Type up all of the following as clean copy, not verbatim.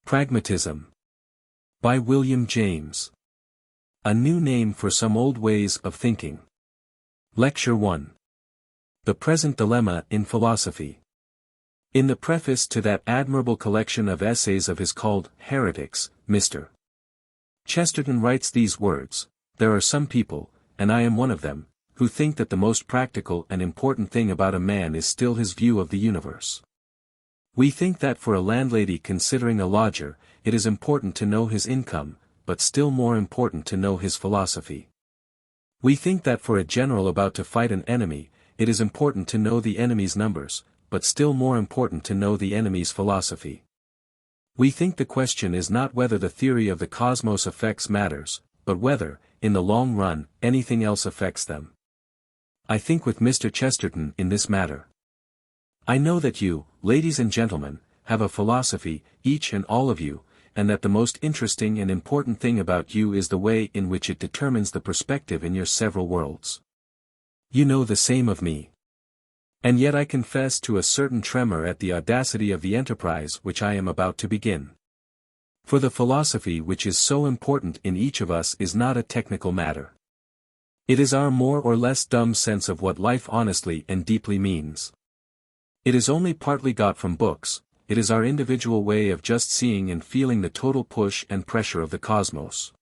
Pragmatism. By William James. A new name for some old ways of thinking. Lecture 1. The Present Dilemma in Philosophy. In the preface to that admirable collection of essays of his called Heretics, Mr. Chesterton writes these words: "There are some people, and I am one of them, who think that the most practical and important thing about a man is still his view of the universe. We think that for a landlady considering a lodger, it is important to know his income, but still more important to know his philosophy. We think that for a general about to fight an enemy, it is important to know the enemy's numbers, but still more important to know the enemy's philosophy. We think the question is not whether the theory of the cosmos affects matters, but whether, in the long run, anything else affects them. I think with Mr. Chesterton in this matter. I know that you, ladies and gentlemen, have a philosophy, each and all of you, and that the most interesting and important thing about you is the way in which it determines the perspective in your several worlds. You know the same of me. And yet I confess to a certain tremor at the audacity of the enterprise which I am about to begin. For the philosophy which is so important in each of us is not a technical matter. It is our more or less dumb sense of what life honestly and deeply means. It is only partly got from books, it is our individual way of just seeing and feeling the total push and pressure of the cosmos.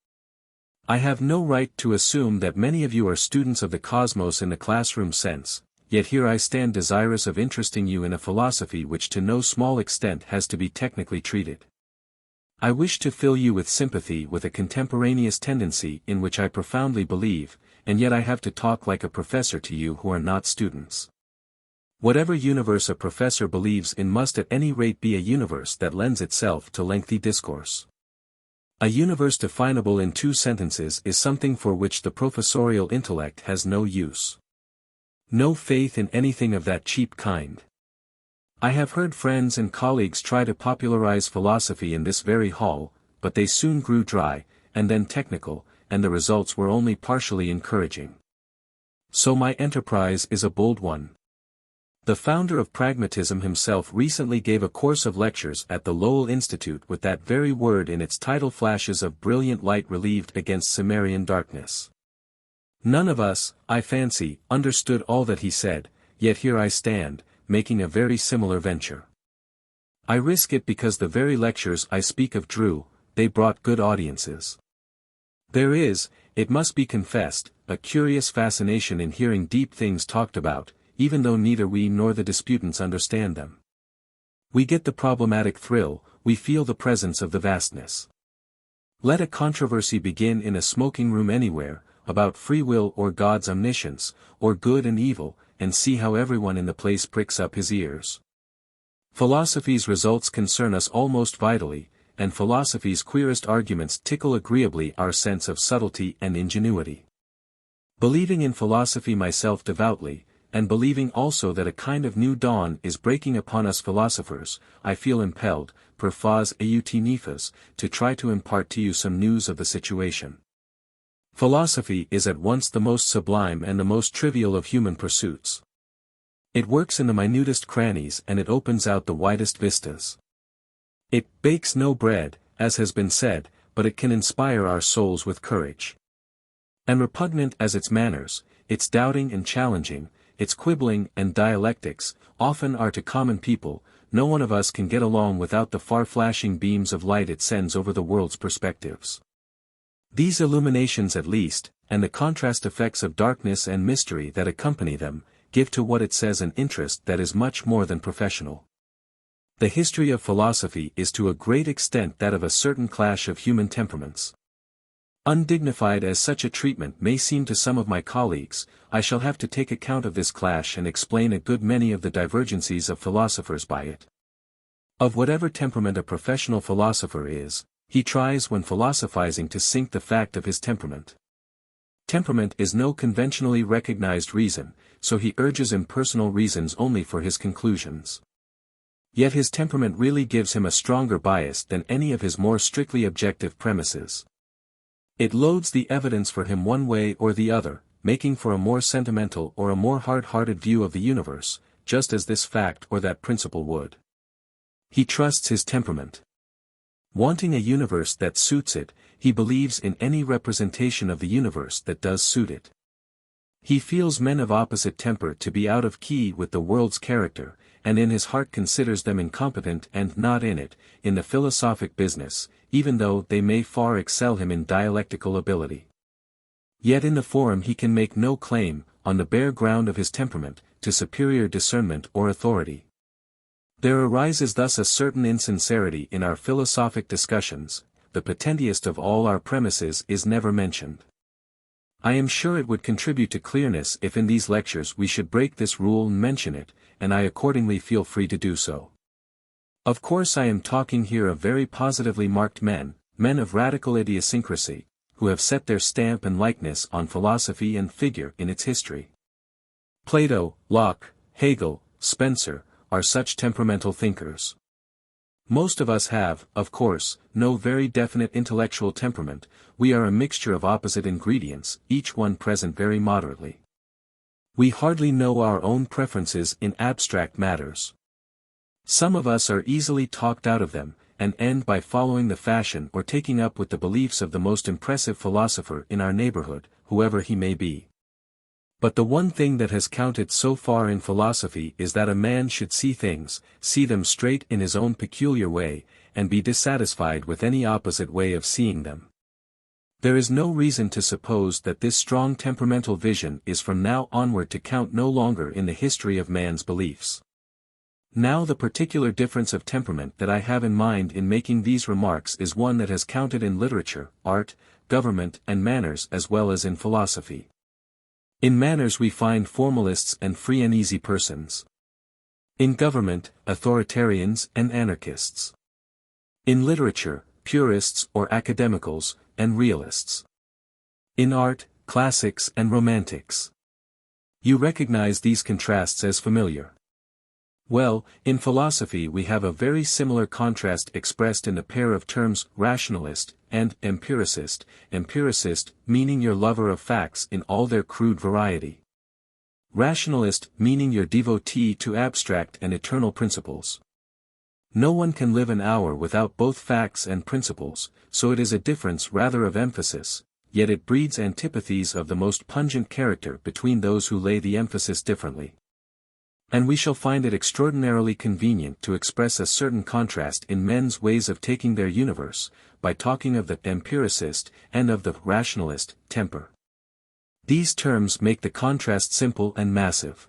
I have no right to assume that many of you are students of the cosmos in the classroom sense, yet here I stand desirous of interesting you in a philosophy which to no small extent has to be technically treated. I wish to fill you with sympathy with a contemporaneous tendency in which I profoundly believe, and yet I have to talk like a professor to you who are not students. Whatever universe a professor believes in must at any rate be a universe that lends itself to lengthy discourse. A universe definable in 2 sentences is something for which the professorial intellect has no use. No faith in anything of that cheap kind. I have heard friends and colleagues try to popularize philosophy in this very hall, but they soon grew dry, and then technical, and the results were only partially encouraging. So my enterprise is a bold one. The founder of pragmatism himself recently gave a course of lectures at the Lowell Institute with that very word in its title, flashes of brilliant light relieved against Cimmerian darkness. None of us, I fancy, understood all that he said, yet here I stand, making a very similar venture. I risk it because the very lectures I speak of they brought good audiences. There is, it must be confessed, a curious fascination in hearing deep things talked about, even though neither we nor the disputants understand them. We get the problematic thrill, we feel the presence of the vastness. Let a controversy begin in a smoking room anywhere, about free will or God's omniscience, or good and evil, and see how everyone in the place pricks up his ears. Philosophy's results concern us almost vitally, and philosophy's queerest arguments tickle agreeably our sense of subtlety and ingenuity. Believing in philosophy myself devoutly, and believing also that a kind of new dawn is breaking upon us philosophers, I feel impelled, per phas eut nefas, to try to impart to you some news of the situation. Philosophy is at once the most sublime and the most trivial of human pursuits. It works in the minutest crannies and it opens out the widest vistas. It bakes no bread, as has been said, but it can inspire our souls with courage. And repugnant as its manners, its doubting and challenging, its quibbling and dialectics, often are to common people, no one of us can get along without the far-flashing beams of light it sends over the world's perspectives. These illuminations at least, and the contrast effects of darkness and mystery that accompany them, give to what it says an interest that is much more than professional. The history of philosophy is to a great extent that of a certain clash of human temperaments. Undignified as such a treatment may seem to some of my colleagues, I shall have to take account of this clash and explain a good many of the divergencies of philosophers by it. Of whatever temperament a professional philosopher is, he tries when philosophizing to sink the fact of his temperament. Temperament is no conventionally recognized reason, so he urges impersonal reasons only for his conclusions. Yet his temperament really gives him a stronger bias than any of his more strictly objective premises. It loads the evidence for him one way or the other, making for a more sentimental or a more hard-hearted view of the universe, just as this fact or that principle would. He trusts his temperament. Wanting a universe that suits it, he believes in any representation of the universe that does suit it. He feels men of opposite temper to be out of key with the world's character, and in his heart considers them incompetent and not in it, in the philosophic business, even though they may far excel him in dialectical ability. Yet in the forum he can make no claim, on the bare ground of his temperament, to superior discernment or authority. There arises thus a certain insincerity in our philosophic discussions. The potentiest of all our premises is never mentioned. I am sure it would contribute to clearness if in these lectures we should break this rule and mention it, and I accordingly feel free to do so. Of course I am talking here of very positively marked men of radical idiosyncrasy, who have set their stamp and likeness on philosophy and figure in its history. Plato, Locke, Hegel, Spencer, are such temperamental thinkers. Most of us have, of course, no very definite intellectual temperament. We are a mixture of opposite ingredients, each one present very moderately. We hardly know our own preferences in abstract matters. Some of us are easily talked out of them, and end by following the fashion or taking up with the beliefs of the most impressive philosopher in our neighborhood, whoever he may be. But the one thing that has counted so far in philosophy is that a man should see things, see them straight in his own peculiar way, and be dissatisfied with any opposite way of seeing them. There is no reason to suppose that this strong temperamental vision is from now onward to count no longer in the history of man's beliefs. Now the particular difference of temperament that I have in mind in making these remarks is one that has counted in literature, art, government and manners as well as in philosophy. In manners we find formalists and free and easy persons. In government, authoritarians and anarchists. In literature, purists or academicals, and realists. In art, classics and romantics. You recognize these contrasts as familiar. Well, in philosophy we have a very similar contrast expressed in the pair of terms rationalist and empiricist, empiricist meaning your lover of facts in all their crude variety. Rationalist meaning your devotee to abstract and eternal principles. No one can live an hour without both facts and principles, so it is a difference rather of emphasis, yet it breeds antipathies of the most pungent character between those who lay the emphasis differently. And we shall find it extraordinarily convenient to express a certain contrast in men's ways of taking their universe, by talking of the empiricist and of the rationalist temper. These terms make the contrast simple and massive.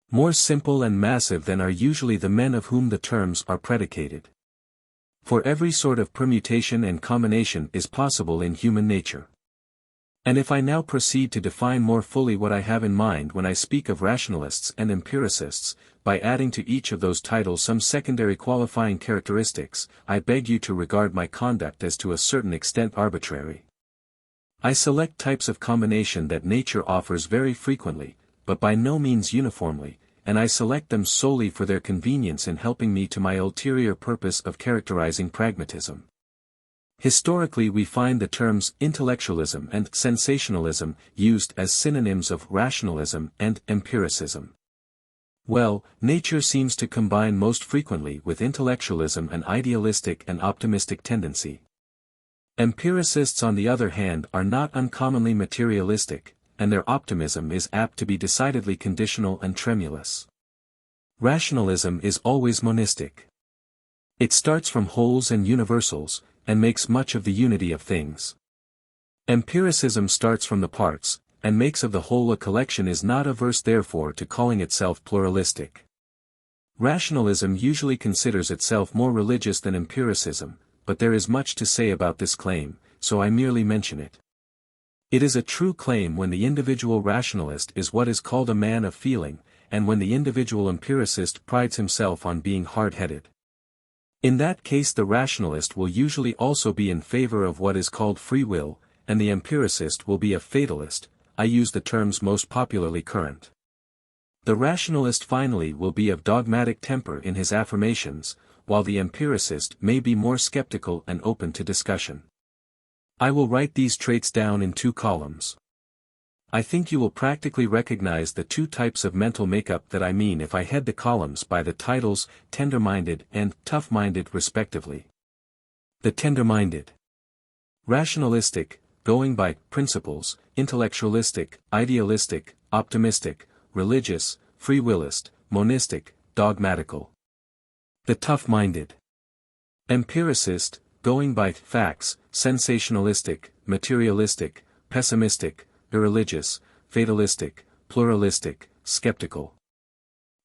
More simple and massive than are usually the men of whom the terms are predicated. For every sort of permutation and combination is possible in human nature. And if I now proceed to define more fully what I have in mind when I speak of rationalists and empiricists, by adding to each of those titles some secondary qualifying characteristics, I beg you to regard my conduct as to a certain extent arbitrary. I select types of combination that nature offers very frequently, but by no means uniformly, and I select them solely for their convenience in helping me to my ulterior purpose of characterizing pragmatism. Historically we find the terms intellectualism and sensationalism used as synonyms of rationalism and empiricism. Well, nature seems to combine most frequently with intellectualism an idealistic and optimistic tendency. Empiricists on the other hand are not uncommonly materialistic, and their optimism is apt to be decidedly conditional and tremulous. Rationalism is always monistic. It starts from wholes and universals, and makes much of the unity of things. Empiricism starts from the parts, and makes of the whole a collection is not averse therefore to calling itself pluralistic. Rationalism usually considers itself more religious than empiricism, but there is much to say about this claim, so I merely mention it. It is a true claim when the individual rationalist is what is called a man of feeling, and when the individual empiricist prides himself on being hard-headed. In that case the rationalist will usually also be in favor of what is called free will, and the empiricist will be a fatalist. I use the terms most popularly current. The rationalist finally will be of dogmatic temper in his affirmations, while the empiricist may be more skeptical and open to discussion. I will write these traits down in 2 columns. I think you will practically recognize the 2 types of mental makeup that I mean if I head the columns by the titles tender-minded and tough-minded respectively. The tender-minded. Rationalistic, going by principles, intellectualistic, idealistic, optimistic, religious, free willist, monistic, dogmatical. The tough-minded. Empiricist, going by facts, sensationalistic, materialistic, pessimistic, irreligious, fatalistic, pluralistic, skeptical.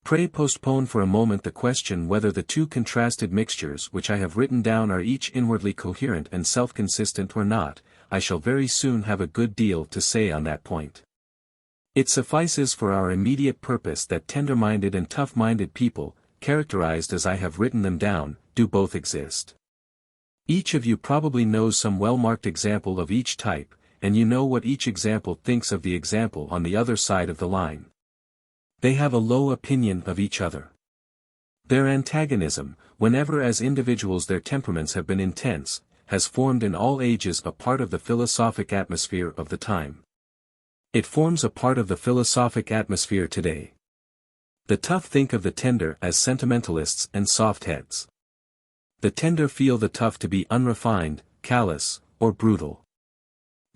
Pray postpone for a moment the question whether the two contrasted mixtures which I have written down are each inwardly coherent and self-consistent or not. I shall very soon have a good deal to say on that point. It suffices for our immediate purpose that tender-minded and tough-minded people, characterized as I have written them down, do both exist. Each of you probably knows some well-marked example of each type, and you know what each example thinks of the example on the other side of the line. They have a low opinion of each other. Their antagonism, whenever as individuals their temperaments have been intense, has formed in all ages a part of the philosophic atmosphere of the time. It forms a part of the philosophic atmosphere today. The tough think of the tender as sentimentalists and soft heads. The tender feel the tough to be unrefined, callous, or brutal.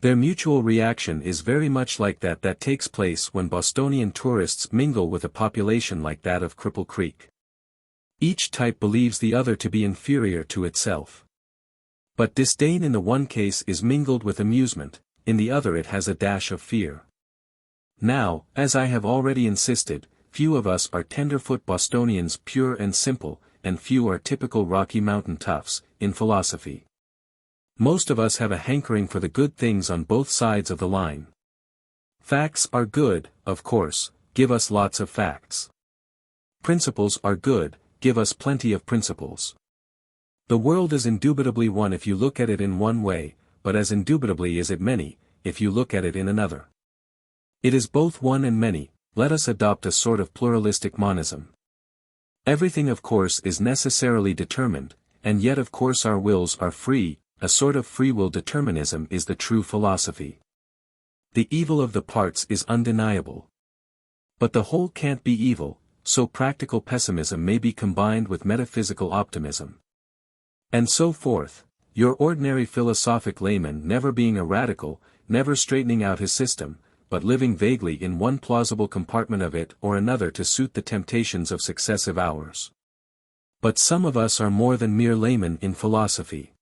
Their mutual reaction is very much like that takes place when Bostonian tourists mingle with a population like that of Cripple Creek. Each type believes the other to be inferior to itself. But disdain in the one case is mingled with amusement, in the other it has a dash of fear. Now, as I have already insisted, few of us are tenderfoot Bostonians pure and simple, and few are typical Rocky Mountain toughs, in philosophy. Most of us have a hankering for the good things on both sides of the line. Facts are good, of course, give us lots of facts. Principles are good, give us plenty of principles. The world is indubitably one if you look at it in one way, but as indubitably is it many, if you look at it in another. It is both one and many, let us adopt a sort of pluralistic monism. Everything of course is necessarily determined, and yet of course our wills are free. A sort of free will determinism is the true philosophy. The evil of the parts is undeniable. But the whole can't be evil, so practical pessimism may be combined with metaphysical optimism. And so forth, your ordinary philosophic layman never being a radical, never straightening out his system, but living vaguely in one plausible compartment of it or another to suit the temptations of successive hours. But some of us are more than mere laymen in philosophy.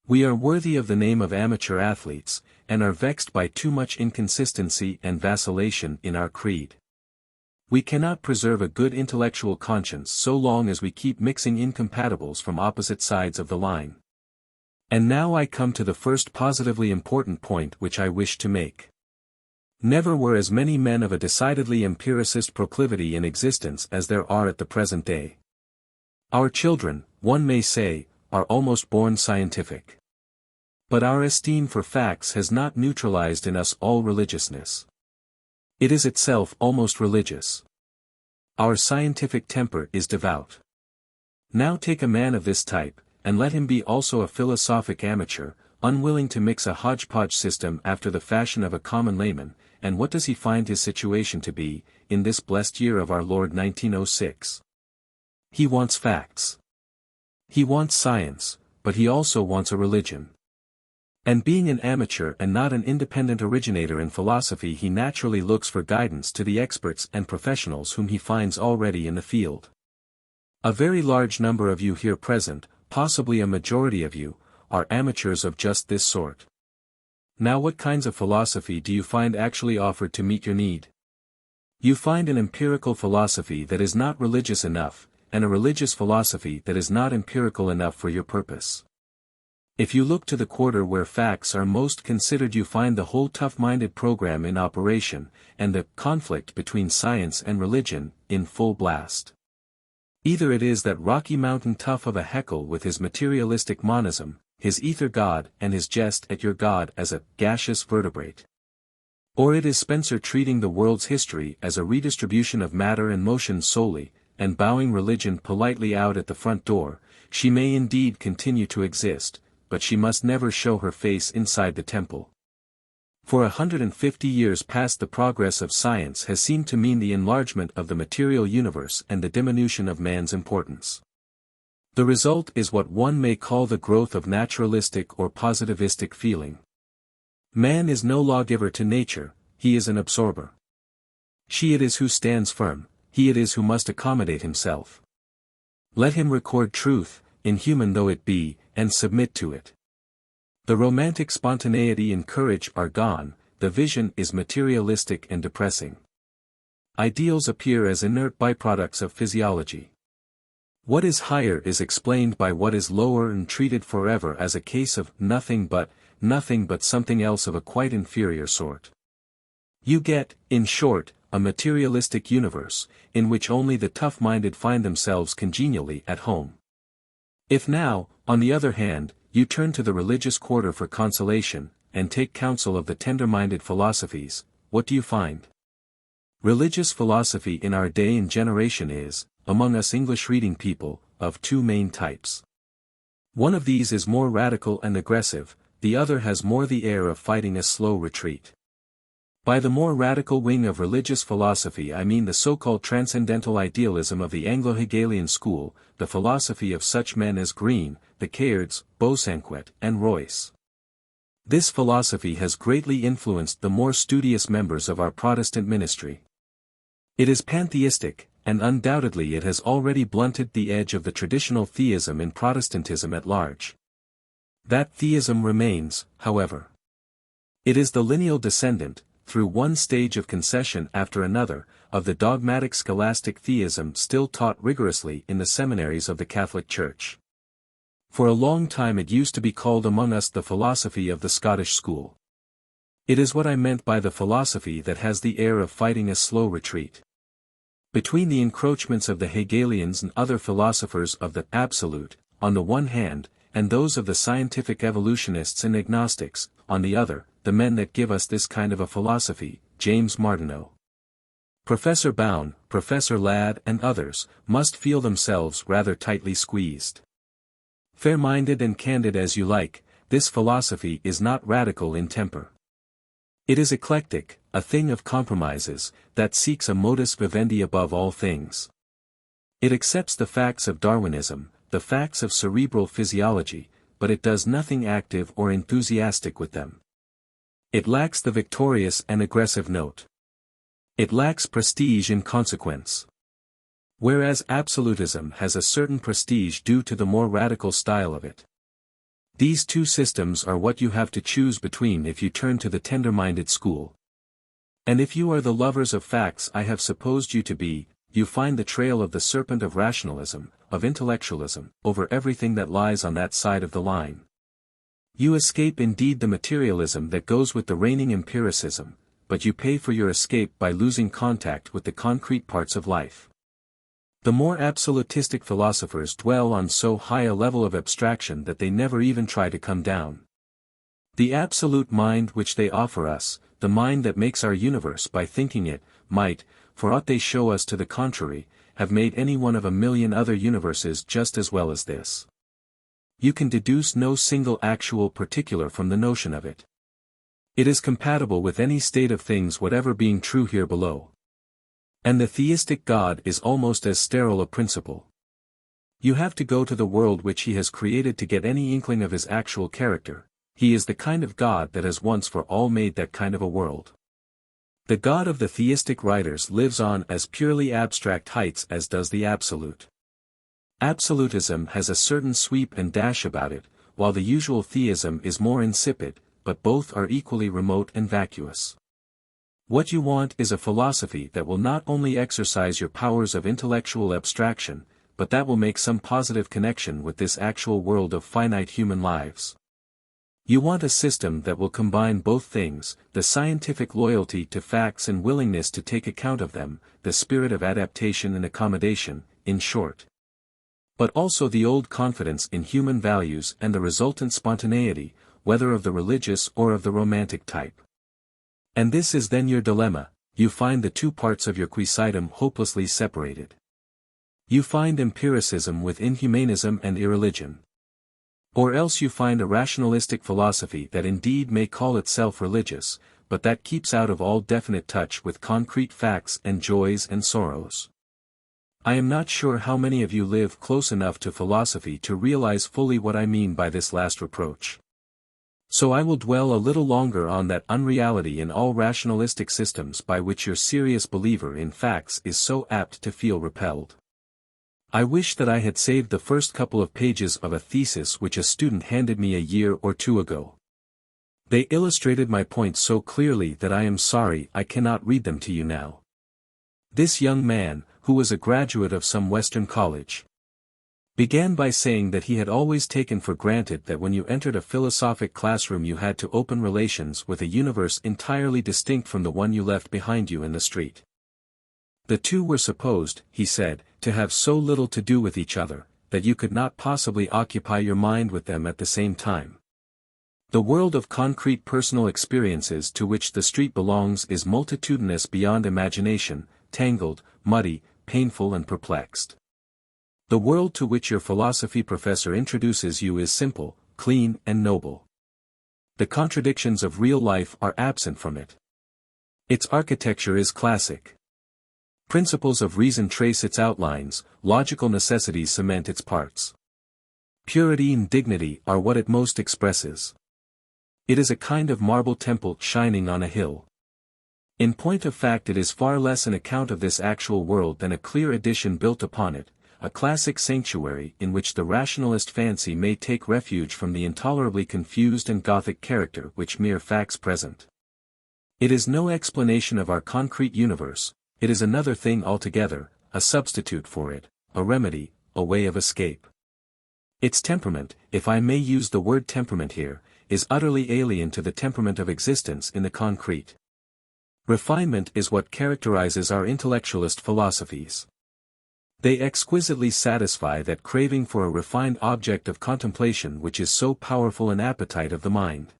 We are worthy of the name of amateur athletes, and are vexed by too much inconsistency and vacillation in our creed. We cannot preserve a good intellectual conscience so long as we keep mixing incompatibles from opposite sides of the line. And now I come to the first positively important point which I wish to make. Never were as many men of a decidedly empiricist proclivity in existence as there are at the present day. Our children, one may say, are almost born scientific. But our esteem for facts has not neutralized in us all religiousness. It is itself almost religious. Our scientific temper is devout. Now take a man of this type, and let him be also a philosophic amateur, unwilling to mix a hodgepodge system after the fashion of a common layman, and what does he find his situation to be, in this blessed year of our Lord 1906? He wants facts. He wants science, but he also wants a religion. And being an amateur and not an independent originator in philosophy, he naturally looks for guidance to the experts and professionals whom he finds already in the field. A very large number of you here present, possibly a majority of you, are amateurs of just this sort. Now what kinds of philosophy do you find actually offered to meet your need? You find an empirical philosophy that is not religious enough, and a religious philosophy that is not empirical enough for your purpose. If you look to the quarter where facts are most considered, you find the whole tough-minded program in operation, and the conflict between science and religion in full blast. Either it is that Rocky Mountain tough of a Heckle with his materialistic monism, his ether god and his jest at your God as a gaseous vertebrate. Or it is Spencer treating the world's history as a redistribution of matter and motion solely, and bowing religion politely out at the front door. She may indeed continue to exist, but she must never show her face inside the temple. For 150 years past, the progress of science has seemed to mean the enlargement of the material universe and the diminution of man's importance. The result is what one may call the growth of naturalistic or positivistic feeling. Man is no lawgiver to nature, he is an absorber. She it is who stands firm, he it is who must accommodate himself. Let him record truth, inhuman though it be, and submit to it. The romantic spontaneity and courage are gone, the vision is materialistic and depressing. Ideals appear as inert byproducts of physiology. What is higher is explained by what is lower and treated forever as a case of nothing but something else of a quite inferior sort. You get, in short, a materialistic universe, in which only the tough-minded find themselves congenially at home. If now, on the other hand, you turn to the religious quarter for consolation, and take counsel of the tender-minded philosophies, what do you find? Religious philosophy in our day and generation is, among us English-reading people, of two main types. One of these is more radical and aggressive, the other has more the air of fighting a slow retreat. By the more radical wing of religious philosophy I mean the so-called transcendental idealism of the Anglo-Hegelian school, the philosophy of such men as Green, the Cairds, Bosanquet, and Royce. This philosophy has greatly influenced the more studious members of our Protestant ministry. It is pantheistic, and undoubtedly it has already blunted the edge of the traditional theism in Protestantism at large. That theism remains, however. It is the lineal descendant, through one stage of concession after another, of the dogmatic scholastic theism still taught rigorously in the seminaries of the Catholic Church. For a long time it used to be called among us the philosophy of the Scottish school. It is what I meant by the philosophy that has the air of fighting a slow retreat. Between the encroachments of the Hegelians and other philosophers of the absolute, on the one hand, and those of the scientific evolutionists and agnostics, on the other, the men that give us this kind of a philosophy, James Martineau, Professor Bown, Professor Ladd and others, must feel themselves rather tightly squeezed. Fair-minded and candid as you like, this philosophy is not radical in temper. It is eclectic, a thing of compromises, that seeks a modus vivendi above all things. It accepts the facts of Darwinism, the facts of cerebral physiology, but it does nothing active or enthusiastic with them. It lacks the victorious and aggressive note. It lacks prestige in consequence. Whereas absolutism has a certain prestige due to the more radical style of it. These two systems are what you have to choose between if you turn to the tender-minded school. And if you are the lovers of facts I have supposed you to be, you find the trail of the serpent of rationalism, of intellectualism, over everything that lies on that side of the line. You escape indeed the materialism that goes with the reigning empiricism, but you pay for your escape by losing contact with the concrete parts of life. The more absolutistic philosophers dwell on so high a level of abstraction that they never even try to come down. The absolute mind which they offer us, the mind that makes our universe by thinking it, might, for aught they show us to the contrary, have made any one of a million other universes just as well as this. You can deduce no single actual particular from the notion of it. It is compatible with any state of things whatever being true here below. And the theistic God is almost as sterile a principle. You have to go to the world which he has created to get any inkling of his actual character. He is the kind of God that has once for all made that kind of a world. The God of the theistic writers lives on as purely abstract heights as does the absolute. Absolutism has a certain sweep and dash about it, while the usual theism is more insipid, but both are equally remote and vacuous. What you want is a philosophy that will not only exercise your powers of intellectual abstraction, but that will make some positive connection with this actual world of finite human lives. You want a system that will combine both things, the scientific loyalty to facts and willingness to take account of them, the spirit of adaptation and accommodation, in short. But also the old confidence in human values and the resultant spontaneity, whether of the religious or of the romantic type. And this is then your dilemma, you find the two parts of your quidem hopelessly separated. You find empiricism with inhumanism and irreligion. Or else you find a rationalistic philosophy that indeed may call itself religious, but that keeps out of all definite touch with concrete facts and joys and sorrows. I am not sure how many of you live close enough to philosophy to realize fully what I mean by this last reproach. So I will dwell a little longer on that unreality in all rationalistic systems by which your serious believer in facts is so apt to feel repelled. I wish that I had saved the first couple of pages of a thesis which a student handed me a year or two ago. They illustrated my point so clearly that I am sorry I cannot read them to you now. This young man, who was a graduate of some Western college, began by saying that he had always taken for granted that when you entered a philosophic classroom you had to open relations with a universe entirely distinct from the one you left behind you in the street. The two were supposed, he said, to have so little to do with each other, that you could not possibly occupy your mind with them at the same time. The world of concrete personal experiences to which the street belongs is multitudinous beyond imagination, tangled, muddy, painful and perplexed. The world to which your philosophy professor introduces you is simple, clean and noble. The contradictions of real life are absent from it. Its architecture is classic. Principles of reason trace its outlines, logical necessities cement its parts. Purity and dignity are what it most expresses. It is a kind of marble temple shining on a hill. In point of fact it is far less an account of this actual world than a clear edition built upon it, a classic sanctuary in which the rationalist fancy may take refuge from the intolerably confused and Gothic character which mere facts present. It is no explanation of our concrete universe, it is another thing altogether, a substitute for it, a remedy, a way of escape. Its temperament, if I may use the word temperament here, is utterly alien to the temperament of existence in the concrete. Refinement is what characterizes our intellectualist philosophies. They exquisitely satisfy that craving for a refined object of contemplation which is so powerful an appetite of the mind.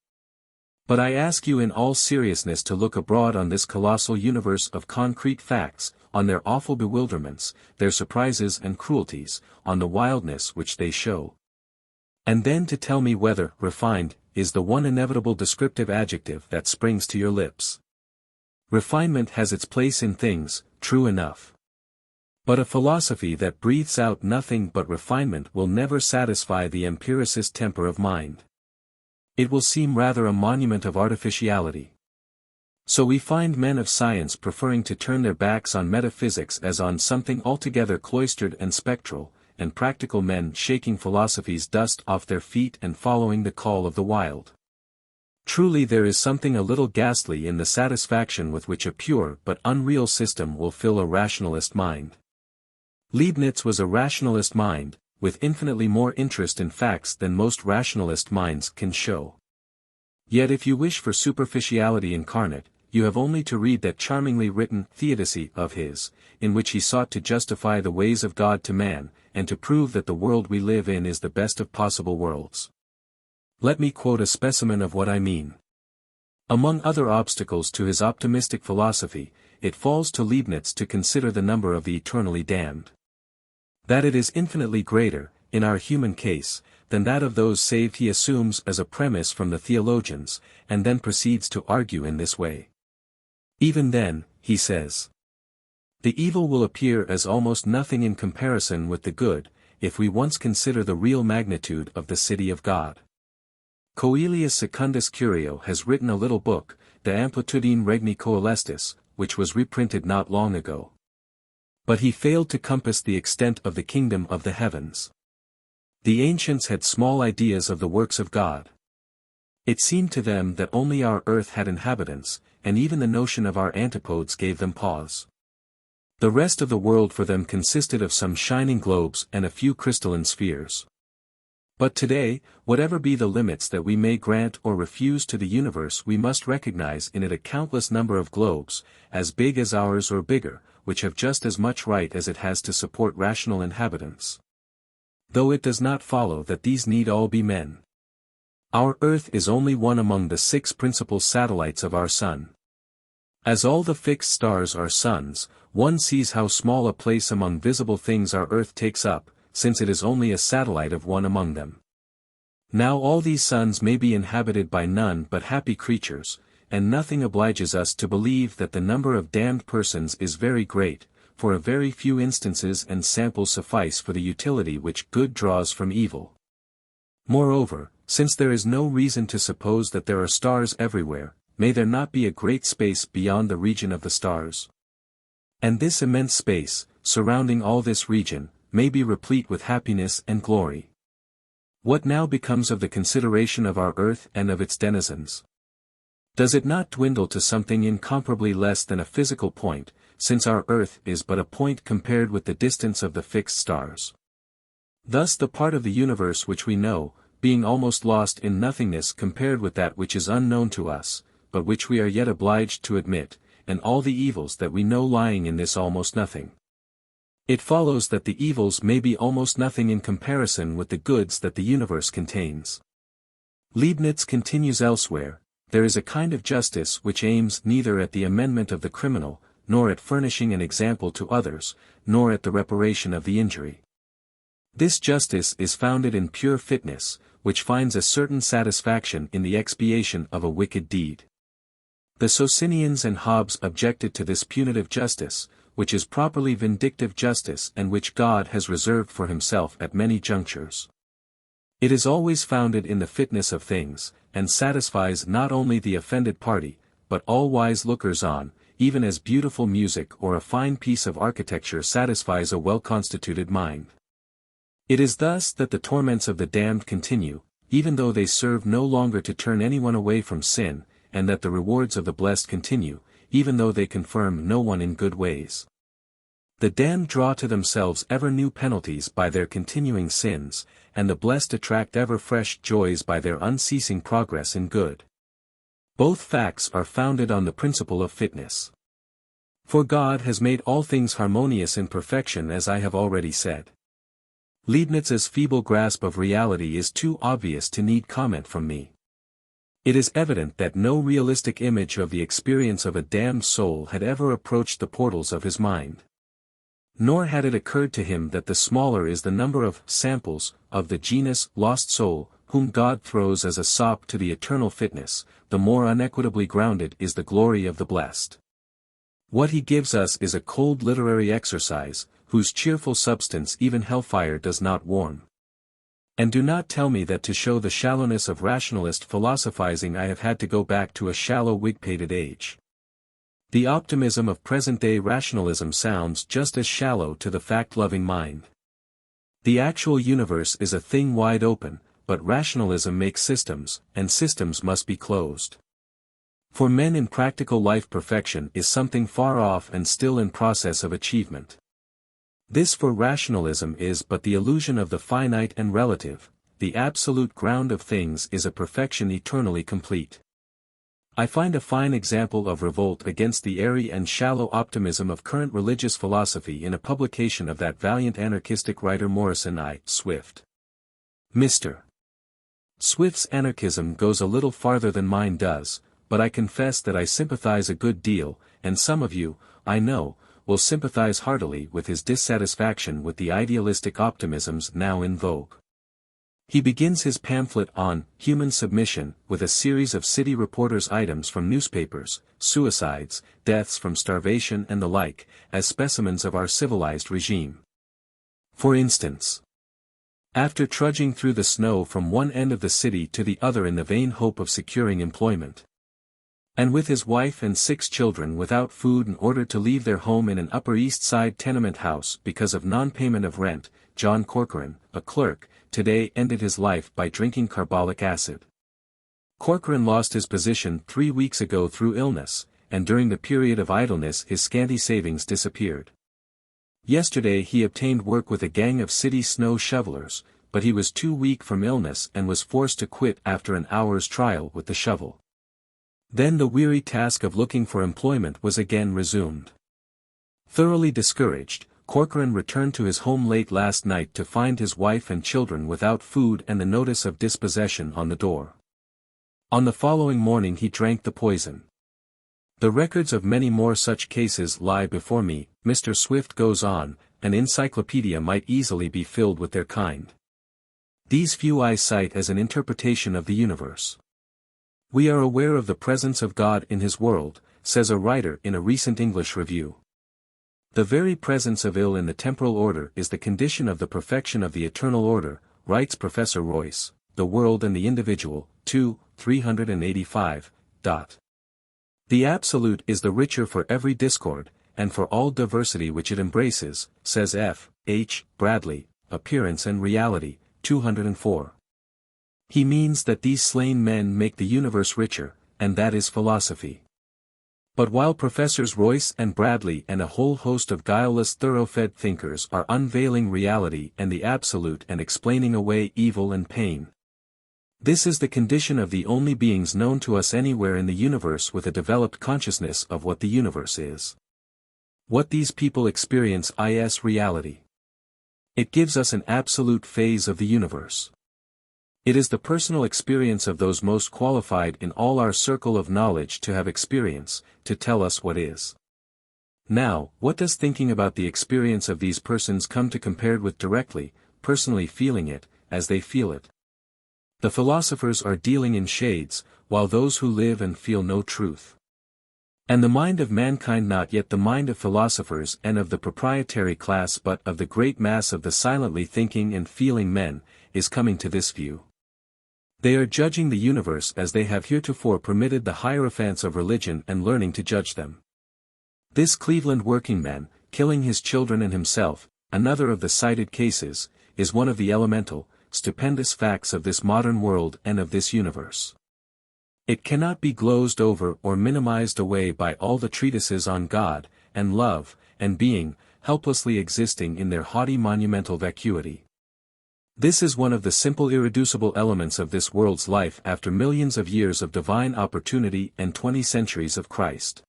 But I ask you in all seriousness to look abroad on this colossal universe of concrete facts, on their awful bewilderments, their surprises and cruelties, on the wildness which they show. And then to tell me whether refined is the one inevitable descriptive adjective that springs to your lips. Refinement has its place in things, true enough. But a philosophy that breathes out nothing but refinement will never satisfy the empiricist temper of mind. It will seem rather a monument of artificiality. So we find men of science preferring to turn their backs on metaphysics as on something altogether cloistered and spectral, and practical men shaking philosophy's dust off their feet and following the call of the wild. Truly there is something a little ghastly in the satisfaction with which a pure but unreal system will fill a rationalist mind. Leibniz was a rationalist mind, with infinitely more interest in facts than most rationalist minds can show. Yet if you wish for superficiality incarnate, you have only to read that charmingly written theodicy of his, in which he sought to justify the ways of God to man, and to prove that the world we live in is the best of possible worlds. Let me quote a specimen of what I mean. Among other obstacles to his optimistic philosophy, it falls to Leibniz to consider the number of the eternally damned. That it is infinitely greater, in our human case, than that of those saved he assumes as a premise from the theologians, and then proceeds to argue in this way. Even then, he says, the evil will appear as almost nothing in comparison with the good, if we once consider the real magnitude of the city of God. Coelius Secundus Curio has written a little book, De Amplitudine Regni Coelestis, which was reprinted not long ago. But he failed to compass the extent of the kingdom of the heavens. The ancients had small ideas of the works of God. It seemed to them that only our earth had inhabitants, and even the notion of our antipodes gave them pause. The rest of the world for them consisted of some shining globes and a few crystalline spheres. But today, whatever be the limits that we may grant or refuse to the universe, we must recognize in it a countless number of globes, as big as ours or bigger, which have just as much right as it has to support rational inhabitants. Though it does not follow that these need all be men. Our earth is only one among the 6 principal satellites of our sun. As all the fixed stars are suns, one sees how small a place among visible things our earth takes up, since it is only a satellite of one among them. Now all these suns may be inhabited by none but happy creatures, and nothing obliges us to believe that the number of damned persons is very great, for a very few instances and samples suffice for the utility which good draws from evil. Moreover, since there is no reason to suppose that there are stars everywhere, may there not be a great space beyond the region of the stars? And this immense space, surrounding all this region, may be replete with happiness and glory. What now becomes of the consideration of our earth and of its denizens? Does it not dwindle to something incomparably less than a physical point, since our earth is but a point compared with the distance of the fixed stars? Thus the part of the universe which we know, being almost lost in nothingness compared with that which is unknown to us, but which we are yet obliged to admit, and all the evils that we know lying in this almost nothing. It follows that the evils may be almost nothing in comparison with the goods that the universe contains. Leibniz continues elsewhere, there is a kind of justice which aims neither at the amendment of the criminal, nor at furnishing an example to others, nor at the reparation of the injury. This justice is founded in pure fitness, which finds a certain satisfaction in the expiation of a wicked deed. The Socinians and Hobbes objected to this punitive justice, which is properly vindictive justice and which God has reserved for himself at many junctures. It is always founded in the fitness of things, and satisfies not only the offended party, but all wise lookers-on, even as beautiful music or a fine piece of architecture satisfies a well-constituted mind. It is thus that the torments of the damned continue, even though they serve no longer to turn anyone away from sin, and that the rewards of the blessed continue, even though they confirm no one in good ways. The damned draw to themselves ever new penalties by their continuing sins, and the blessed attract ever fresh joys by their unceasing progress in good. Both facts are founded on the principle of fitness. For God has made all things harmonious in perfection, as I have already said. Leibniz's feeble grasp of reality is too obvious to need comment from me. It is evident that no realistic image of the experience of a damned soul had ever approached the portals of his mind. Nor had it occurred to him that the smaller is the number of samples of the genus lost soul, whom God throws as a sop to the eternal fitness, the more unequitably grounded is the glory of the blessed. What he gives us is a cold literary exercise, whose cheerful substance even hellfire does not warm. And do not tell me that to show the shallowness of rationalist philosophizing I have had to go back to a shallow wig-pated age. The optimism of present-day rationalism sounds just as shallow to the fact-loving mind. The actual universe is a thing wide open, but rationalism makes systems, and systems must be closed. For men in practical life perfection is something far off and still in process of achievement. This for rationalism is but the illusion of the finite and relative, the absolute ground of things is a perfection eternally complete. I find a fine example of revolt against the airy and shallow optimism of current religious philosophy in a publication of that valiant anarchistic writer Morrison I. Swift. Mr. Swift's anarchism goes a little farther than mine does, but I confess that I sympathize a good deal, and some of you, I know, will sympathize heartily with his dissatisfaction with the idealistic optimisms now in vogue. He begins his pamphlet on Human Submission with a series of city reporters' items from newspapers, suicides, deaths from starvation and the like, as specimens of our civilized regime. For instance, after trudging through the snow from one end of the city to the other in the vain hope of securing employment, and with his wife and 6 children without food and ordered to leave their home in an Upper East Side tenement house because of non-payment of rent, John Corcoran, a clerk, today ended his life by drinking carbolic acid. Corcoran lost his position 3 weeks ago through illness, and during the period of idleness his scanty savings disappeared. Yesterday he obtained work with a gang of city snow shovelers, but he was too weak from illness and was forced to quit after an hour's trial with the shovel. Then the weary task of looking for employment was again resumed. Thoroughly discouraged, Corcoran returned to his home late last night to find his wife and children without food and the notice of dispossession on the door. On the following morning he drank the poison. The records of many more such cases lie before me, Mr. Swift goes on, an encyclopedia might easily be filled with their kind. These few I cite as an interpretation of the universe. We are aware of the presence of God in his world, says a writer in a recent English review. The very presence of ill in the temporal order is the condition of the perfection of the eternal order, writes Professor Royce, The World and the Individual, 2, 385. The Absolute is the richer for every discord, and for all diversity which it embraces, says F. H. Bradley, Appearance and Reality, 204. He means that these slain men make the universe richer, and that is philosophy. But while Professors Royce and Bradley and a whole host of guileless thorough-fed thinkers are unveiling reality and the absolute and explaining away evil and pain, this is the condition of the only beings known to us anywhere in the universe with a developed consciousness of what the universe is. What these people experience is reality. It gives us an absolute phase of the universe. It is the personal experience of those most qualified in all our circle of knowledge to have experience, to tell us what is. Now, what does thinking about the experience of these persons come to compared with directly, personally feeling it, as they feel it? The philosophers are dealing in shades, while those who live and feel know truth. And the mind of mankind, not yet the mind of philosophers and of the proprietary class but of the great mass of the silently thinking and feeling men, is coming to this view. They are judging the universe as they have heretofore permitted the hierophants of religion and learning to judge them. This Cleveland workingman, killing his children and himself, another of the cited cases, is one of the elemental, stupendous facts of this modern world and of this universe. It cannot be glozed over or minimized away by all the treatises on God, and love, and being, helplessly existing in their haughty monumental vacuity. This is one of the simple irreducible elements of this world's life after millions of years of divine opportunity and 20 centuries of Christ.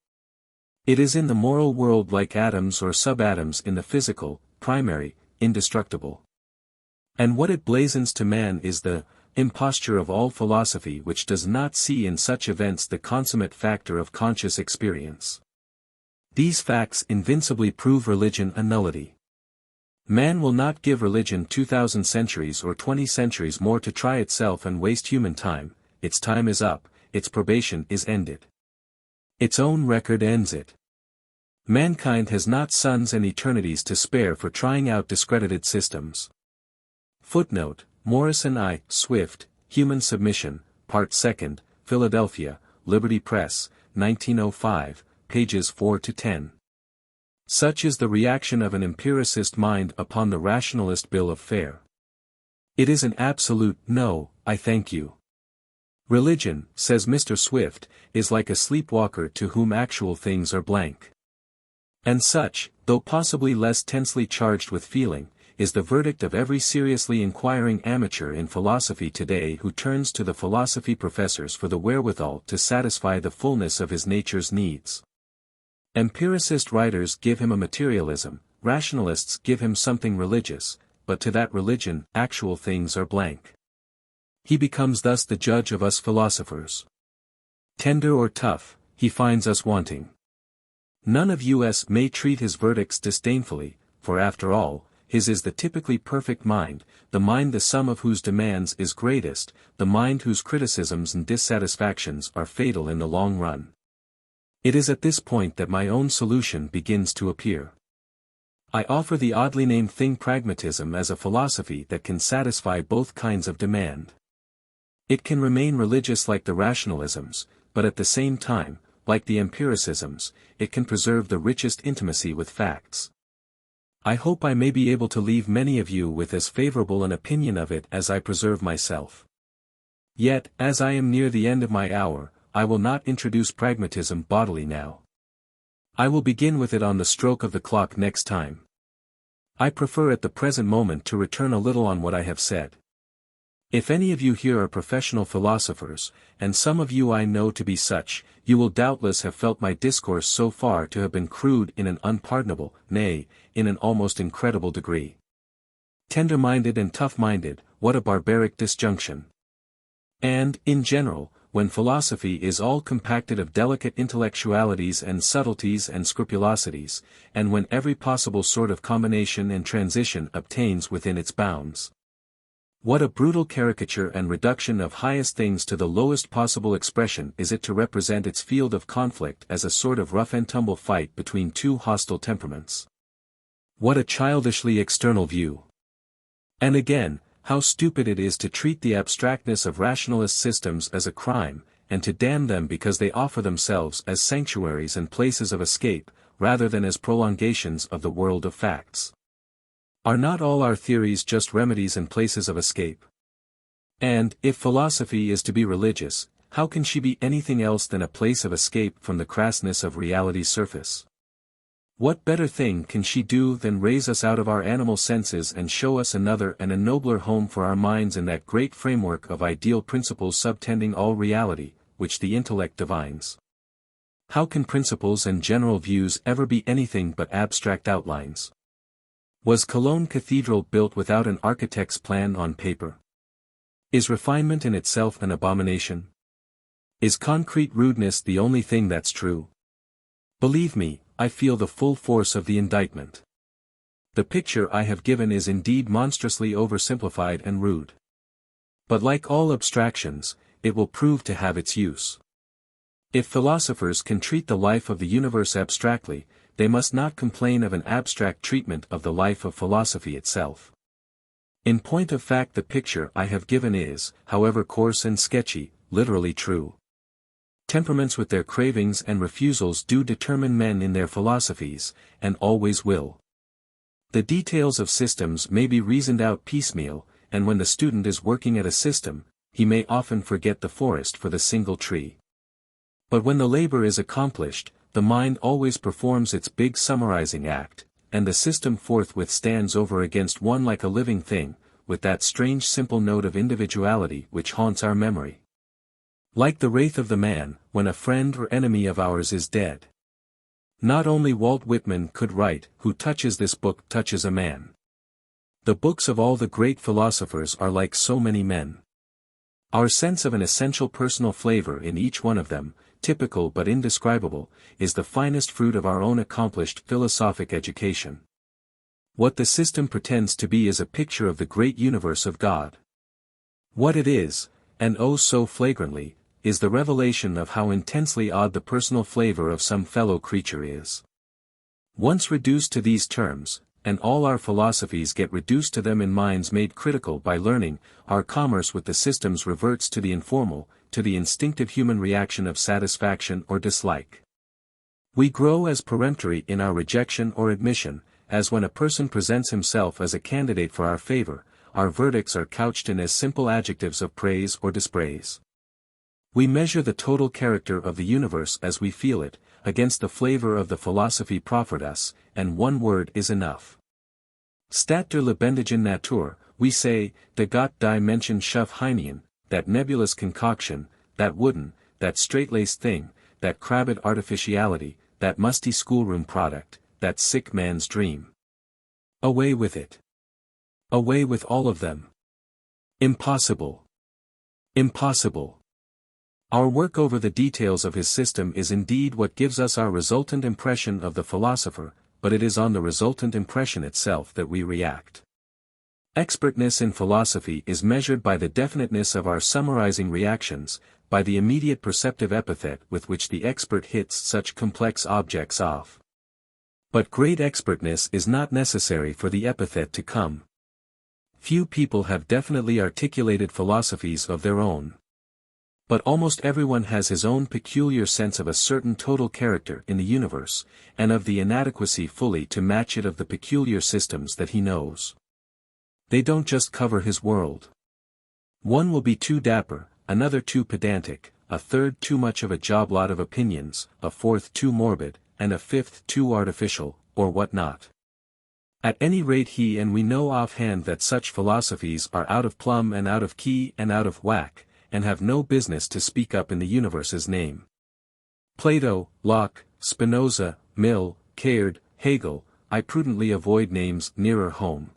It is in the moral world like atoms or subatoms in the physical, primary, indestructible. And what it blazons to man is the imposture of all philosophy which does not see in such events the consummate factor of conscious experience. These facts invincibly prove religion a nullity. Man will not give religion 2,000 centuries or 20 centuries more to try itself and waste human time. Its time is up, its probation is ended. Its own record ends it. Mankind has not suns and eternities to spare for trying out discredited systems. Footnote, Morrison I. Swift, Human Submission, Part 2, Philadelphia, Liberty Press, 1905, pages 4-10. Such is the reaction of an empiricist mind upon the rationalist bill of fare. It is an absolute, no, I thank you. Religion, says Mr. Swift, is like a sleepwalker to whom actual things are blank. And such, though possibly less tensely charged with feeling, is the verdict of every seriously inquiring amateur in philosophy today who turns to the philosophy professors for the wherewithal to satisfy the fullness of his nature's needs. Empiricist writers give him a materialism, rationalists give him something religious, but to that religion, actual things are blank. He becomes thus the judge of us philosophers. Tender or tough, he finds us wanting. None of us may treat his verdicts disdainfully, for after all, his is the typically perfect mind, the mind the sum of whose demands is greatest, the mind whose criticisms and dissatisfactions are fatal in the long run. It is at this point that my own solution begins to appear. I offer the oddly named thing pragmatism as a philosophy that can satisfy both kinds of demand. It can remain religious like the rationalisms, but at the same time, like the empiricisms, it can preserve the richest intimacy with facts. I hope I may be able to leave many of you with as favorable an opinion of it as I preserve myself. Yet, as I am near the end of my hour, I will not introduce pragmatism bodily now. I will begin with it on the stroke of the clock next time. I prefer at the present moment to return a little on what I have said. If any of you here are professional philosophers, and some of you I know to be such, you will doubtless have felt my discourse so far to have been crude in an unpardonable, nay, in an almost incredible degree. Tender-minded and tough-minded, what a barbaric disjunction. And, in general, when philosophy is all compacted of delicate intellectualities and subtleties and scrupulosities, and when every possible sort of combination and transition obtains within its bounds. What a brutal caricature and reduction of highest things to the lowest possible expression is it to represent its field of conflict as a sort of rough-and-tumble fight between two hostile temperaments. What a childishly external view. And again, how stupid it is to treat the abstractness of rationalist systems as a crime, and to damn them because they offer themselves as sanctuaries and places of escape, rather than as prolongations of the world of facts. Are not all our theories just remedies and places of escape? And, if philosophy is to be religious, how can she be anything else than a place of escape from the crassness of reality's surface? What better thing can she do than raise us out of our animal senses and show us another and a nobler home for our minds in that great framework of ideal principles subtending all reality, which the intellect divines? How can principles and general views ever be anything but abstract outlines? Was Cologne Cathedral built without an architect's plan on paper? Is refinement in itself an abomination? Is concrete rudeness the only thing that's true? Believe me, I feel the full force of the indictment. The picture I have given is indeed monstrously oversimplified and rude. But like all abstractions, it will prove to have its use. If philosophers can treat the life of the universe abstractly, they must not complain of an abstract treatment of the life of philosophy itself. In point of fact, the picture I have given is, however coarse and sketchy, literally true. Temperaments with their cravings and refusals do determine men in their philosophies, and always will. The details of systems may be reasoned out piecemeal, and when the student is working at a system, he may often forget the forest for the single tree. But when the labor is accomplished, the mind always performs its big summarizing act, and the system forthwith stands over against one like a living thing, with that strange simple note of individuality which haunts our memory. Like the wraith of the man, when a friend or enemy of ours is dead. Not only Walt Whitman could write, "Who touches this book touches a man." The books of all the great philosophers are like so many men. Our sense of an essential personal flavor in each one of them, typical but indescribable, is the finest fruit of our own accomplished philosophic education. What the system pretends to be is a picture of the great universe of God. What it is, and oh so flagrantly, is the revelation of how intensely odd the personal flavor of some fellow creature is. Once reduced to these terms, and all our philosophies get reduced to them in minds made critical by learning, our commerce with the systems reverts to the informal, to the instinctive human reaction of satisfaction or dislike. We grow as peremptory in our rejection or admission, as when a person presents himself as a candidate for our favor, our verdicts are couched in as simple adjectives of praise or dispraise. We measure the total character of the universe as we feel it, against the flavor of the philosophy proffered us, and one word is enough. Statt der lebendigen Natur, we say, de Gott die Menschen schuf hinein, that nebulous concoction, that wooden, that straight-laced thing, that crabbed artificiality, that musty schoolroom product, that sick man's dream. Away with it. Away with all of them. Impossible. Impossible. Our work over the details of his system is indeed what gives us our resultant impression of the philosopher, but it is on the resultant impression itself that we react. Expertness in philosophy is measured by the definiteness of our summarizing reactions, by the immediate perceptive epithet with which the expert hits such complex objects off. But great expertness is not necessary for the epithet to come. Few people have definitely articulated philosophies of their own. But almost everyone has his own peculiar sense of a certain total character in the universe, and of the inadequacy fully to match it of the peculiar systems that he knows. They don't just cover his world. One will be too dapper, another too pedantic, a third too much of a job lot of opinions, a fourth too morbid, and a fifth too artificial, or what not. At any rate he and we know offhand that such philosophies are out of plumb and out of key and out of whack, and have no business to speak up in the universe's name. Plato, Locke, Spinoza, Mill, Caird, Hegel, I prudently avoid names nearer home.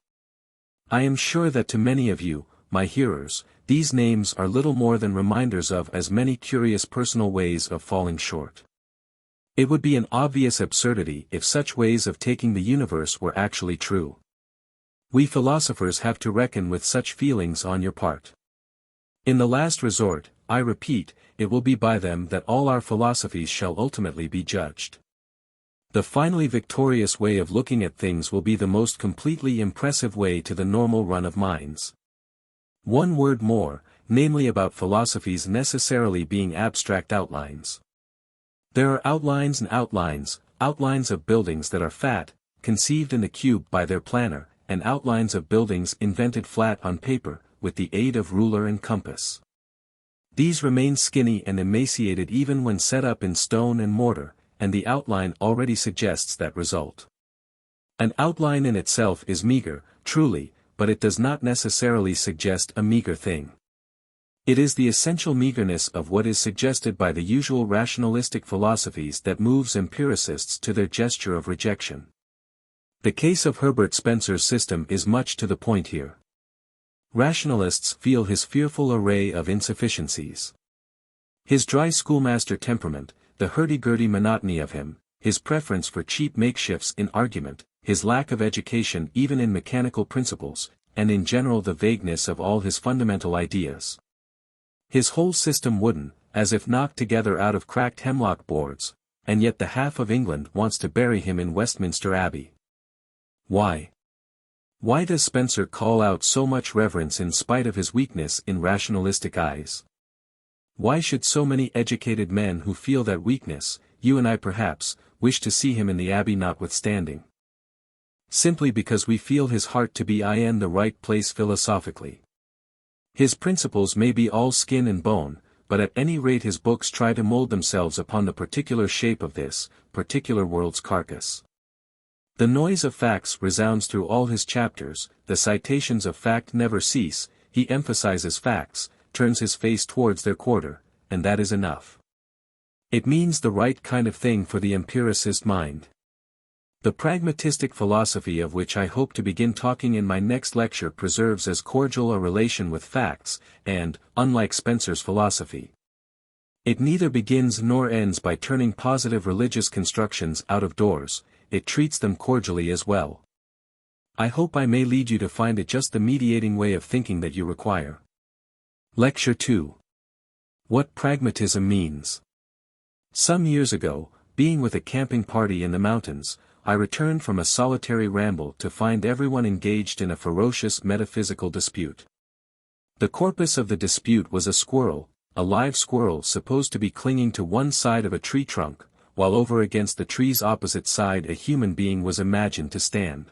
I am sure that to many of you, my hearers, these names are little more than reminders of as many curious personal ways of falling short. It would be an obvious absurdity if such ways of taking the universe were actually true. We philosophers have to reckon with such feelings on your part. In the last resort, I repeat, it will be by them that all our philosophies shall ultimately be judged. The finally victorious way of looking at things will be the most completely impressive way to the normal run of minds. One word more, namely about philosophies necessarily being abstract outlines. There are outlines and outlines of buildings that are fat, conceived in the cube by their planner, and outlines of buildings invented flat on paper, with the aid of ruler and compass. These remain skinny and emaciated even when set up in stone and mortar, and the outline already suggests that result. An outline in itself is meager, truly, but it does not necessarily suggest a meager thing. It is the essential meagerness of what is suggested by the usual rationalistic philosophies that moves empiricists to their gesture of rejection. The case of Herbert Spencer's system is much to the point here. Rationalists feel his fearful array of insufficiencies. His dry schoolmaster temperament, the hurdy-gurdy monotony of him, his preference for cheap makeshifts in argument, his lack of education even in mechanical principles, and in general the vagueness of all his fundamental ideas. His whole system wooden, as if knocked together out of cracked hemlock boards, and yet the half of England wants to bury him in Westminster Abbey. Why? Why does Spencer call out so much reverence in spite of his weakness in rationalistic eyes? Why should so many educated men who feel that weakness, you and I perhaps, wish to see him in the Abbey notwithstanding? Simply because we feel his heart to be in the right place philosophically. His principles may be all skin and bone, but at any rate his books try to mold themselves upon the particular shape of this, particular world's carcass. The noise of facts resounds through all his chapters, the citations of fact never cease, he emphasizes facts, turns his face towards their quarter, and that is enough. It means the right kind of thing for the empiricist mind. The pragmatistic philosophy of which I hope to begin talking in my next lecture preserves as cordial a relation with facts, and, unlike Spencer's philosophy, it neither begins nor ends by turning positive religious constructions out of doors, it treats them cordially as well. I hope I may lead you to find it just the mediating way of thinking that you require. Lecture 2. What Pragmatism Means. Some years ago, being with a camping party in the mountains, I returned from a solitary ramble to find everyone engaged in a ferocious metaphysical dispute. The corpus of the dispute was a squirrel, a live squirrel supposed to be clinging to one side of a tree trunk, while over against the tree's opposite side a human being was imagined to stand.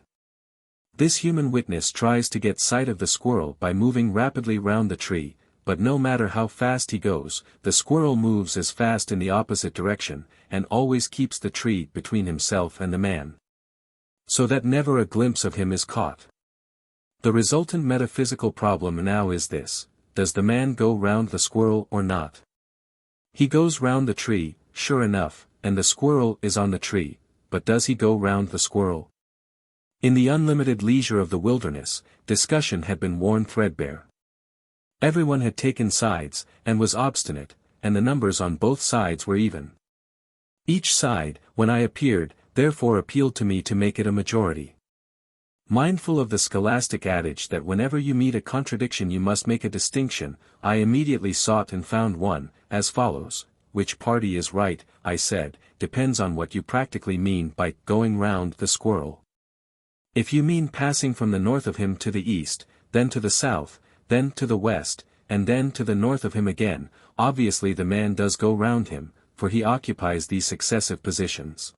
This human witness tries to get sight of the squirrel by moving rapidly round the tree, but no matter how fast he goes, the squirrel moves as fast in the opposite direction, and always keeps the tree between himself and the man, so that never a glimpse of him is caught. The resultant metaphysical problem now is this: does the man go round the squirrel or not? He goes round the tree, sure enough, and the squirrel is on the tree, but does he go round the squirrel? In the unlimited leisure of the wilderness, discussion had been worn threadbare. Everyone had taken sides, and was obstinate, and the numbers on both sides were even. Each side, when I appeared, therefore appealed to me to make it a majority. Mindful of the scholastic adage that whenever you meet a contradiction you must make a distinction, I immediately sought and found one, as follows: which party is right, I said, depends on what you practically mean by going round the squirrel. If you mean passing from the north of him to the east, then to the south, then to the west, and then to the north of him again, obviously the man does go round him, for he occupies these successive positions.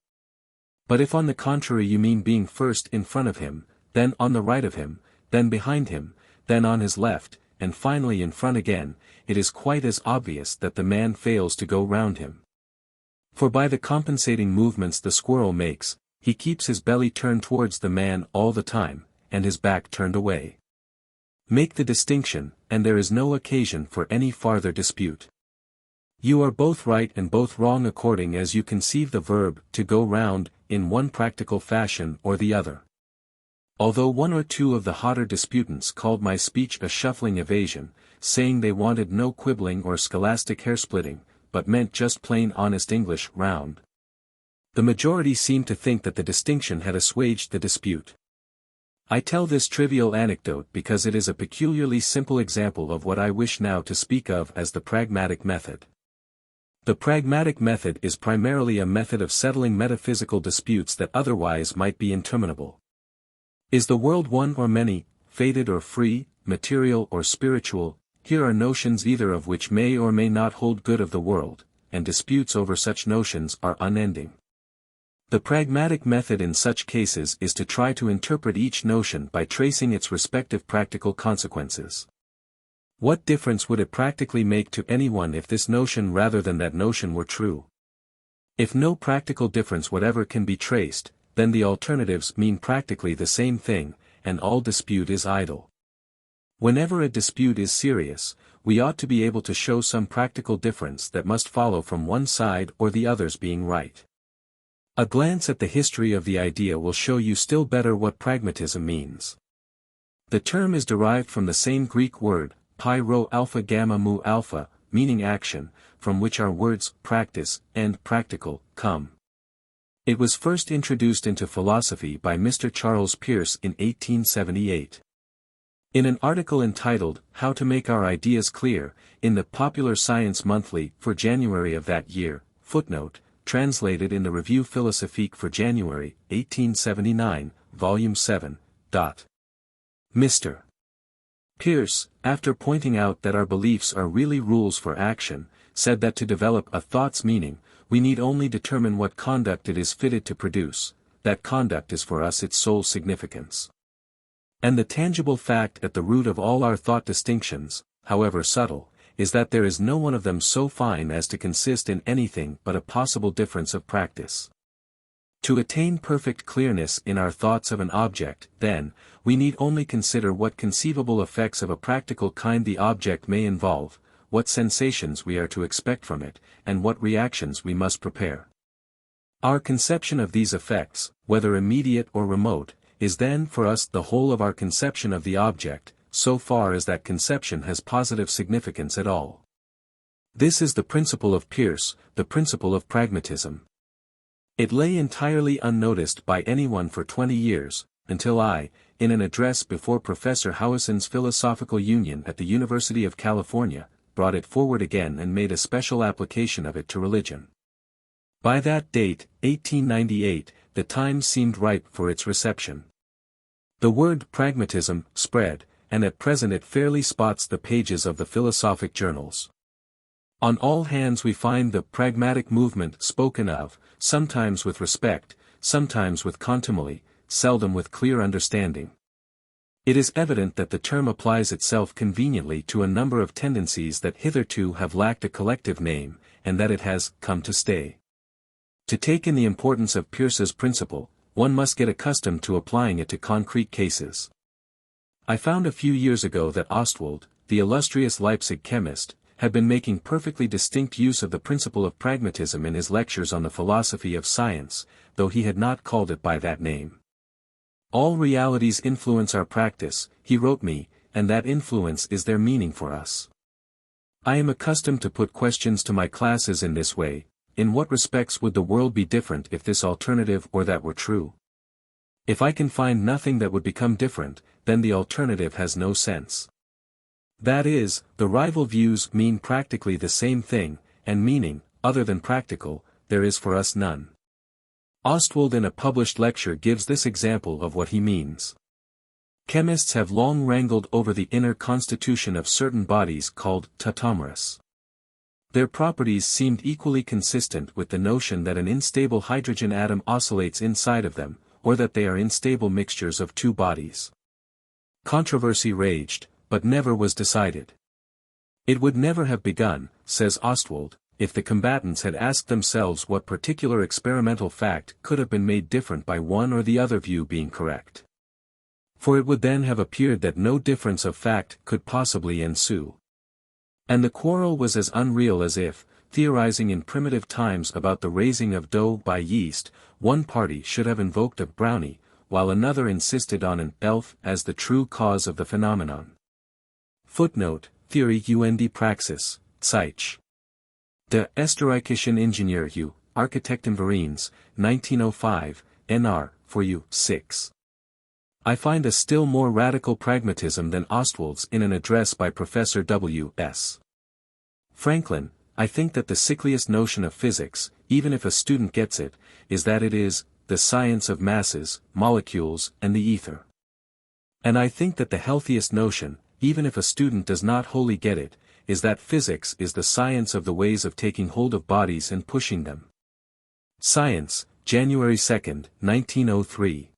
But if on the contrary you mean being first in front of him, then on the right of him, then behind him, then on his left, and finally in front again, it is quite as obvious that the man fails to go round him. For by the compensating movements the squirrel makes, he keeps his belly turned towards the man all the time, and his back turned away. Make the distinction, and there is no occasion for any farther dispute. You are both right and both wrong according as you conceive the verb to go round, in one practical fashion or the other. Although one or two of the hotter disputants called my speech a shuffling evasion, saying they wanted no quibbling or scholastic hair-splitting, but meant just plain honest English round, the majority seemed to think that the distinction had assuaged the dispute. I tell this trivial anecdote because it is a peculiarly simple example of what I wish now to speak of as the pragmatic method. The pragmatic method is primarily a method of settling metaphysical disputes that otherwise might be interminable. Is the world one or many, fated or free, material or spiritual? Here are notions either of which may or may not hold good of the world, and disputes over such notions are unending. The pragmatic method in such cases is to try to interpret each notion by tracing its respective practical consequences. What difference would it practically make to anyone if this notion rather than that notion were true? If no practical difference whatever can be traced, then the alternatives mean practically the same thing, and all dispute is idle. Whenever a dispute is serious, we ought to be able to show some practical difference that must follow from one side or the other's being right. A glance at the history of the idea will show you still better what pragmatism means. The term is derived from the same Greek word, pi rho alpha gamma mu alpha, meaning action, from which our words practice and practical come. It was first introduced into philosophy by Mr. Charles Peirce in 1878. In an article entitled, How to Make Our Ideas Clear, in the Popular Science Monthly for January of that year, footnote, translated in the Revue Philosophique for January, 1879, Volume 7. Mr. Peirce, after pointing out that our beliefs are really rules for action, said that to develop a thought's meaning, we need only determine what conduct it is fitted to produce, that conduct is for us its sole significance. And the tangible fact at the root of all our thought distinctions, however subtle, is that there is no one of them so fine as to consist in anything but a possible difference of practice. To attain perfect clearness in our thoughts of an object, then, we need only consider what conceivable effects of a practical kind the object may involve, what sensations we are to expect from it, and what reactions we must prepare. Our conception of these effects, whether immediate or remote, is then for us the whole of our conception of the object, so far as that conception has positive significance at all. This is the principle of Peirce, the principle of pragmatism. It lay entirely unnoticed by anyone for 20 years, until I, in an address before Professor Howisson's Philosophical Union at the University of California, brought it forward again and made a special application of it to religion. By that date, 1898, the time seemed ripe for its reception. The word pragmatism spread, and at present it fairly spots the pages of the philosophic journals. On all hands we find the pragmatic movement spoken of, sometimes with respect, sometimes with contumely, seldom with clear understanding. It is evident that the term applies itself conveniently to a number of tendencies that hitherto have lacked a collective name, and that it has come to stay. To take in the importance of Peirce's principle, one must get accustomed to applying it to concrete cases. I found a few years ago that Ostwald, the illustrious Leipzig chemist, had been making perfectly distinct use of the principle of pragmatism in his lectures on the philosophy of science, though he had not called it by that name. All realities influence our practice, he wrote me, and that influence is their meaning for us. I am accustomed to put questions to my classes in this way: in what respects would the world be different if this alternative or that were true? If I can find nothing that would become different, then the alternative has no sense. That is, the rival views mean practically the same thing, and meaning, other than practical, there is for us none. Ostwald in a published lecture gives this example of what he means. Chemists have long wrangled over the inner constitution of certain bodies called tautomers. Their properties seemed equally consistent with the notion that an unstable hydrogen atom oscillates inside of them, or that they are unstable mixtures of two bodies. Controversy raged, but never was decided. It would never have begun, says Ostwald, if the combatants had asked themselves what particular experimental fact could have been made different by one or the other view being correct. For it would then have appeared that no difference of fact could possibly ensue. And the quarrel was as unreal as if, theorizing in primitive times about the raising of dough by yeast, one party should have invoked a brownie, while another insisted on an elf as the true cause of the phenomenon. Footnote: Theorie und Praxis, Zeich. Der österreichischen Ingenieur U, Architekten Vereins, 1905, Nr. for U. 6. I find a still more radical pragmatism than Ostwald's in an address by Professor W. S. Franklin, I think that the sickliest notion of physics, even if a student gets it, is that it is the science of masses, molecules, and the ether. And I think that the healthiest notion, even if a student does not wholly get it, is that physics is the science of the ways of taking hold of bodies and pushing them. Science, January 2, 1903.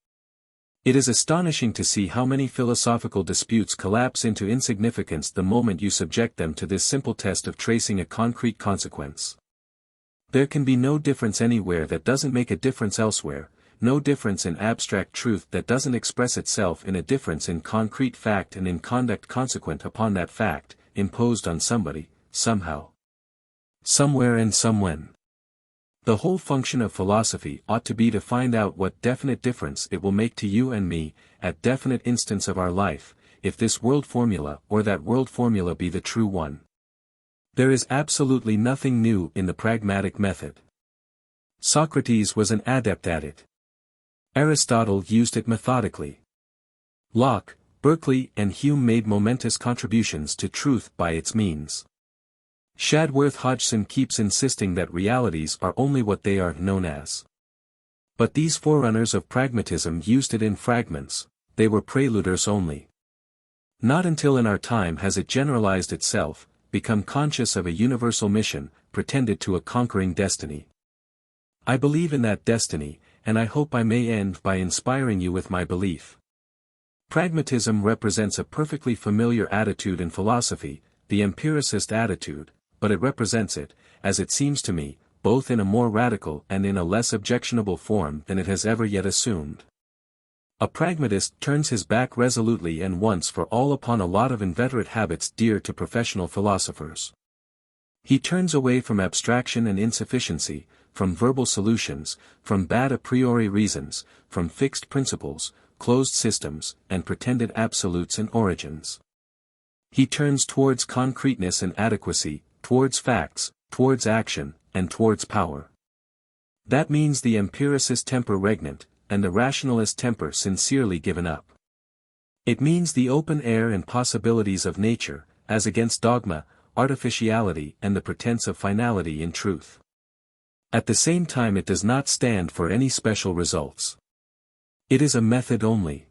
It is astonishing to see how many philosophical disputes collapse into insignificance the moment you subject them to this simple test of tracing a concrete consequence. There can be no difference anywhere that doesn't make a difference elsewhere, no difference in abstract truth that doesn't express itself in a difference in concrete fact and in conduct consequent upon that fact, imposed on somebody, somehow, somewhere and somewhen. The whole function of philosophy ought to be to find out what definite difference it will make to you and me, at definite instants of our life, if this world formula or that world formula be the true one. There is absolutely nothing new in the pragmatic method. Socrates was an adept at it. Aristotle used it methodically. Locke, Berkeley and Hume made momentous contributions to truth by its means. Shadworth Hodgson keeps insisting that realities are only what they are known as. But these forerunners of pragmatism used it in fragments, they were preluders only. Not until in our time has it generalized itself, become conscious of a universal mission, pretended to a conquering destiny. I believe in that destiny, and I hope I may end by inspiring you with my belief. Pragmatism represents a perfectly familiar attitude in philosophy, the empiricist attitude, but it represents it, as it seems to me, both in a more radical and in a less objectionable form than it has ever yet assumed. A pragmatist turns his back resolutely and once for all upon a lot of inveterate habits dear to professional philosophers. He turns away from abstraction and insufficiency, from verbal solutions, from bad a priori reasons, from fixed principles, closed systems, and pretended absolutes and origins. He turns towards concreteness and adequacy, towards facts, towards action, and towards power. That means the empiricist temper regnant, and the rationalist temper sincerely given up. It means the open air and possibilities of nature, as against dogma, artificiality and the pretense of finality in truth. At the same time it does not stand for any special results. It is a method only.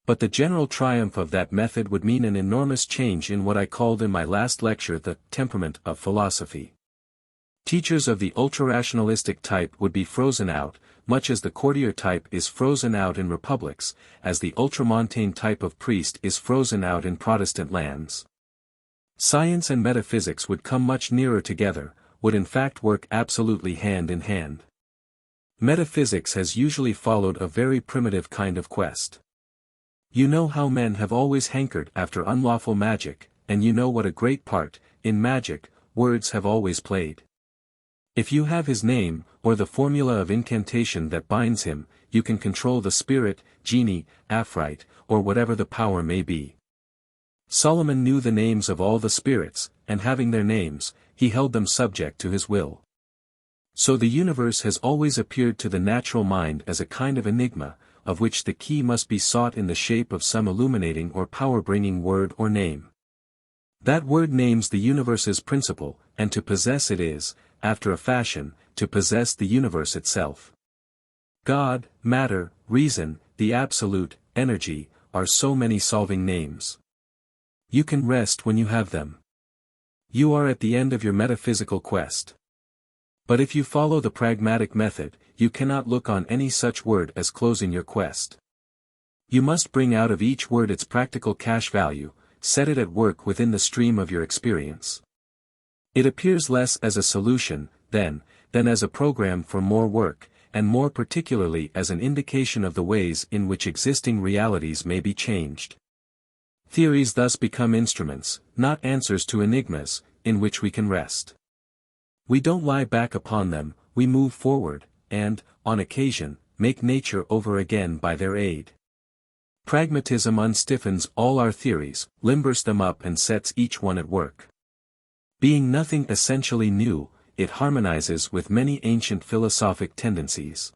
But the general triumph of that method would mean an enormous change in what I called in my last lecture the temperament of philosophy. Teachers of the ultra-rationalistic type would be frozen out, much as the courtier type is frozen out in republics, as the ultramontane type of priest is frozen out in Protestant lands. Science and metaphysics would come much nearer together, would in fact work absolutely hand in hand. Metaphysics has usually followed a very primitive kind of quest. You know how men have always hankered after unlawful magic, and you know what a great part, in magic, words have always played. If you have his name, or the formula of incantation that binds him, you can control the spirit, genie, Afrite, or whatever the power may be. Solomon knew the names of all the spirits, and having their names, he held them subject to his will. So the universe has always appeared to the natural mind as a kind of enigma, of which the key must be sought in the shape of some illuminating or power-bringing word or name. That word names the universe's principle, and to possess it is, after a fashion, to possess the universe itself. God, matter, reason, the absolute, energy, are so many solving names. You can rest when you have them. You are at the end of your metaphysical quest. But if you follow the pragmatic method, you cannot look on any such word as closing your quest. You must bring out of each word its practical cash value, set it at work within the stream of your experience. It appears less as a solution, then, than as a program for more work, and more particularly as an indication of the ways in which existing realities may be changed. Theories thus become instruments, not answers to enigmas, in which we can rest. We don't lie back upon them, we move forward, and, on occasion, make nature over again by their aid. Pragmatism unstiffens all our theories, limbers them up and sets each one at work. Being nothing essentially new, it harmonizes with many ancient philosophic tendencies.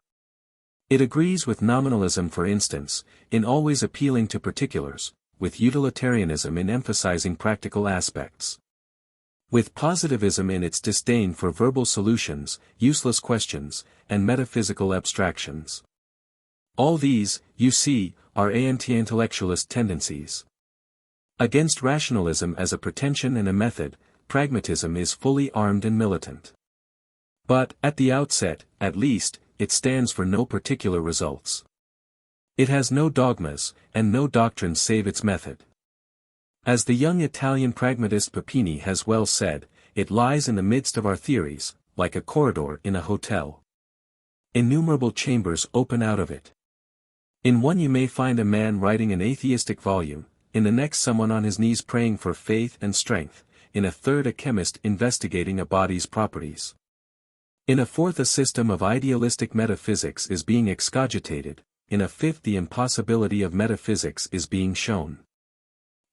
It agrees with nominalism for instance, in always appealing to particulars, with utilitarianism in emphasizing practical aspects. with positivism in its disdain for verbal solutions, useless questions, and metaphysical abstractions. All these, you see, are anti-intellectualist tendencies. Against rationalism as a pretension and a method, pragmatism is fully armed and militant. But, at the outset, at least, it stands for no particular results. It has no dogmas, and no doctrines save its method. As the young Italian pragmatist Papini has well said, it lies in the midst of our theories, like a corridor in a hotel. Innumerable chambers open out of it. In one you may find a man writing an atheistic volume, in the next someone on his knees praying for faith and strength, in a third a chemist investigating a body's properties. In a fourth a system of idealistic metaphysics is being excogitated, in a fifth the impossibility of metaphysics is being shown.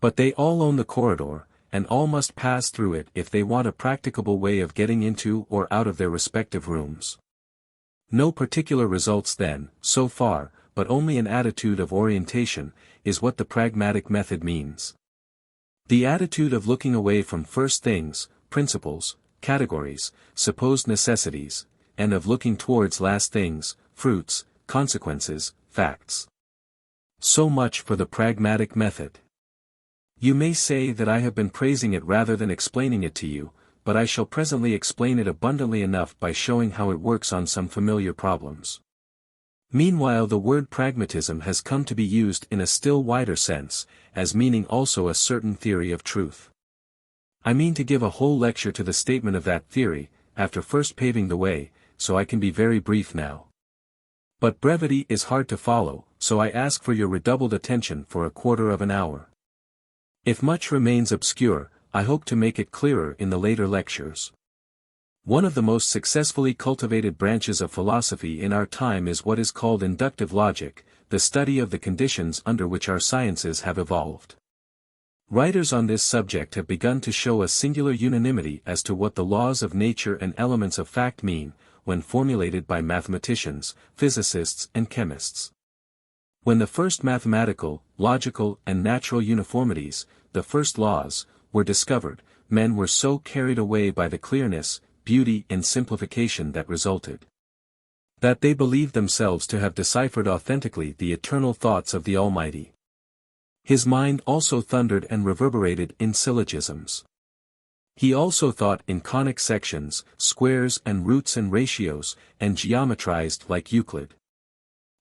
But they all own the corridor, and all must pass through it if they want a practicable way of getting into or out of their respective rooms. No particular results then, so far, but only an attitude of orientation, is what the pragmatic method means. The attitude of looking away from first things, principles, categories, supposed necessities, and of looking towards last things, fruits, consequences, facts. So much for the pragmatic method. You may say that I have been praising it rather than explaining it to you, but I shall presently explain it abundantly enough by showing how it works on some familiar problems. Meanwhile the word pragmatism has come to be used in a still wider sense, as meaning also a certain theory of truth. I mean to give a whole lecture to the statement of that theory, after first paving the way, so I can be very brief now. But brevity is hard to follow, so I ask for your redoubled attention for a quarter of an hour. If much remains obscure, I hope to make it clearer in the later lectures. One of the most successfully cultivated branches of philosophy in our time is what is called inductive logic, the study of the conditions under which our sciences have evolved. Writers on this subject have begun to show a singular unanimity as to what the laws of nature and elements of fact mean, when formulated by mathematicians, physicists and chemists. When the first mathematical, logical and natural uniformities, the first laws, were discovered, men were so carried away by the clearness, beauty and simplification that resulted, that they believed themselves to have deciphered authentically the eternal thoughts of the Almighty. His mind also thundered and reverberated in syllogisms. He also thought in conic sections, squares and roots and ratios, and geometrized like Euclid.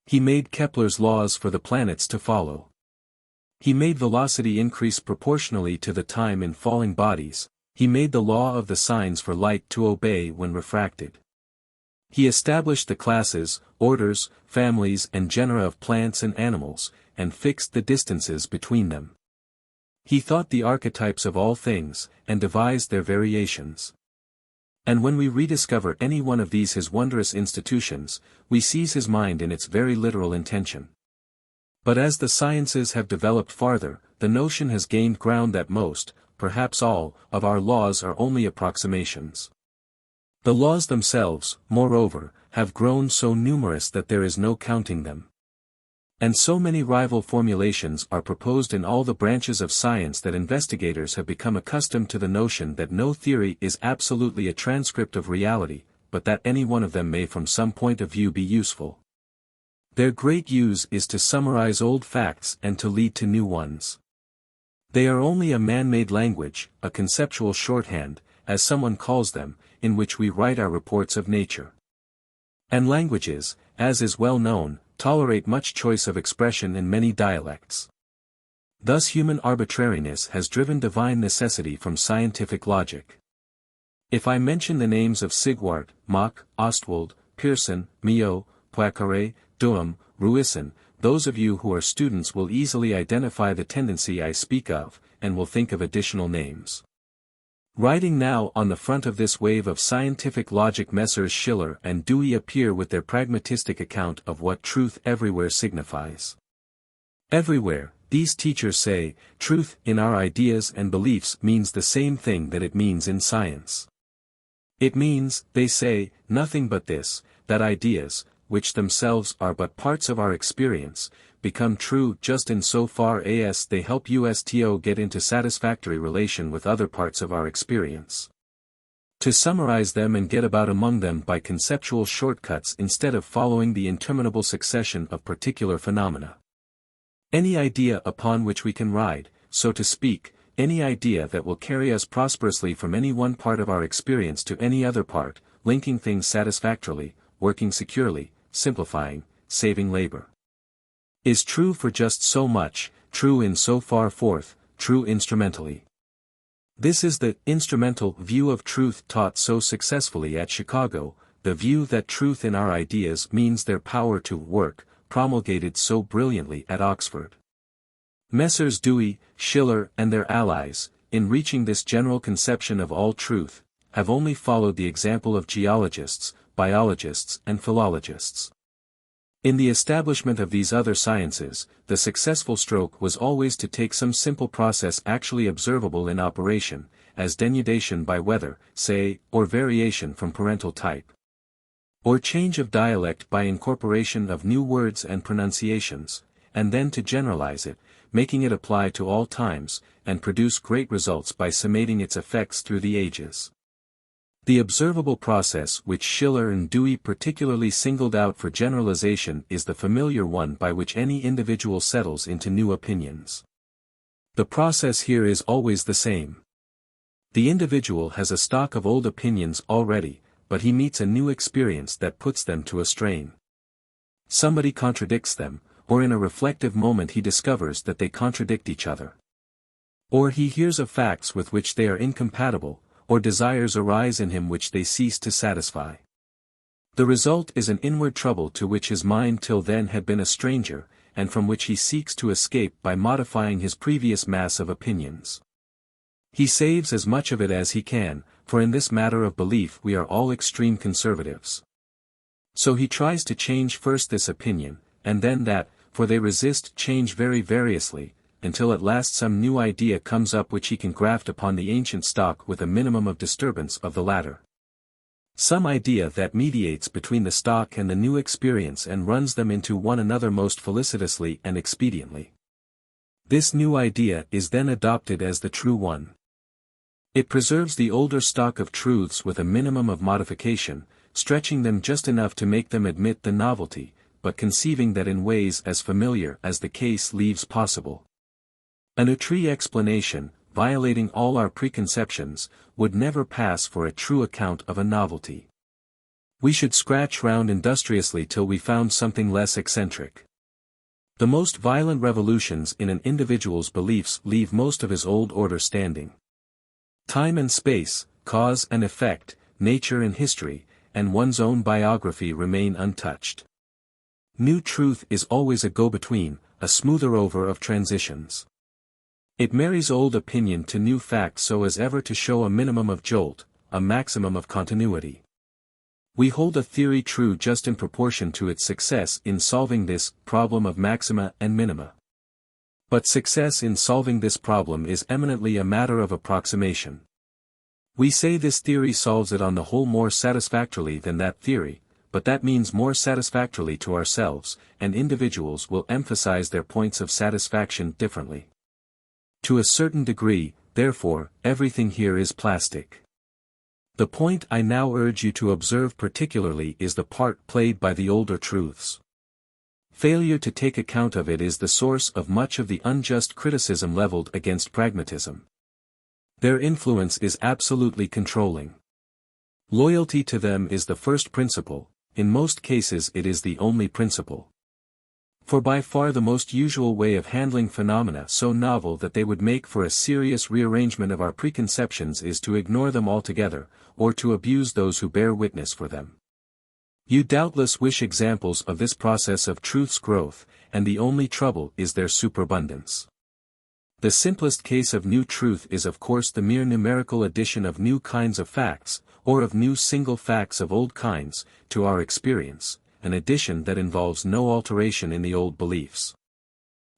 He made Kepler's laws for the planets to follow. He made velocity increase proportionally to the time in falling bodies. He made the law of the signs for light to obey when refracted. He established the classes, orders, families and genera of plants and animals, and fixed the distances between them. He thought the archetypes of all things, and devised their variations. And when we rediscover any one of these his wondrous institutions, we seize his mind in its very literal intention. But as the sciences have developed farther, the notion has gained ground that most, perhaps all, of our laws are only approximations. The laws themselves, moreover, have grown so numerous that there is no counting them. And so many rival formulations are proposed in all the branches of science that investigators have become accustomed to the notion that no theory is absolutely a transcript of reality, but that any one of them may from some point of view be useful. Their great use is to summarize old facts and to lead to new ones. They are only a man-made language, a conceptual shorthand, as someone calls them, in which we write our reports of nature. And languages, as is well known, tolerate much choice of expression in many dialects. Thus human arbitrariness has driven divine necessity from scientific logic. If I mention the names of Sigwart, Mach, Ostwald, Pearson, Mio, Poincaré, Durham, Ruisson, those of you who are students will easily identify the tendency I speak of, and will think of additional names. Riding now on the front of this wave of scientific logic, Messrs. Schiller and Dewey appear with their pragmatistic account of what truth everywhere signifies. Everywhere, these teachers say, truth in our ideas and beliefs means the same thing that it means in science. It means, they say, nothing but this, that ideas, which themselves are but parts of our experience, become true just in so far as they help us to get into satisfactory relation with other parts of our experience. To summarize them and get about among them by conceptual shortcuts instead of following the interminable succession of particular phenomena. Any idea upon which we can ride, so to speak, any idea that will carry us prosperously from any one part of our experience to any other part, linking things satisfactorily, working securely, simplifying, saving labor, is true for just so much, true in so far forth, true instrumentally. This is the instrumental view of truth taught so successfully at Chicago, the view that truth in our ideas means their power to work, promulgated so brilliantly at Oxford. Messrs. Dewey, Schiller and their allies, in reaching this general conception of all truth, have only followed the example of geologists, biologists and philologists. In the establishment of these other sciences, the successful stroke was always to take some simple process actually observable in operation, as denudation by weather, say, or variation from parental type, or change of dialect by incorporation of new words and pronunciations, and then to generalize it, making it apply to all times, and produce great results by summating its effects through the ages. The observable process which Schiller and Dewey particularly singled out for generalization is the familiar one by which any individual settles into new opinions. The process here is always the same. The individual has a stock of old opinions already, but he meets a new experience that puts them to a strain. Somebody contradicts them, or in a reflective moment he discovers that they contradict each other. Or he hears of facts with which they are incompatible, or desires arise in him which they cease to satisfy. The result is an inward trouble to which his mind till then had been a stranger, and from which he seeks to escape by modifying his previous mass of opinions. He saves as much of it as he can, for in this matter of belief we are all extreme conservatives. So he tries to change first this opinion, and then that, for they resist change very variously, until at last some new idea comes up which he can graft upon the ancient stock with a minimum of disturbance of the latter. Some idea that mediates between the stock and the new experience and runs them into one another most felicitously and expediently. This new idea is then adopted as the true one. It preserves the older stock of truths with a minimum of modification, stretching them just enough to make them admit the novelty, but conceiving that in ways as familiar as the case leaves possible. An outre explanation, violating all our preconceptions, would never pass for a true account of a novelty. We should scratch round industriously till we found something less eccentric. The most violent revolutions in an individual's beliefs leave most of his old order standing. Time and space, cause and effect, nature and history, and one's own biography remain untouched. New truth is always a go-between, a smoother over of transitions. It marries old opinion to new fact so as ever to show a minimum of jolt, a maximum of continuity. We hold a theory true just in proportion to its success in solving this problem of maxima and minima. But success in solving this problem is eminently a matter of approximation. We say this theory solves it on the whole more satisfactorily than that theory, but that means more satisfactorily to ourselves, and individuals will emphasize their points of satisfaction differently. To a certain degree, therefore, everything here is plastic. The point I now urge you to observe particularly is the part played by the older truths. Failure to take account of it is the source of much of the unjust criticism leveled against pragmatism. Their influence is absolutely controlling. Loyalty to them is the first principle, in most cases it is the only principle. For by far the most usual way of handling phenomena so novel that they would make for a serious rearrangement of our preconceptions is to ignore them altogether, or to abuse those who bear witness for them. You doubtless wish examples of this process of truth's growth, and the only trouble is their superabundance. The simplest case of new truth is of course the mere numerical addition of new kinds of facts, or of new single facts of old kinds, to our experience, an addition that involves no alteration in the old beliefs.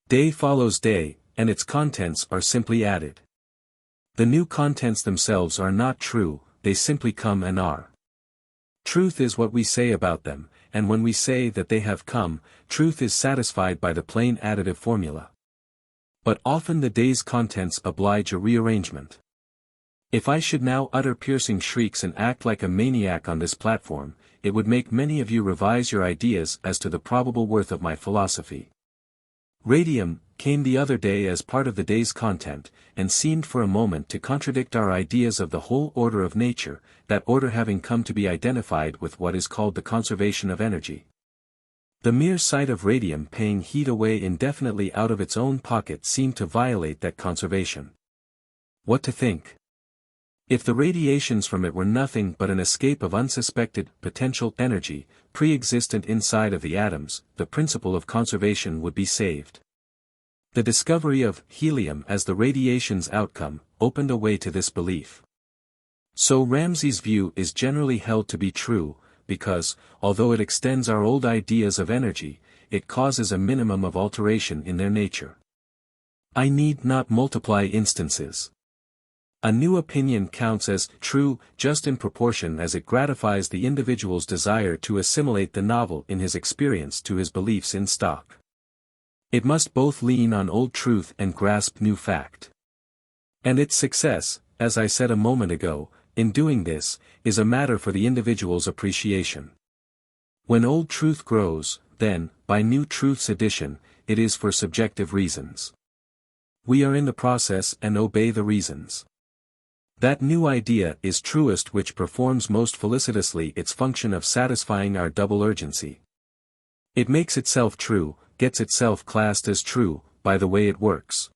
Day follows day, and its contents are simply added. The new contents themselves are not true, they simply come and are. Truth is what we say about them, and when we say that they have come, truth is satisfied by the plain additive formula. But often the day's contents oblige a rearrangement. If I should now utter piercing shrieks and act like a maniac on this platform, it would make many of you revise your ideas as to the probable worth of my philosophy. Radium came the other day as part of the day's content, and seemed for a moment to contradict our ideas of the whole order of nature, that order having come to be identified with what is called the conservation of energy. The mere sight of radium paying heat away indefinitely out of its own pocket seemed to violate that conservation. What to think? If the radiations from it were nothing but an escape of unsuspected potential energy, pre-existent inside of the atoms, the principle of conservation would be saved. The discovery of helium as the radiation's outcome opened a way to this belief. So Ramsey's view is generally held to be true, because, although it extends our old ideas of energy, it causes a minimum of alteration in their nature. I need not multiply instances. A new opinion counts as true just in proportion as it gratifies the individual's desire to assimilate the novel in his experience to his beliefs in stock. It must both lean on old truth and grasp new fact. And its success, as I said a moment ago, in doing this, is a matter for the individual's appreciation. When old truth grows, then, by new truth's addition, it is for subjective reasons. We are in the process and obey the reasons. That new idea is truest which performs most felicitously its function of satisfying our double urgency. It makes itself true, gets itself classed as true, by the way it works.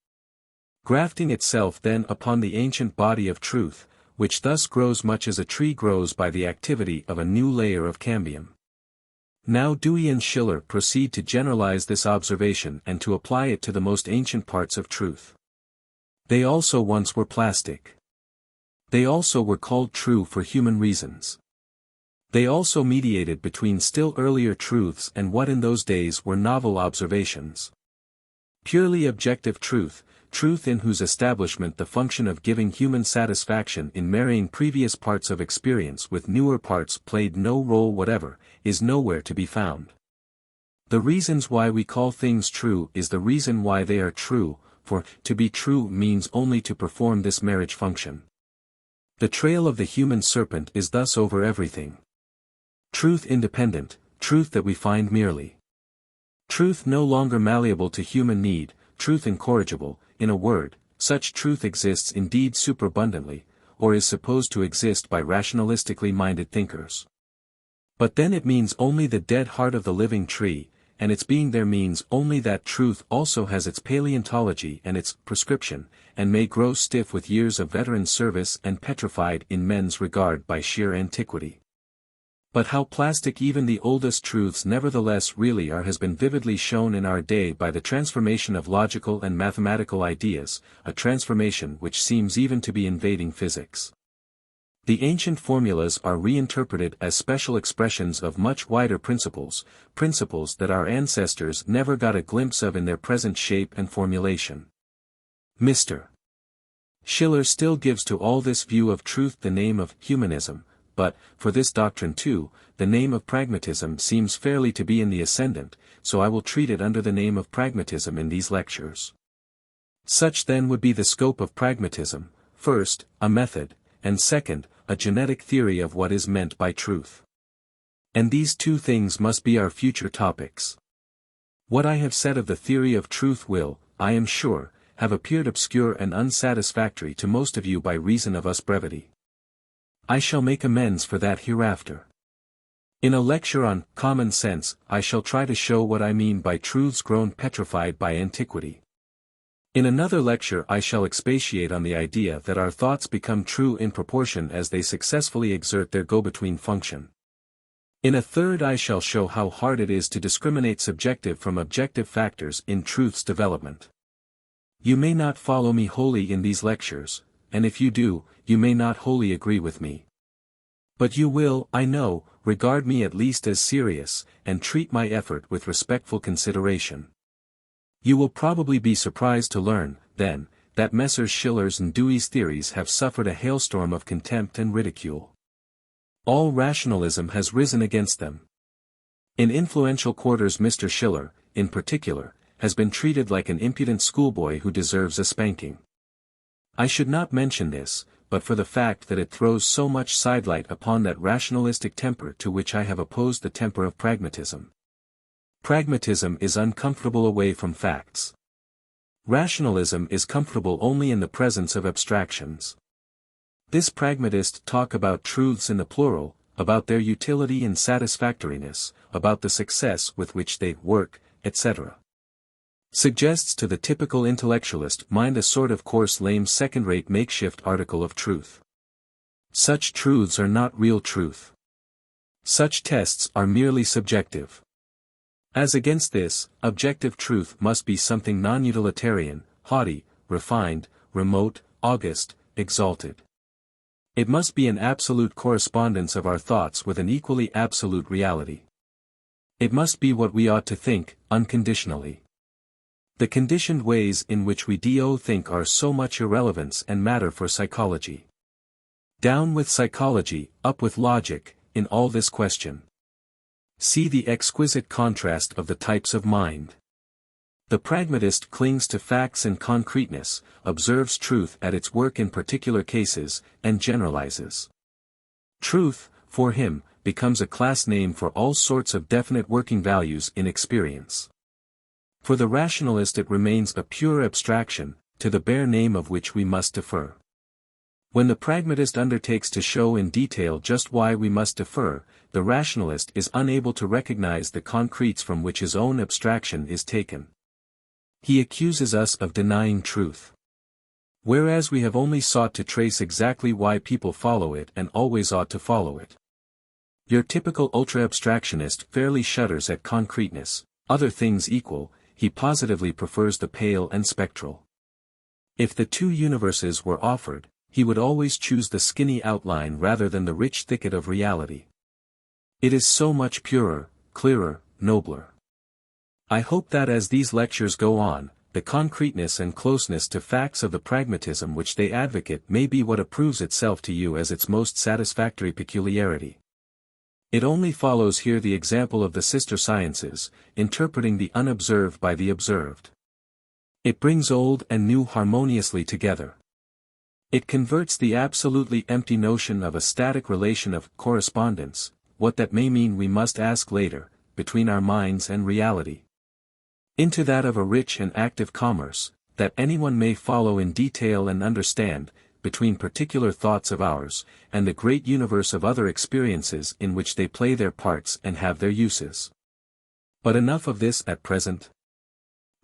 Grafting itself then upon the ancient body of truth, which thus grows much as a tree grows by the activity of a new layer of cambium. Now Dewey and Schiller proceed to generalize this observation and to apply it to the most ancient parts of truth. They also once were plastic. They also were called true for human reasons. They also mediated between still earlier truths and what in those days were novel observations. Purely objective truth, truth in whose establishment the function of giving human satisfaction in marrying previous parts of experience with newer parts played no role whatever, is nowhere to be found. The reasons why we call things true is the reason why they are true, for to be true means only to perform this marriage function. The trail of the human serpent is thus over everything. Truth independent, truth that we find merely. Truth no longer malleable to human need, truth incorrigible, in a word, such truth exists indeed superabundantly, or is supposed to exist by rationalistically minded thinkers. But then it means only the dead heart of the living tree, and its being there means only that truth also has its paleontology and its prescription, and may grow stiff with years of veteran service and petrified in men's regard by sheer antiquity. But how plastic even the oldest truths nevertheless really are has been vividly shown in our day by the transformation of logical and mathematical ideas, a transformation which seems even to be invading physics. The ancient formulas are reinterpreted as special expressions of much wider principles, principles that our ancestors never got a glimpse of in their present shape and formulation. Mr. Schiller still gives to all this view of truth the name of humanism, but, for this doctrine too, the name of pragmatism seems fairly to be in the ascendant, so I will treat it under the name of pragmatism in these lectures. Such then would be the scope of pragmatism: first, a method, and second, a genetic theory of what is meant by truth. And these two things must be our future topics. What I have said of the theory of truth will, I am sure, have appeared obscure and unsatisfactory to most of you by reason of us brevity. I shall make amends for that hereafter. In a lecture on common sense, I shall try to show what I mean by truths grown petrified by antiquity. In another lecture I shall expatiate on the idea that our thoughts become true in proportion as they successfully exert their go-between function. In a third I shall show how hard it is to discriminate subjective from objective factors in truth's development. You may not follow me wholly in these lectures, and if you do, you may not wholly agree with me. But you will, I know, regard me at least as serious, and treat my effort with respectful consideration. You will probably be surprised to learn, then, that Messrs. Schiller's and Dewey's theories have suffered a hailstorm of contempt and ridicule. All rationalism has risen against them. In influential quarters Mr. Schiller, in particular, has been treated like an impudent schoolboy who deserves a spanking. I should not mention this, but for the fact that it throws so much sidelight upon that rationalistic temper to which I have opposed the temper of pragmatism. Pragmatism is uncomfortable away from facts. Rationalism is comfortable only in the presence of abstractions. This pragmatist talk about truths in the plural, about their utility and satisfactoriness, about the success with which they work, etc. Suggests to the typical intellectualist mind a sort of coarse lame second-rate makeshift article of truth. Such truths are not real truth. Such tests are merely subjective. As against this, objective truth must be something non-utilitarian, haughty, refined, remote, august, exalted. It must be an absolute correspondence of our thoughts with an equally absolute reality. It must be what we ought to think, unconditionally. The conditioned ways in which we do think are so much irrelevance and matter for psychology. Down with psychology, up with logic, in all this question. See the exquisite contrast of the types of mind. The pragmatist clings to facts and concreteness, observes truth at its work in particular cases, and generalizes. Truth, for him, becomes a class name for all sorts of definite working values in experience. For the rationalist it remains a pure abstraction, to the bare name of which we must defer. When the pragmatist undertakes to show in detail just why we must defer, the rationalist is unable to recognize the concretes from which his own abstraction is taken. He accuses us of denying truth. Whereas we have only sought to trace exactly why people follow it and always ought to follow it. Your typical ultra-abstractionist fairly shudders at concreteness, other things equal, he positively prefers the pale and spectral. If the two universes were offered, he would always choose the skinny outline rather than the rich thicket of reality. It is so much purer, clearer, nobler. I hope that as these lectures go on, the concreteness and closeness to facts of the pragmatism which they advocate may be what approves itself to you as its most satisfactory peculiarity. It only follows here the example of the sister sciences, interpreting the unobserved by the observed. It brings old and new harmoniously together. It converts the absolutely empty notion of a static relation of correspondence, what that may mean we must ask later, between our minds and reality, into that of a rich and active commerce, that anyone may follow in detail and understand, between particular thoughts of ours, and the great universe of other experiences in which they play their parts and have their uses. But enough of this at present.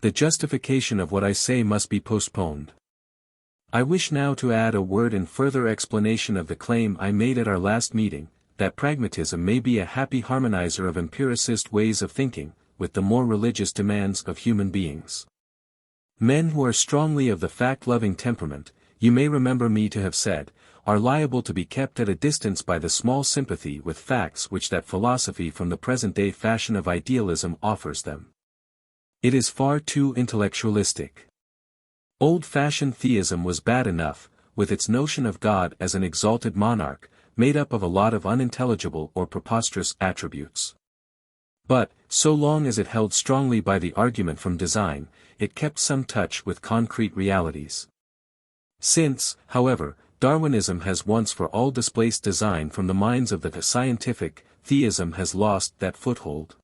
The justification of what I say must be postponed. I wish now to add a word in further explanation of the claim I made at our last meeting, that pragmatism may be a happy harmonizer of empiricist ways of thinking, with the more religious demands of human beings. Men who are strongly of the fact-loving temperament, you may remember me to have said, are liable to be kept at a distance by the small sympathy with facts which that philosophy from the present-day fashion of idealism offers them. It is far too intellectualistic. Old-fashioned theism was bad enough, with its notion of God as an exalted monarch, made up of a lot of unintelligible or preposterous attributes. But, so long as it held strongly by the argument from design, it kept some touch with concrete realities. Since, however, Darwinism has once for all displaced design from the minds of the scientific, theism has lost that foothold.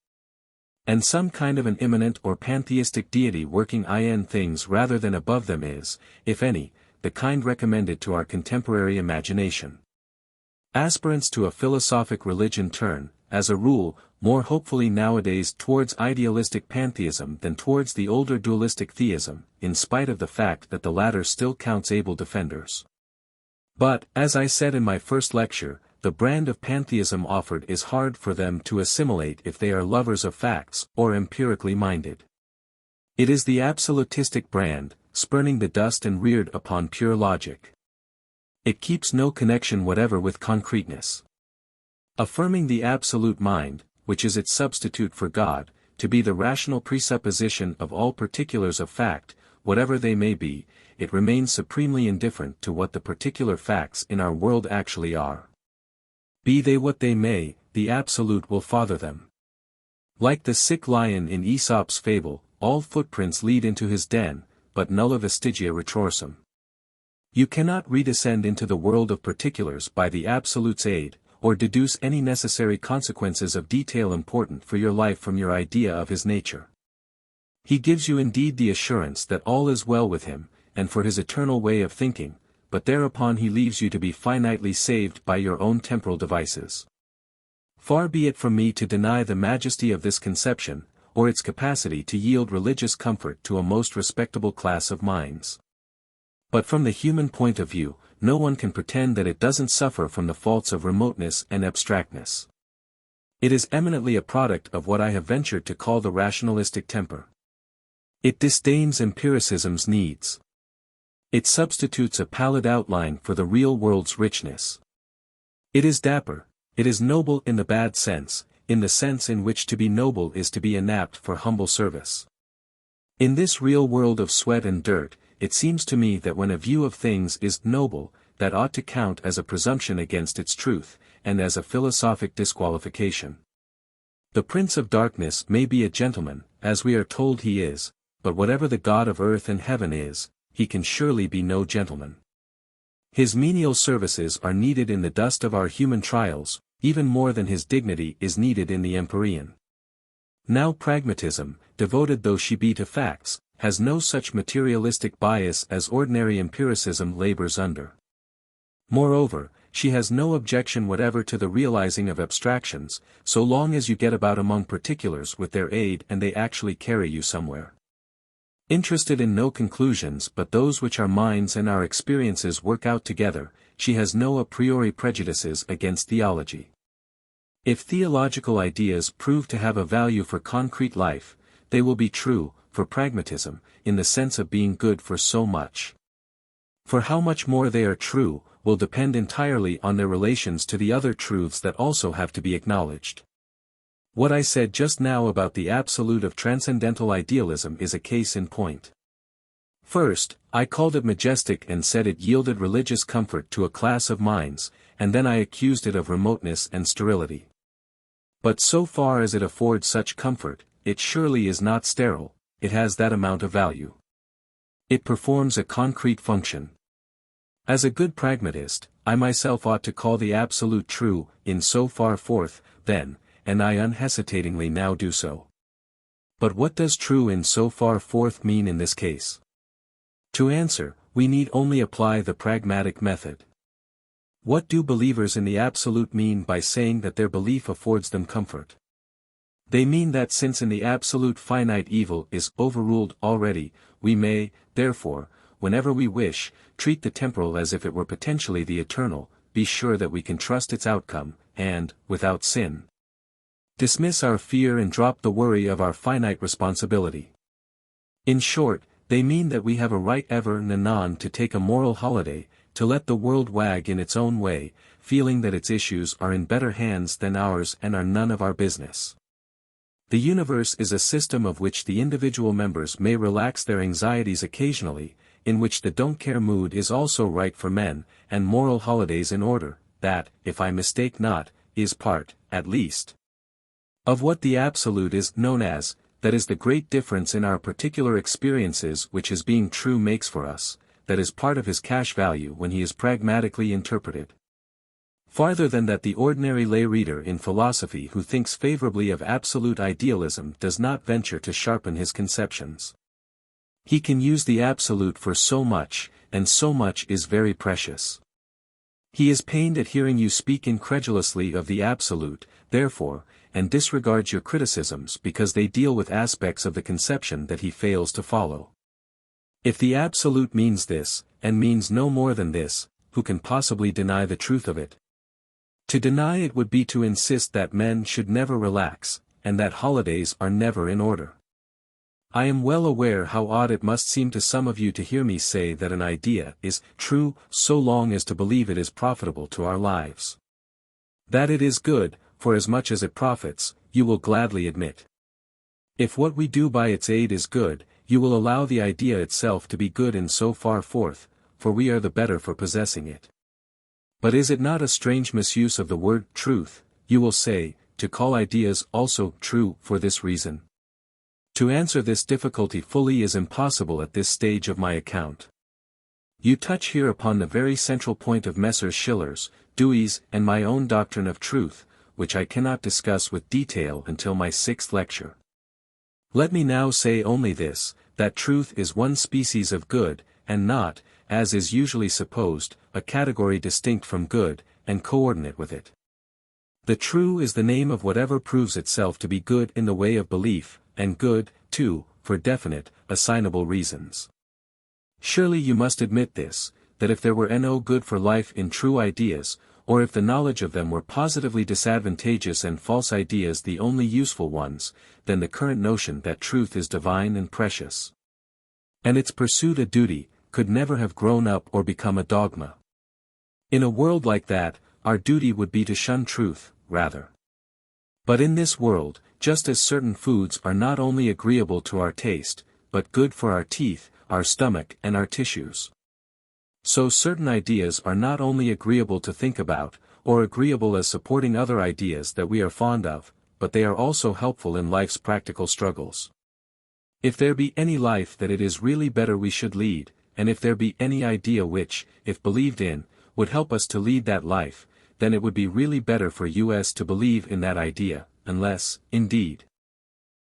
And some kind of an immanent or pantheistic deity working in things rather than above them is, if any, the kind recommended to our contemporary imagination. Aspirants to a philosophic religion turn, as a rule, more hopefully nowadays towards idealistic pantheism than towards the older dualistic theism, in spite of the fact that the latter still counts able defenders. But, as I said in my first lecture, the brand of pantheism offered is hard for them to assimilate if they are lovers of facts, or empirically minded. It is the absolutistic brand, spurning the dust and reared upon pure logic. It keeps no connection whatever with concreteness. Affirming the absolute mind, which is its substitute for God, to be the rational presupposition of all particulars of fact, whatever they may be, it remains supremely indifferent to what the particular facts in our world actually are. Be they what they may, the absolute will father them. Like the sick lion in Aesop's fable, all footprints lead into his den, but nulla vestigia retrorsum. You cannot redescend into the world of particulars by the Absolute's aid, or deduce any necessary consequences of detail important for your life from your idea of his nature. He gives you indeed the assurance that all is well with him, and for his eternal way of thinking, but thereupon he leaves you to be finitely saved by your own temporal devices. Far be it from me to deny the majesty of this conception, or its capacity to yield religious comfort to a most respectable class of minds. But from the human point of view, no one can pretend that it doesn't suffer from the faults of remoteness and abstractness. It is eminently a product of what I have ventured to call the rationalistic temper. It disdains empiricism's needs. It substitutes a pallid outline for the real world's richness. It is dapper, it is noble in the bad sense, in the sense in which to be noble is to be inapt for humble service. In this real world of sweat and dirt, it seems to me that when a view of things is noble, that ought to count as a presumption against its truth, and as a philosophic disqualification. The Prince of Darkness may be a gentleman, as we are told he is, but whatever the God of earth and heaven is, he can surely be no gentleman. His menial services are needed in the dust of our human trials, even more than his dignity is needed in the empyrean. Now pragmatism, devoted though she be to facts, has no such materialistic bias as ordinary empiricism labors under. Moreover, she has no objection whatever to the realizing of abstractions, so long as you get about among particulars with their aid and they actually carry you somewhere. Interested in no conclusions but those which our minds and our experiences work out together, she has no a priori prejudices against theology. If theological ideas prove to have a value for concrete life, they will be true, for pragmatism, in the sense of being good for so much. For how much more they are true, will depend entirely on their relations to the other truths that also have to be acknowledged. What I said just now about the absolute of transcendental idealism is a case in point. First, I called it majestic and said it yielded religious comfort to a class of minds, and then I accused it of remoteness and sterility. But so far as it affords such comfort, it surely is not sterile, it has that amount of value. It performs a concrete function. As a good pragmatist, I myself ought to call the absolute true, in so far forth, then, and I unhesitatingly now do so. But what does true in so far forth mean in this case? To answer, we need only apply the pragmatic method. What do believers in the absolute mean by saying that their belief affords them comfort? They mean that since in the absolute finite evil is overruled already, we may, therefore, whenever we wish, treat the temporal as if it were potentially the eternal, be sure that we can trust its outcome, and, without sin, dismiss our fear and drop the worry of our finite responsibility. In short, they mean that we have a right ever and anon to take a moral holiday, to let the world wag in its own way, feeling that its issues are in better hands than ours and are none of our business. The universe is a system of which the individual members may relax their anxieties occasionally, in which the don't-care mood is also right for men, and moral holidays in order, that, if I mistake not, is part, at least, of what the absolute is known as, that is the great difference in our particular experiences which his being true makes for us, that is part of his cash value when he is pragmatically interpreted. Farther than that the ordinary lay reader in philosophy who thinks favorably of absolute idealism does not venture to sharpen his conceptions. He can use the absolute for so much, and so much is very precious. He is pained at hearing you speak incredulously of the absolute, therefore, and disregards your criticisms because they deal with aspects of the conception that he fails to follow. If the absolute means this, and means no more than this, who can possibly deny the truth of it? To deny it would be to insist that men should never relax, and that holidays are never in order. I am well aware how odd it must seem to some of you to hear me say that an idea is true so long as to believe it is profitable to our lives. That it is good, for as much as it profits, you will gladly admit. If what we do by its aid is good, you will allow the idea itself to be good in so far forth, for we are the better for possessing it. But is it not a strange misuse of the word truth, you will say, to call ideas also true for this reason? To answer this difficulty fully is impossible at this stage of my account. You touch here upon the very central point of Messrs. Schiller's, Dewey's, and my own doctrine of truth, which I cannot discuss with detail until my 6th lecture. Let me now say only this, that truth is one species of good, and not, as is usually supposed, a category distinct from good, and coordinate with it. The true is the name of whatever proves itself to be good in the way of belief, and good, too, for definite, assignable reasons. Surely you must admit this, that if there were no good for life in true ideas, or if the knowledge of them were positively disadvantageous and false ideas the only useful ones, then the current notion that truth is divine and precious, and its pursuit a duty, could never have grown up or become a dogma. In a world like that, our duty would be to shun truth, rather. But in this world, just as certain foods are not only agreeable to our taste, but good for our teeth, our stomach and our tissues, so certain ideas are not only agreeable to think about, or agreeable as supporting other ideas that we are fond of, but they are also helpful in life's practical struggles. If there be any life that it is really better we should lead, and if there be any idea which, if believed in, would help us to lead that life, then it would be really better for us to believe in that idea, unless, indeed,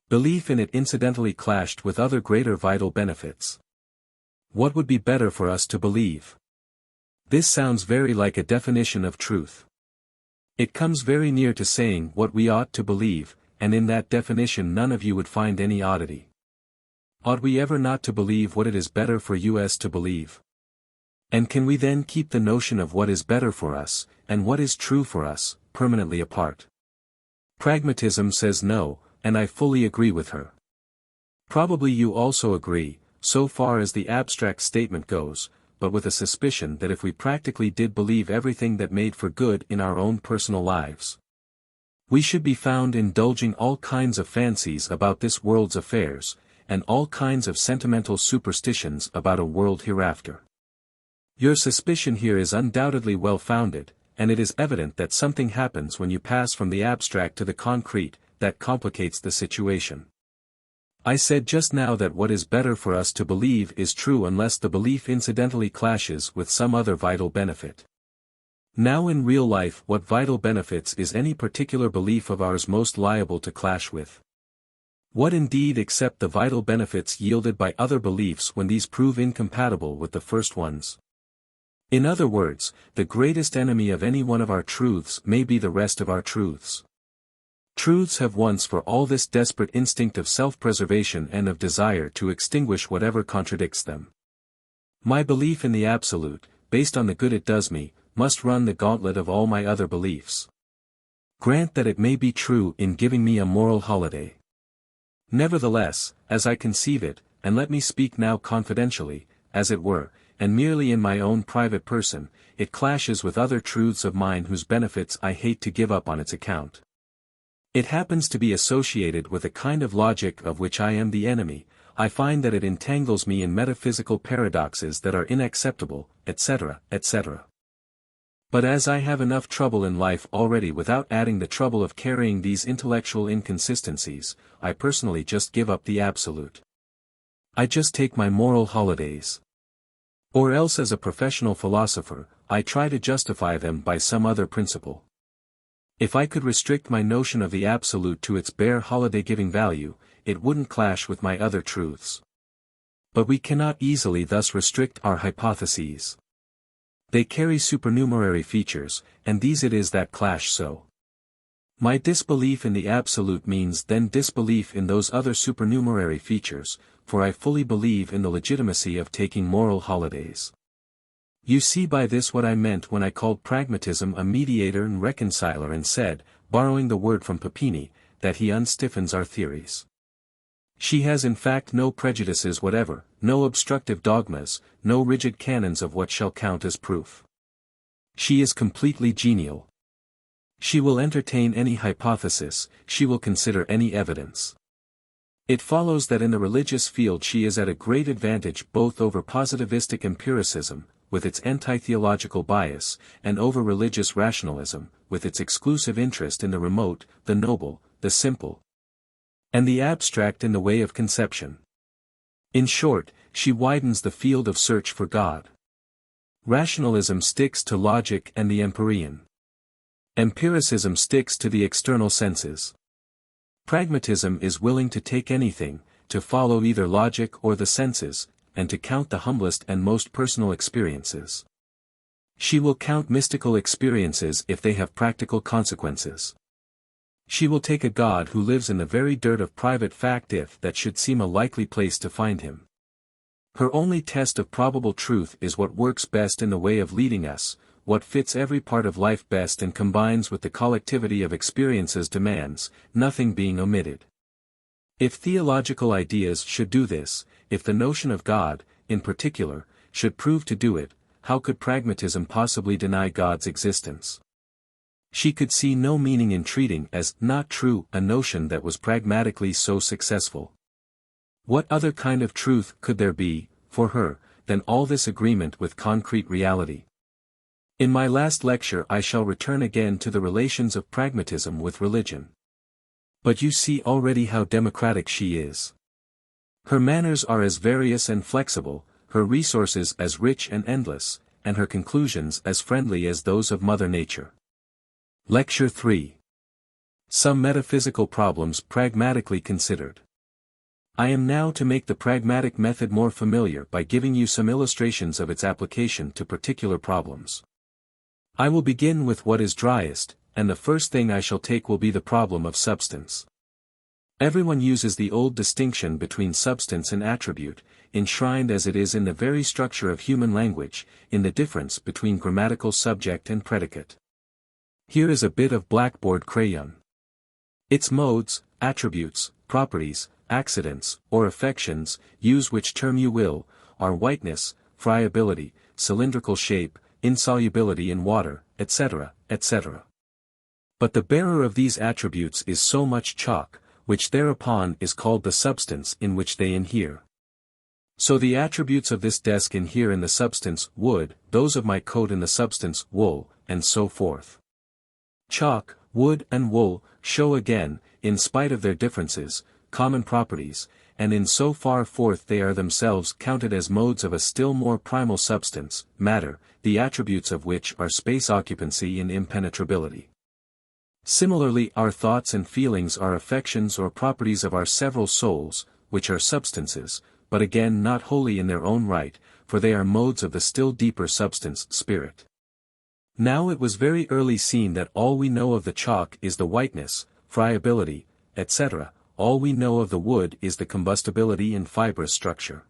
belief in it incidentally clashed with other greater vital benefits. What would be better for us to believe? This sounds very like a definition of truth. It comes very near to saying what we ought to believe, and in that definition none of you would find any oddity. Ought we ever not to believe what it is better for us to believe? And can we then keep the notion of what is better for us, and what is true for us, permanently apart? Pragmatism says no, and I fully agree with her. Probably you also agree, so far as the abstract statement goes, but with a suspicion that if we practically did believe everything that made for good in our own personal lives, we should be found indulging all kinds of fancies about this world's affairs, and all kinds of sentimental superstitions about a world hereafter. Your suspicion here is undoubtedly well-founded, and it is evident that something happens when you pass from the abstract to the concrete, that complicates the situation. I said just now that what is better for us to believe is true unless the belief incidentally clashes with some other vital benefit. Now in real life, what vital benefits is any particular belief of ours most liable to clash with? What indeed except the vital benefits yielded by other beliefs when these prove incompatible with the first ones? In other words, the greatest enemy of any one of our truths may be the rest of our truths. Truths have once for all this desperate instinct of self-preservation and of desire to extinguish whatever contradicts them. My belief in the absolute, based on the good it does me, must run the gauntlet of all my other beliefs. Grant that it may be true in giving me a moral holiday. Nevertheless, as I conceive it, and let me speak now confidentially, as it were, and merely in my own private person, it clashes with other truths of mine whose benefits I hate to give up on its account. It happens to be associated with a kind of logic of which I am the enemy. I find that it entangles me in metaphysical paradoxes that are unacceptable, etc., etc. But as I have enough trouble in life already without adding the trouble of carrying these intellectual inconsistencies, I personally just give up the absolute. I just take my moral holidays. Or else as a professional philosopher, I try to justify them by some other principle. If I could restrict my notion of the absolute to its bare holiday-giving value, it wouldn't clash with my other truths. But we cannot easily thus restrict our hypotheses. They carry supernumerary features, and these it is that clash so. My disbelief in the absolute means then disbelief in those other supernumerary features, for I fully believe in the legitimacy of taking moral holidays. You see by this what I meant when I called pragmatism a mediator and reconciler and said, borrowing the word from Papini, that he unstiffens our theories. She has in fact no prejudices whatever, no obstructive dogmas, no rigid canons of what shall count as proof. She is completely genial. She will entertain any hypothesis, she will consider any evidence. It follows that in the religious field she is at a great advantage both over positivistic empiricism, with its anti-theological bias, and over-religious rationalism, with its exclusive interest in the remote, the noble, the simple, and the abstract in the way of conception. In short, she widens the field of search for God. Rationalism sticks to logic and the empyrean. Empiricism sticks to the external senses. Pragmatism is willing to take anything, to follow either logic or the senses, and to count the humblest and most personal experiences. She will count mystical experiences if they have practical consequences. She will take a God who lives in the very dirt of private fact if that should seem a likely place to find him. Her only test of probable truth is what works best in the way of leading us, what fits every part of life best and combines with the collectivity of experiences demands, nothing being omitted. If theological ideas should do this, if the notion of God, in particular, should prove to do it, how could pragmatism possibly deny God's existence? She could see no meaning in treating as not true a notion that was pragmatically so successful. What other kind of truth could there be, for her, than all this agreement with concrete reality? In my last lecture I shall return again to the relations of pragmatism with religion. But you see already how democratic she is. Her manners are as various and flexible, her resources as rich and endless, and her conclusions as friendly as those of Mother Nature. Lecture 3. Some metaphysical problems pragmatically considered. I am now to make the pragmatic method more familiar by giving you some illustrations of its application to particular problems. I will begin with what is driest, and the first thing I shall take will be the problem of substance. Everyone uses the old distinction between substance and attribute, enshrined as it is in the very structure of human language, in the difference between grammatical subject and predicate. Here is a bit of blackboard crayon. Its modes, attributes, properties, accidents, or affections, use which term you will, are whiteness, friability, cylindrical shape, insolubility in water, etc., etc. But the bearer of these attributes is so much chalk, which thereupon is called the substance in which they inhere. So the attributes of this desk inhere in the substance wood, those of my coat in the substance wool, and so forth. Chalk, wood and wool, show again, in spite of their differences, common properties, and in so far forth they are themselves counted as modes of a still more primal substance, matter, the attributes of which are space occupancy and impenetrability. Similarly our thoughts and feelings are affections or properties of our several souls, which are substances, but again not wholly in their own right, for they are modes of the still deeper substance, spirit. Now it was very early seen that all we know of the chalk is the whiteness, friability, etc., all we know of the wood is the combustibility and fibrous structure.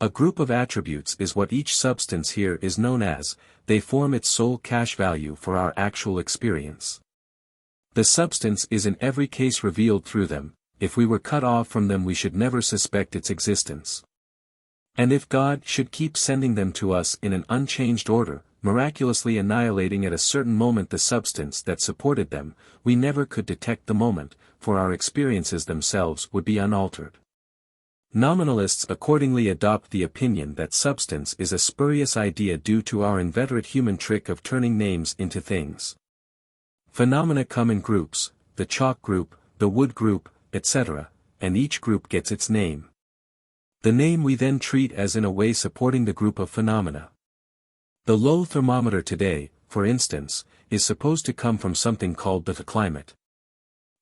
A group of attributes is what each substance here is known as, they form its sole cash value for our actual experience. The substance is in every case revealed through them, if we were cut off from them we should never suspect its existence. And if God should keep sending them to us in an unchanged order, miraculously annihilating at a certain moment the substance that supported them, we never could detect the moment, for our experiences themselves would be unaltered. Nominalists accordingly adopt the opinion that substance is a spurious idea due to our inveterate human trick of turning names into things. Phenomena come in groups, the chalk group, the wood group, etc., and each group gets its name. The name we then treat as in a way supporting the group of phenomena. The low thermometer today, for instance, is supposed to come from something called the climate.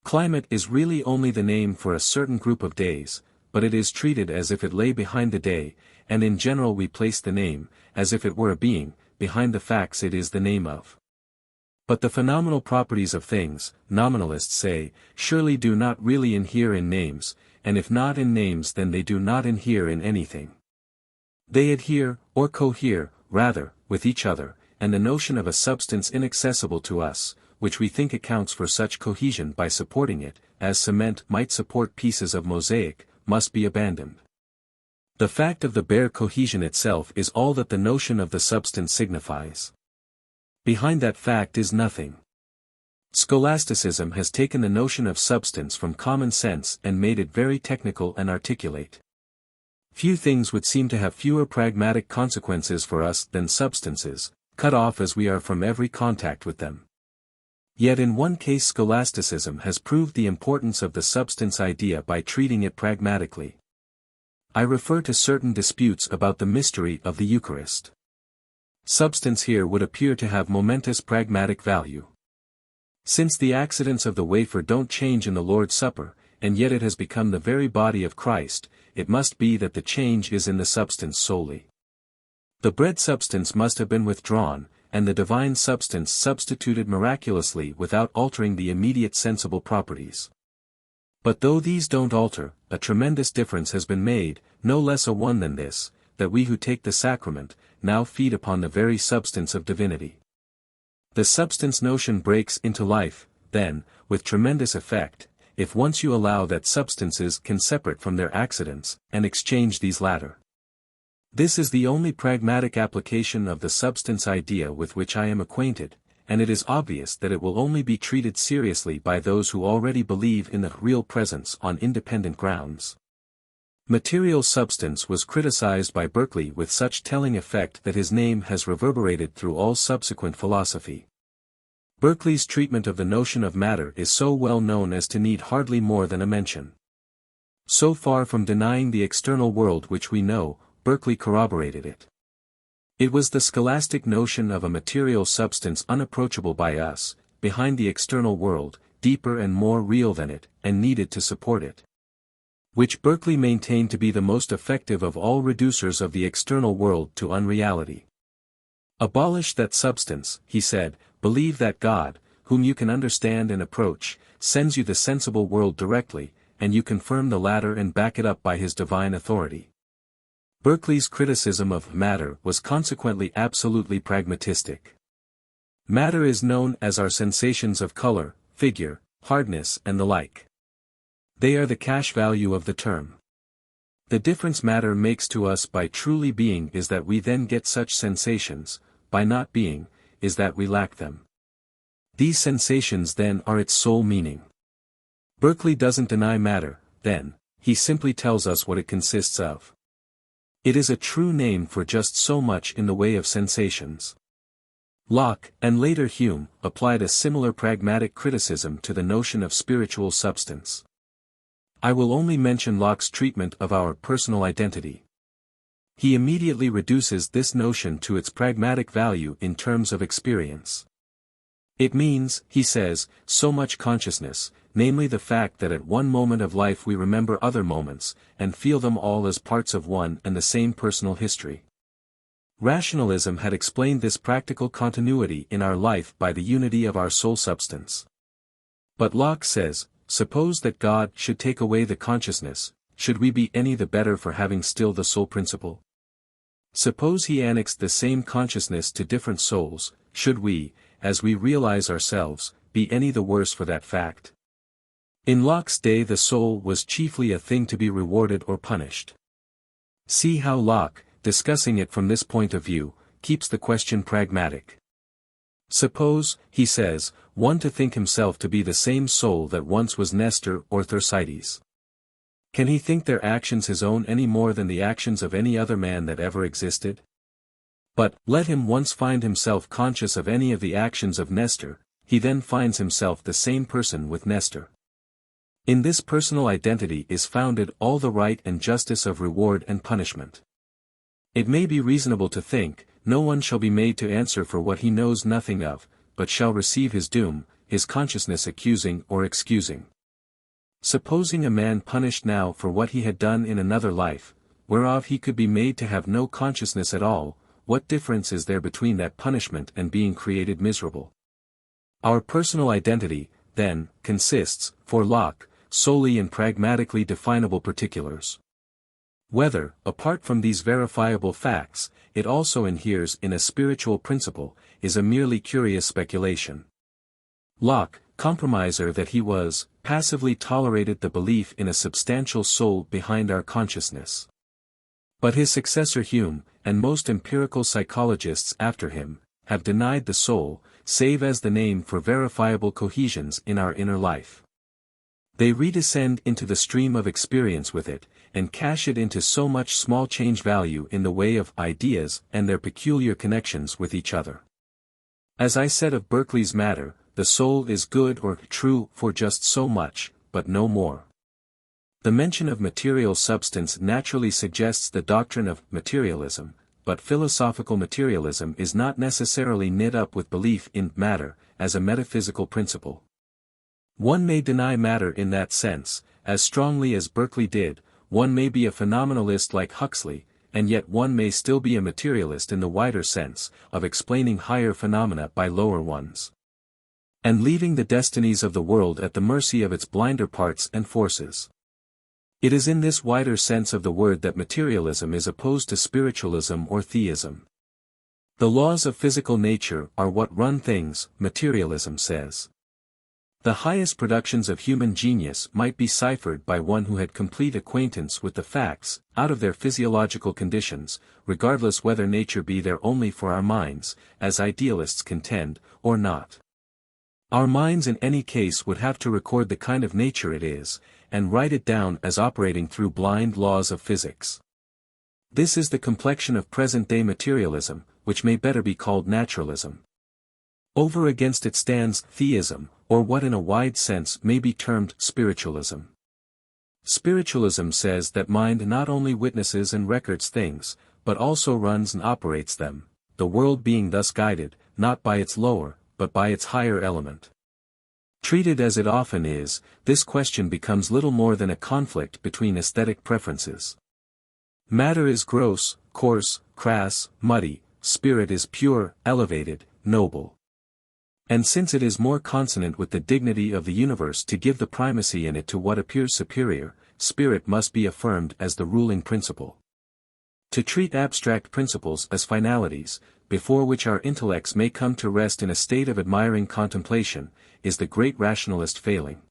Climate is really only the name for a certain group of days, but it is treated as if it lay behind the day, and in general we place the name, as if it were a being, behind the facts it is the name of. But the phenomenal properties of things, nominalists say, surely do not really inhere in names, and if not in names then they do not inhere in anything. They adhere, or cohere, rather, with each other, and the notion of a substance inaccessible to us, which we think accounts for such cohesion by supporting it, as cement might support pieces of mosaic, must be abandoned. The fact of the bare cohesion itself is all that the notion of the substance signifies. Behind that fact is nothing. Scholasticism has taken the notion of substance from common sense and made it very technical and articulate. Few things would seem to have fewer pragmatic consequences for us than substances, cut off as we are from every contact with them. Yet in one case scholasticism has proved the importance of the substance idea by treating it pragmatically. I refer to certain disputes about the mystery of the Eucharist. Substance here would appear to have momentous pragmatic value. Since the accidents of the wafer don't change in the Lord's Supper, and yet it has become the very body of Christ, it must be that the change is in the substance solely. The bread substance must have been withdrawn, and the divine substance substituted miraculously without altering the immediate sensible properties. But though these don't alter, a tremendous difference has been made, no less a one than this, that we who take the sacrament, now feed upon the very substance of divinity. The substance notion breaks into life, then, with tremendous effect, if once you allow that substances can separate from their accidents, and exchange these latter. This is the only pragmatic application of the substance idea with which I am acquainted, and it is obvious that it will only be treated seriously by those who already believe in the real presence on independent grounds. Material substance was criticized by Berkeley with such telling effect that his name has reverberated through all subsequent philosophy. Berkeley's treatment of the notion of matter is so well known as to need hardly more than a mention. So far from denying the external world which we know, Berkeley corroborated it. It was the scholastic notion of a material substance unapproachable by us, behind the external world, deeper and more real than it, and needed to support it, which Berkeley maintained to be the most effective of all reducers of the external world to unreality. Abolish that substance, he said, believe that God, whom you can understand and approach, sends you the sensible world directly, and you confirm the latter and back it up by his divine authority. Berkeley's criticism of matter was consequently absolutely pragmatistic. Matter is known as our sensations of color, figure, hardness and the like. They are the cash value of the term. The difference matter makes to us by truly being is that we then get such sensations, by not being, is that we lack them. These sensations then are its sole meaning. Berkeley doesn't deny matter, then, he simply tells us what it consists of. It is a true name for just so much in the way of sensations. Locke, and later Hume, applied a similar pragmatic criticism to the notion of spiritual substance. I will only mention Locke's treatment of our personal identity. He immediately reduces this notion to its pragmatic value in terms of experience. It means, he says, so much consciousness, namely the fact that at one moment of life we remember other moments, and feel them all as parts of one and the same personal history. Rationalism had explained this practical continuity in our life by the unity of our soul substance. But Locke says, suppose that God should take away the consciousness, should we be any the better for having still the soul principle? Suppose he annexed the same consciousness to different souls, should we, as we realize ourselves, be any the worse for that fact? In Locke's day the soul was chiefly a thing to be rewarded or punished. See how Locke, discussing it from this point of view, keeps the question pragmatic. Suppose, he says, one to think himself to be the same soul that once was Nestor or Thersites. Can he think their actions his own any more than the actions of any other man that ever existed? But, let him once find himself conscious of any of the actions of Nestor, he then finds himself the same person with Nestor. In this personal identity is founded all the right and justice of reward and punishment. It may be reasonable to think, no one shall be made to answer for what he knows nothing of, but shall receive his doom, his consciousness accusing or excusing. Supposing a man punished now for what he had done in another life, whereof he could be made to have no consciousness at all, what difference is there between that punishment and being created miserable? Our personal identity, then, consists, for Locke, solely in pragmatically definable particulars. Whether, apart from these verifiable facts, it also inheres in a spiritual principle, is a merely curious speculation. Locke, compromiser that he was, passively tolerated the belief in a substantial soul behind our consciousness. But his successor Hume, and most empirical psychologists after him, have denied the soul, save as the name for verifiable cohesions in our inner life. They redescend into the stream of experience with it, and cash it into so much small change value in the way of ideas and their peculiar connections with each other. As I said of Berkeley's matter, the soul is good or true for just so much, but no more. The mention of material substance naturally suggests the doctrine of materialism, but philosophical materialism is not necessarily knit up with belief in matter, as a metaphysical principle. One may deny matter in that sense, as strongly as Berkeley did. One may be a phenomenalist like Huxley, and yet one may still be a materialist in the wider sense, of explaining higher phenomena by lower ones, and leaving the destinies of the world at the mercy of its blinder parts and forces. It is in this wider sense of the word that materialism is opposed to spiritualism or theism. The laws of physical nature are what run things, materialism says. The highest productions of human genius might be ciphered by one who had complete acquaintance with the facts, out of their physiological conditions, regardless whether nature be there only for our minds, as idealists contend, or not. Our minds in any case would have to record the kind of nature it is, and write it down as operating through blind laws of physics. This is the complexion of present-day materialism, which may better be called naturalism. Over against it stands theism, or what in a wide sense may be termed spiritualism. Spiritualism says that mind not only witnesses and records things, but also runs and operates them, the world being thus guided, not by its lower, but by its higher element. Treated as it often is, this question becomes little more than a conflict between aesthetic preferences. Matter is gross, coarse, crass, muddy, spirit is pure, elevated, noble. And since it is more consonant with the dignity of the universe to give the primacy in it to what appears superior, spirit must be affirmed as the ruling principle. To treat abstract principles as finalities, before which our intellects may come to rest in a state of admiring contemplation, is the great rationalist failing.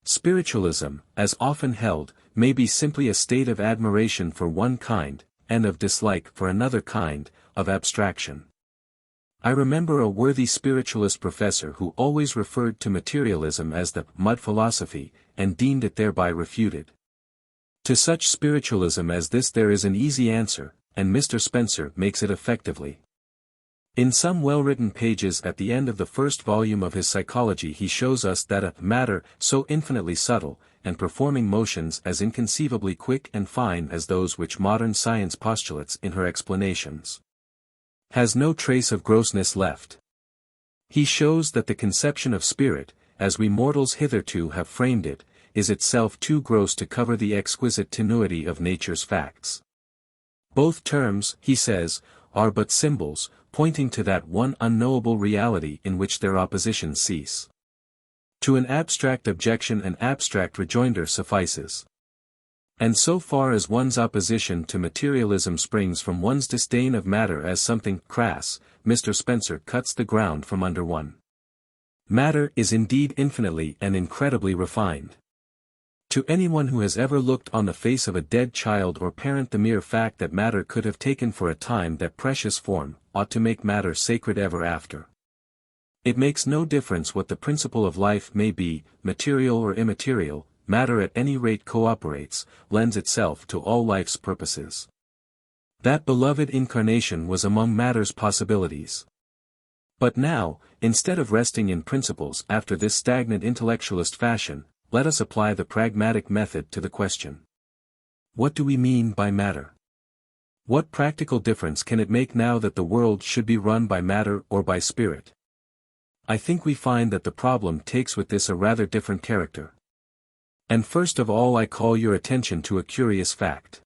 Spiritualism, as often held, may be simply a state of admiration for one kind, and of dislike for another kind, of abstraction. I remember a worthy spiritualist professor who always referred to materialism as the mud philosophy, and deemed it thereby refuted. To such spiritualism as this there is an easy answer, and Mr. Spencer makes it effectively. In some well-written pages at the end of the first volume of his Psychology he shows us that a matter so infinitely subtle, and performing motions as inconceivably quick and fine as those which modern science postulates in her explanations, has no trace of grossness left. He shows that the conception of spirit, as we mortals hitherto have framed it, is itself too gross to cover the exquisite tenuity of nature's facts. Both terms, he says, are but symbols, pointing to that one unknowable reality in which their oppositions cease. To an abstract objection an abstract rejoinder suffices. And so far as one's opposition to materialism springs from one's disdain of matter as something crass, Mr. Spencer cuts the ground from under one. Matter is indeed infinitely and incredibly refined. To anyone who has ever looked on the face of a dead child or parent the mere fact that matter could have taken for a time that precious form, ought to make matter sacred ever after. It makes no difference what the principle of life may be, material or immaterial, matter at any rate cooperates, lends itself to all life's purposes. That beloved incarnation was among matter's possibilities. But now, instead of resting in principles after this stagnant intellectualist fashion, let us apply the pragmatic method to the question. What do we mean by matter? What practical difference can it make now that the world should be run by matter or by spirit? I think we find that the problem takes with this a rather different character. And first of all I call your attention to a curious fact.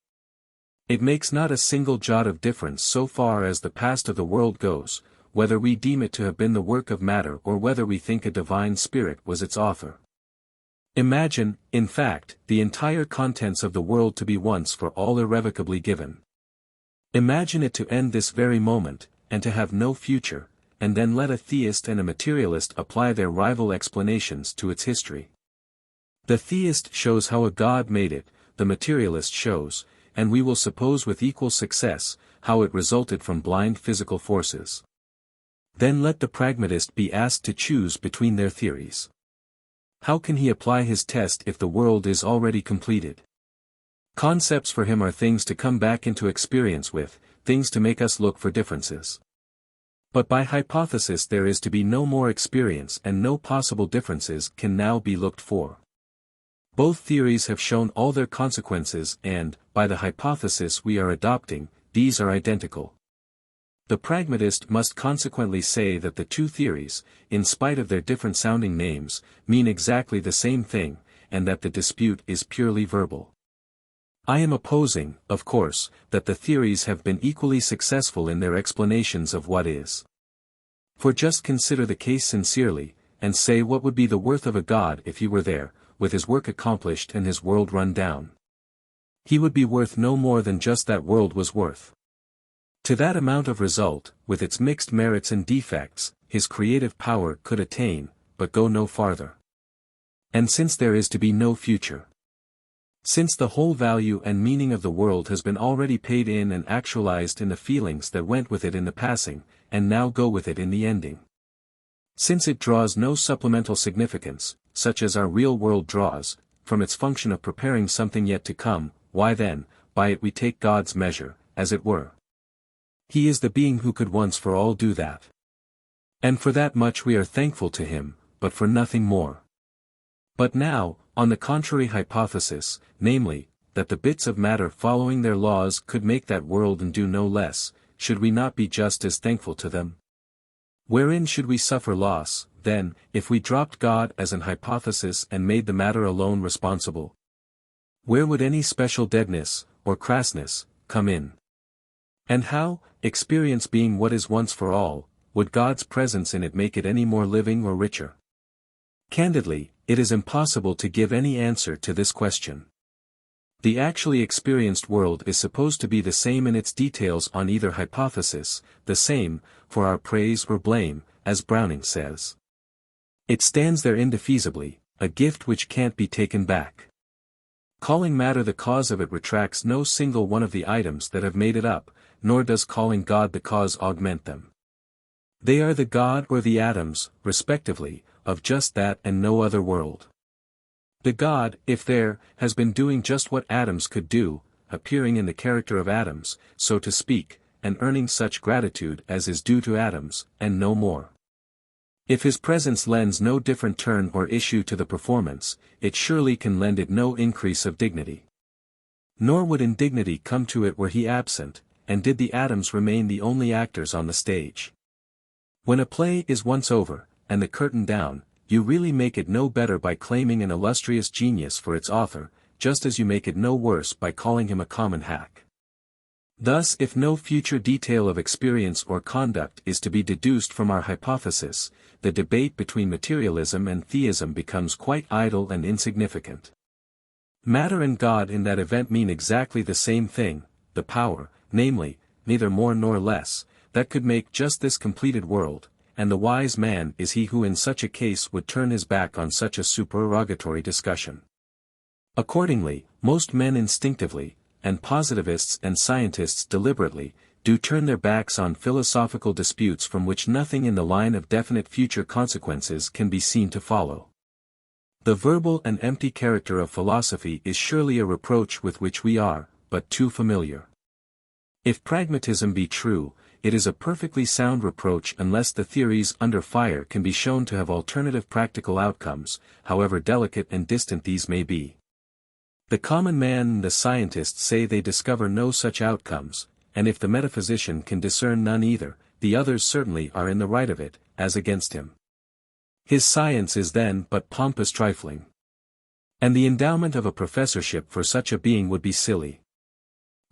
It makes not a single jot of difference so far as the past of the world goes, whether we deem it to have been the work of matter or whether we think a divine spirit was its author. Imagine, in fact, the entire contents of the world to be once for all irrevocably given. Imagine it to end this very moment, and to have no future, and then let a theist and a materialist apply their rival explanations to its history. The theist shows how a God made it, the materialist shows, and we will suppose with equal success, how it resulted from blind physical forces. Then let the pragmatist be asked to choose between their theories. How can he apply his test if the world is already completed? Concepts for him are things to come back into experience with, things to make us look for differences. But by hypothesis there is to be no more experience and no possible differences can now be looked for. Both theories have shown all their consequences and, by the hypothesis we are adopting, these are identical. The pragmatist must consequently say that the two theories, in spite of their different sounding names, mean exactly the same thing, and that the dispute is purely verbal. I am opposing, of course, that the theories have been equally successful in their explanations of what is. For just consider the case sincerely, and say what would be the worth of a God if he were there, with his work accomplished and his world run down. He would be worth no more than just that world was worth. To that amount of result, with its mixed merits and defects, his creative power could attain, but go no farther. And since there is to be no future, since the whole value and meaning of the world has been already paid in and actualized in the feelings that went with it in the passing, and now go with it in the ending. Since it draws no supplemental significance, such as our real world draws, from its function of preparing something yet to come, why then, by it we take God's measure, as it were. He is the being who could once for all do that. And for that much we are thankful to him, but for nothing more. But now, on the contrary hypothesis, namely, that the bits of matter following their laws could make that world and do no less, should we not be just as thankful to them? Wherein should we suffer loss, then, if we dropped God as an hypothesis and made the matter alone responsible? Where would any special deadness, or crassness, come in? And how, experience being what is once for all, would God's presence in it make it any more living or richer? Candidly, it is impossible to give any answer to this question. The actually experienced world is supposed to be the same in its details on either hypothesis, the same, for our praise or blame, as Browning says. It stands there indefeasibly, a gift which can't be taken back. Calling matter the cause of it retracts no single one of the items that have made it up, nor does calling God the cause augment them. They are the God or the atoms, respectively, of just that and no other world. The God, if there, has been doing just what atoms could do, appearing in the character of atoms, so to speak, and earning such gratitude as is due to atoms, and no more. If his presence lends no different turn or issue to the performance, it surely can lend it no increase of dignity. Nor would indignity come to it were he absent, and did the atoms remain the only actors on the stage. When a play is once over, and the curtain down, you really make it no better by claiming an illustrious genius for its author, just as you make it no worse by calling him a common hack. Thus if no future detail of experience or conduct is to be deduced from our hypothesis, the debate between materialism and theism becomes quite idle and insignificant. Matter and God in that event mean exactly the same thing, the power, namely, neither more nor less, that could make just this completed world, and the wise man is he who in such a case would turn his back on such a supererogatory discussion. Accordingly, most men instinctively, and positivists and scientists deliberately, do turn their backs on philosophical disputes from which nothing in the line of definite future consequences can be seen to follow. The verbal and empty character of philosophy is surely a reproach with which we are, but too familiar. If pragmatism be true, it is a perfectly sound reproach unless the theories under fire can be shown to have alternative practical outcomes, however delicate and distant these may be. The common man and the scientist say they discover no such outcomes, and if the metaphysician can discern none either, the others certainly are in the right of it, as against him. His science is then but pompous trifling. And the endowment of a professorship for such a being would be silly.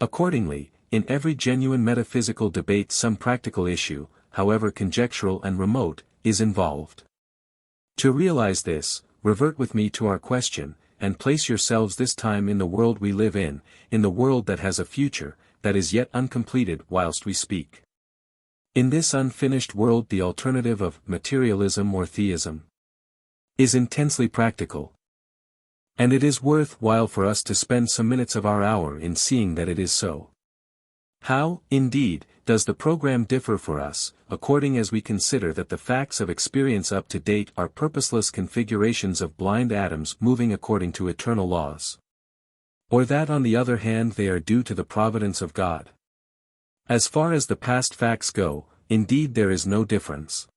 Accordingly, in every genuine metaphysical debate some practical issue, however conjectural and remote, is involved. To realize this, revert with me to our question, and place yourselves this time in the world we live in the world that has a future, that is yet uncompleted whilst we speak. In this unfinished world the alternative of materialism or theism is intensely practical. And it is worth while for us to spend some minutes of our hour in seeing that it is so. How, indeed, does the program differ for us, according as we consider that the facts of experience up to date are purposeless configurations of blind atoms moving according to eternal laws? Or that on the other hand they are due to the providence of God? As far as the past facts go, indeed there is no difference.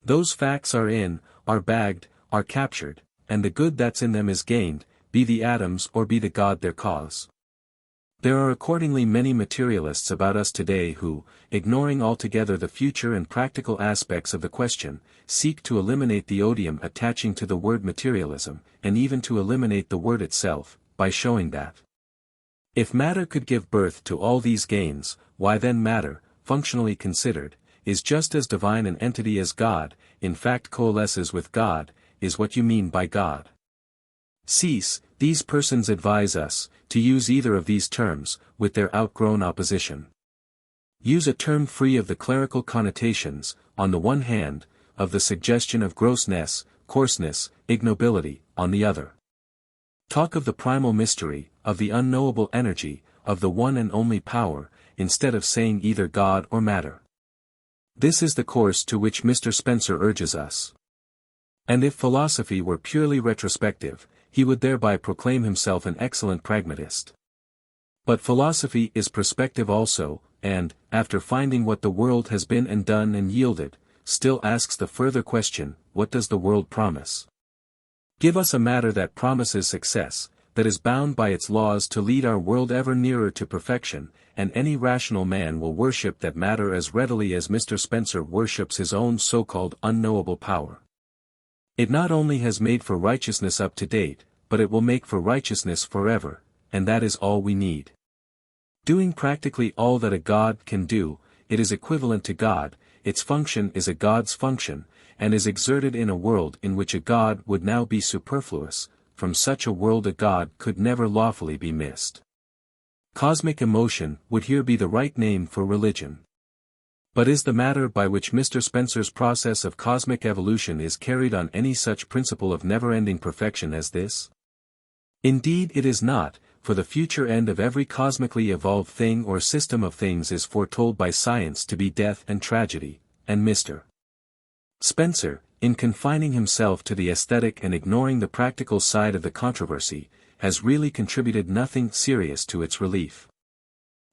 Those facts are bagged, are captured, and the good that's in them is gained, be the atoms or be the God their cause. There are accordingly many materialists about us today who, ignoring altogether the future and practical aspects of the question, seek to eliminate the odium attaching to the word materialism, and even to eliminate the word itself, by showing that if matter could give birth to all these gains, why then matter, functionally considered, is just as divine an entity as God, in fact coalesces with God, is what you mean by God. Cease, these persons advise us, to use either of these terms, with their outgrown opposition. Use a term free of the clerical connotations, on the one hand, of the suggestion of grossness, coarseness, ignobility, on the other. Talk of the primal mystery, of the unknowable energy, of the one and only power, instead of saying either God or matter. This is the course to which Mr. Spencer urges us. And if philosophy were purely retrospective, he would thereby proclaim himself an excellent pragmatist. But philosophy is prospective also, and, after finding what the world has been and done and yielded, still asks the further question, what does the world promise? Give us a matter that promises success, that is bound by its laws to lead our world ever nearer to perfection, and any rational man will worship that matter as readily as Mr. Spencer worships his own so-called unknowable power. It not only has made for righteousness up to date, but it will make for righteousness forever, and that is all we need. Doing practically all that a God can do, it is equivalent to God, its function is a God's function, and is exerted in a world in which a God would now be superfluous. From such a world a God could never lawfully be missed. Cosmic emotion would here be the right name for religion. But is the matter by which Mr. Spencer's process of cosmic evolution is carried on any such principle of never-ending perfection as this? Indeed it is not, for the future end of every cosmically evolved thing or system of things is foretold by science to be death and tragedy, and Mr. Spencer, in confining himself to the aesthetic and ignoring the practical side of the controversy, has really contributed nothing serious to its relief.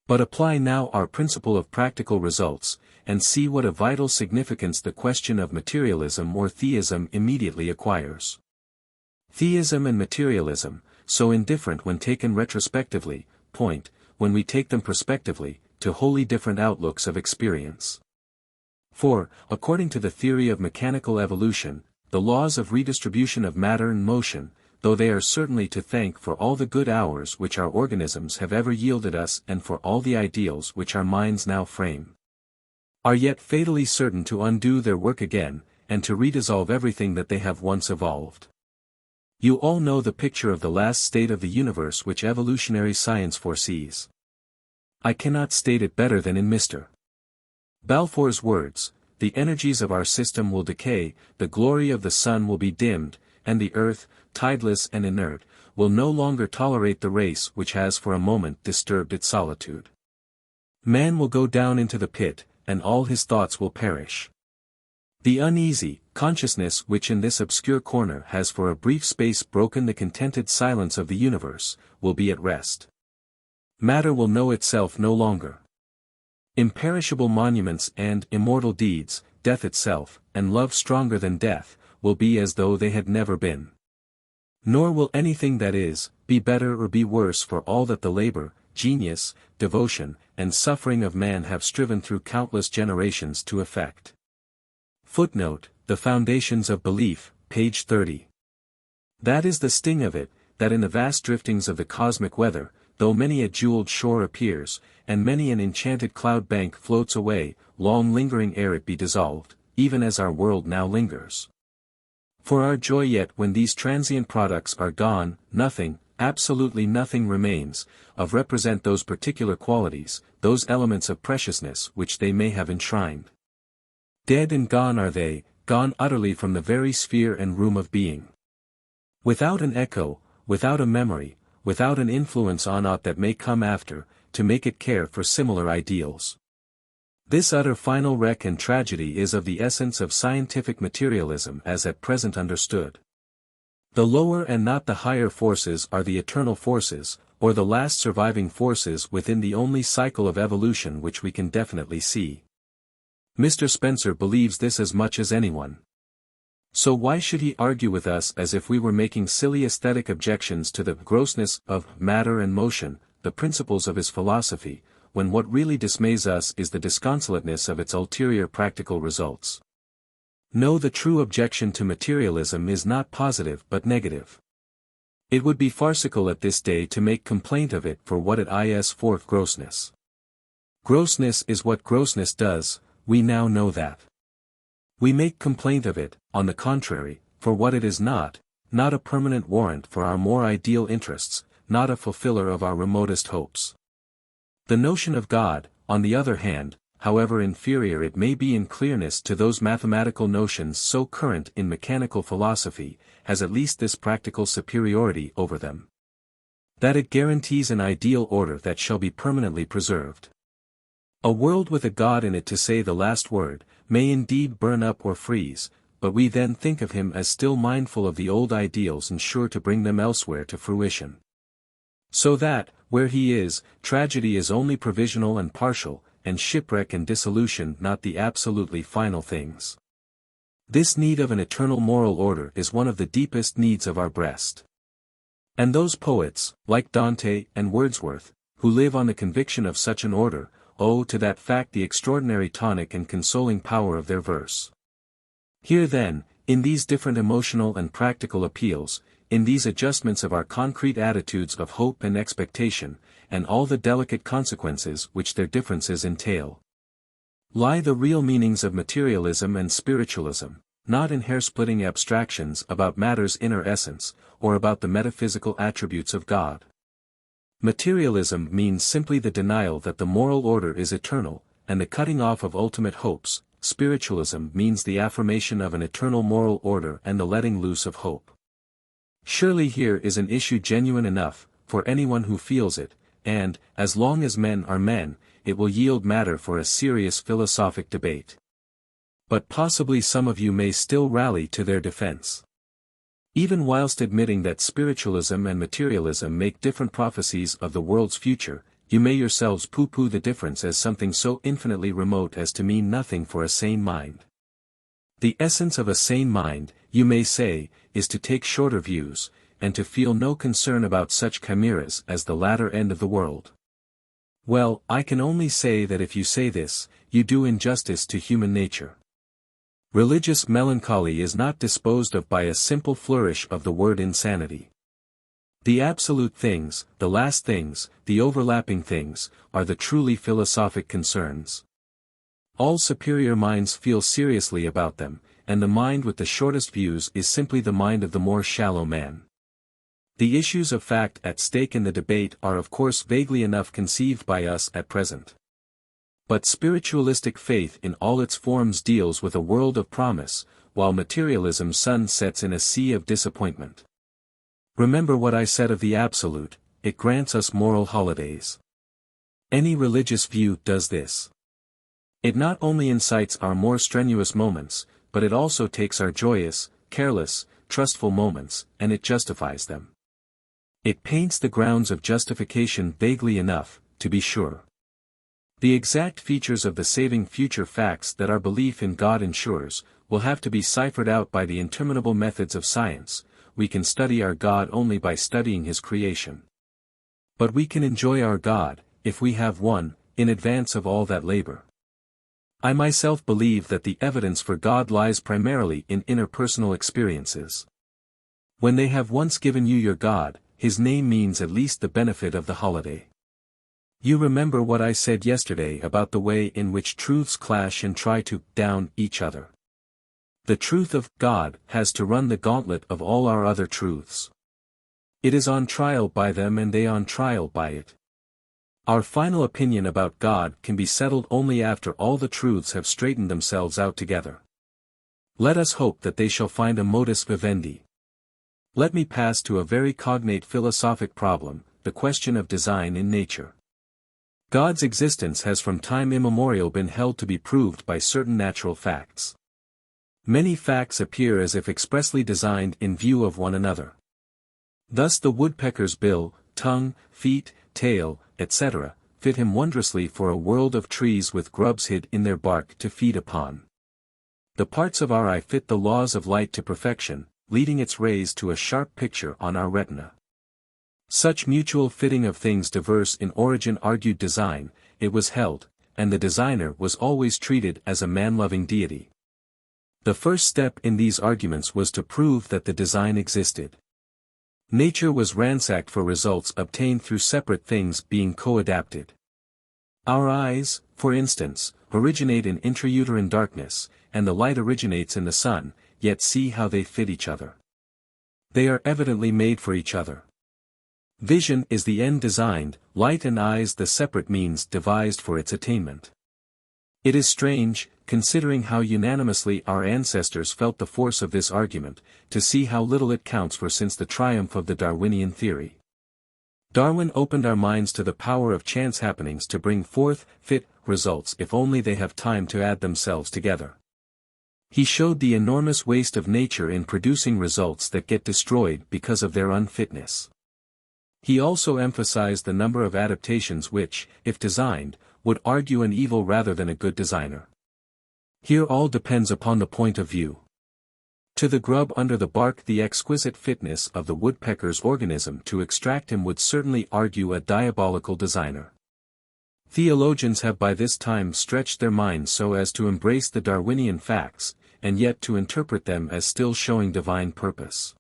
But apply now our principle of practical results, and see what a vital significance the question of materialism or theism immediately acquires. Theism and materialism, so indifferent when taken retrospectively, point, when we take them prospectively, to wholly different outlooks of experience. For, according to the theory of mechanical evolution, the laws of redistribution of matter and motion, though they are certainly to thank for all the good hours which our organisms have ever yielded us and for all the ideals which our minds now frame, are yet fatally certain to undo their work again, and to redissolve everything that they have once evolved. You all know the picture of the last state of the universe which evolutionary science foresees. I cannot state it better than in Mr. Balfour's words: the energies of our system will decay, the glory of the sun will be dimmed, and the earth, tideless and inert, will no longer tolerate the race which has for a moment disturbed its solitude. Man will go down into the pit, and all his thoughts will perish. The uneasy consciousness which in this obscure corner has for a brief space broken the contented silence of the universe, will be at rest. Matter will know itself no longer. Imperishable monuments and immortal deeds, death itself, and love stronger than death, will be as though they had never been. Nor will anything that is, be better or be worse for all that the labor, genius, devotion, and suffering of man have striven through countless generations to effect. Footnote: The Foundations of Belief, page 30. That is the sting of it, that in the vast driftings of the cosmic weather, though many a jeweled shore appears, and many an enchanted cloud bank floats away, long lingering ere it be dissolved, even as our world now lingers. For our joy yet when these transient products are gone, nothing, absolutely nothing remains, of represent those particular qualities, those elements of preciousness which they may have enshrined. Dead and gone are they, gone utterly from the very sphere and room of being. Without an echo, without a memory, without an influence on aught that may come after, to make it care for similar ideals. This utter final wreck and tragedy is of the essence of scientific materialism as at present understood. The lower and not the higher forces are the eternal forces, or the last surviving forces within the only cycle of evolution which we can definitely see. Mr. Spencer believes this as much as anyone. So why should he argue with us as if we were making silly aesthetic objections to the grossness of matter and motion, the principles of his philosophy, when what really dismays us is the disconsolateness of its ulterior practical results? No, the true objection to materialism is not positive but negative. It would be farcical at this day to make complaint of it for what it is for grossness. Grossness is what grossness does, we now know that. We make complaint of it, on the contrary, for what it is not a permanent warrant for our more ideal interests, not a fulfiller of our remotest hopes. The notion of God, on the other hand, however inferior it may be in clearness to those mathematical notions so current in mechanical philosophy, has at least this practical superiority over them: that it guarantees an ideal order that shall be permanently preserved. A world with a God in it to say the last word, may indeed burn up or freeze, but we then think of him as still mindful of the old ideals and sure to bring them elsewhere to fruition. So that, where he is, tragedy is only provisional and partial, and shipwreck and dissolution not the absolutely final things. This need of an eternal moral order is one of the deepest needs of our breast. And those poets, like Dante and Wordsworth, who live on the conviction of such an order, owe to that fact the extraordinary tonic and consoling power of their verse. Here then, in these different emotional and practical appeals, in these adjustments of our concrete attitudes of hope and expectation, and all the delicate consequences which their differences entail, lie the real meanings of materialism and spiritualism, not in hair-splitting abstractions about matter's inner essence, or about the metaphysical attributes of God. Materialism means simply the denial that the moral order is eternal, and the cutting off of ultimate hopes. Spiritualism means the affirmation of an eternal moral order and the letting loose of hope. Surely here is an issue genuine enough, for anyone who feels it, and, as long as men are men, it will yield matter for a serious philosophic debate. But possibly some of you may still rally to their defense. Even whilst admitting that spiritualism and materialism make different prophecies of the world's future, you may yourselves pooh-pooh the difference as something so infinitely remote as to mean nothing for a sane mind. The essence of a sane mind, you may say, is to take shorter views, and to feel no concern about such chimeras as the latter end of the world. Well, I can only say that if you say this, you do injustice to human nature. Religious melancholy is not disposed of by a simple flourish of the word insanity. The absolute things, the last things, the overlapping things, are the truly philosophic concerns. All superior minds feel seriously about them, and the mind with the shortest views is simply the mind of the more shallow man. The issues of fact at stake in the debate are of course vaguely enough conceived by us at present. But spiritualistic faith in all its forms deals with a world of promise, while materialism's sun sets in a sea of disappointment. Remember what I said of the absolute, it grants us moral holidays. Any religious view does this. It not only incites our more strenuous moments, but it also takes our joyous, careless, trustful moments, and it justifies them. It paints the grounds of justification vaguely enough, to be sure. The exact features of the saving future facts that our belief in God ensures, will have to be ciphered out by the interminable methods of science. We can study our God only by studying his creation. But we can enjoy our God, if we have one, in advance of all that labor. I myself believe that the evidence for God lies primarily in interpersonal experiences. When they have once given you your God, his name means at least the benefit of the holiday. You remember what I said yesterday about the way in which truths clash and try to down each other. The truth of God has to run the gauntlet of all our other truths. It is on trial by them and they on trial by it. Our final opinion about God can be settled only after all the truths have straightened themselves out together. Let us hope that they shall find a modus vivendi. Let me pass to a very cognate philosophic problem, the question of design in nature. God's existence has from time immemorial been held to be proved by certain natural facts. Many facts appear as if expressly designed in view of one another. Thus the woodpecker's bill, tongue, feet, tail, etc., fit him wondrously for a world of trees with grubs hid in their bark to feed upon. The parts of our eye fit the laws of light to perfection, leading its rays to a sharp picture on our retina. Such mutual fitting of things diverse in origin argued design, it was held, and the designer was always treated as a man-loving deity. The first step in these arguments was to prove that the design existed. Nature was ransacked for results obtained through separate things being co-adapted. Our eyes, for instance, originate in intrauterine darkness, and the light originates in the sun, yet see how they fit each other. They are evidently made for each other. Vision is the end designed, light and eyes the separate means devised for its attainment. It is strange, considering how unanimously our ancestors felt the force of this argument, to see how little it counts for since the triumph of the Darwinian theory. Darwin opened our minds to the power of chance happenings to bring forth fit results if only they have time to add themselves together. He showed the enormous waste of nature in producing results that get destroyed because of their unfitness. He also emphasized the number of adaptations which, if designed, would argue an evil rather than a good designer. Here all depends upon the point of view. To the grub under the bark, the exquisite fitness of the woodpecker's organism to extract him would certainly argue a diabolical designer. Theologians have by this time stretched their minds so as to embrace the Darwinian facts, and yet to interpret them as still showing divine purpose.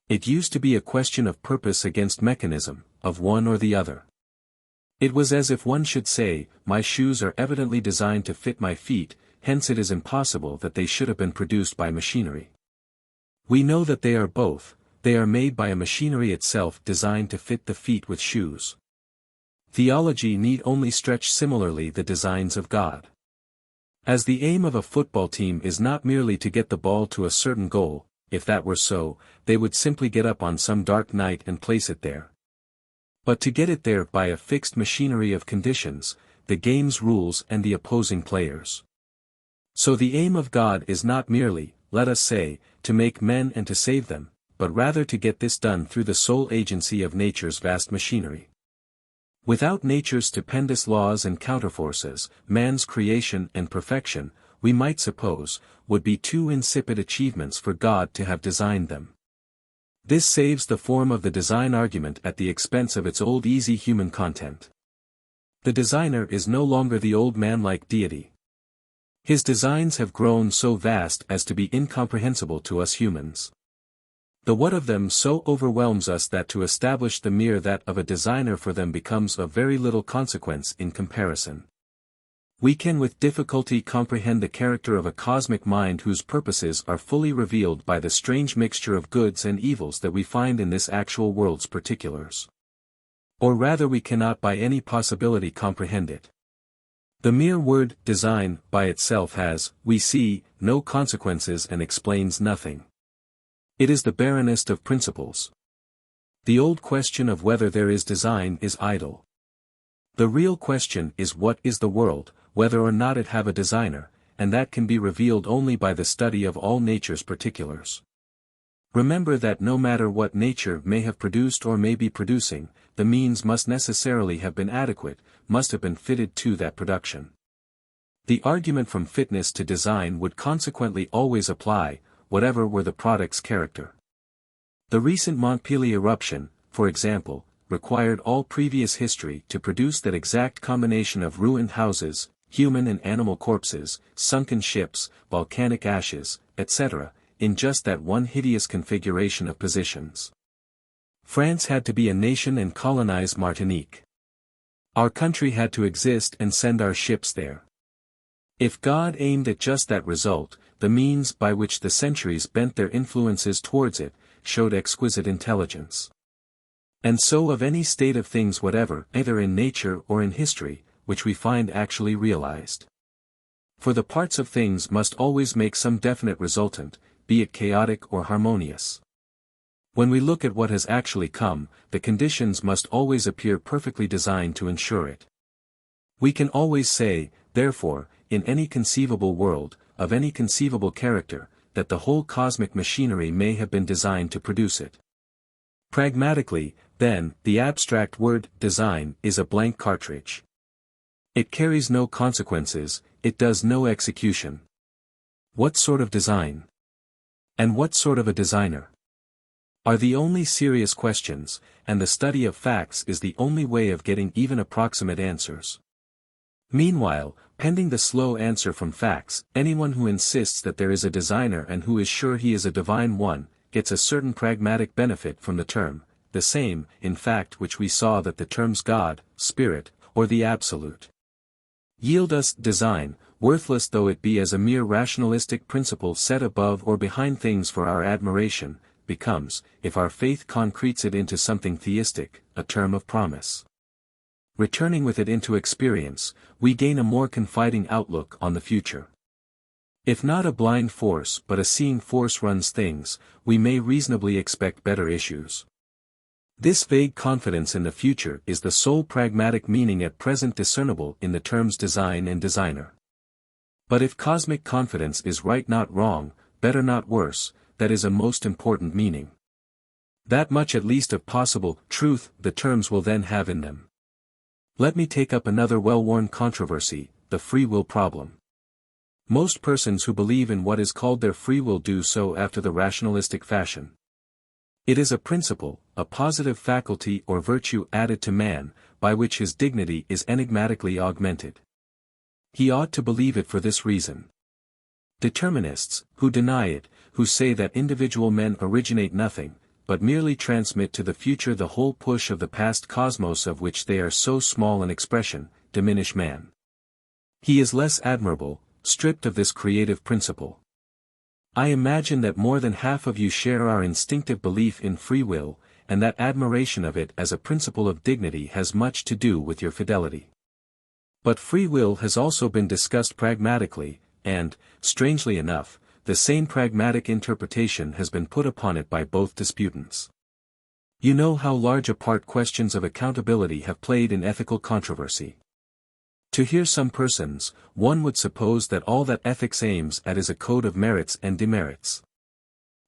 It used to be a question of purpose against mechanism, of one or the other. It was as if one should say, my shoes are evidently designed to fit my feet, hence it is impossible that they should have been produced by machinery. We know that they are both, they are made by a machinery itself designed to fit the feet with shoes. Theology need only stretch similarly the designs of God. As the aim of a football team is not merely to get the ball to a certain goal, if that were so, they would simply get up on some dark night and place it there. But to get it there by a fixed machinery of conditions, the game's rules and the opposing players. So the aim of God is not merely, let us say, to make men and to save them, but rather to get this done through the sole agency of nature's vast machinery. Without nature's stupendous laws and counterforces, man's creation and perfection, we might suppose, would be too insipid achievements for God to have designed them. This saves the form of the design argument at the expense of its old easy human content. The designer is no longer the old man-like deity. His designs have grown so vast as to be incomprehensible to us humans. The what of them so overwhelms us that to establish the mere that of a designer for them becomes of very little consequence in comparison. We can with difficulty comprehend the character of a cosmic mind whose purposes are fully revealed by the strange mixture of goods and evils that we find in this actual world's particulars. Or rather we cannot by any possibility comprehend it. The mere word, design, by itself has, we see, no consequences and explains nothing. It is the barrenest of principles. The old question of whether there is design is idle. The real question is what is the world, whether or not it have a designer, and that can be revealed only by the study of all nature's particulars. Remember that no matter what nature may have produced or may be producing, the means must necessarily have been adequate, must have been fitted to that production. The argument from fitness to design would consequently always apply, whatever were the product's character. The recent Montpellier eruption, for example, required all previous history to produce that exact combination of ruined houses, human and animal corpses, sunken ships, volcanic ashes, etc., in just that one hideous configuration of positions. France had to be a nation and colonize Martinique. Our country had to exist and send our ships there. If God aimed at just that result, the means by which the centuries bent their influences towards it, showed exquisite intelligence. And so of any state of things whatever, either in nature or in history, which we find actually realized. For the parts of things must always make some definite resultant, be it chaotic or harmonious. When we look at what has actually come, the conditions must always appear perfectly designed to ensure it. We can always say, therefore, in any conceivable world, of any conceivable character, that the whole cosmic machinery may have been designed to produce it. Pragmatically, then, the abstract word, design, is a blank cartridge. It carries no consequences, it does no execution. What sort of design? And what sort of a designer? Are the only serious questions, and the study of facts is the only way of getting even approximate answers. Meanwhile, pending the slow answer from facts, anyone who insists that there is a designer and who is sure he is a divine one, gets a certain pragmatic benefit from the term, the same, in fact, which we saw that the terms God, Spirit, or the Absolute yield us design, worthless though it be as a mere rationalistic principle set above or behind things for our admiration, becomes, if our faith concretes it into something theistic, a term of promise. Returning with it into experience, we gain a more confiding outlook on the future. If not a blind force but a seeing force runs things, we may reasonably expect better issues. This vague confidence in the future is the sole pragmatic meaning at present discernible in the terms design and designer. But if cosmic confidence is right not wrong, better not worse, that is a most important meaning. That much at least of possible truth the terms will then have in them. Let me take up another well-worn controversy, the free will problem. Most persons who believe in what is called their free will do so after the rationalistic fashion. It is a principle, a positive faculty or virtue added to man, by which his dignity is enigmatically augmented. He ought to believe it for this reason. Determinists, who deny it, who say that individual men originate nothing, but merely transmit to the future the whole push of the past cosmos of which they are so small an expression, diminish man. He is less admirable, stripped of this creative principle. I imagine that more than half of you share our instinctive belief in free will, and that admiration of it as a principle of dignity has much to do with your fidelity. But free will has also been discussed pragmatically, and, strangely enough, the same pragmatic interpretation has been put upon it by both disputants. You know how large a part questions of accountability have played in ethical controversy. To hear some persons, one would suppose that all that ethics aims at is a code of merits and demerits.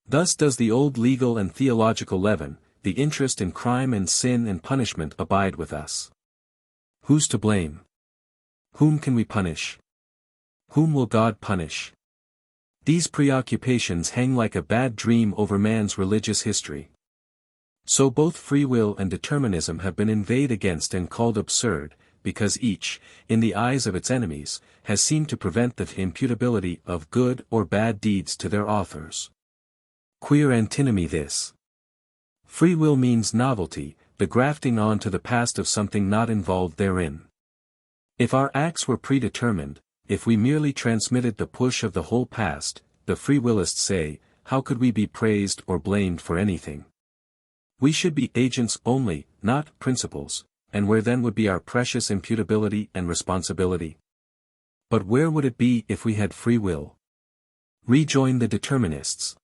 Thus does the old legal and theological leaven, the interest in crime and sin and punishment abide with us. Who's to blame? Whom can we punish? Whom will God punish? These preoccupations hang like a bad dream over man's religious history. So both free will and determinism have been inveighed against and called absurd, because each, in the eyes of its enemies, has seemed to prevent the imputability of good or bad deeds to their authors. Queer antinomy this. Free will means novelty, the grafting on to the past of something not involved therein. If our acts were predetermined, if we merely transmitted the push of the whole past, the free willists say, how could we be praised or blamed for anything? We should be agents only, not principles. And where then would be our precious imputability and responsibility? But where would it be if we had free will? Rejoin the determinists.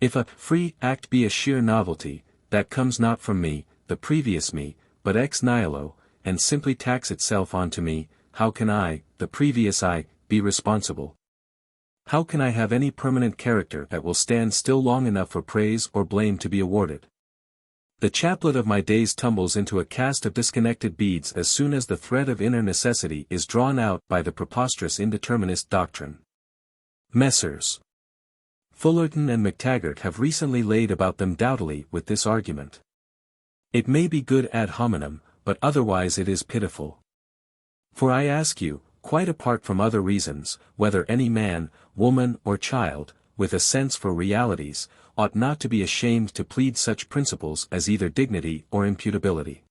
If a free act be a sheer novelty, that comes not from me, the previous me, but ex nihilo, and simply tacks itself onto me, how can I, the previous I, be responsible? How can I have any permanent character that will stand still long enough for praise or blame to be awarded? The chaplet of my days tumbles into a cast of disconnected beads as soon as the thread of inner necessity is drawn out by the preposterous indeterminist doctrine. Messrs. Fullerton and McTaggart have recently laid about them doubtily with this argument. It may be good ad hominem, but otherwise it is pitiful. For I ask you, quite apart from other reasons, whether any man, woman or child, with a sense for realities, ought not to be ashamed to plead such principles as either dignity or imputability.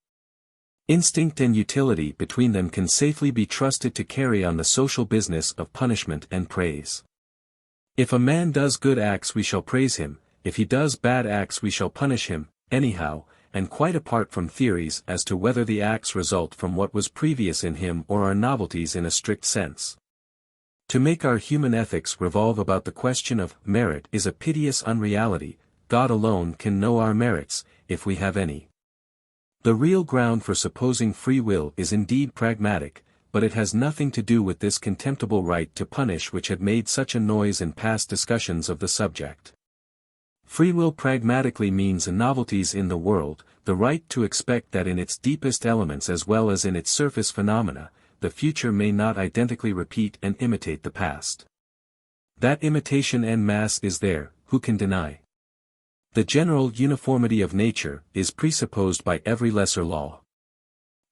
Instinct and utility between them can safely be trusted to carry on the social business of punishment and praise. If a man does good acts we shall praise him, if he does bad acts we shall punish him, anyhow, and quite apart from theories as to whether the acts result from what was previous in him or are novelties in a strict sense. To make our human ethics revolve about the question of merit is a piteous unreality. God alone can know our merits, if we have any. The real ground for supposing free will is indeed pragmatic, but it has nothing to do with this contemptible right to punish which had made such a noise in past discussions of the subject. Free will pragmatically means novelties in the world, the right to expect that in its deepest elements as well as in its surface phenomena, the future may not identically repeat and imitate the past. That imitation en masse is there, who can deny? The general uniformity of nature is presupposed by every lesser law.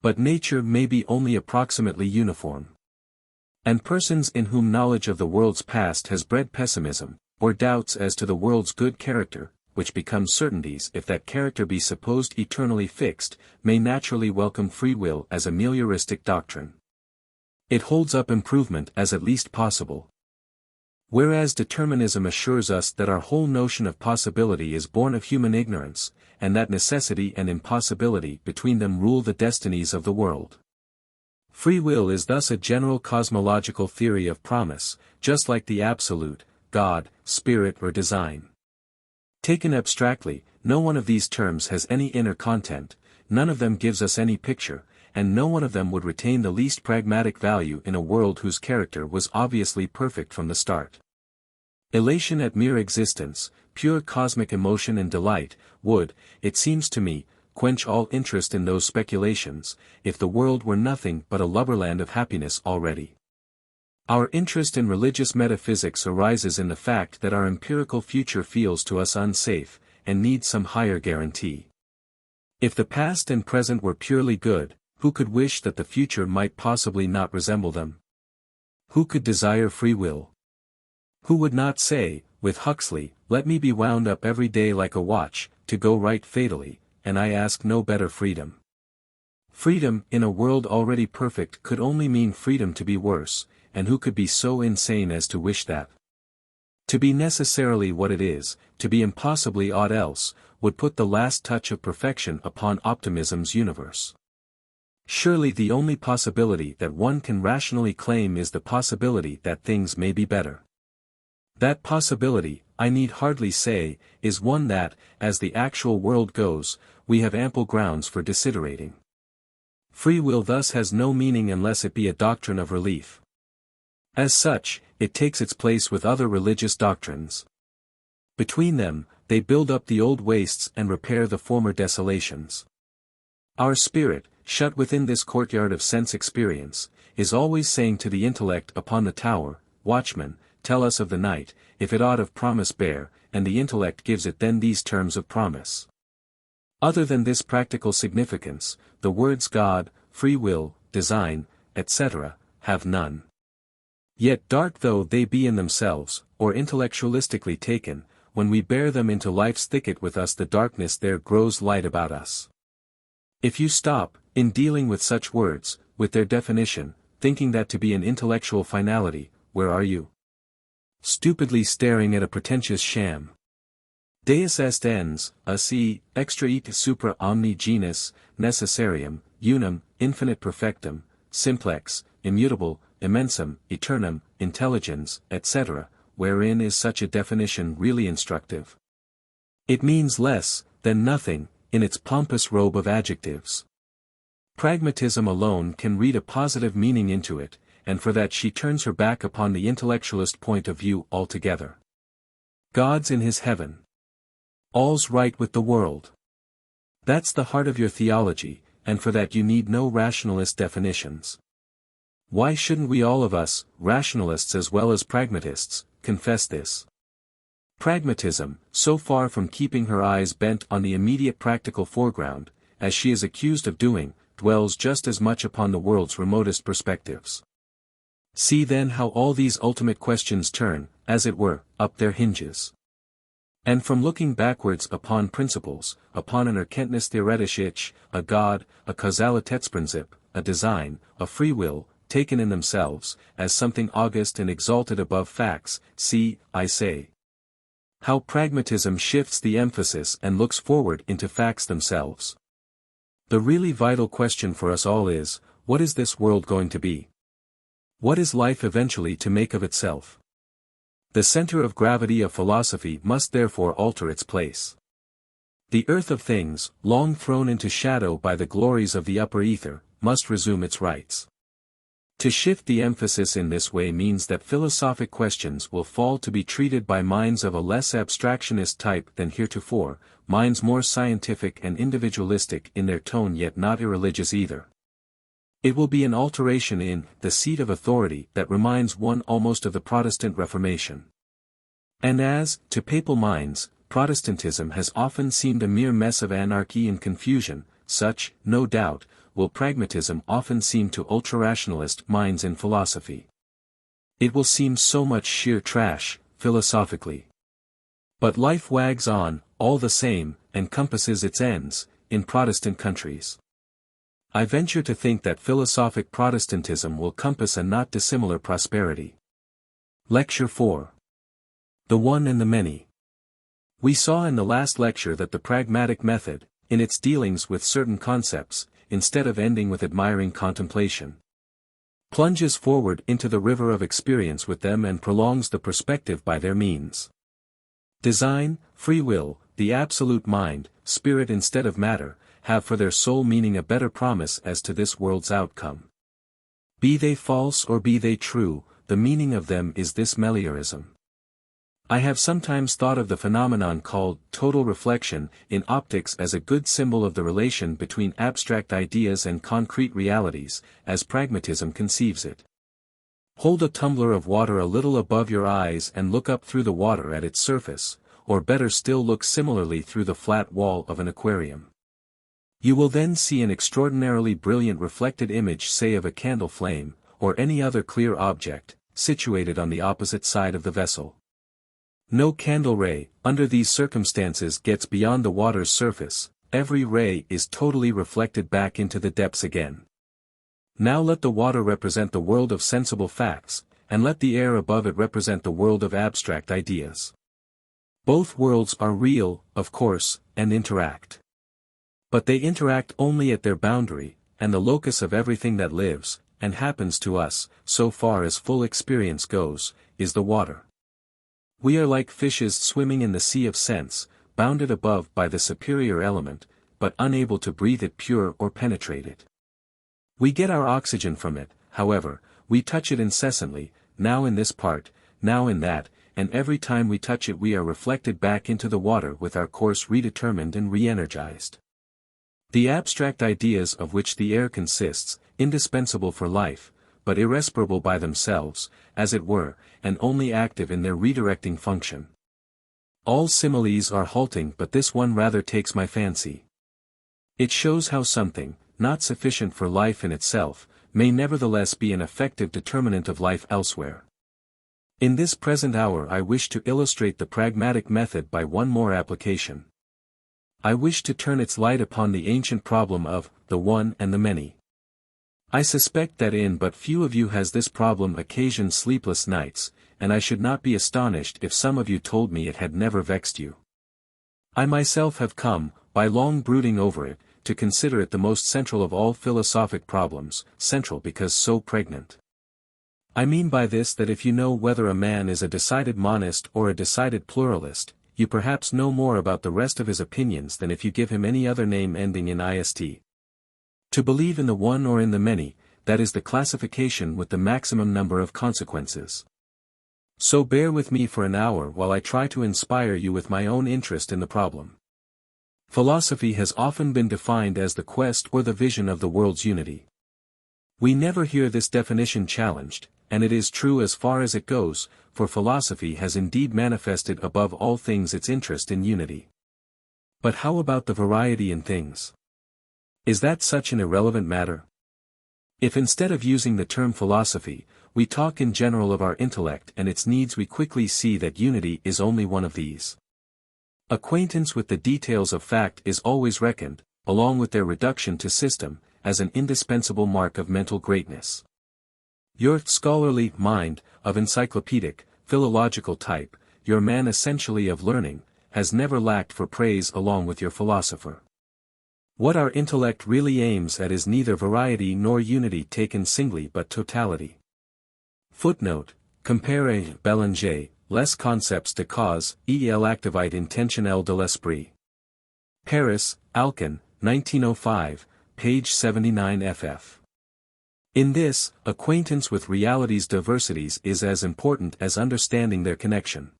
But nature may be only approximately uniform. And persons in whom knowledge of the world's past has bred pessimism, or doubts as to the world's good character, which become certainties if that character be supposed eternally fixed, may naturally welcome free will as a melioristic doctrine. It holds up improvement as at least possible. Whereas determinism assures us that our whole notion of possibility is born of human ignorance, and that necessity and impossibility between them rule the destinies of the world. Free will is thus a general cosmological theory of promise, just like the absolute, God, spirit or design. Taken abstractly, no one of these terms has any inner content, none of them gives us any picture, and no one of them would retain the least pragmatic value in a world whose character was obviously perfect from the start. Elation at mere existence, pure cosmic emotion and delight, would, it seems to me, quench all interest in those speculations, if the world were nothing but a lubberland of happiness already. Our interest in religious metaphysics arises in the fact that our empirical future feels to us unsafe, and needs some higher guarantee. If the past and present were purely good, who could wish that the future might possibly not resemble them? Who could desire free will? Who would not say, with Huxley, "Let me be wound up every day like a watch, to go right fatally, and I ask no better freedom." Freedom, in a world already perfect, could only mean freedom to be worse, and who could be so insane as to wish that? To be necessarily what it is, to be impossibly aught else, would put the last touch of perfection upon optimism's universe. Surely the only possibility that one can rationally claim is the possibility that things may be better. That possibility, I need hardly say, is one that, as the actual world goes, we have ample grounds for desiderating. Free will thus has no meaning unless it be a doctrine of relief. As such, it takes its place with other religious doctrines. Between them, they build up the old wastes and repair the former desolations. Our spirit, shut within this courtyard of sense experience, is always saying to the intellect upon the tower, "Watchman, tell us of the night, if it aught of promise bear," and the intellect gives it then these terms of promise. Other than this practical significance, the words God, free will, design, etc., have none. Yet dark though they be in themselves, or intellectualistically taken, when we bear them into life's thicket with us the darkness there grows light about us. If you stop, in dealing with such words, with their definition, thinking that to be an intellectual finality, where are you? Stupidly staring at a pretentious sham. Deus est ens, si, extra et supra omni genus, necessarium, unum, infinite perfectum, simplex, immutable, immensum, eternum, intelligens, etc., wherein is such a definition really instructive? It means less than nothing, in its pompous robe of adjectives. Pragmatism alone can read a positive meaning into it, and for that she turns her back upon the intellectualist point of view altogether. God's in his heaven. All's right with the world. That's the heart of your theology, and for that you need no rationalist definitions. Why shouldn't we all of us, rationalists as well as pragmatists, confess this? Pragmatism, so far from keeping her eyes bent on the immediate practical foreground, as she is accused of doing, dwells just as much upon the world's remotest perspectives. See then how all these ultimate questions turn, as it were, up their hinges. And from looking backwards upon principles, upon an Erkenntnis theoretische, a God, a Kausalitätsprinzip, a design, a free will, taken in themselves, as something august and exalted above facts, see, I say, how pragmatism shifts the emphasis and looks forward into facts themselves. The really vital question for us all is, what is this world going to be? What is life eventually to make of itself? The center of gravity of philosophy must therefore alter its place. The earth of things, long thrown into shadow by the glories of the upper ether, must resume its rights. To shift the emphasis in this way means that philosophic questions will fall to be treated by minds of a less abstractionist type than heretofore, minds more scientific and individualistic in their tone yet not irreligious either. It will be an alteration in the seat of authority that reminds one almost of the Protestant Reformation. And as, to papal minds, Protestantism has often seemed a mere mess of anarchy and confusion, such, no doubt, will pragmatism often seem to ultra-rationalist minds in philosophy. It will seem so much sheer trash, philosophically. But life wags on, all the same, and compasses its ends, in Protestant countries. I venture to think that philosophic Protestantism will compass a not dissimilar prosperity. Lecture 4. The One and the Many. We saw in the last lecture that the pragmatic method, in its dealings with certain concepts, instead of ending with admiring contemplation, plunges forward into the river of experience with them and prolongs the perspective by their means. Design, free will, the absolute mind, spirit instead of matter, have for their sole meaning a better promise as to this world's outcome. Be they false or be they true, the meaning of them is this meliorism. I have sometimes thought of the phenomenon called total reflection in optics as a good symbol of the relation between abstract ideas and concrete realities, as pragmatism conceives it. Hold a tumbler of water a little above your eyes and look up through the water at its surface, or better still look similarly through the flat wall of an aquarium. You will then see an extraordinarily brilliant reflected image, say of a candle flame, or any other clear object, situated on the opposite side of the vessel. No candle ray, under these circumstances, gets beyond the water's surface, every ray is totally reflected back into the depths again. Now let the water represent the world of sensible facts, and let the air above it represent the world of abstract ideas. Both worlds are real, of course, and interact. But they interact only at their boundary, and the locus of everything that lives, and happens to us, so far as full experience goes, is the water. We are like fishes swimming in the sea of sense, bounded above by the superior element, but unable to breathe it pure or penetrate it. We get our oxygen from it, however, we touch it incessantly, now in this part, now in that, and every time we touch it we are reflected back into the water with our course redetermined and re-energized. The abstract ideas of which the air consists, indispensable for life, but irrespirable by themselves, as it were, and only active in their redirecting function. All similes are halting, but this one rather takes my fancy. It shows how something, not sufficient for life in itself, may nevertheless be an effective determinant of life elsewhere. In this present hour I wish to illustrate the pragmatic method by one more application. I wish to turn its light upon the ancient problem of the one and the many. I suspect that in but few of you has this problem occasioned sleepless nights, and I should not be astonished if some of you told me it had never vexed you. I myself have come, by long brooding over it, to consider it the most central of all philosophic problems, central because so pregnant. I mean by this that if you know whether a man is a decided monist or a decided pluralist, you perhaps know more about the rest of his opinions than if you give him any other name ending in ist. To believe in the one or in the many, that is the classification with the maximum number of consequences. So bear with me for an hour while I try to inspire you with my own interest in the problem. Philosophy has often been defined as the quest or the vision of the world's unity. We never hear this definition challenged, and it is true as far as it goes, for philosophy has indeed manifested above all things its interest in unity. But how about the variety in things? Is that such an irrelevant matter? If instead of using the term philosophy, we talk in general of our intellect and its needs, we quickly see that unity is only one of these. Acquaintance with the details of fact is always reckoned, along with their reduction to system, as an indispensable mark of mental greatness. Your scholarly mind, of encyclopedic, philological type, your man essentially of learning, has never lacked for praise along with your philosopher. What our intellect really aims at is neither variety nor unity taken singly but totality. Footnote: Compare Bélanger, Les concepts de cause, et l'activité intentionnelle de l'esprit. Paris, Alcan, 1905, page 79 ff. In this, acquaintance with reality's diversities is as important as understanding their connection.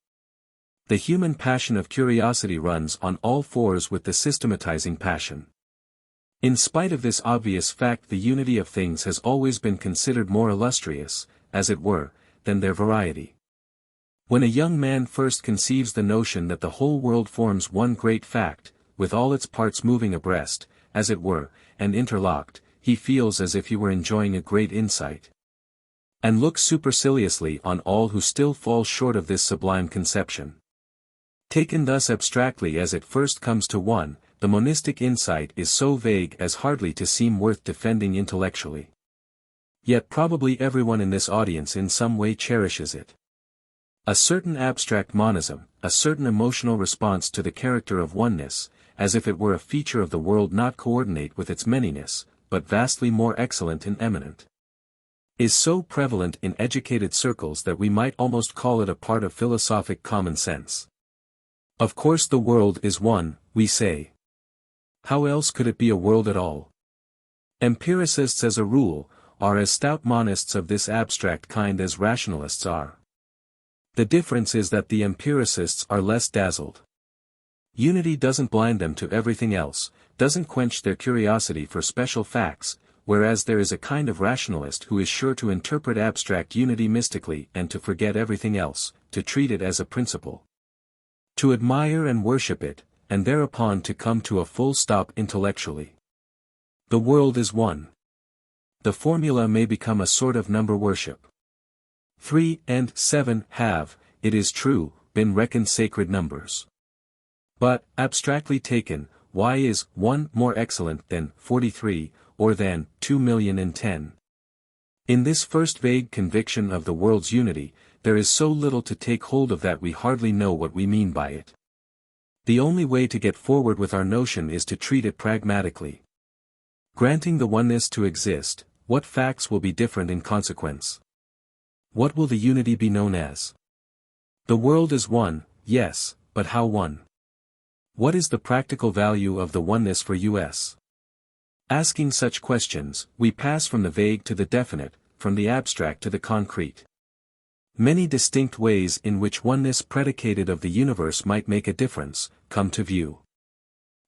The human passion of curiosity runs on all fours with the systematizing passion. In spite of this obvious fact, the unity of things has always been considered more illustrious, as it were, than their variety. When a young man first conceives the notion that the whole world forms one great fact, with all its parts moving abreast, as it were, and interlocked, he feels as if he were enjoying a great insight. And looks superciliously on all who still fall short of this sublime conception. Taken thus abstractly as it first comes to one, the monistic insight is so vague as hardly to seem worth defending intellectually. Yet probably everyone in this audience in some way cherishes it. A certain abstract monism, a certain emotional response to the character of oneness, as if it were a feature of the world not coordinate with its manyness, but vastly more excellent and eminent, is so prevalent in educated circles that we might almost call it a part of philosophic common sense. Of course the world is one, we say. How else could it be a world at all? Empiricists as a rule, are as stout monists of this abstract kind as rationalists are. The difference is that the empiricists are less dazzled. Unity doesn't blind them to everything else, doesn't quench their curiosity for special facts, whereas there is a kind of rationalist who is sure to interpret abstract unity mystically and to forget everything else, to treat it as a principle, to admire and worship it, and thereupon to come to a full stop intellectually. The world is one. The formula may become a sort of number worship. 3 and 7 have, it is true, been reckoned sacred numbers. But, abstractly taken, why is 1 more excellent than 43, or than 2,010,000? In this first vague conviction of the world's unity, there is so little to take hold of that we hardly know what we mean by it. The only way to get forward with our notion is to treat it pragmatically. Granting the oneness to exist, what facts will be different in consequence? What will the unity be known as? The world is one, yes, but how one? What is the practical value of the oneness for us? Asking such questions, we pass from the vague to the definite, from the abstract to the concrete. Many distinct ways in which oneness predicated of the universe might make a difference, come to view.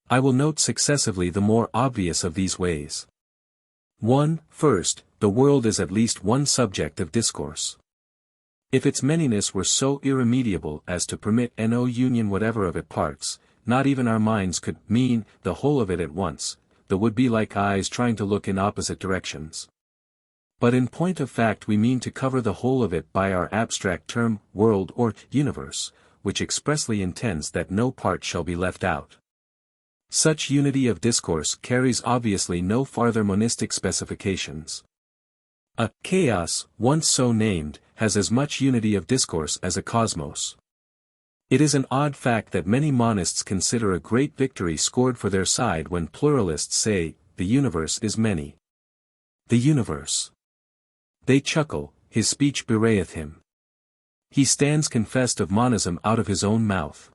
I will note successively the more obvious of these ways. 1. First, the world is at least one subject of discourse. If its manyness were so irremediable as to permit no union whatever of its parts, not even our minds could mean the whole of it at once, that would be like eyes trying to look in opposite directions. But in point of fact we mean to cover the whole of it by our abstract term, world or universe, which expressly intends that no part shall be left out. Such unity of discourse carries obviously no farther monistic specifications. A chaos, once so named, has as much unity of discourse as a cosmos. It is an odd fact that many monists consider a great victory scored for their side when pluralists say, the universe is many. The universe. They chuckle, his speech bewrayeth him. He stands confessed of monism out of his own mouth.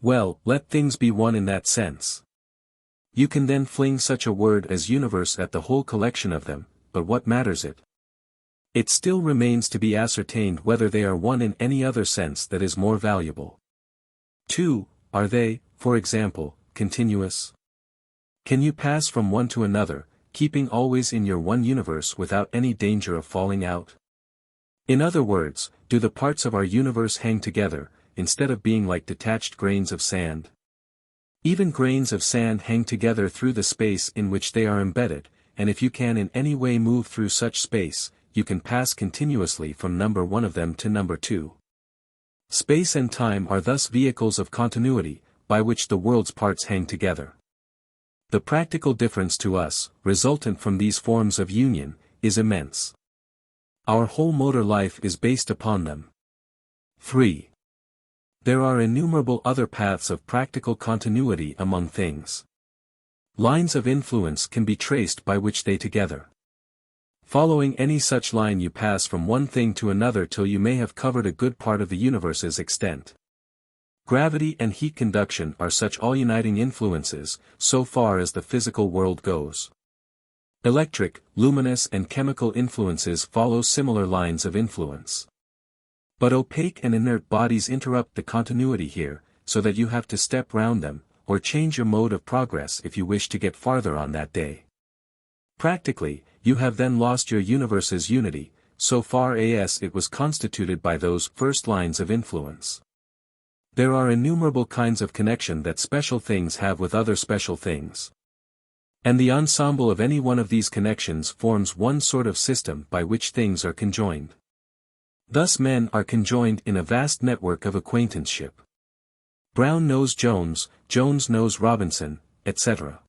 Well, let things be one in that sense. You can then fling such a word as universe at the whole collection of them, but what matters it? It still remains to be ascertained whether they are one in any other sense that is more valuable. 2. Are they, for example, continuous? Can you pass from one to another, keeping always in your one universe without any danger of falling out? In other words, do the parts of our universe hang together, instead of being like detached grains of sand? Even grains of sand hang together through the space in which they are embedded, and if you can in any way move through such space, you can pass continuously from number 1 of them to number 2. Space and time are thus vehicles of continuity, by which the world's parts hang together. The practical difference to us, resultant from these forms of union, is immense. Our whole motor life is based upon them. 3. There are innumerable other paths of practical continuity among things. Lines of influence can be traced by which they together. Following any such line you pass from one thing to another till you may have covered a good part of the universe's extent. Gravity and heat conduction are such all-uniting influences, so far as the physical world goes. Electric, luminous and chemical influences follow similar lines of influence. But opaque and inert bodies interrupt the continuity here, so that you have to step round them, or change your mode of progress if you wish to get farther on that day. Practically, you have then lost your universe's unity, so far as it was constituted by those first lines of influence. There are innumerable kinds of connection that special things have with other special things. And the ensemble of any one of these connections forms one sort of system by which things are conjoined. Thus men are conjoined in a vast network of acquaintanceship. Brown knows Jones, Jones knows Robinson, etc.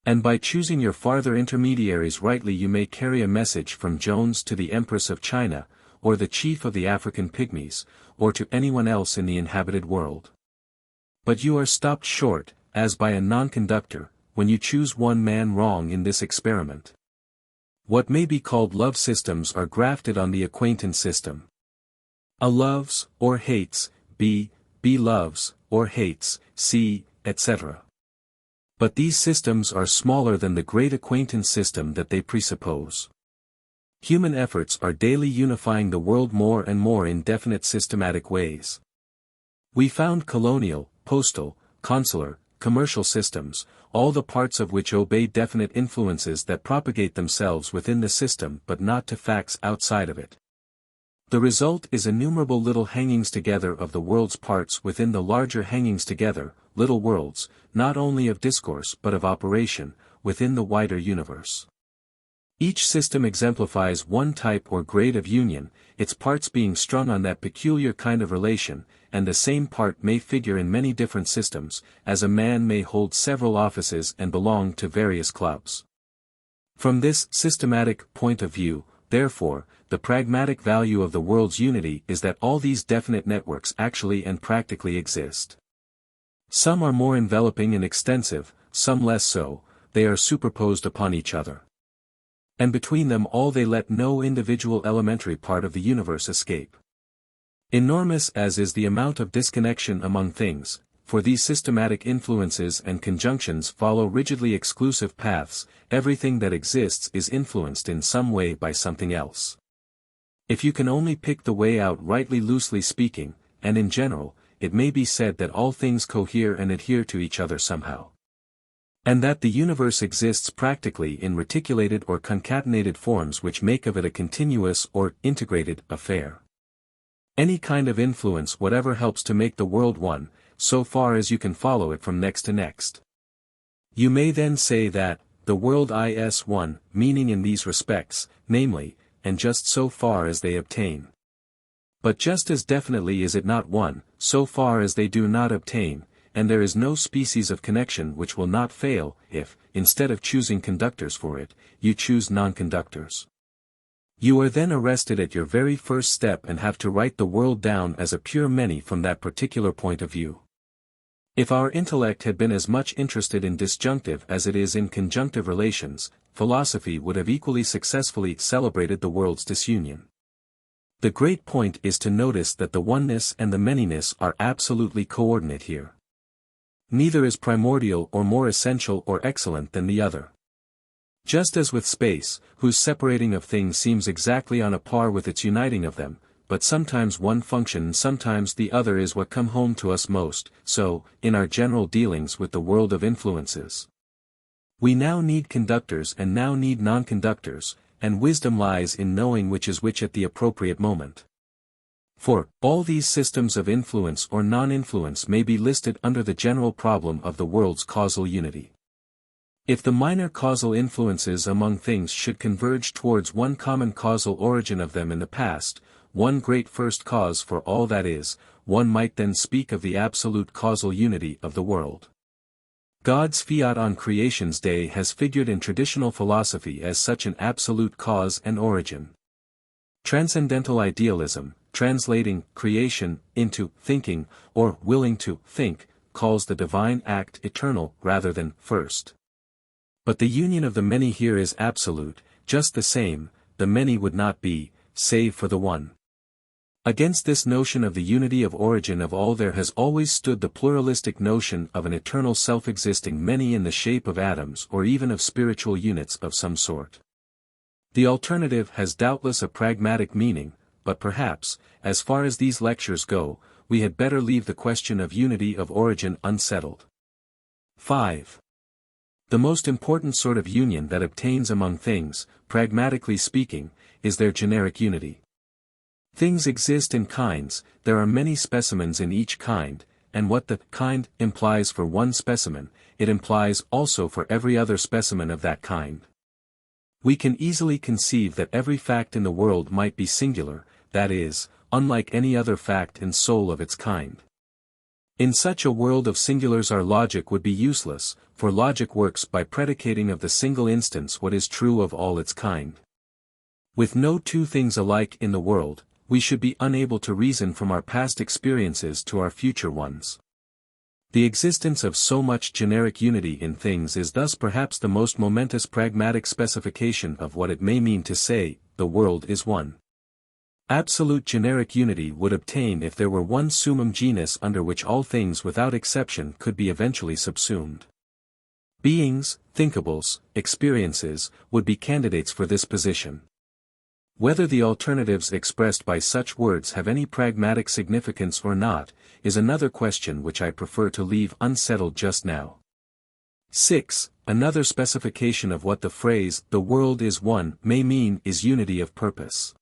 And by choosing your farther intermediaries rightly you may carry a message from Jones to the Empress of China, or the chief of the African pygmies, or to anyone else in the inhabited world. But you are stopped short, as by a non-conductor, when you choose one man wrong in this experiment. What may be called love systems are grafted on the acquaintance system. A loves, or hates, B loves, or hates, C, etc. But these systems are smaller than the great acquaintance system that they presuppose. Human efforts are daily unifying the world more and more in definite systematic ways. We found colonial, postal, consular, commercial systems, all the parts of which obey definite influences that propagate themselves within the system but not to facts outside of it. The result is innumerable little hangings together of the world's parts within the larger hangings together, little worlds, not only of discourse but of operation, within the wider universe. Each system exemplifies one type or grade of union, its parts being strung on that peculiar kind of relation, and the same part may figure in many different systems, as a man may hold several offices and belong to various clubs. From this systematic point of view, therefore, the pragmatic value of the world's unity is that all these definite networks actually and practically exist. Some are more enveloping and extensive, some less so, they are superposed upon each other. And between them all they let no individual elementary part of the universe escape. Enormous as is the amount of disconnection among things, for these systematic influences and conjunctions follow rigidly exclusive paths, everything that exists is influenced in some way by something else. If you can only pick the way out rightly, loosely speaking, and in general, it may be said that all things cohere and adhere to each other somehow. And that the universe exists practically in reticulated or concatenated forms which make of it a continuous or integrated affair. Any kind of influence whatever helps to make the world one, so far as you can follow it from next to next. You may then say that, the world is one, meaning in these respects, namely, and just so far as they obtain. But just as definitely is it not one, so far as they do not obtain, and there is no species of connection which will not fail, if, instead of choosing conductors for it, you choose non-conductors. You are then arrested at your very first step and have to write the world down as a pure many from that particular point of view. If our intellect had been as much interested in disjunctive as it is in conjunctive relations, philosophy would have equally successfully celebrated the world's disunion. The great point is to notice that the oneness and the manyness are absolutely coordinate here. Neither is primordial or more essential or excellent than the other. Just as with space, whose separating of things seems exactly on a par with its uniting of them, but sometimes one function and sometimes the other is what come home to us most, so, in our general dealings with the world of influences. We now need conductors and now need non-conductors, and wisdom lies in knowing which is which at the appropriate moment. For, all these systems of influence or non-influence may be listed under the general problem of the world's causal unity. If the minor causal influences among things should converge towards one common causal origin of them in the past, one great first cause for all that is, one might then speak of the absolute causal unity of the world. God's fiat on creation's day has figured in traditional philosophy as such an absolute cause and origin. Transcendental idealism, translating creation into thinking, or willing to think, calls the divine act eternal rather than first. But the union of the many here is absolute, just the same, the many would not be, save for the one. Against this notion of the unity of origin of all there has always stood the pluralistic notion of an eternal self-existing many in the shape of atoms or even of spiritual units of some sort. The alternative has doubtless a pragmatic meaning, but perhaps, as far as these lectures go, we had better leave the question of unity of origin unsettled. 5. The most important sort of union that obtains among things, pragmatically speaking, is their generic unity. Things exist in kinds, there are many specimens in each kind, and what the kind implies for one specimen, it implies also for every other specimen of that kind. We can easily conceive that every fact in the world might be singular, that is, unlike any other fact and soul of its kind. In such a world of singulars our logic would be useless, for logic works by predicating of the single instance what is true of all its kind. With no two things alike in the world, we should be unable to reason from our past experiences to our future ones. The existence of so much generic unity in things is thus perhaps the most momentous pragmatic specification of what it may mean to say, the world is one. Absolute generic unity would obtain if there were one summum genus under which all things without exception could be eventually subsumed. Beings, thinkables, experiences, would be candidates for this position. Whether the alternatives expressed by such words have any pragmatic significance or not, is another question which I prefer to leave unsettled just now. 6. Another specification of what the phrase, the world is one, may mean is unity of purpose.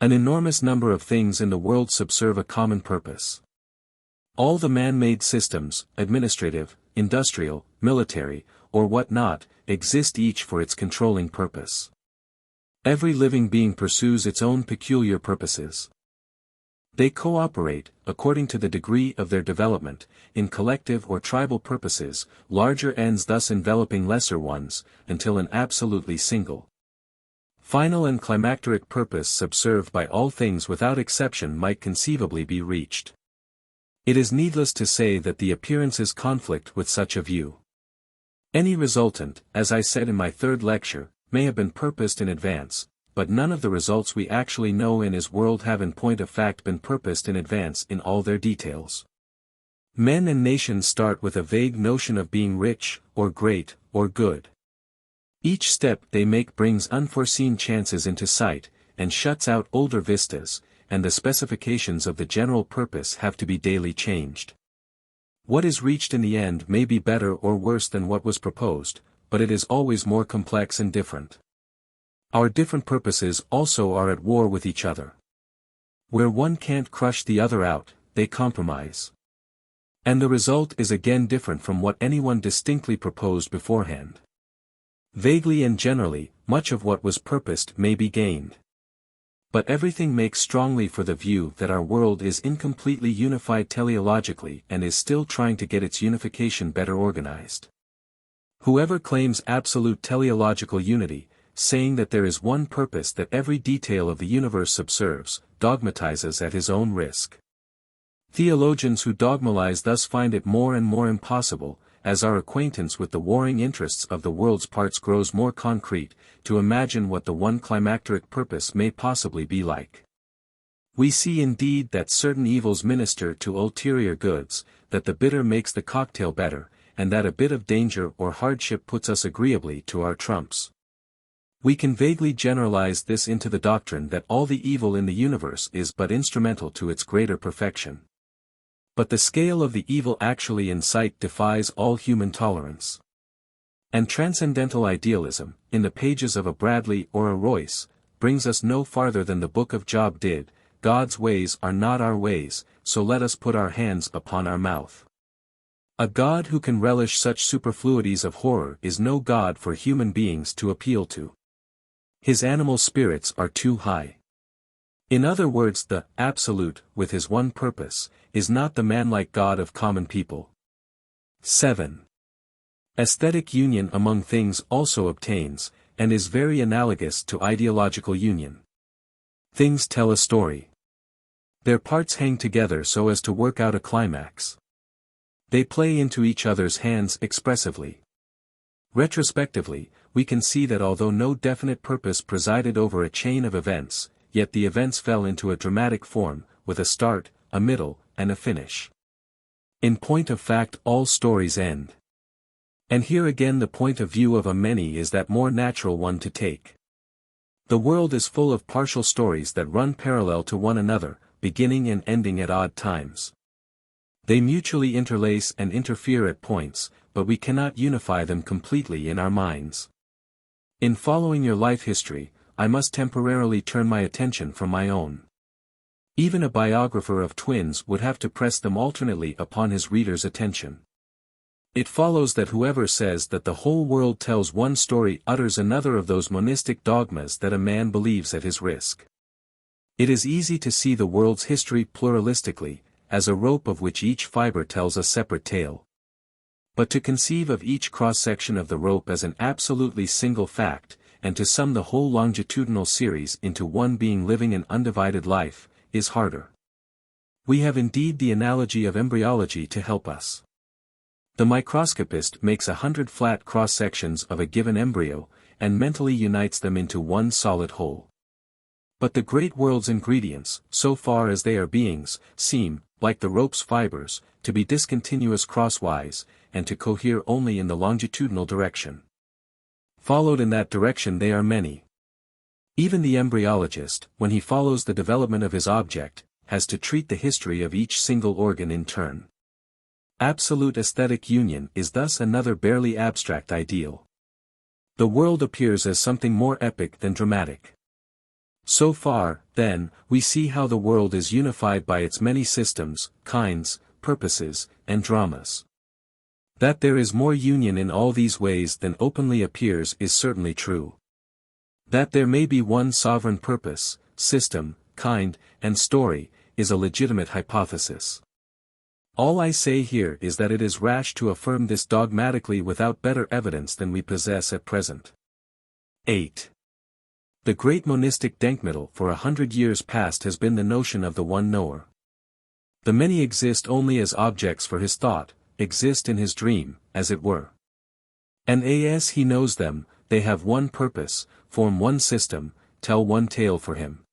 An enormous number of things in the world subserve a common purpose. All the man-made systems, administrative, industrial, military, or what not, exist each for its controlling purpose. Every living being pursues its own peculiar purposes. They cooperate, according to the degree of their development, in collective or tribal purposes, larger ends thus enveloping lesser ones, until an absolutely single, final and climacteric purpose subserved by all things without exception might conceivably be reached. It is needless to say that the appearances conflict with such a view. Any resultant, as I said in my third lecture, may have been purposed in advance, but none of the results we actually know in his world have in point of fact been purposed in advance in all their details. Men and nations start with a vague notion of being rich, or great, or good. Each step they make brings unforeseen chances into sight, and shuts out older vistas, and the specifications of the general purpose have to be daily changed. What is reached in the end may be better or worse than what was proposed, but it is always more complex and different. Our different purposes also are at war with each other. Where one can't crush the other out, they compromise. And the result is again different from what anyone distinctly proposed beforehand. Vaguely and generally, much of what was purposed may be gained. But everything makes strongly for the view that our world is incompletely unified teleologically and is still trying to get its unification better organized. Whoever claims absolute teleological unity, saying that there is one purpose that every detail of the universe subserves, dogmatizes at his own risk. Theologians who dogmatize thus find it more and more impossible, as our acquaintance with the warring interests of the world's parts grows more concrete, to imagine what the one climacteric purpose may possibly be like. We see indeed that certain evils minister to ulterior goods, that the bitter makes the cocktail better, and that a bit of danger or hardship puts us agreeably to our trumps. We can vaguely generalize this into the doctrine that all the evil in the universe is but instrumental to its greater perfection. But the scale of the evil actually in sight defies all human tolerance. And transcendental idealism, in the pages of a Bradley or a Royce, brings us no farther than the Book of Job did. God's ways are not our ways, so let us put our hands upon our mouth. A God who can relish such superfluities of horror is no God for human beings to appeal to. His animal spirits are too high. In other words, the Absolute, with his one purpose, is not the manlike God of common people. 7. Aesthetic union among things also obtains, and is very analogous to ideological union. Things tell a story. Their parts hang together so as to work out a climax. They play into each other's hands expressively. Retrospectively, we can see that although no definite purpose presided over a chain of events, yet the events fell into a dramatic form, with a start, a middle, and a finish. In point of fact, all stories end. And here again the point of view of a many is that more natural one to take. The world is full of partial stories that run parallel to one another, beginning and ending at odd times. They mutually interlace and interfere at points, but we cannot unify them completely in our minds. In following your life history, I must temporarily turn my attention from my own. Even a biographer of twins would have to press them alternately upon his reader's attention. It follows that whoever says that the whole world tells one story utters another of those monistic dogmas that a man believes at his risk. It is easy to see the world's history pluralistically, as a rope of which each fiber tells a separate tale. But to conceive of each cross-section of the rope as an absolutely single fact, and to sum the whole longitudinal series into one being living an undivided life, is harder. We have indeed the analogy of embryology to help us. The microscopist makes 100 flat cross-sections of a given embryo, and mentally unites them into one solid whole. But the great world's ingredients, so far as they are beings, seem, like the rope's fibers, to be discontinuous crosswise, and to cohere only in the longitudinal direction. Followed in that direction they are many. Even the embryologist, when he follows the development of his object, has to treat the history of each single organ in turn. Absolute aesthetic union is thus another barely abstract ideal. The world appears as something more epic than dramatic. So far, then, we see how the world is unified by its many systems, kinds, purposes, and dramas. That there is more union in all these ways than openly appears is certainly true. That there may be one sovereign purpose, system, kind, and story, is a legitimate hypothesis. All I say here is that it is rash to affirm this dogmatically without better evidence than we possess at present. 8. The great monistic Denkmittel for 100 years past has been the notion of the one knower. The many exist only as objects for his thought, exist in his dream, as it were. And as he knows them, they have one purpose, form one system, tell one tale for him.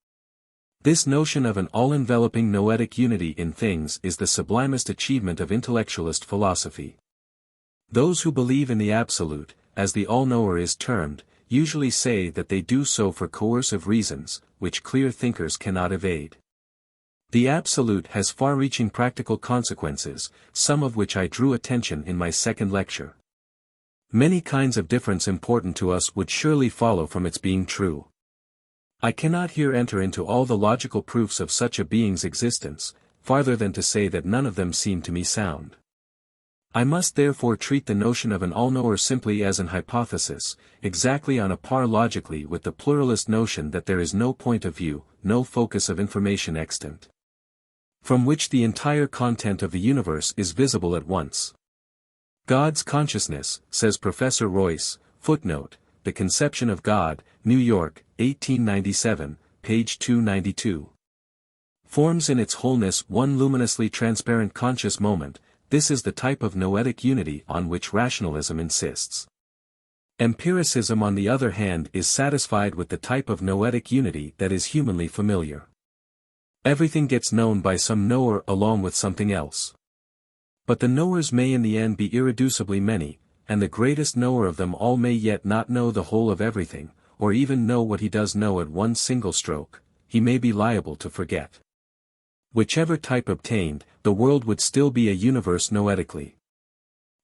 This notion of an all-enveloping noetic unity in things is the sublimest achievement of intellectualist philosophy. Those who believe in the absolute, as the all-knower is termed, usually say that they do so for coercive reasons, which clear thinkers cannot evade. The absolute has far-reaching practical consequences, some of which I drew attention in my second lecture. Many kinds of difference important to us would surely follow from its being true. I cannot here enter into all the logical proofs of such a being's existence, farther than to say that none of them seem to me sound. I must therefore treat the notion of an all-knower simply as an hypothesis, exactly on a par logically with the pluralist notion that there is no point of view, no focus of information extant, from which the entire content of the universe is visible at once. God's consciousness, says Professor Royce, footnote, The Conception of God, New York, 1897, page 292. Forms in its wholeness one luminously transparent conscious moment. This is the type of noetic unity on which rationalism insists. Empiricism on the other hand is satisfied with the type of noetic unity that is humanly familiar. Everything gets known by some knower along with something else. But the knowers may in the end be irreducibly many, and the greatest knower of them all may yet not know the whole of everything, or even know what he does know at one single stroke. He may be liable to forget. Whichever type obtained, the world would still be a universe noetically.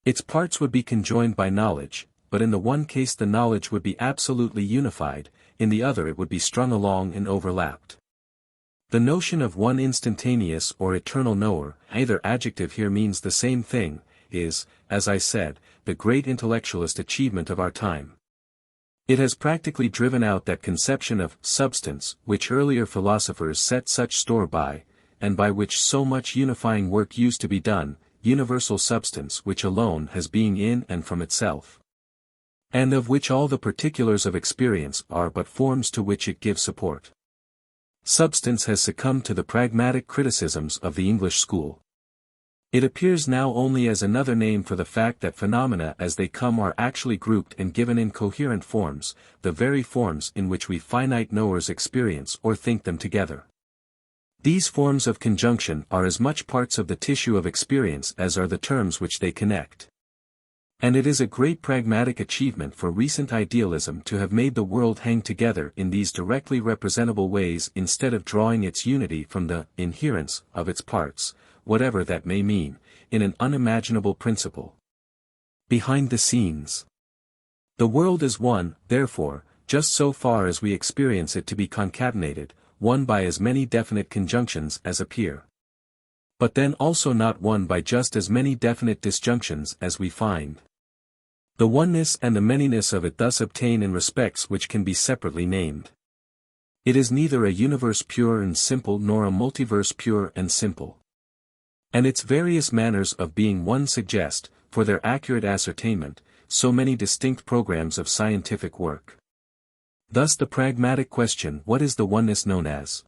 Its parts would be conjoined by knowledge, but in the one case the knowledge would be absolutely unified, in the other it would be strung along and overlapped. The notion of one instantaneous or eternal knower, either adjective here means the same thing, is, as I said, the great intellectualist achievement of our time. It has practically driven out that conception of substance which earlier philosophers set such store by, and by which so much unifying work used to be done, universal substance which alone has being in and from itself, and of which all the particulars of experience are but forms to which it gives support. Substance has succumbed to the pragmatic criticisms of the English school. It appears now only as another name for the fact that phenomena as they come are actually grouped and given in coherent forms, the very forms in which we finite knowers experience or think them together. These forms of conjunction are as much parts of the tissue of experience as are the terms which they connect. And it is a great pragmatic achievement for recent idealism to have made the world hang together in these directly representable ways instead of drawing its unity from the inherence of its parts, whatever that may mean, in an unimaginable principle. Behind the scenes. The world is one, therefore, just so far as we experience it to be concatenated, one by as many definite conjunctions as appear. But then also not one by just as many definite disjunctions as we find. The oneness and the manyness of it thus obtain in respects which can be separately named. It is neither a universe pure and simple nor a multiverse pure and simple. And its various manners of being one suggest, for their accurate ascertainment, so many distinct programs of scientific work. Thus the pragmatic question, what is the oneness known as?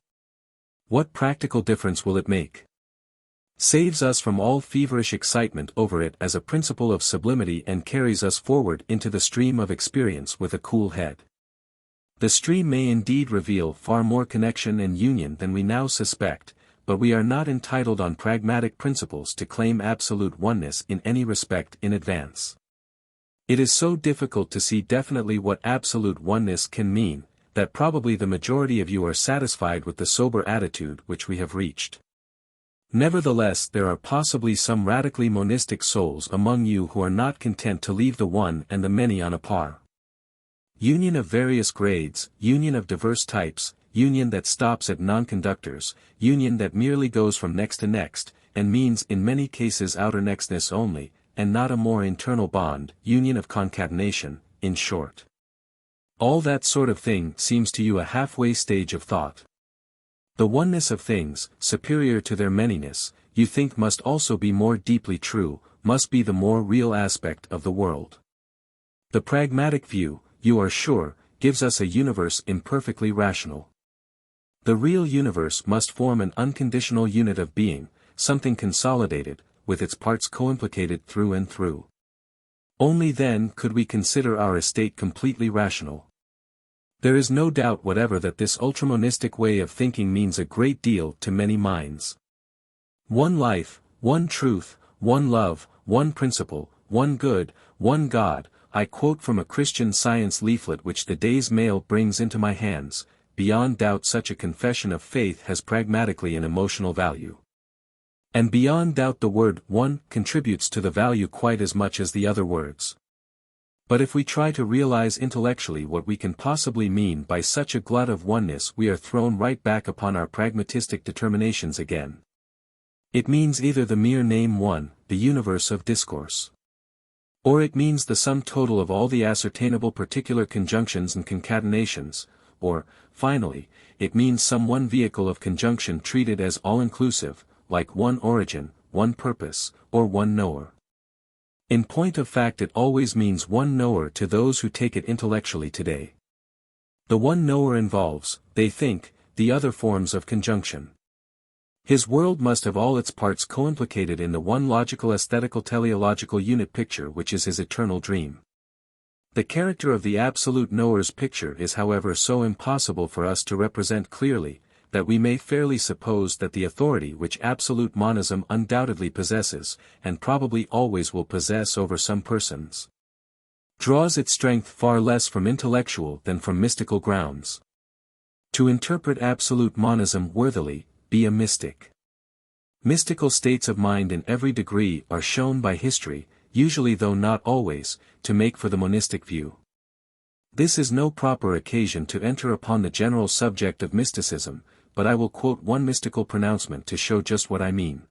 What practical difference will it make? Saves us from all feverish excitement over it as a principle of sublimity and carries us forward into the stream of experience with a cool head. The stream may indeed reveal far more connection and union than we now suspect, but we are not entitled on pragmatic principles to claim absolute oneness in any respect in advance. It is so difficult to see definitely what absolute oneness can mean, that probably the majority of you are satisfied with the sober attitude which we have reached. Nevertheless, there are possibly some radically monistic souls among you who are not content to leave the one and the many on a par. Union of various grades, union of diverse types, union that stops at non-conductors, union that merely goes from next to next, and means in many cases outer nextness only, and not a more internal bond, union of concatenation, in short. All that sort of thing seems to you a halfway stage of thought. The oneness of things, superior to their manyness, you think must also be more deeply true, must be the more real aspect of the world. The pragmatic view, you are sure, gives us a universe imperfectly rational. The real universe must form an unconditional unit of being, something consolidated, with its parts co-implicated through and through. Only then could we consider our estate completely rational. There is no doubt whatever that this ultramonistic way of thinking means a great deal to many minds. One life, one truth, one love, one principle, one good, one God, I quote from a Christian Science leaflet which the day's mail brings into my hands. Beyond doubt such a confession of faith has pragmatically an emotional value. And beyond doubt the word one contributes to the value quite as much as the other words. But if we try to realize intellectually what we can possibly mean by such a glut of oneness, we are thrown right back upon our pragmatistic determinations again. It means either the mere name one, the universe of discourse. Or it means the sum total of all the ascertainable particular conjunctions and concatenations, or, finally, it means some one vehicle of conjunction treated as all-inclusive, like one origin, one purpose, or one knower. In point of fact it always means one knower to those who take it intellectually today. The one knower involves, they think, the other forms of conjunction. His world must have all its parts co-implicated in the one logical aesthetical teleological unit picture which is his eternal dream. The character of the absolute knower's picture is however so impossible for us to represent clearly, that we may fairly suppose that the authority which absolute monism undoubtedly possesses, and probably always will possess over some persons, draws its strength far less from intellectual than from mystical grounds. To interpret absolute monism worthily, be a mystic. Mystical states of mind in every degree are shown by history, usually though not always, to make for the monistic view. This is no proper occasion to enter upon the general subject of mysticism, but I will quote one mystical pronouncement to show just what I mean.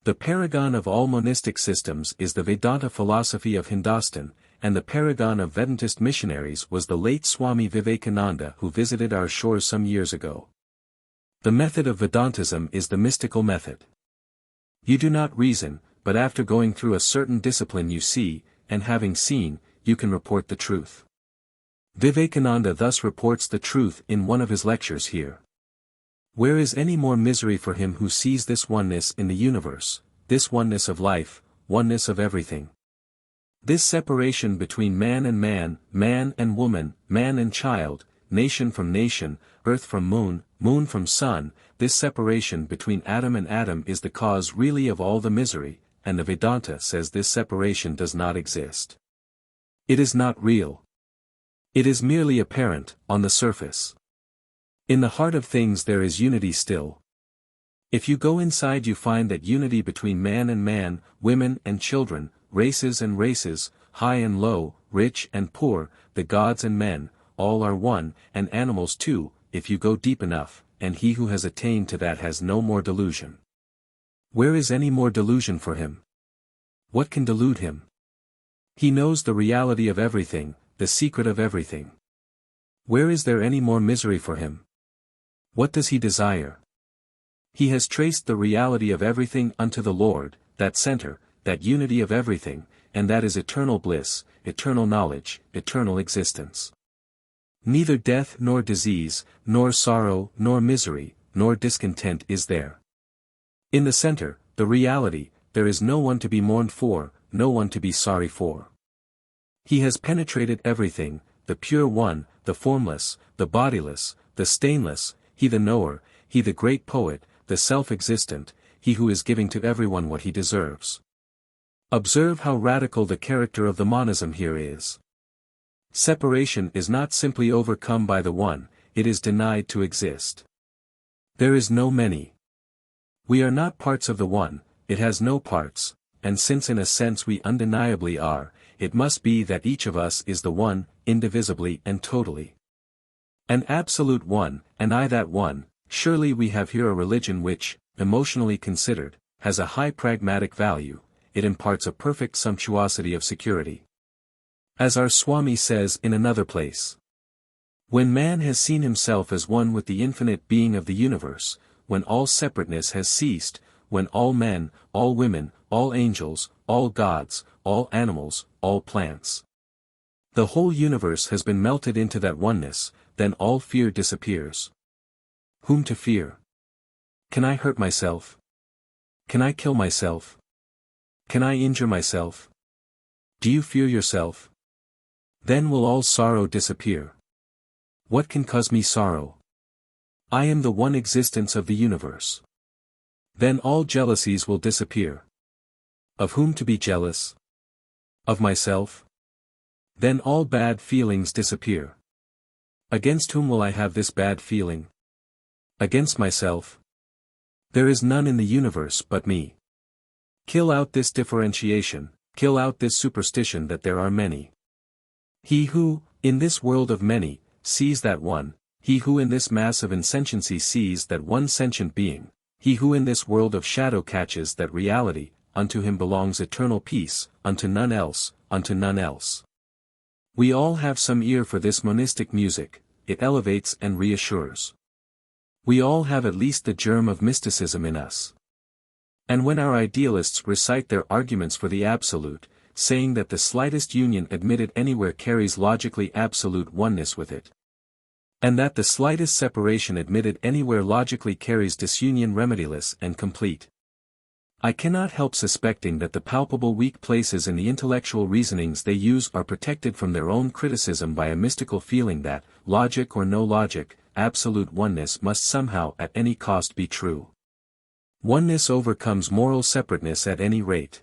The paragon of all monistic systems is the Vedanta philosophy of Hindustan, and the paragon of Vedantist missionaries was the late Swami Vivekananda who visited our shores some years ago. The method of Vedantism is the mystical method. You do not reason, but after going through a certain discipline you see, and having seen, you can report the truth. Vivekananda thus reports the truth in one of his lectures here. Where is any more misery for him who sees this oneness in the universe, this oneness of life, oneness of everything. This separation between man and woman, man and child, nation from nation, earth from moon, moon from sun, this separation between atom and atom is the cause really of all the misery, and the Vedanta says this separation does not exist. It is not real. It is merely apparent, on the surface. In the heart of things there is unity still. If you go inside you find that unity between man, women and children, races and races, high and low, rich and poor, the gods and men, all are one, and animals too, if you go deep enough, and he who has attained to that has no more delusion. Where is any more delusion for him? What can delude him? He knows the reality of everything, the secret of everything. Where is there any more misery for him? What does he desire? He has traced the reality of everything unto the Lord, that center, that unity of everything, and that is eternal bliss, eternal knowledge, eternal existence. Neither death nor disease, nor sorrow nor misery, nor discontent is there. In the center, the reality, there is no one to be mourned for, no one to be sorry for. He has penetrated everything, the pure one, the formless, the bodiless, the stainless, he the knower, he the great poet, the self-existent, he who is giving to everyone what he deserves. Observe how radical the character of the monism here is. Separation is not simply overcome by the one, it is denied to exist. There is no many. We are not parts of the one, it has no parts, and since in a sense we undeniably are, it must be that each of us is the one, indivisibly and totally. An absolute one, and I that one, surely we have here a religion which, emotionally considered, has a high pragmatic value, it imparts a perfect sumptuosity of security. As our Swami says in another place, when man has seen himself as one with the infinite being of the universe, when all separateness has ceased, when all men, all women, all angels, all gods, all animals, all plants, the whole universe has been melted into that oneness, then all fear disappears. Whom to fear? Can I hurt myself? Can I kill myself? Can I injure myself? Do you fear yourself? Then will all sorrow disappear. What can cause me sorrow? I am the one existence of the universe. Then all jealousies will disappear. Of whom to be jealous? Of myself? Then all bad feelings disappear. Against whom will I have this bad feeling? Against myself? There is none in the universe but me. Kill out this differentiation, kill out this superstition that there are many. He who, in this world of many, sees that one, he who in this mass of insentiency sees that one sentient being, he who in this world of shadow catches that reality, unto him belongs eternal peace, unto none else, unto none else. We all have some ear for this monistic music, it elevates and reassures. We all have at least the germ of mysticism in us. And when our idealists recite their arguments for the absolute, saying that the slightest union admitted anywhere carries logically absolute oneness with it, and that the slightest separation admitted anywhere logically carries disunion remediless and complete, I cannot help suspecting that the palpable weak places in the intellectual reasonings they use are protected from their own criticism by a mystical feeling that, logic or no logic, absolute oneness must somehow at any cost be true. Oneness overcomes moral separateness at any rate.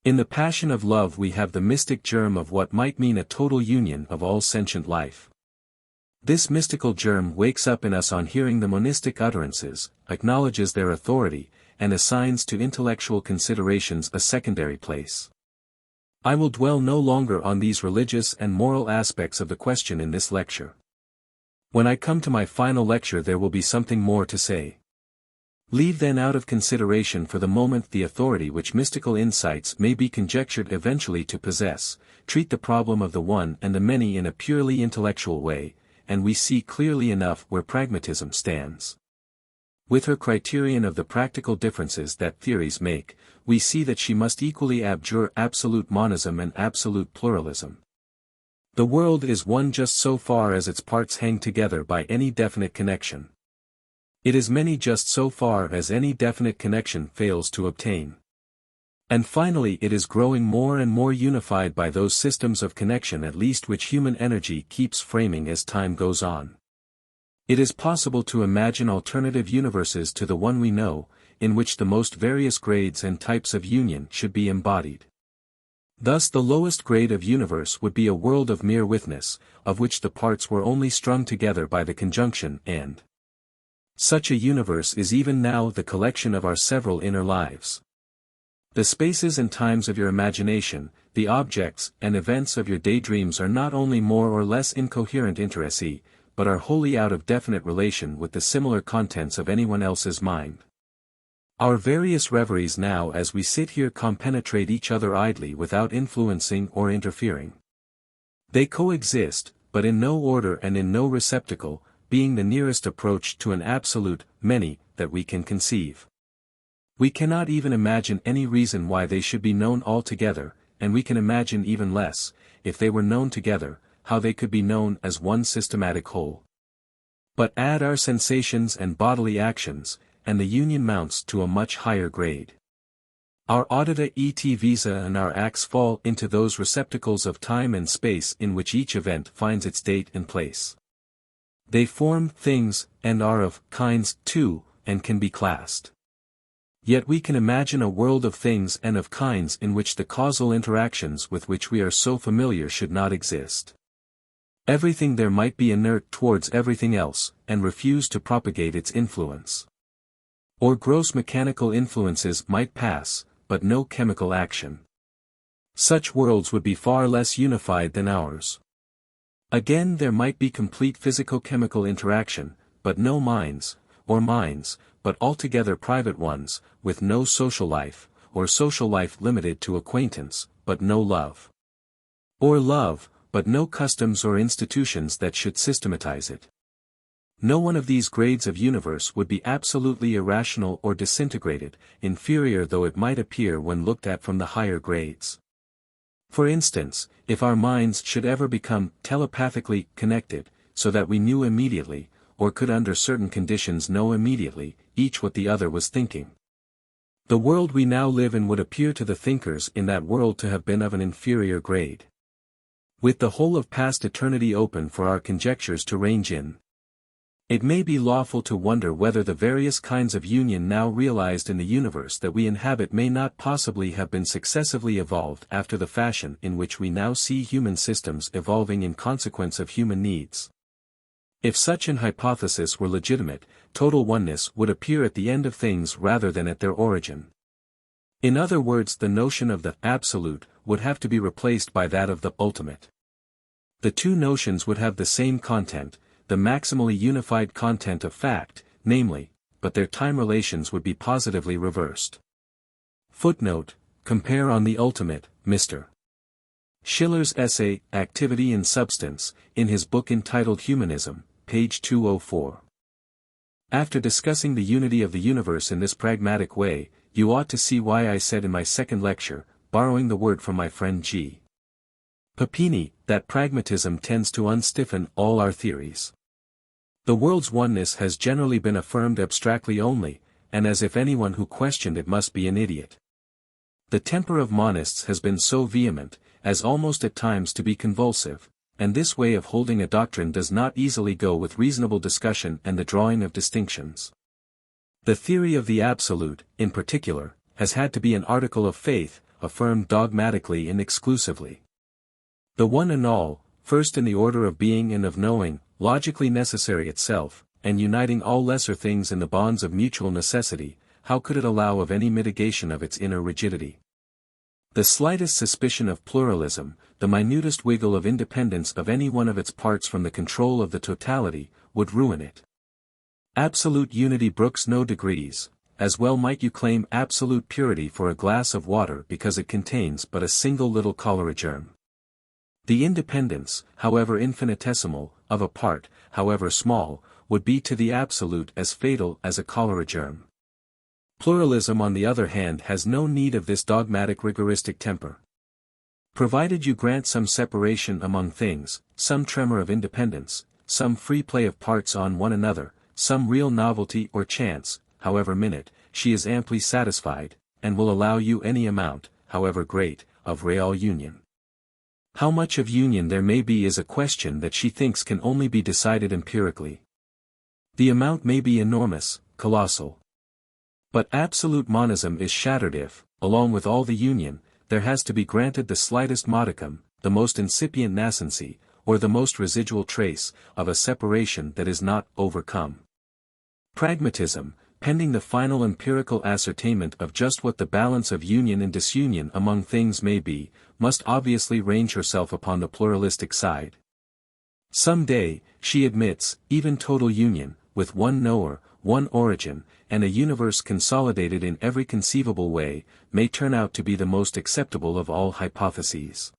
In the passion of love we have the mystic germ of what might mean a total union of all sentient life. This mystical germ wakes up in us on hearing the monistic utterances, acknowledges their authority, and assigns to intellectual considerations a secondary place. I will dwell no longer on these religious and moral aspects of the question in this lecture. When I come to my final lecture there will be something more to say. Leave then out of consideration for the moment the authority which mystical insights may be conjectured eventually to possess, treat the problem of the one and the many in a purely intellectual way, and we see clearly enough where pragmatism stands. With her criterion of the practical differences that theories make, we see that she must equally abjure absolute monism and absolute pluralism. The world is one just so far as its parts hang together by any definite connection. It is many just so far as any definite connection fails to obtain. And finally it is growing more and more unified by those systems of connection at least which human energy keeps framing as time goes on. It is possible to imagine alternative universes to the one we know, in which the most various grades and types of union should be embodied. Thus the lowest grade of universe would be a world of mere witness, of which the parts were only strung together by the conjunction and. Such a universe is even now the collection of our several inner lives. The spaces and times of your imagination, the objects and events of your daydreams are not only more or less incoherent interests, but are wholly out of definite relation with the similar contents of anyone else's mind. Our various reveries now as we sit here compenetrate each other idly without influencing or interfering. They coexist, but in no order and in no receptacle, being the nearest approach to an absolute, many, that we can conceive. We cannot even imagine any reason why they should be known all together, and we can imagine even less, if they were known together, how they could be known as one systematic whole. But add our sensations and bodily actions, and the union mounts to a much higher grade. Our audita et visa and our acts fall into those receptacles of time and space in which each event finds its date and place. They form things, and are of kinds too, and can be classed. Yet we can imagine a world of things and of kinds in which the causal interactions with which we are so familiar should not exist. Everything there might be inert towards everything else, and refuse to propagate its influence. Or gross mechanical influences might pass, but no chemical action. Such worlds would be far less unified than ours. Again there might be complete physico-chemical interaction, but no minds, or minds, but altogether private ones, with no social life, or social life limited to acquaintance, but no love. Or love, but no customs or institutions that should systematize it. No one of these grades of universe would be absolutely irrational or disintegrated, inferior though it might appear when looked at from the higher grades. For instance, if our minds should ever become telepathically connected, so that we knew immediately, or could under certain conditions know immediately, each what the other was thinking. The world we now live in would appear to the thinkers in that world to have been of an inferior grade. With the whole of past eternity open for our conjectures to range in, it may be lawful to wonder whether the various kinds of union now realized in the universe that we inhabit may not possibly have been successively evolved after the fashion in which we now see human systems evolving in consequence of human needs. If such an hypothesis were legitimate, total oneness would appear at the end of things rather than at their origin. In other words, the notion of the absolute would have to be replaced by that of the ultimate. The two notions would have the same content, the maximally unified content of fact, namely, but their time relations would be positively reversed. Footnote: compare on the ultimate, Mr. Schiller's essay, Activity and Substance, in his book entitled Humanism, page 204. After discussing the unity of the universe in this pragmatic way, you ought to see why I said in my second lecture, borrowing the word from my friend G. Papini, that pragmatism tends to unstiffen all our theories. The world's oneness has generally been affirmed abstractly only, and as if anyone who questioned it must be an idiot. The temper of monists has been so vehement, as almost at times to be convulsive, and this way of holding a doctrine does not easily go with reasonable discussion and the drawing of distinctions. The theory of the absolute, in particular, has had to be an article of faith, affirmed dogmatically and exclusively. The one and all, first in the order of being and of knowing, logically necessary itself, and uniting all lesser things in the bonds of mutual necessity, how could it allow of any mitigation of its inner rigidity? The slightest suspicion of pluralism, the minutest wiggle of independence of any one of its parts from the control of the totality, would ruin it. Absolute unity brooks no degrees, as well might you claim absolute purity for a glass of water because it contains but a single little cholera germ. The independence, however infinitesimal, of a part, however small, would be to the absolute as fatal as a cholera germ. Pluralism on the other hand has no need of this dogmatic rigoristic temper. Provided you grant some separation among things, some tremor of independence, some free play of parts on one another, some real novelty or chance, however minute, she is amply satisfied, and will allow you any amount, however great, of real union. How much of union there may be is a question that she thinks can only be decided empirically. The amount may be enormous, colossal. But absolute monism is shattered if, along with all the union, there has to be granted the slightest modicum, the most incipient nascency, or the most residual trace, of a separation that is not overcome. Pragmatism, pending the final empirical ascertainment of just what the balance of union and disunion among things may be, must obviously range herself upon the pluralistic side. Some day, she admits, even total union, with one knower, one origin, and a universe consolidated in every conceivable way, may turn out to be the most acceptable of all hypotheses.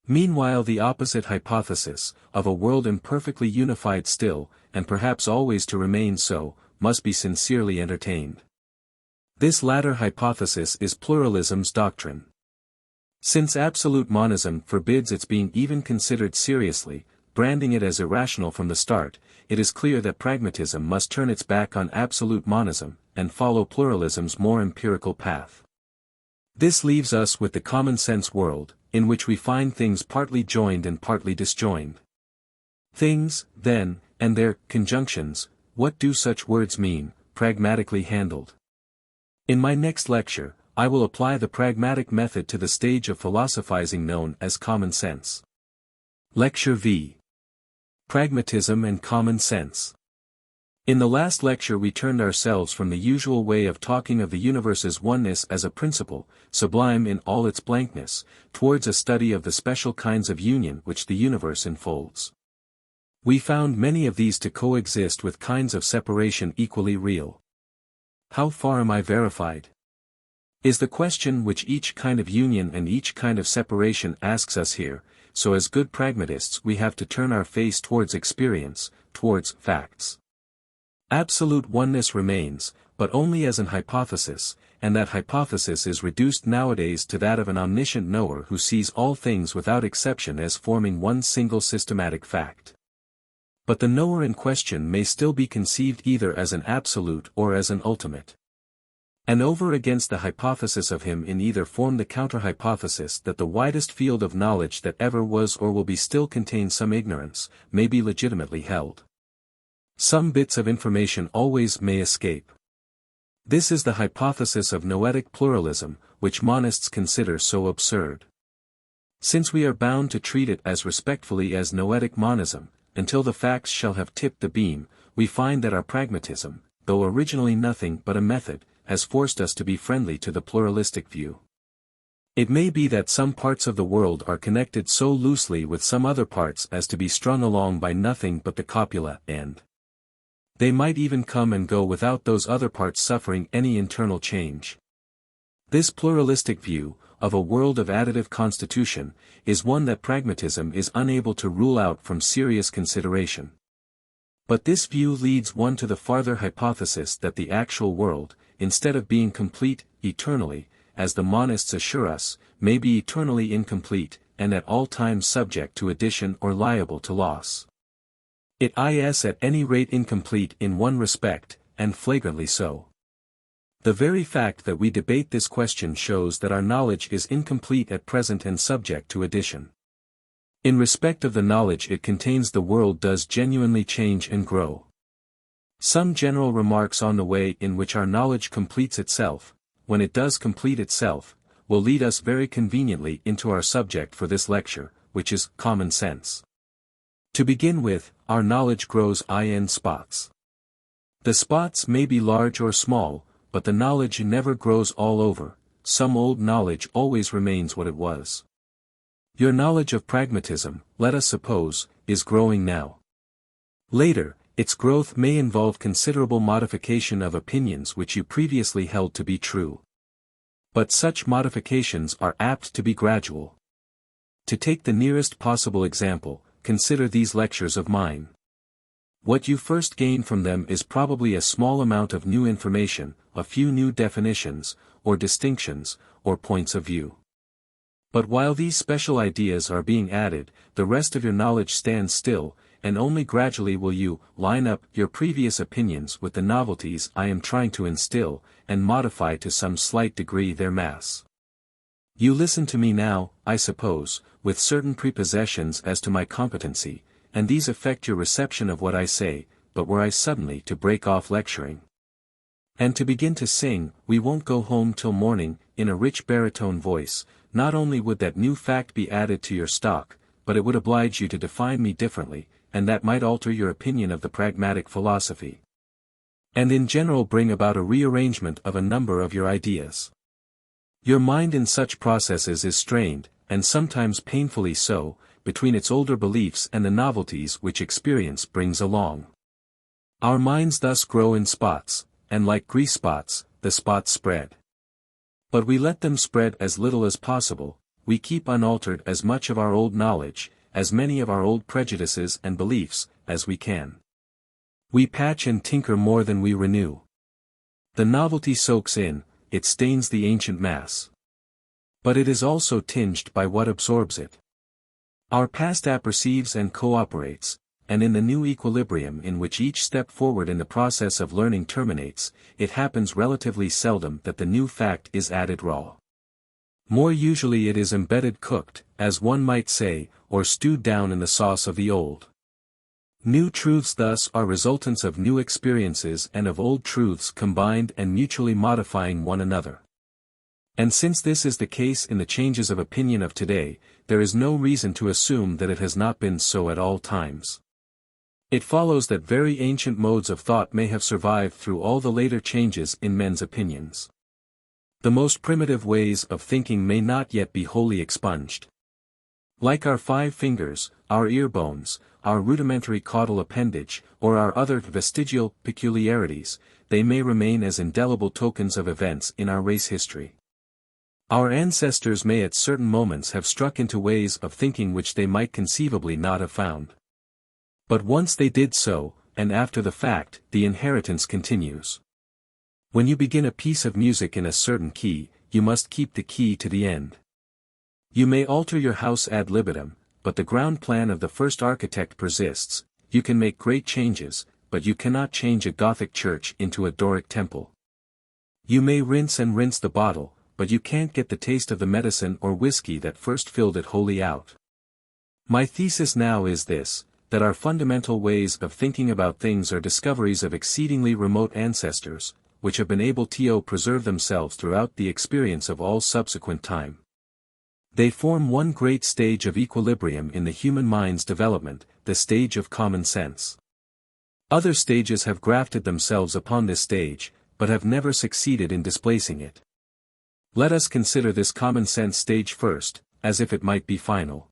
Meanwhile the opposite hypothesis, of a world imperfectly unified still, and perhaps always to remain so, must be sincerely entertained. This latter hypothesis is pluralism's doctrine. Since absolute monism forbids its being even considered seriously, branding it as irrational from the start, it is clear that pragmatism must turn its back on absolute monism, and follow pluralism's more empirical path. This leaves us with the common-sense world, in which we find things partly joined and partly disjoined. Things, then, and their conjunctions, what do such words mean, pragmatically handled? In my next lecture, I will apply the pragmatic method to the stage of philosophizing known as common sense. Lecture V. Pragmatism and Common Sense. In the last lecture we turned ourselves from the usual way of talking of the universe's oneness as a principle, sublime in all its blankness, towards a study of the special kinds of union which the universe enfolds. We found many of these to coexist with kinds of separation equally real. How far am I verified? Is the question which each kind of union and each kind of separation asks us here, so as good pragmatists we have to turn our face towards experience, towards facts. Absolute oneness remains, but only as an hypothesis, and that hypothesis is reduced nowadays to that of an omniscient knower who sees all things without exception as forming one single systematic fact. But the knower in question may still be conceived either as an absolute or as an ultimate. And over against the hypothesis of him in either form the counter-hypothesis that the widest field of knowledge that ever was or will be still contains some ignorance, may be legitimately held. Some bits of information always may escape. This is the hypothesis of noetic pluralism, which monists consider so absurd. Since we are bound to treat it as respectfully as noetic monism, until the facts shall have tipped the beam, we find that our pragmatism, though originally nothing but a method, has forced us to be friendly to the pluralistic view. It may be that some parts of the world are connected so loosely with some other parts as to be strung along by nothing but the copula, and they might even come and go without those other parts suffering any internal change. This pluralistic view, of a world of additive constitution, is one that pragmatism is unable to rule out from serious consideration. But this view leads one to the farther hypothesis that the actual world, instead of being complete, eternally, as the monists assure us, may be eternally incomplete, and at all times subject to addition or liable to loss. It is at any rate incomplete in one respect, and flagrantly so. The very fact that we debate this question shows that our knowledge is incomplete at present and subject to addition. In respect of the knowledge it contains, the world does genuinely change and grow. Some general remarks on the way in which our knowledge completes itself, when it does complete itself, will lead us very conveniently into our subject for this lecture, which is common sense. To begin with, our knowledge grows in spots. The spots may be large or small, but the knowledge never grows all over. Some old knowledge always remains what it was. Your knowledge of pragmatism, let us suppose, is growing now. Later, its growth may involve considerable modification of opinions which you previously held to be true. But such modifications are apt to be gradual. To take the nearest possible example, consider these lectures of mine. What you first gain from them is probably a small amount of new information, a few new definitions, or distinctions, or points of view. But while these special ideas are being added, the rest of your knowledge stands still, and only gradually will you line up your previous opinions with the novelties I am trying to instill, and modify to some slight degree their mass. You listen to me now, I suppose, with certain prepossessions as to my competency, and these affect your reception of what I say, but were I suddenly to break off lecturing, and to begin to sing, "We won't go home till morning," in a rich baritone voice, not only would that new fact be added to your stock, but it would oblige you to define me differently, and that might alter your opinion of the pragmatic philosophy, and in general bring about a rearrangement of a number of your ideas. Your mind in such processes is strained, and sometimes painfully so, between its older beliefs and the novelties which experience brings along. Our minds thus grow in spots, and like grease spots, the spots spread. But we let them spread as little as possible, we keep unaltered as much of our old knowledge, as many of our old prejudices and beliefs, as we can. We patch and tinker more than we renew. The novelty soaks in, it stains the ancient mass. But it is also tinged by what absorbs it. Our past apperceives and cooperates, and in the new equilibrium in which each step forward in the process of learning terminates, it happens relatively seldom that the new fact is added raw. More usually it is embedded cooked, as one might say, or stewed down in the sauce of the old. New truths thus are resultants of new experiences and of old truths combined and mutually modifying one another. And since this is the case in the changes of opinion of today, there is no reason to assume that it has not been so at all times. It follows that very ancient modes of thought may have survived through all the later changes in men's opinions. The most primitive ways of thinking may not yet be wholly expunged. Like our 5 fingers, our ear bones, our rudimentary caudal appendage, or our other vestigial peculiarities, they may remain as indelible tokens of events in our race history. Our ancestors may at certain moments have struck into ways of thinking which they might conceivably not have found. But once they did so, and after the fact, the inheritance continues. When you begin a piece of music in a certain key, you must keep the key to the end. You may alter your house ad libitum, but the ground plan of the first architect persists. You can make great changes, but you cannot change a Gothic church into a Doric temple. You may rinse and rinse the bottle, but you can't get the taste of the medicine or whiskey that first filled it wholly out. My thesis now is this, that our fundamental ways of thinking about things are discoveries of exceedingly remote ancestors, which have been able to preserve themselves throughout the experience of all subsequent time. They form one great stage of equilibrium in the human mind's development, the stage of common sense. Other stages have grafted themselves upon this stage, but have never succeeded in displacing it. Let us consider this common sense stage first, as if it might be final.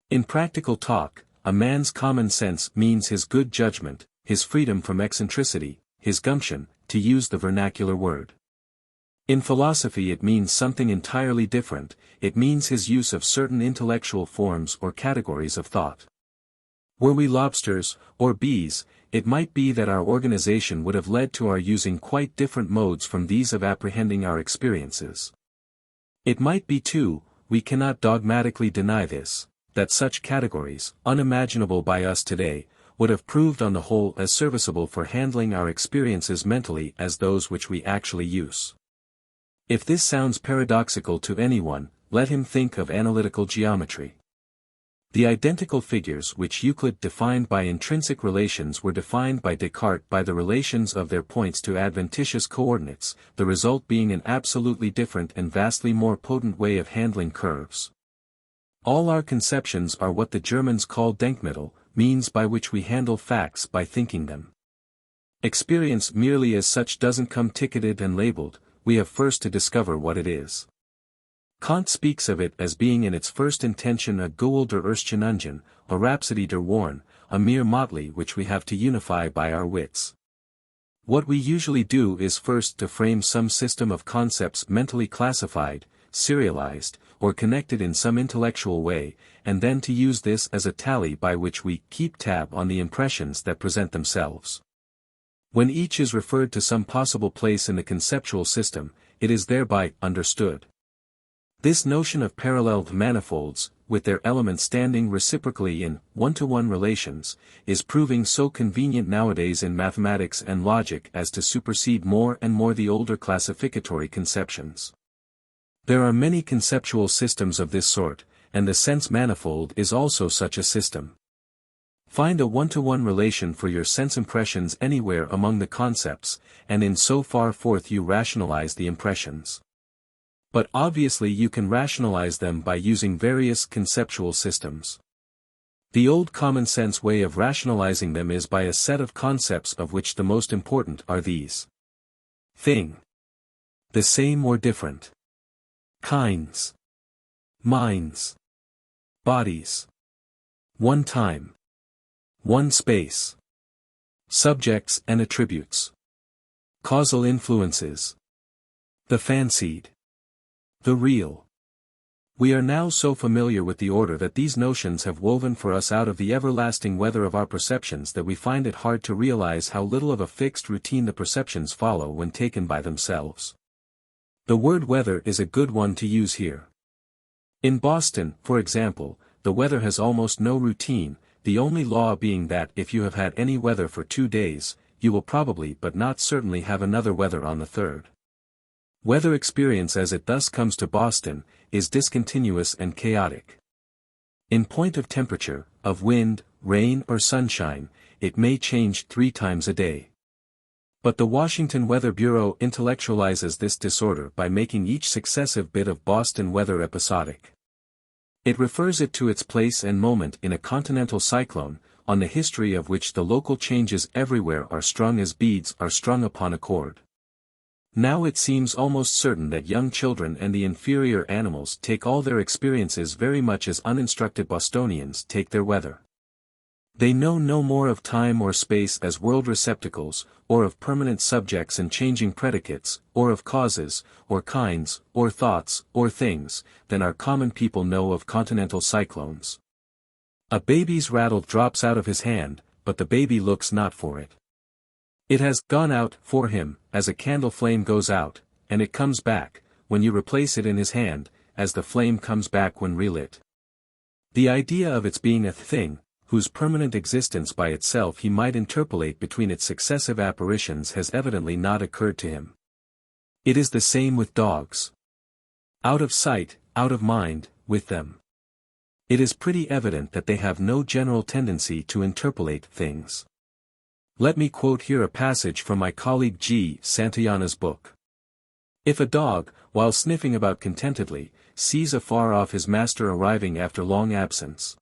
In practical talk, a man's common sense means his good judgment, his freedom from eccentricity, his gumption, to use the vernacular word. In philosophy it means something entirely different, it means his use of certain intellectual forms or categories of thought. Were we lobsters, or bees, it might be that our organization would have led to our using quite different modes from these of apprehending our experiences. It might be too, we cannot dogmatically deny this, that such categories, unimaginable by us today, would have proved on the whole as serviceable for handling our experiences mentally as those which we actually use. If this sounds paradoxical to anyone, let him think of analytical geometry. The identical figures which Euclid defined by intrinsic relations were defined by Descartes by the relations of their points to adventitious coordinates, the result being an absolutely different and vastly more potent way of handling curves. All our conceptions are what the Germans call Denkmittel, means by which we handle facts by thinking them. Experience merely as such doesn't come ticketed and labeled, we have first to discover what it is. Kant speaks of it as being in its first intention a Goel der Erstchen, a Rhapsody der Worn, a mere motley which we have to unify by our wits. What we usually do is first to frame some system of concepts mentally classified, serialized, or connected in some intellectual way, and then to use this as a tally by which we keep tab on the impressions that present themselves. When each is referred to some possible place in the conceptual system, it is thereby understood. This notion of parallel manifolds, with their elements standing reciprocally in one-to-one relations, is proving so convenient nowadays in mathematics and logic as to supersede more and more the older classificatory conceptions. There are many conceptual systems of this sort, and the sense manifold is also such a system. Find a one-to-one relation for your sense impressions anywhere among the concepts, and in so far forth you rationalize the impressions. But obviously you can rationalize them by using various conceptual systems. The old common-sense way of rationalizing them is by a set of concepts of which the most important are these. Thing. The same or different. Kinds. Minds. Bodies. One time. One space. Subjects and attributes. Causal influences. The fancied. The real. We are now so familiar with the order that these notions have woven for us out of the everlasting weather of our perceptions that we find it hard to realize how little of a fixed routine the perceptions follow when taken by themselves. The word weather is a good one to use here. In Boston, for example, the weather has almost no routine, the only law being that if you have had any weather for 2 days, you will probably but not certainly have another weather on the third. Weather experience as it thus comes to Boston, is discontinuous and chaotic. In point of temperature, of wind, rain or sunshine, it may change 3 times a day. But the Washington Weather Bureau intellectualizes this disorder by making each successive bit of Boston weather episodic. It refers it to its place and moment in a continental cyclone, on the history of which the local changes everywhere are strung as beads are strung upon a cord. Now it seems almost certain that young children and the inferior animals take all their experiences very much as uninstructed Bostonians take their weather. They know no more of time or space as world receptacles, or of permanent subjects and changing predicates, or of causes, or kinds, or thoughts, or things, than our common people know of continental cyclones. A baby's rattle drops out of his hand, but the baby looks not for it. It has gone out for him, as a candle flame goes out, and it comes back, when you replace it in his hand, as the flame comes back when relit. The idea of its being a thing, whose permanent existence by itself he might interpolate between its successive apparitions has evidently not occurred to him. It is the same with dogs. Out of sight, out of mind, with them. It is pretty evident that they have no general tendency to interpolate things. Let me quote here a passage from my colleague G. Santayana's book. If a dog, while sniffing about contentedly, sees afar off his master arriving after long absence,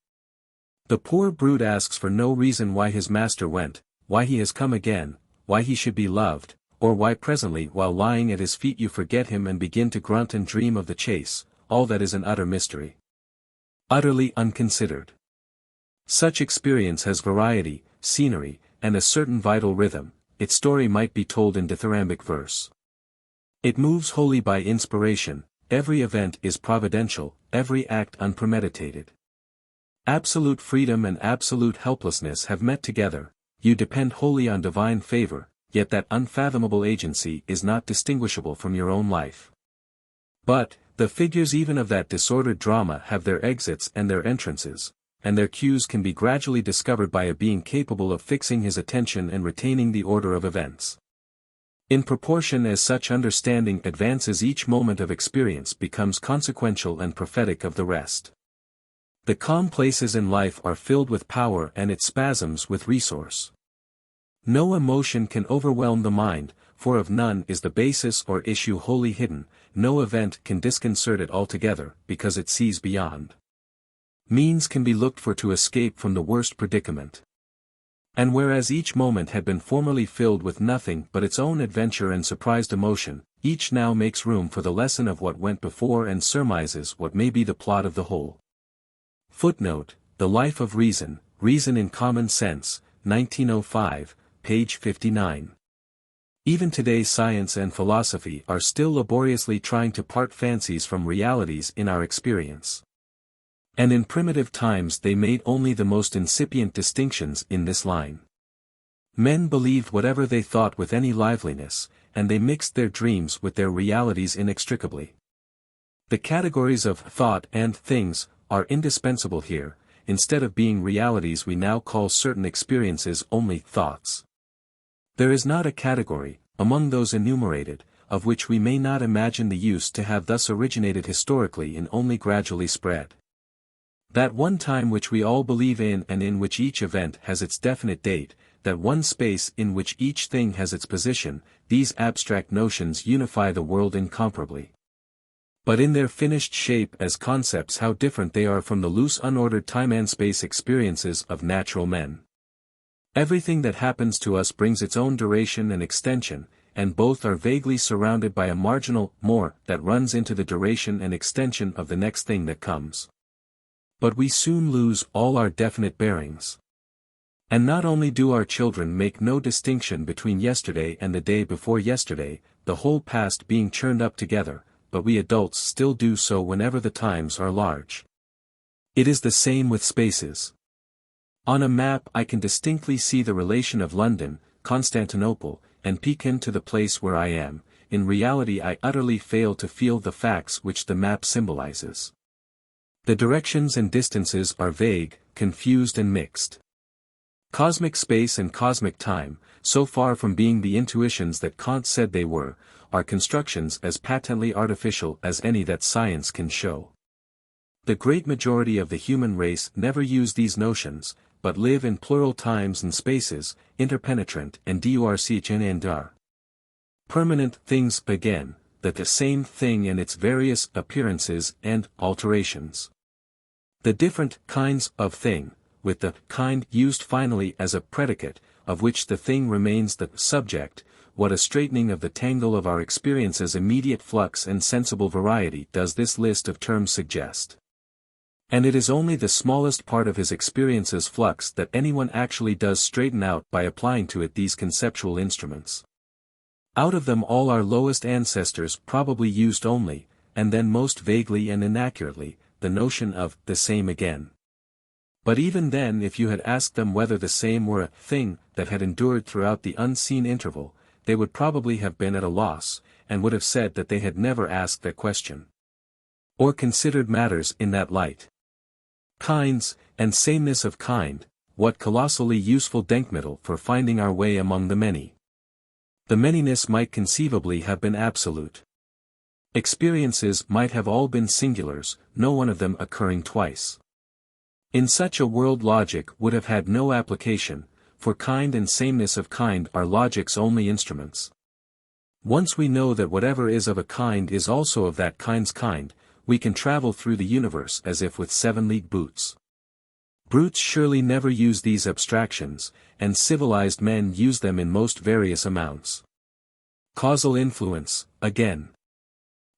the poor brute asks for no reason why his master went, why he has come again, why he should be loved, or why presently while lying at his feet you forget him and begin to grunt and dream of the chase. All that is an utter mystery. Utterly unconsidered. Such experience has variety, scenery, and a certain vital rhythm. Its story might be told in dithyrambic verse. It moves wholly by inspiration, every event is providential, every act unpremeditated. Absolute freedom and absolute helplessness have met together, you depend wholly on divine favor, yet that unfathomable agency is not distinguishable from your own life. But, the figures even of that disordered drama have their exits and their entrances, and their cues can be gradually discovered by a being capable of fixing his attention and retaining the order of events. In proportion as such understanding advances, each moment of experience becomes consequential and prophetic of the rest. The calm places in life are filled with power and its spasms with resource. No emotion can overwhelm the mind, for of none is the basis or issue wholly hidden, no event can disconcert it altogether, because it sees beyond. Means can be looked for to escape from the worst predicament. And whereas each moment had been formerly filled with nothing but its own adventure and surprised emotion, each now makes room for the lesson of what went before and surmises what may be the plot of the whole. Footnote: The Life of Reason, Reason in Common Sense, 1905, page 59. Even today science and philosophy are still laboriously trying to part fancies from realities in our experience. And in primitive times they made only the most incipient distinctions in this line. Men believed whatever they thought with any liveliness, and they mixed their dreams with their realities inextricably. The categories of thought and things are indispensable here. Instead of being realities, we now call certain experiences only thoughts. There is not a category, among those enumerated, of which we may not imagine the use to have thus originated historically and only gradually spread. That one time which we all believe in and in which each event has its definite date, that one space in which each thing has its position, these abstract notions unify the world incomparably. But in their finished shape as concepts, how different they are from the loose unordered time and space experiences of natural men. Everything that happens to us brings its own duration and extension, and both are vaguely surrounded by a marginal more that runs into the duration and extension of the next thing that comes. But we soon lose all our definite bearings. And not only do our children make no distinction between yesterday and the day before yesterday, the whole past being churned up together, but we adults still do so whenever the times are large. It is the same with spaces. On a map I can distinctly see the relation of London, Constantinople, and Pekin to the place where I am. In reality I utterly fail to feel the facts which the map symbolizes. The directions and distances are vague, confused and mixed. Cosmic space and cosmic time, so far from being the intuitions that Kant said they were, are constructions as patently artificial as any that science can show. The great majority of the human race never use these notions, but live in plural times and spaces, interpenetrant and durchnandar. Permanent things again, that the same thing in its various appearances and alterations. The different kinds of thing, with the kind used finally as a predicate, of which the thing remains the subject, what a straightening of the tangle of our experiences, immediate flux and sensible variety does this list of terms suggest. And it is only the smallest part of his experience's flux that anyone actually does straighten out by applying to it these conceptual instruments. Out of them all our lowest ancestors probably used only, and then most vaguely and inaccurately, the notion of the same again. But even then, if you had asked them whether the same were a thing that had endured throughout the unseen interval, they would probably have been at a loss, and would have said that they had never asked that question, or considered matters in that light. Kinds, and sameness of kind, what colossally useful denkmittel for finding our way among the many. The manyness might conceivably have been absolute. Experiences might have all been singulars, no one of them occurring twice. In such a world logic would have had no application, for kind and sameness of kind are logic's only instruments. Once we know that whatever is of a kind is also of that kind's kind, we can travel through the universe as if with 7-league boots. Brutes surely never use these abstractions, and civilized men use them in most various amounts. Causal influence, again.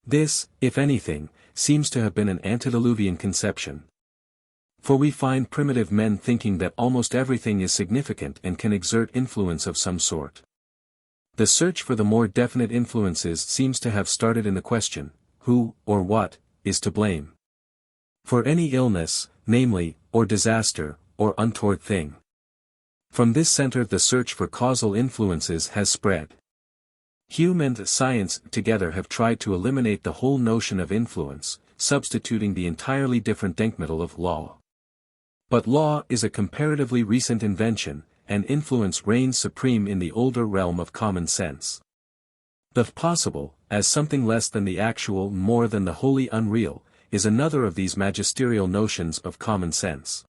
This, if anything, seems to have been an antediluvian conception. For we find primitive men thinking that almost everything is significant and can exert influence of some sort. The search for the more definite influences seems to have started in the question, who, or what, is to blame for any illness, namely, or disaster, or untoward thing. From this center the search for causal influences has spread. Hume and science together have tried to eliminate the whole notion of influence, substituting the entirely different denkmittel of law. But law is a comparatively recent invention, and influence reigns supreme in the older realm of common sense. The possible, as something less than the actual, more than the wholly unreal, is another of these magisterial notions of common sense.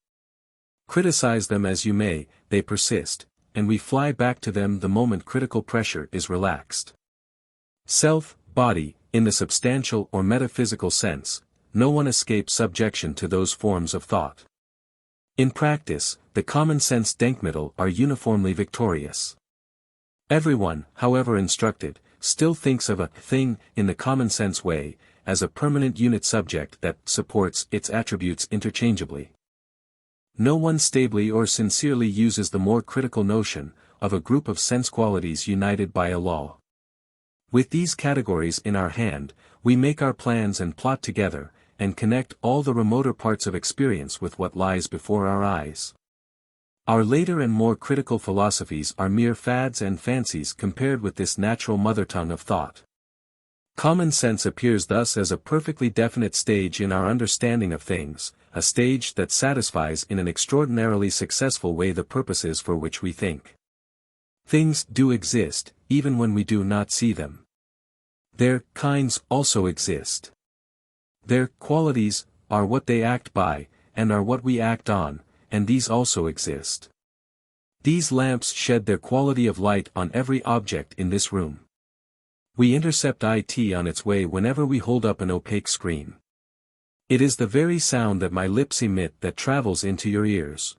Criticize them as you may, they persist, and we fly back to them the moment critical pressure is relaxed. Self, body, in the substantial or metaphysical sense, no one escapes subjection to those forms of thought. In practice, the common sense denkmittel are uniformly victorious. Everyone, however instructed, still thinks of a thing, in the common sense way, as a permanent unit subject that supports its attributes interchangeably. No one stably or sincerely uses the more critical notion, of a group of sense qualities united by a law. With these categories in our hand, we make our plans and plot together, and connect all the remoter parts of experience with what lies before our eyes. Our later and more critical philosophies are mere fads and fancies compared with this natural mother tongue of thought. Common sense appears thus as a perfectly definite stage in our understanding of things, a stage that satisfies in an extraordinarily successful way the purposes for which we think. Things do exist, even when we do not see them. Their kinds also exist. Their qualities are what they act by, and are what we act on, and these also exist. These lamps shed their quality of light on every object in this room. We intercept it on its way whenever we hold up an opaque screen. It is the very sound that my lips emit that travels into your ears.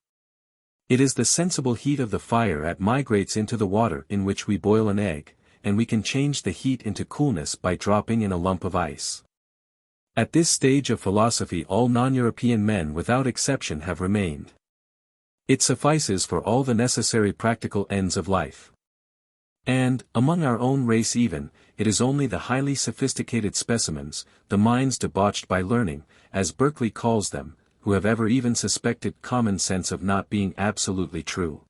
It is the sensible heat of the fire that migrates into the water in which we boil an egg, and we can change the heat into coolness by dropping in a lump of ice. At this stage of philosophy all non-European men without exception have remained. It suffices for all the necessary practical ends of life. And, among our own race even, it is only the highly sophisticated specimens, the minds debauched by learning, as Berkeley calls them, who have ever even suspected common sense of not being absolutely true.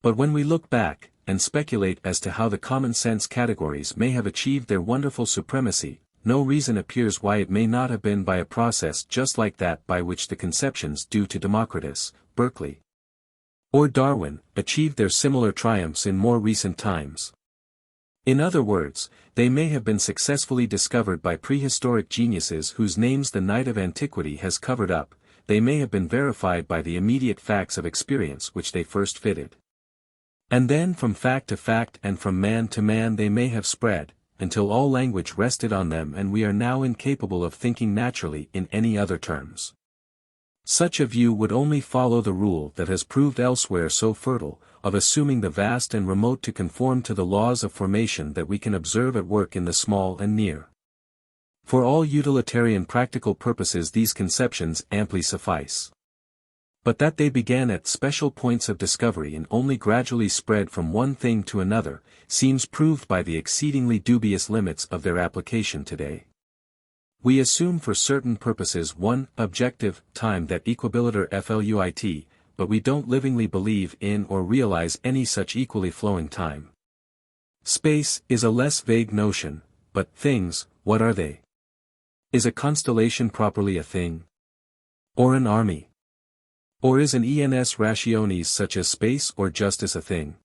But when we look back, and speculate as to how the common sense categories may have achieved their wonderful supremacy, no reason appears why it may not have been by a process just like that by which the conceptions due to Democritus, Berkeley, or Darwin, achieved their similar triumphs in more recent times. In other words, they may have been successfully discovered by prehistoric geniuses whose names the night of antiquity has covered up, they may have been verified by the immediate facts of experience which they first fitted. And then from fact to fact and from man to man they may have spread, until all language rested on them and we are now incapable of thinking naturally in any other terms. Such a view would only follow the rule that has proved elsewhere so fertile, of assuming the vast and remote to conform to the laws of formation that we can observe at work in the small and near. For all utilitarian practical purposes these conceptions amply suffice. But that they began at special points of discovery and only gradually spread from one thing to another, seems proved by the exceedingly dubious limits of their application today. We assume for certain purposes one objective time that equibiliter fluit, but we don't livingly believe in or realize any such equally flowing time. Space is a less vague notion, but things, what are they? Is a constellation properly a thing? Or an army? Or is an ens rationis such as space or justice a thing?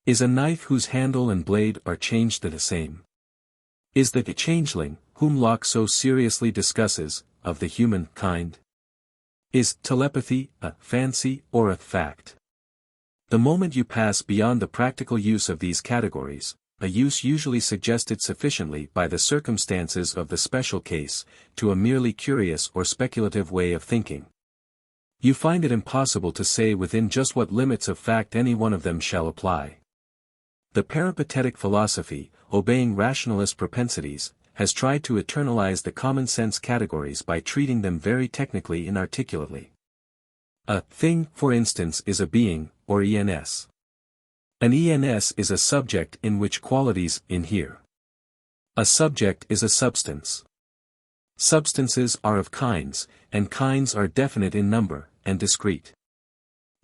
Is a knife whose handle and blade are changed the same? Is the changeling, whom Locke so seriously discusses, of the human kind? Is telepathy a fancy or a fact? The moment you pass beyond the practical use of these categories, a use usually suggested sufficiently by the circumstances of the special case, to a merely curious or speculative way of thinking, you find it impossible to say within just what limits of fact any one of them shall apply. The peripatetic philosophy, obeying rationalist propensities, has tried to eternalize the common sense categories by treating them very technically and articulately. A thing, for instance, is a being, or ens. An ens is a subject in which qualities inhere. A subject is a substance. Substances are of kinds, and kinds are definite in number, and discrete.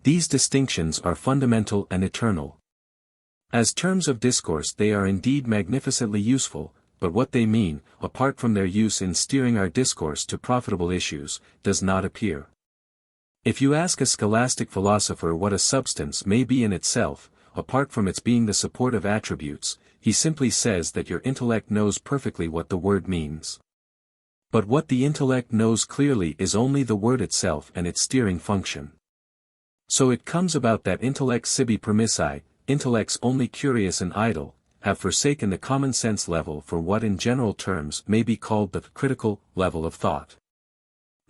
These distinctions are fundamental and eternal. As terms of discourse they are indeed magnificently useful, but what they mean, apart from their use in steering our discourse to profitable issues, does not appear. If you ask a scholastic philosopher what a substance may be in itself, apart from its being the support of attributes, he simply says that your intellect knows perfectly what the word means. But what the intellect knows clearly is only the word itself and its steering function. So it comes about that intellects sibi permissi, intellects only curious and idle, have forsaken the common sense level for what in general terms may be called the critical level of thought.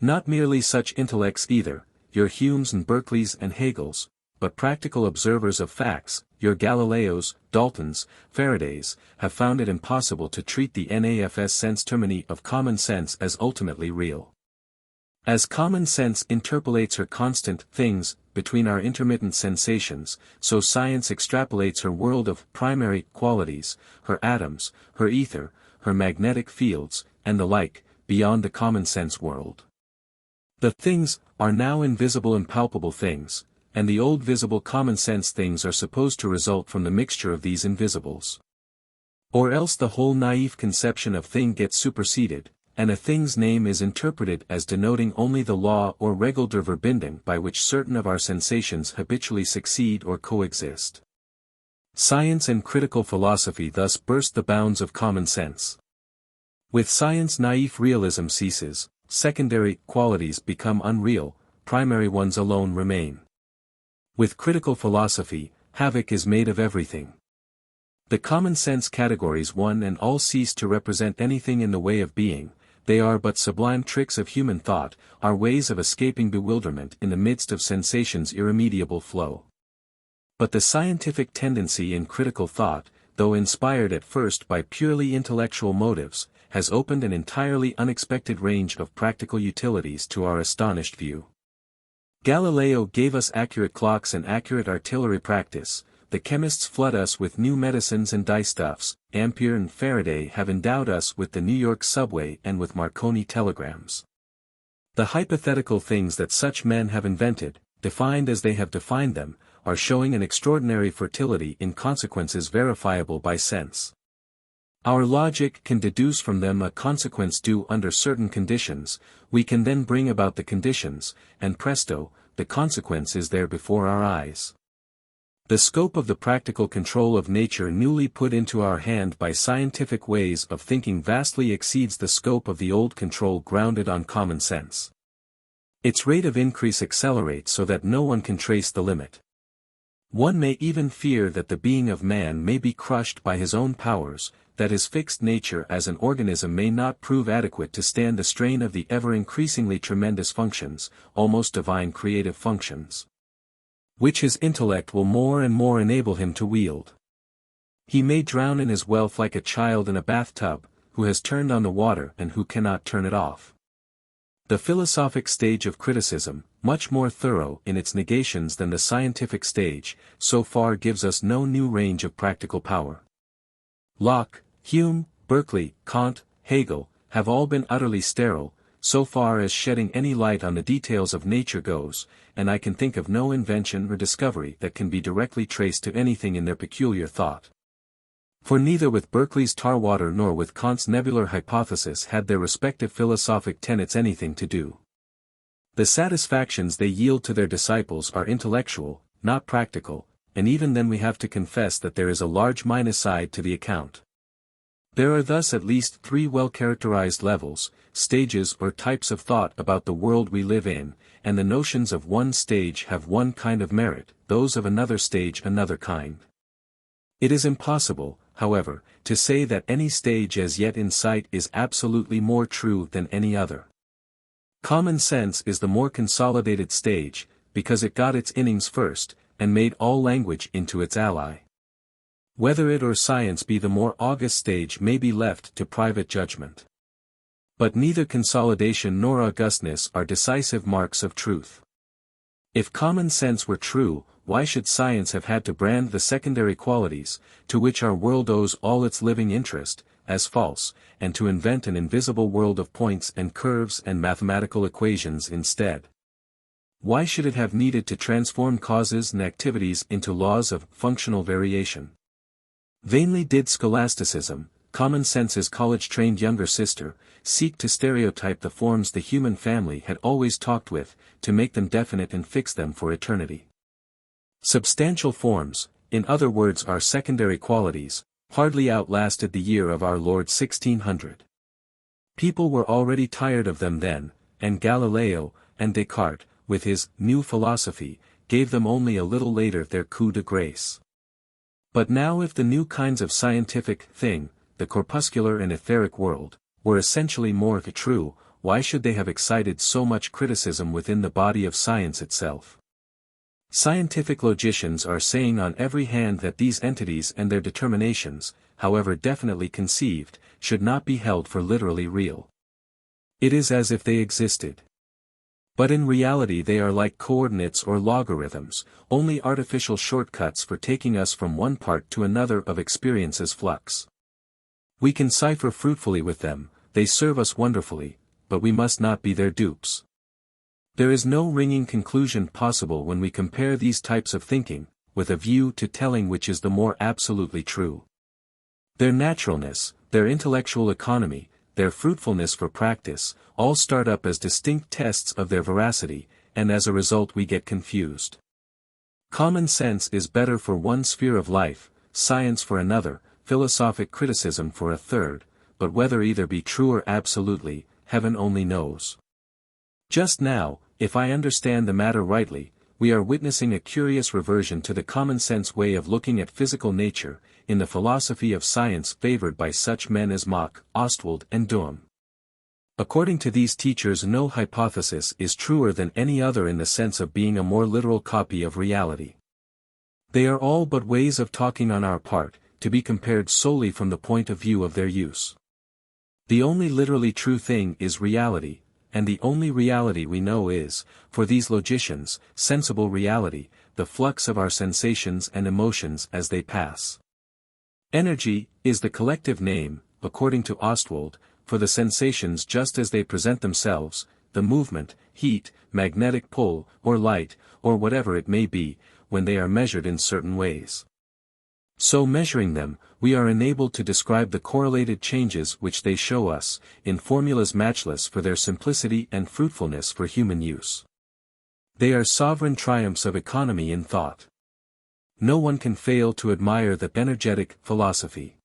Not merely such intellects either, your Humes and Berkeleys and Hegels, but practical observers of facts, your Galileos, Daltons, Faradays, have found it impossible to treat the nafs sense termini of common sense as ultimately real. As common sense interpolates her constant things between our intermittent sensations, so science extrapolates her world of primary qualities, her atoms, her ether, her magnetic fields, and the like, beyond the common sense world. The things are now invisible and palpable things, and the old visible common sense things are supposed to result from the mixture of these invisibles. Or else the whole naive conception of thing gets superseded, and a thing's name is interpreted as denoting only the law or Regel der Verbindung by which certain of our sensations habitually succeed or coexist. Science and critical philosophy thus burst the bounds of common sense. With science naive realism ceases, secondary qualities become unreal, primary ones alone remain. With critical philosophy, havoc is made of everything. The common sense categories one and all cease to represent anything in the way of being, they are but sublime tricks of human thought, our ways of escaping bewilderment in the midst of sensation's irremediable flow. But the scientific tendency in critical thought, though inspired at first by purely intellectual motives, has opened an entirely unexpected range of practical utilities to our astonished view. Galileo gave us accurate clocks and accurate artillery practice, the chemists flood us with new medicines and dyestuffs, Ampere and Faraday have endowed us with the New York subway and with Marconi telegrams. The hypothetical things that such men have invented, defined as they have defined them, are showing an extraordinary fertility in consequences verifiable by sense. Our logic can deduce from them a consequence due under certain conditions, we can then bring about the conditions, and presto, the consequence is there before our eyes. The scope of the practical control of nature newly put into our hand by scientific ways of thinking vastly exceeds the scope of the old control grounded on common sense. Its rate of increase accelerates so that no one can trace the limit. One may even fear that the being of man may be crushed by his own powers, that his fixed nature as an organism may not prove adequate to stand the strain of the ever-increasingly tremendous functions, almost divine creative functions, which his intellect will more and more enable him to wield. He may drown in his wealth like a child in a bathtub, who has turned on the water and who cannot turn it off. The philosophic stage of criticism, much more thorough in its negations than the scientific stage, so far gives us no new range of practical power. Locke, Hume, Berkeley, Kant, Hegel, have all been utterly sterile, so far as shedding any light on the details of nature goes, and I can think of no invention or discovery that can be directly traced to anything in their peculiar thought. For neither with Berkeley's tar water nor with Kant's nebular hypothesis had their respective philosophic tenets anything to do. The satisfactions they yield to their disciples are intellectual, not practical, and even then we have to confess that there is a large minus side to the account. There are thus at least three well-characterized levels, stages or types of thought about the world we live in, and the notions of one stage have one kind of merit, those of another stage another kind. It is impossible, however, to say that any stage as yet in sight is absolutely more true than any other. Common sense is the more consolidated stage, because it got its innings first, and made all language into its ally. Whether it or science be the more august stage may be left to private judgment. But neither consolidation nor augustness are decisive marks of truth. If common sense were true, why should science have had to brand the secondary qualities, to which our world owes all its living interest, as false, and to invent an invisible world of points and curves and mathematical equations instead? Why should it have needed to transform causes and activities into laws of functional variation? Vainly did scholasticism, common sense's college-trained younger sister, seek to stereotype the forms the human family had always talked with, to make them definite and fix them for eternity. Substantial forms, in other words our secondary qualities, hardly outlasted the year of our Lord 1600. People were already tired of them then, and Galileo, and Descartes, with his new philosophy, gave them only a little later their coup de grace. But now if the new kinds of scientific thing, the corpuscular and etheric world, were essentially more true, why should they have excited so much criticism within the body of science itself? Scientific logicians are saying on every hand that these entities and their determinations, however definitely conceived, should not be held for literally real. It is as if they existed. But in reality they are like coordinates or logarithms, only artificial shortcuts for taking us from one part to another of experience's flux. We can cipher fruitfully with them, they serve us wonderfully, but we must not be their dupes. There is no ringing conclusion possible when we compare these types of thinking, with a view to telling which is the more absolutely true. Their naturalness, their intellectual economy, their fruitfulness for practice, all start up as distinct tests of their veracity, and as a result we get confused. Common sense is better for one sphere of life, science for another, philosophic criticism for a third, but whether either be true or absolutely, heaven only knows. Just now, if I understand the matter rightly, we are witnessing a curious reversion to the common-sense way of looking at physical nature, in the philosophy of science favored by such men as Mach, Ostwald and Duhem. According to these teachers, no hypothesis is truer than any other in the sense of being a more literal copy of reality. They are all but ways of talking on our part, to be compared solely from the point of view of their use. The only literally true thing is reality, and the only reality we know is, for these logicians, sensible reality, the flux of our sensations and emotions as they pass. Energy is the collective name, according to Ostwald, for the sensations just as they present themselves, the movement, heat, magnetic pull, or light, or whatever it may be, when they are measured in certain ways. So measuring them, we are enabled to describe the correlated changes which they show us, in formulas matchless for their simplicity and fruitfulness for human use. They are sovereign triumphs of economy in thought. No one can fail to admire the energetic philosophy.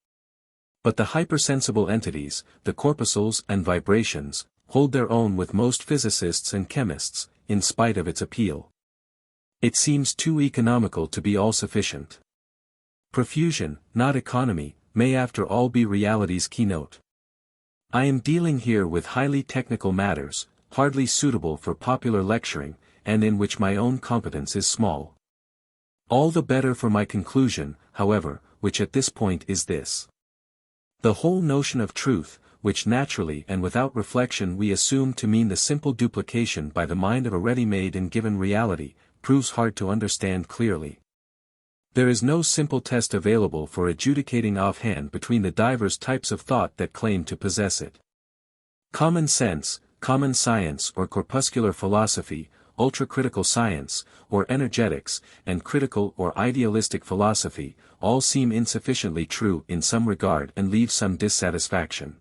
But the hypersensible entities, the corpuscles and vibrations, hold their own with most physicists and chemists, in spite of its appeal. It seems too economical to be all-sufficient. Profusion, not economy, may after all be reality's keynote. I am dealing here with highly technical matters, hardly suitable for popular lecturing, and in which my own competence is small. All the better for my conclusion, however, which at this point is this. The whole notion of truth, which naturally and without reflection we assume to mean the simple duplication by the mind of a ready-made and given reality, proves hard to understand clearly. There is no simple test available for adjudicating offhand between the divers types of thought that claim to possess it. Common sense, common science or corpuscular philosophy, ultra-critical science, or energetics, and critical or idealistic philosophy, all seem insufficiently true in some regard and leave some dissatisfaction.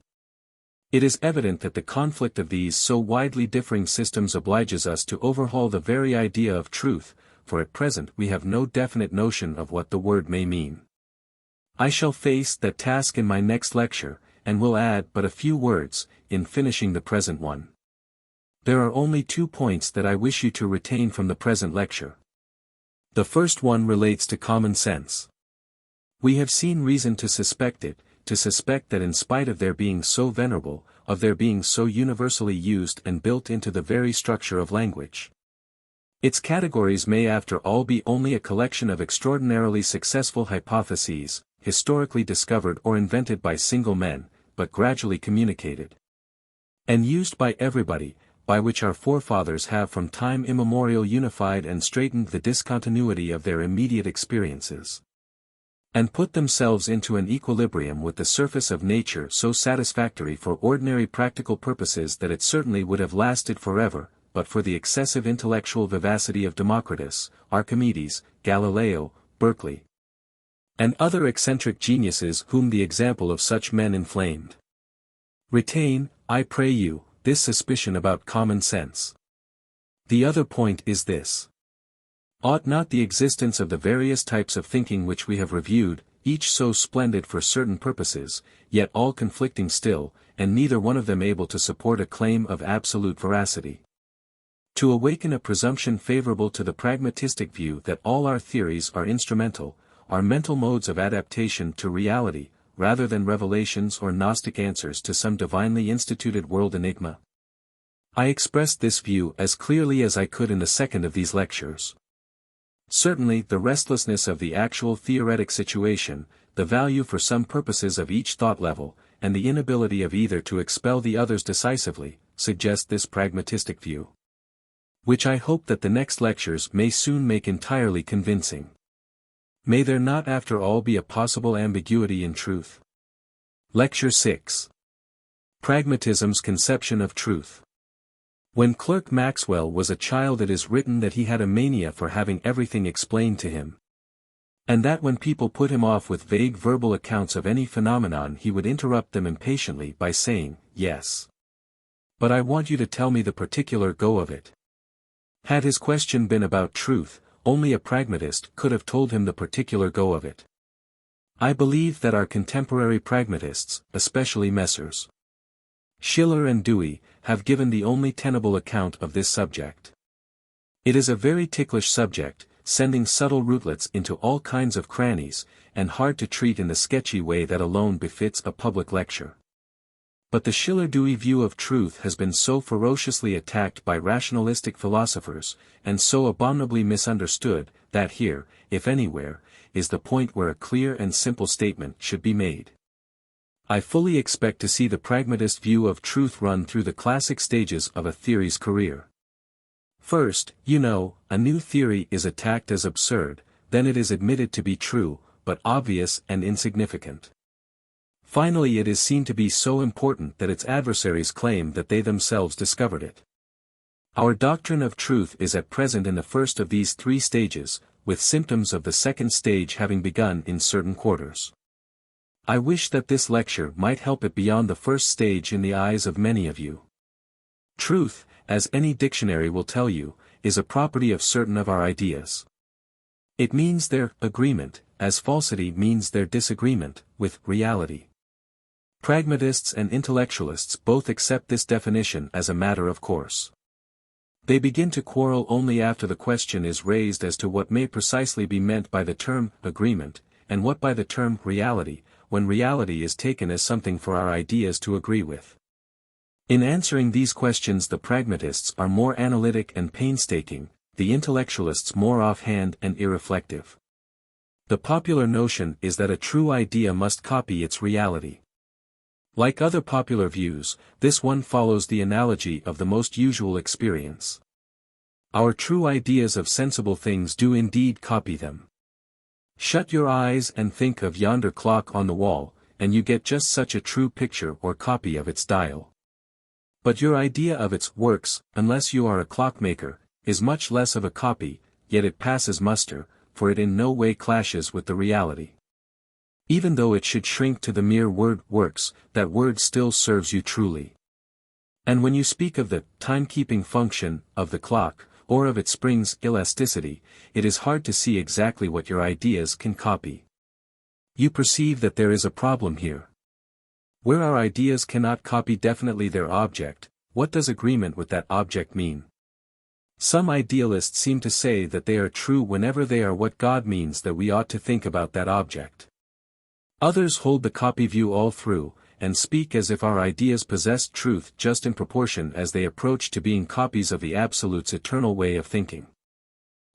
It is evident that the conflict of these so widely differing systems obliges us to overhaul the very idea of truth, for at present we have no definite notion of what the word may mean. I shall face that task in my next lecture, and will add but a few words, in finishing the present one. There are only 2 points that I wish you to retain from the present lecture. The first one relates to common sense. We have seen reason to suspect it, to suspect that in spite of their being so venerable, of their being so universally used and built into the very structure of language. Its categories may after all be only a collection of extraordinarily successful hypotheses, historically discovered or invented by single men, but gradually communicated and used by everybody, by which our forefathers have from time immemorial unified and straightened the discontinuity of their immediate experiences, and put themselves into an equilibrium with the surface of nature so satisfactory for ordinary practical purposes that it certainly would have lasted forever, but for the excessive intellectual vivacity of Democritus, Archimedes, Galileo, Berkeley, and other eccentric geniuses whom the example of such men inflamed. Retain, I pray you, this suspicion about common sense. The other point is this. Ought not the existence of the various types of thinking which we have reviewed, each so splendid for certain purposes, yet all conflicting still, and neither one of them able to support a claim of absolute veracity, to awaken a presumption favorable to the pragmatistic view that all our theories are instrumental, are mental modes of adaptation to reality, rather than revelations or Gnostic answers to some divinely instituted world enigma? I expressed this view as clearly as I could in the second of these lectures. Certainly the restlessness of the actual theoretic situation, the value for some purposes of each thought level, and the inability of either to expel the others decisively, suggest this pragmatistic view, which I hope that the next lectures may soon make entirely convincing. May there not after all be a possible ambiguity in truth? Lecture 6. Pragmatism's Conception of Truth. When Clerk Maxwell was a child it is written that he had a mania for having everything explained to him. And that when people put him off with vague verbal accounts of any phenomenon he would interrupt them impatiently by saying, "Yes. But I want you to tell me the particular go of it." Had his question been about truth, only a pragmatist could have told him the particular go of it. I believe that our contemporary pragmatists, especially Messrs. Schiller and Dewey, have given the only tenable account of this subject. It is a very ticklish subject, sending subtle rootlets into all kinds of crannies, and hard to treat in the sketchy way that alone befits a public lecture. But the Schiller-Dewey view of truth has been so ferociously attacked by rationalistic philosophers, and so abominably misunderstood, that here, if anywhere, is the point where a clear and simple statement should be made. I fully expect to see the pragmatist view of truth run through the classic stages of a theory's career. First, a new theory is attacked as absurd, then it is admitted to be true, but obvious and insignificant. Finally, it is seen to be so important that its adversaries claim that they themselves discovered it. Our doctrine of truth is at present in the first of these three stages, with symptoms of the second stage having begun in certain quarters. I wish that this lecture might help it beyond the first stage in the eyes of many of you. Truth, as any dictionary will tell you, is a property of certain of our ideas. It means their agreement, as falsity means their disagreement, with reality. Pragmatists and intellectualists both accept this definition as a matter of course. They begin to quarrel only after the question is raised as to what may precisely be meant by the term agreement, and what by the term reality, when reality is taken as something for our ideas to agree with. In answering these questions the pragmatists are more analytic and painstaking, the intellectualists more offhand and irreflective. The popular notion is that a true idea must copy its reality. Like other popular views, this one follows the analogy of the most usual experience. Our true ideas of sensible things do indeed copy them. Shut your eyes and think of yonder clock on the wall, and you get just such a true picture or copy of its dial. But your idea of its works, unless you are a clockmaker, is much less of a copy, yet it passes muster, for it in no way clashes with the reality. Even though it should shrink to the mere word works, that word still serves you truly. And when you speak of the timekeeping function of the clock, or of its spring's elasticity, it is hard to see exactly what your ideas can copy. You perceive that there is a problem here. Where our ideas cannot copy definitely their object, what does agreement with that object mean? Some idealists seem to say that they are true whenever they are what God means that we ought to think about that object. Others hold the copy view all through, and speak as if our ideas possessed truth just in proportion as they approach to being copies of the Absolute's eternal way of thinking.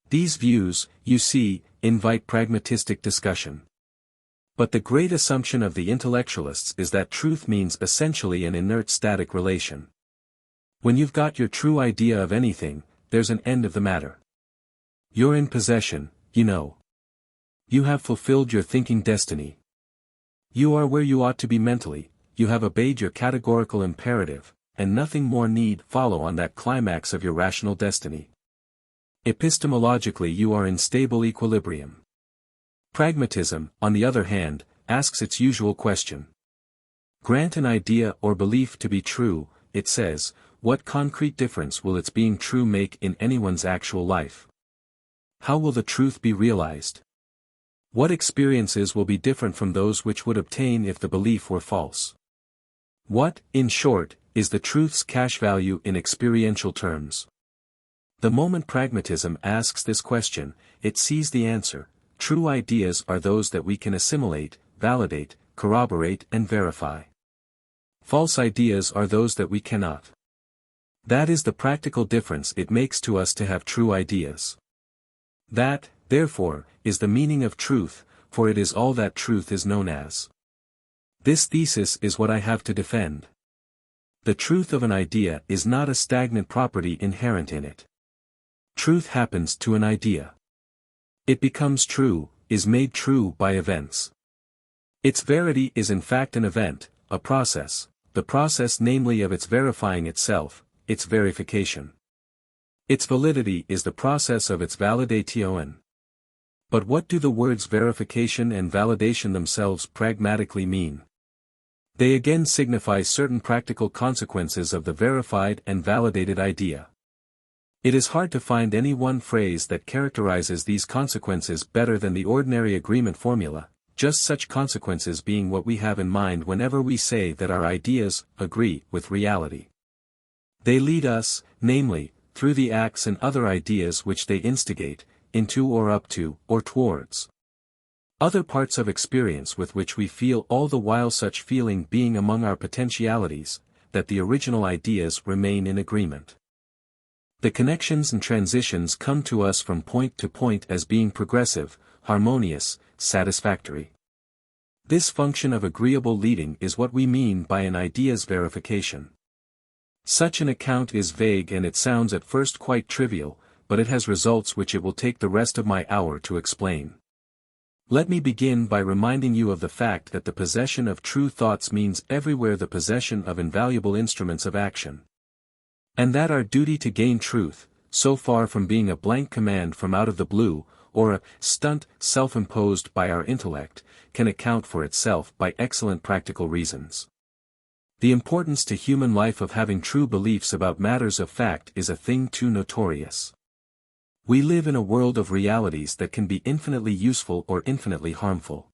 These views, you see, invite pragmatistic discussion. But the great assumption of the intellectualists is that truth means essentially an inert static relation. When you've got your true idea of anything, there's an end of the matter. You're in possession, You have fulfilled your thinking destiny. You are where you ought to be mentally, you have obeyed your categorical imperative, and nothing more need follow on that climax of your rational destiny. Epistemologically you are in stable equilibrium. Pragmatism, on the other hand, asks its usual question. Grant an idea or belief to be true, it says, what concrete difference will its being true make in anyone's actual life? How will the truth be realized? What experiences will be different from those which would obtain if the belief were false? What, in short, is the truth's cash value in experiential terms? The moment pragmatism asks this question, it sees the answer. True ideas are those that we can assimilate, validate, corroborate and verify. False ideas are those that we cannot. That is the practical difference it makes to us to have true ideas. That, therefore, is the meaning of truth, for it is all that truth is known as. This thesis is what I have to defend. The truth of an idea is not a stagnant property inherent in it. Truth happens to an idea. It becomes true, is made true by events. Its verity is in fact an event, a process, the process namely of its verifying itself, its verification. Its validity is the process of its validation. But what do the words verification and validation themselves pragmatically mean? They again signify certain practical consequences of the verified and validated idea. It is hard to find any one phrase that characterizes these consequences better than the ordinary agreement formula, just such consequences being what we have in mind whenever we say that our ideas agree with reality. They lead us, namely, through the acts and other ideas which they instigate, into or up to, or towards other parts of experience with which we feel, all the while such feeling being among our potentialities, that the original ideas remain in agreement. The connections and transitions come to us from point to point as being progressive, harmonious, satisfactory. This function of agreeable leading is what we mean by an idea's verification. Such an account is vague and it sounds at first quite trivial, but it has results which it will take the rest of my hour to explain. Let me begin by reminding you of the fact that the possession of true thoughts means everywhere the possession of invaluable instruments of action. And that our duty to gain truth, so far from being a blank command from out of the blue, or a stunt self-imposed by our intellect, can account for itself by excellent practical reasons. The importance to human life of having true beliefs about matters of fact is a thing too notorious. We live in a world of realities that can be infinitely useful or infinitely harmful.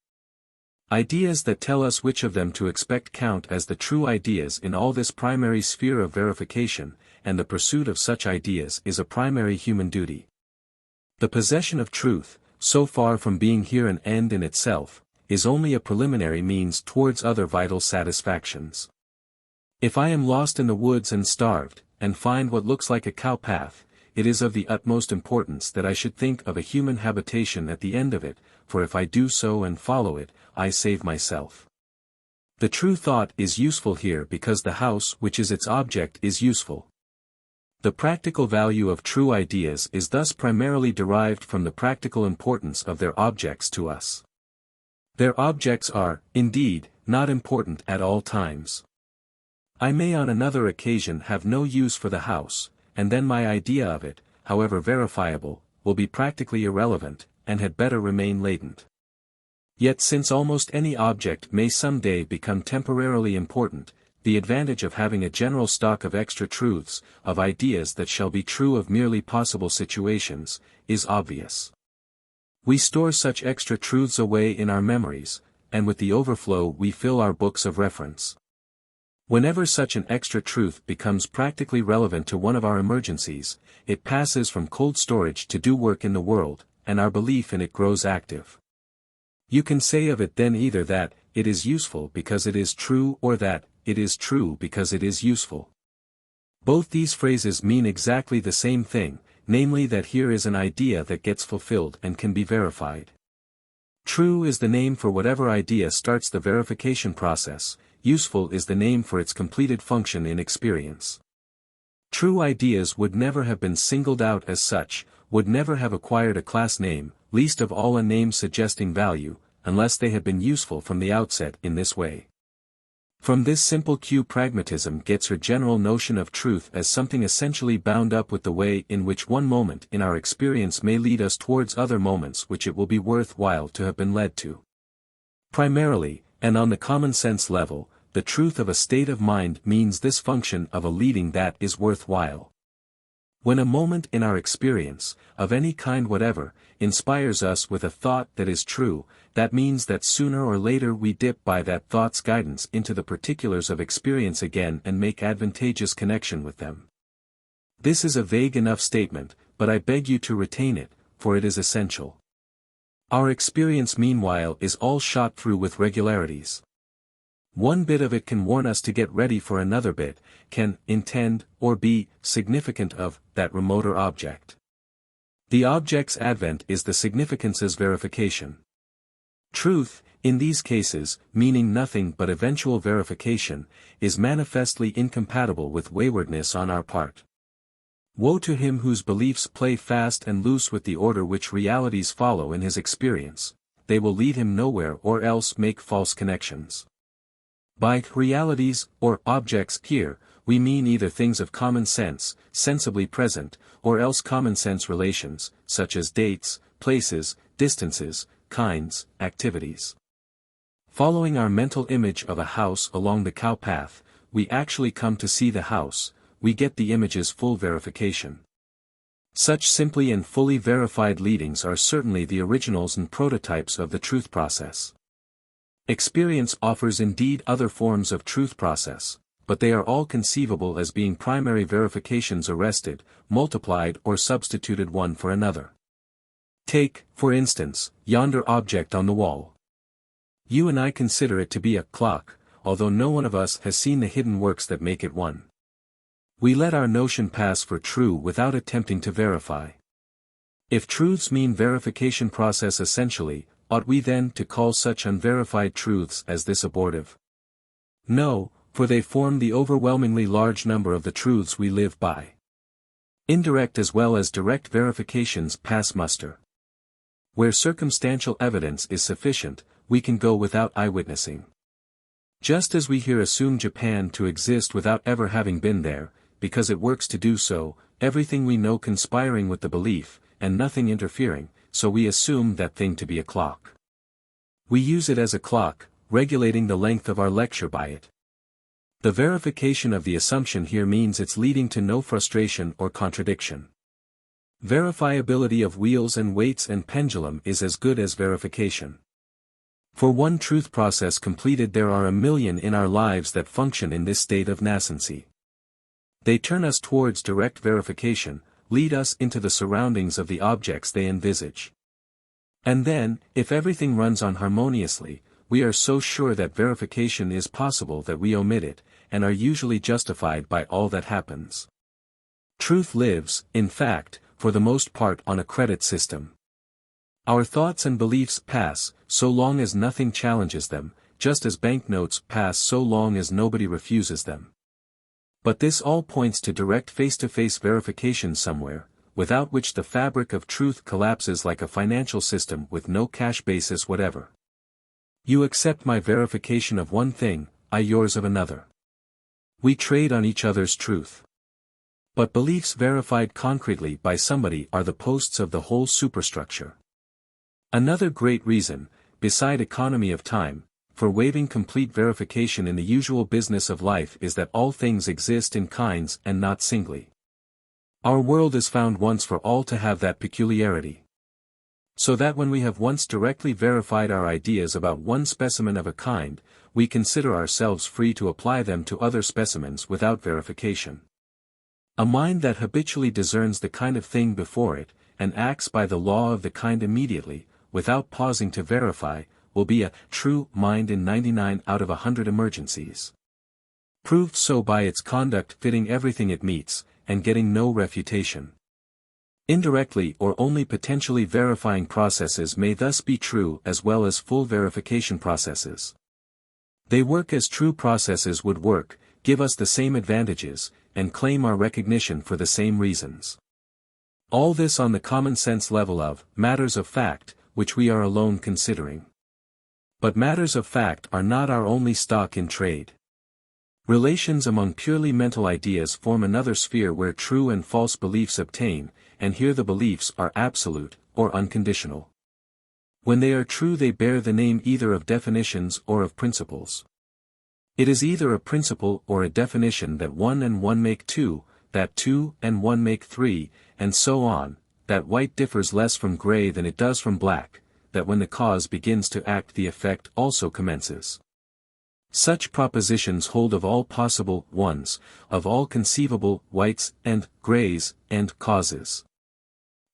Ideas that tell us which of them to expect count as the true ideas in all this primary sphere of verification, and the pursuit of such ideas is a primary human duty. The possession of truth, so far from being here an end in itself, is only a preliminary means towards other vital satisfactions. If I am lost in the woods and starved, and find what looks like a cow path, it is of the utmost importance that I should think of a human habitation at the end of it, for if I do so and follow it, I save myself. The true thought is useful here because the house which is its object is useful. The practical value of true ideas is thus primarily derived from the practical importance of their objects to us. Their objects are, indeed, not important at all times. I may on another occasion have no use for the house, and then my idea of it, however verifiable, will be practically irrelevant, and had better remain latent. Yet since almost any object may some day become temporarily important, the advantage of having a general stock of extra truths, of ideas that shall be true of merely possible situations, is obvious. We store such extra truths away in our memories, and with the overflow we fill our books of reference. Whenever such an extra truth becomes practically relevant to one of our emergencies, it passes from cold storage to do work in the world, and our belief in it grows active. You can say of it then either that it is useful because it is true or that it is true because it is useful. Both these phrases mean exactly the same thing, namely that here is an idea that gets fulfilled and can be verified. True is the name for whatever idea starts the verification process, useful is the name for its completed function in experience. True ideas would never have been singled out as such, would never have acquired a class name, least of all a name suggesting value, unless they had been useful from the outset in this way. From this simple cue pragmatism gets her general notion of truth as something essentially bound up with the way in which one moment in our experience may lead us towards other moments which it will be worth while to have been led to. Primarily, and on the common sense level, the truth of a state of mind means this function of a leading that is worthwhile. When a moment in our experience, of any kind whatever, inspires us with a thought that is true, that means that sooner or later we dip by that thought's guidance into the particulars of experience again and make advantageous connection with them. This is a vague enough statement, but I beg you to retain it, for it is essential. Our experience meanwhile is all shot through with regularities. One bit of it can warn us to get ready for another bit, can intend, or be significant of that remoter object. The object's advent is the significance's verification. Truth, in these cases, meaning nothing but eventual verification, is manifestly incompatible with waywardness on our part. Woe to him whose beliefs play fast and loose with the order which realities follow in his experience, they will lead him nowhere or else make false connections. By realities, or objects here, we mean either things of common sense, sensibly present, or else common sense relations, such as dates, places, distances, kinds, activities. Following our mental image of a house along the cow path, we actually come to see the house, we get the image's full verification. Such simply and fully verified leadings are certainly the originals and prototypes of the truth process. Experience offers indeed other forms of truth process, but they are all conceivable as being primary verifications arrested, multiplied or substituted one for another. Take, for instance, yonder object on the wall. You and I consider it to be a clock, although no one of us has seen the hidden works that make it one. We let our notion pass for true without attempting to verify. If truths mean verification process essentially, ought we then to call such unverified truths as this abortive? No, for they form the overwhelmingly large number of the truths we live by. Indirect as well as direct verifications pass muster. Where circumstantial evidence is sufficient, we can go without eyewitnessing. Just as we here assume Japan to exist without ever having been there, because it works to do so, everything we know conspiring with the belief, and nothing interfering, so we assume that thing to be a clock. We use it as a clock, regulating the length of our lecture by it. The verification of the assumption here means its leading to no frustration or contradiction. Verifiability of wheels and weights and pendulum is as good as verification. For one truth process completed there are a million in our lives that function in this state of nascency. They turn us towards direct verification, lead us into the surroundings of the objects they envisage. And then, if everything runs on harmoniously, we are so sure that verification is possible that we omit it, and are usually justified by all that happens. Truth lives, in fact, for the most part on a credit system. Our thoughts and beliefs pass, so long as nothing challenges them, just as banknotes pass so long as nobody refuses them. But this all points to direct face-to-face verification somewhere, without which the fabric of truth collapses like a financial system with no cash basis whatever. You accept my verification of one thing, I yours of another. We trade on each other's truth. But beliefs verified concretely by somebody are the posts of the whole superstructure. Another great reason, beside economy of time, for waiving complete verification in the usual business of life is that all things exist in kinds and not singly. Our world is found once for all to have that peculiarity. So that when we have once directly verified our ideas about one specimen of a kind, we consider ourselves free to apply them to other specimens without verification. A mind that habitually discerns the kind of thing before it, and acts by the law of the kind immediately, without pausing to verify, will be a true mind in 99 out of 100 emergencies. Proved so by its conduct fitting everything it meets, and getting no refutation. Indirectly or only potentially verifying processes may thus be true as well as full verification processes. They work as true processes would work, give us the same advantages, and claim our recognition for the same reasons. All this on the common sense level of matters of fact, which we are alone considering. But matters of fact are not our only stock in trade. Relations among purely mental ideas form another sphere where true and false beliefs obtain, and here the beliefs are absolute, or unconditional. When they are true they bear the name either of definitions or of principles. It is either a principle or a definition that 1 and 1 make 2, that 2 and 1 make 3, and so on, that white differs less from gray than it does from black, that when the cause begins to act the effect also commences. Such propositions hold of all possible ones, of all conceivable whites and grays and causes.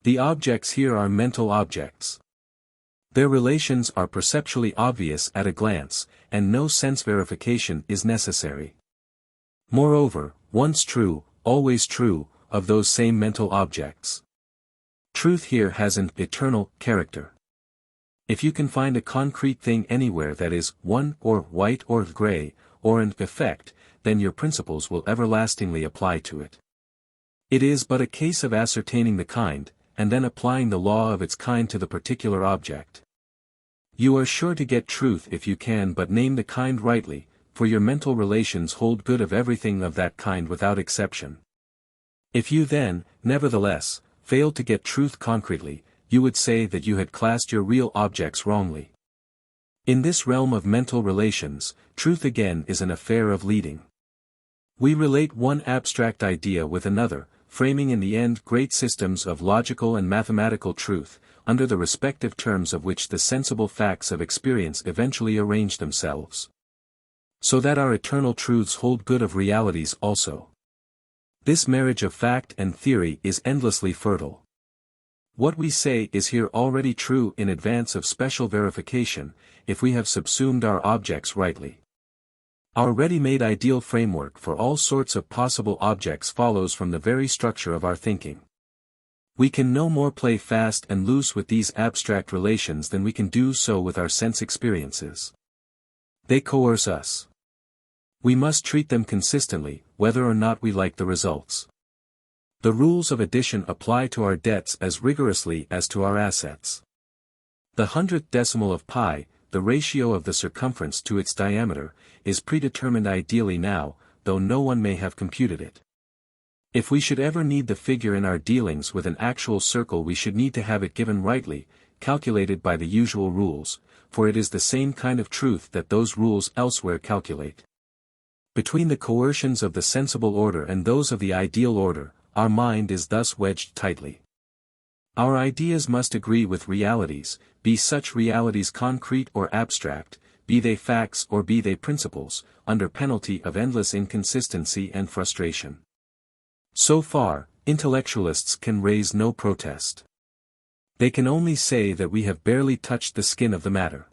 The objects here are mental objects. Their relations are perceptually obvious at a glance, and no sense verification is necessary. Moreover, once true, always true, of those same mental objects. Truth here has an eternal character. If you can find a concrete thing anywhere that is one or white or gray, or an effect, then your principles will everlastingly apply to it. It is but a case of ascertaining the kind, and then applying the law of its kind to the particular object. You are sure to get truth if you can but name the kind rightly, for your mental relations hold good of everything of that kind without exception. If you then, nevertheless, fail to get truth concretely, you would say that you had classed your real objects wrongly. In this realm of mental relations, truth again is an affair of leading. We relate one abstract idea with another, framing in the end great systems of logical and mathematical truth, under the respective terms of which the sensible facts of experience eventually arrange themselves. So that our eternal truths hold good of realities also. This marriage of fact and theory is endlessly fertile. What we say is here already true in advance of special verification, if we have subsumed our objects rightly. Our ready-made ideal framework for all sorts of possible objects follows from the very structure of our thinking. We can no more play fast and loose with these abstract relations than we can do so with our sense experiences. They coerce us. We must treat them consistently, whether or not we like the results. The rules of addition apply to our debts as rigorously as to our assets. The 100th decimal of pi, the ratio of the circumference to its diameter, is predetermined ideally now, though no one may have computed it. If we should ever need the figure in our dealings with an actual circle, we should need to have it given rightly, calculated by the usual rules, for it is the same kind of truth that those rules elsewhere calculate. Between the coercions of the sensible order and those of the ideal order, our mind is thus wedged tightly. Our ideas must agree with realities, be such realities concrete or abstract, be they facts or be they principles, under penalty of endless inconsistency and frustration. So far, intellectualists can raise no protest. They can only say that we have barely touched the skin of the matter.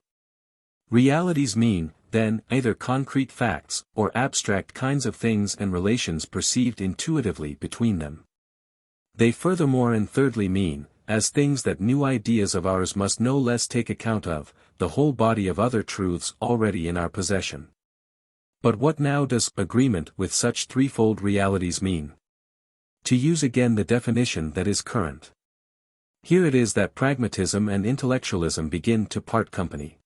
Realities mean, then, either concrete facts, or abstract kinds of things and relations perceived intuitively between them. They furthermore and thirdly mean, as things that new ideas of ours must no less take account of, the whole body of other truths already in our possession. But what now does agreement with such threefold realities mean? To use again the definition that is current. Here it is that pragmatism and intellectualism begin to part company.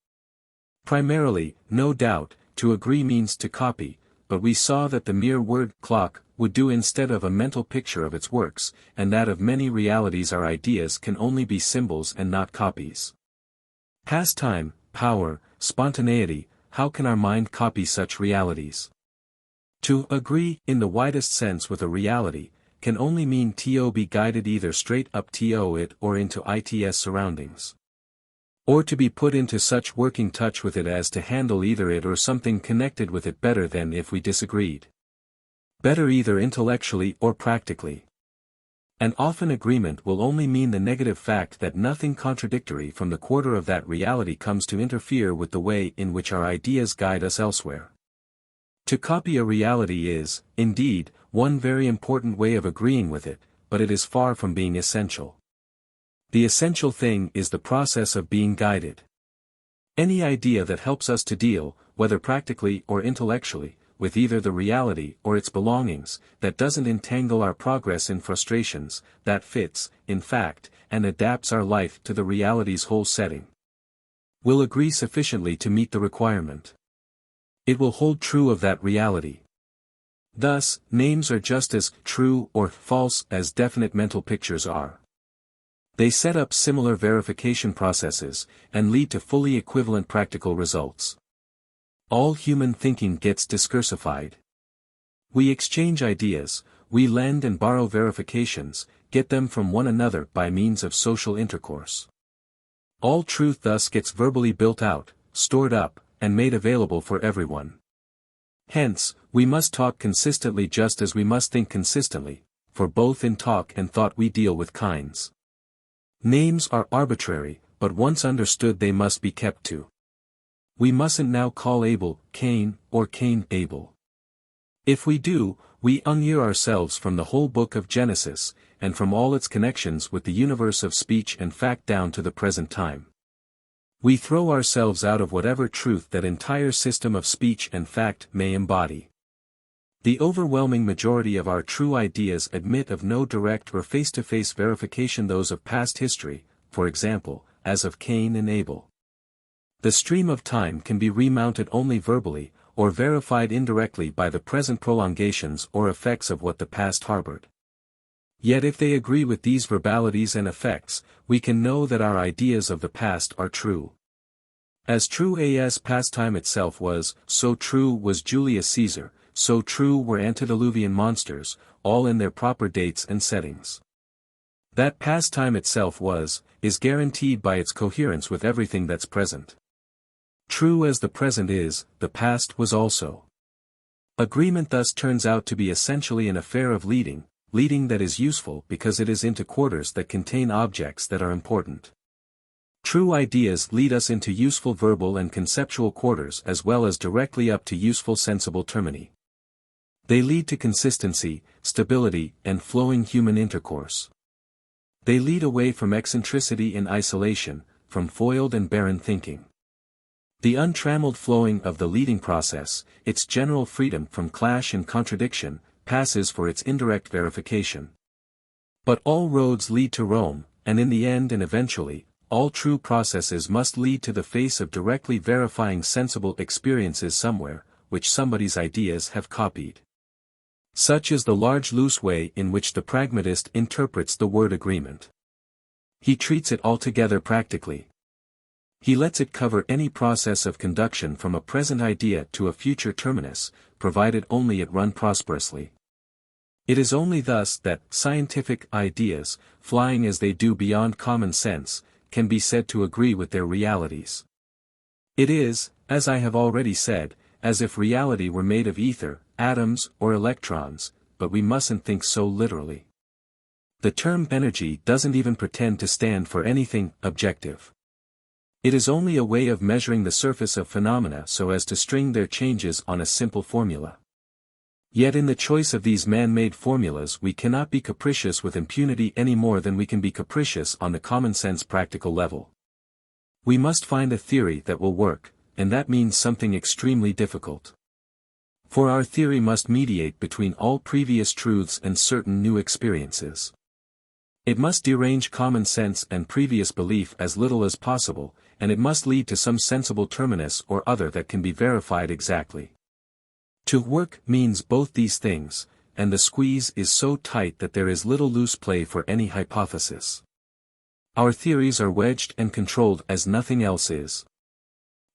Primarily, no doubt, to agree means to copy, but we saw that the mere word clock would do instead of a mental picture of its works, and that of many realities our ideas can only be symbols and not copies. Pastime, power, spontaneity, how can our mind copy such realities? To agree, in the widest sense with a reality, can only mean to be guided either straight up to it or into its surroundings. Or to be put into such working touch with it as to handle either it or something connected with it better than if we disagreed. Better either intellectually or practically. And often agreement will only mean the negative fact that nothing contradictory from the quarter of that reality comes to interfere with the way in which our ideas guide us elsewhere. To copy a reality is, indeed, one very important way of agreeing with it, but it is far from being essential. The essential thing is the process of being guided. Any idea that helps us to deal, whether practically or intellectually, with either the reality or its belongings, that doesn't entangle our progress in frustrations, that fits, in fact, and adapts our life to the reality's whole setting, will agree sufficiently to meet the requirement. It will hold true of that reality. Thus, names are just as true or false as definite mental pictures are. They set up similar verification processes, and lead to fully equivalent practical results. All human thinking gets discursified. We exchange ideas, we lend and borrow verifications, get them from one another by means of social intercourse. All truth thus gets verbally built out, stored up, and made available for everyone. Hence, we must talk consistently just as we must think consistently, for both in talk and thought we deal with kinds. Names are arbitrary, but once understood they must be kept to. We mustn't now call Abel, Cain, or Cain, Abel. If we do, we unyear ourselves from the whole book of Genesis, and from all its connections with the universe of speech and fact down to the present time. We throw ourselves out of whatever truth that entire system of speech and fact may embody. The overwhelming majority of our true ideas admit of no direct or face-to-face verification, those of past history, for example, as of Cain and Abel. The stream of time can be remounted only verbally, or verified indirectly by the present prolongations or effects of what the past harbored. Yet if they agree with these verbalities and effects, we can know that our ideas of the past are true. As true as pastime itself was, so true was Julius Caesar, so true were antediluvian monsters, all in their proper dates and settings. That pastime itself is guaranteed by its coherence with everything that's present. True as the present is, the past was also. Agreement thus turns out to be essentially an affair of leading that is useful because it is into quarters that contain objects that are important. True ideas lead us into useful verbal and conceptual quarters as well as directly up to useful sensible termini. They lead to consistency, stability, and flowing human intercourse. They lead away from eccentricity and isolation, from foiled and barren thinking. The untrammeled flowing of the leading process, its general freedom from clash and contradiction, passes for its indirect verification. But all roads lead to Rome, and in the end and eventually, all true processes must lead to the face of directly verifying sensible experiences somewhere, which somebody's ideas have copied. Such is the large loose way in which the pragmatist interprets the word agreement. He treats it altogether practically. He lets it cover any process of conduction from a present idea to a future terminus, provided only it run prosperously. It is only thus that scientific ideas, flying as they do beyond common sense, can be said to agree with their realities. It is, as I have already said, as if reality were made of ether, atoms, or electrons, but we mustn't think so literally. The term energy doesn't even pretend to stand for anything objective. It is only a way of measuring the surface of phenomena so as to string their changes on a simple formula. Yet in the choice of these man-made formulas we cannot be capricious with impunity any more than we can be capricious on the common-sense practical level. We must find a theory that will work, and that means something extremely difficult. For our theory must mediate between all previous truths and certain new experiences. It must derange common sense and previous belief as little as possible, and it must lead to some sensible terminus or other that can be verified exactly. To work means both these things, and the squeeze is so tight that there is little loose play for any hypothesis. Our theories are wedged and controlled as nothing else is.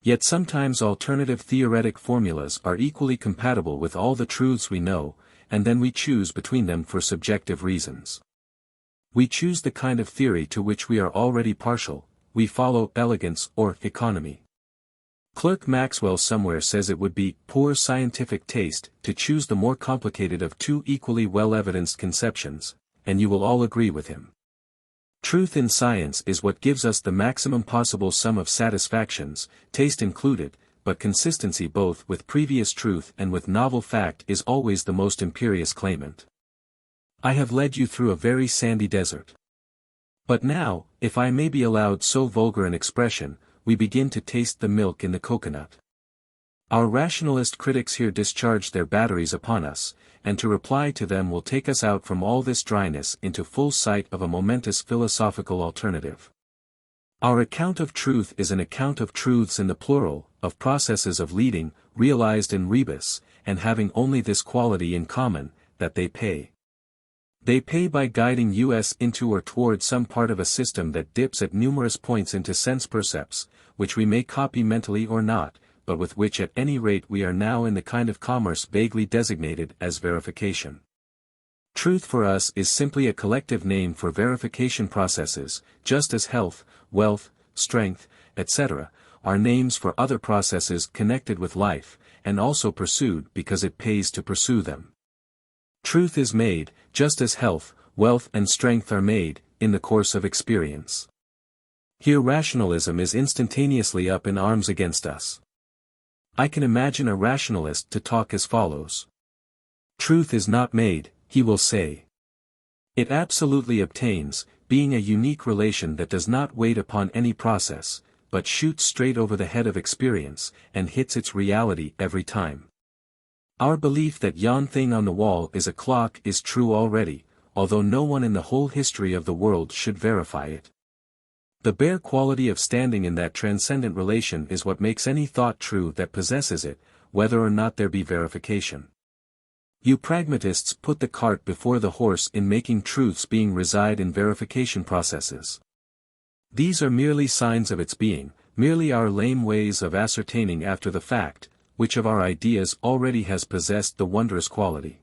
Yet sometimes alternative theoretic formulas are equally compatible with all the truths we know, and then we choose between them for subjective reasons. We choose the kind of theory to which we are already partial, we follow elegance or economy. Clerk Maxwell somewhere says it would be poor scientific taste to choose the more complicated of two equally well-evidenced conceptions, and you will all agree with him. Truth in science is what gives us the maximum possible sum of satisfactions, taste included, but consistency both with previous truth and with novel fact is always the most imperious claimant. I have led you through a very sandy desert. But now, if I may be allowed so vulgar an expression, we begin to taste the milk in the coconut. Our rationalist critics here discharge their batteries upon us, and to reply to them will take us out from all this dryness into full sight of a momentous philosophical alternative. Our account of truth is an account of truths in the plural, of processes of leading, realized in rebus, and having only this quality in common, that they pay. They pay by guiding us into or toward some part of a system that dips at numerous points into sense percepts, which we may copy mentally or not, but with which at any rate we are now in the kind of commerce vaguely designated as verification. Truth for us is simply a collective name for verification processes, just as health, wealth, strength, etc., are names for other processes connected with life, and also pursued because it pays to pursue them. Truth is made, just as health, wealth and strength are made, in the course of experience. Here rationalism is instantaneously up in arms against us. I can imagine a rationalist to talk as follows. Truth is not made, he will say. It absolutely obtains, being a unique relation that does not wait upon any process, but shoots straight over the head of experience, and hits its reality every time. Our belief that yon thing on the wall is a clock is true already, although no one in the whole history of the world should verify it. The bare quality of standing in that transcendent relation is what makes any thought true that possesses it, whether or not there be verification. You pragmatists put the cart before the horse in making truths being reside in verification processes. These are merely signs of its being, merely our lame ways of ascertaining after the fact, which of our ideas already has possessed the wondrous quality.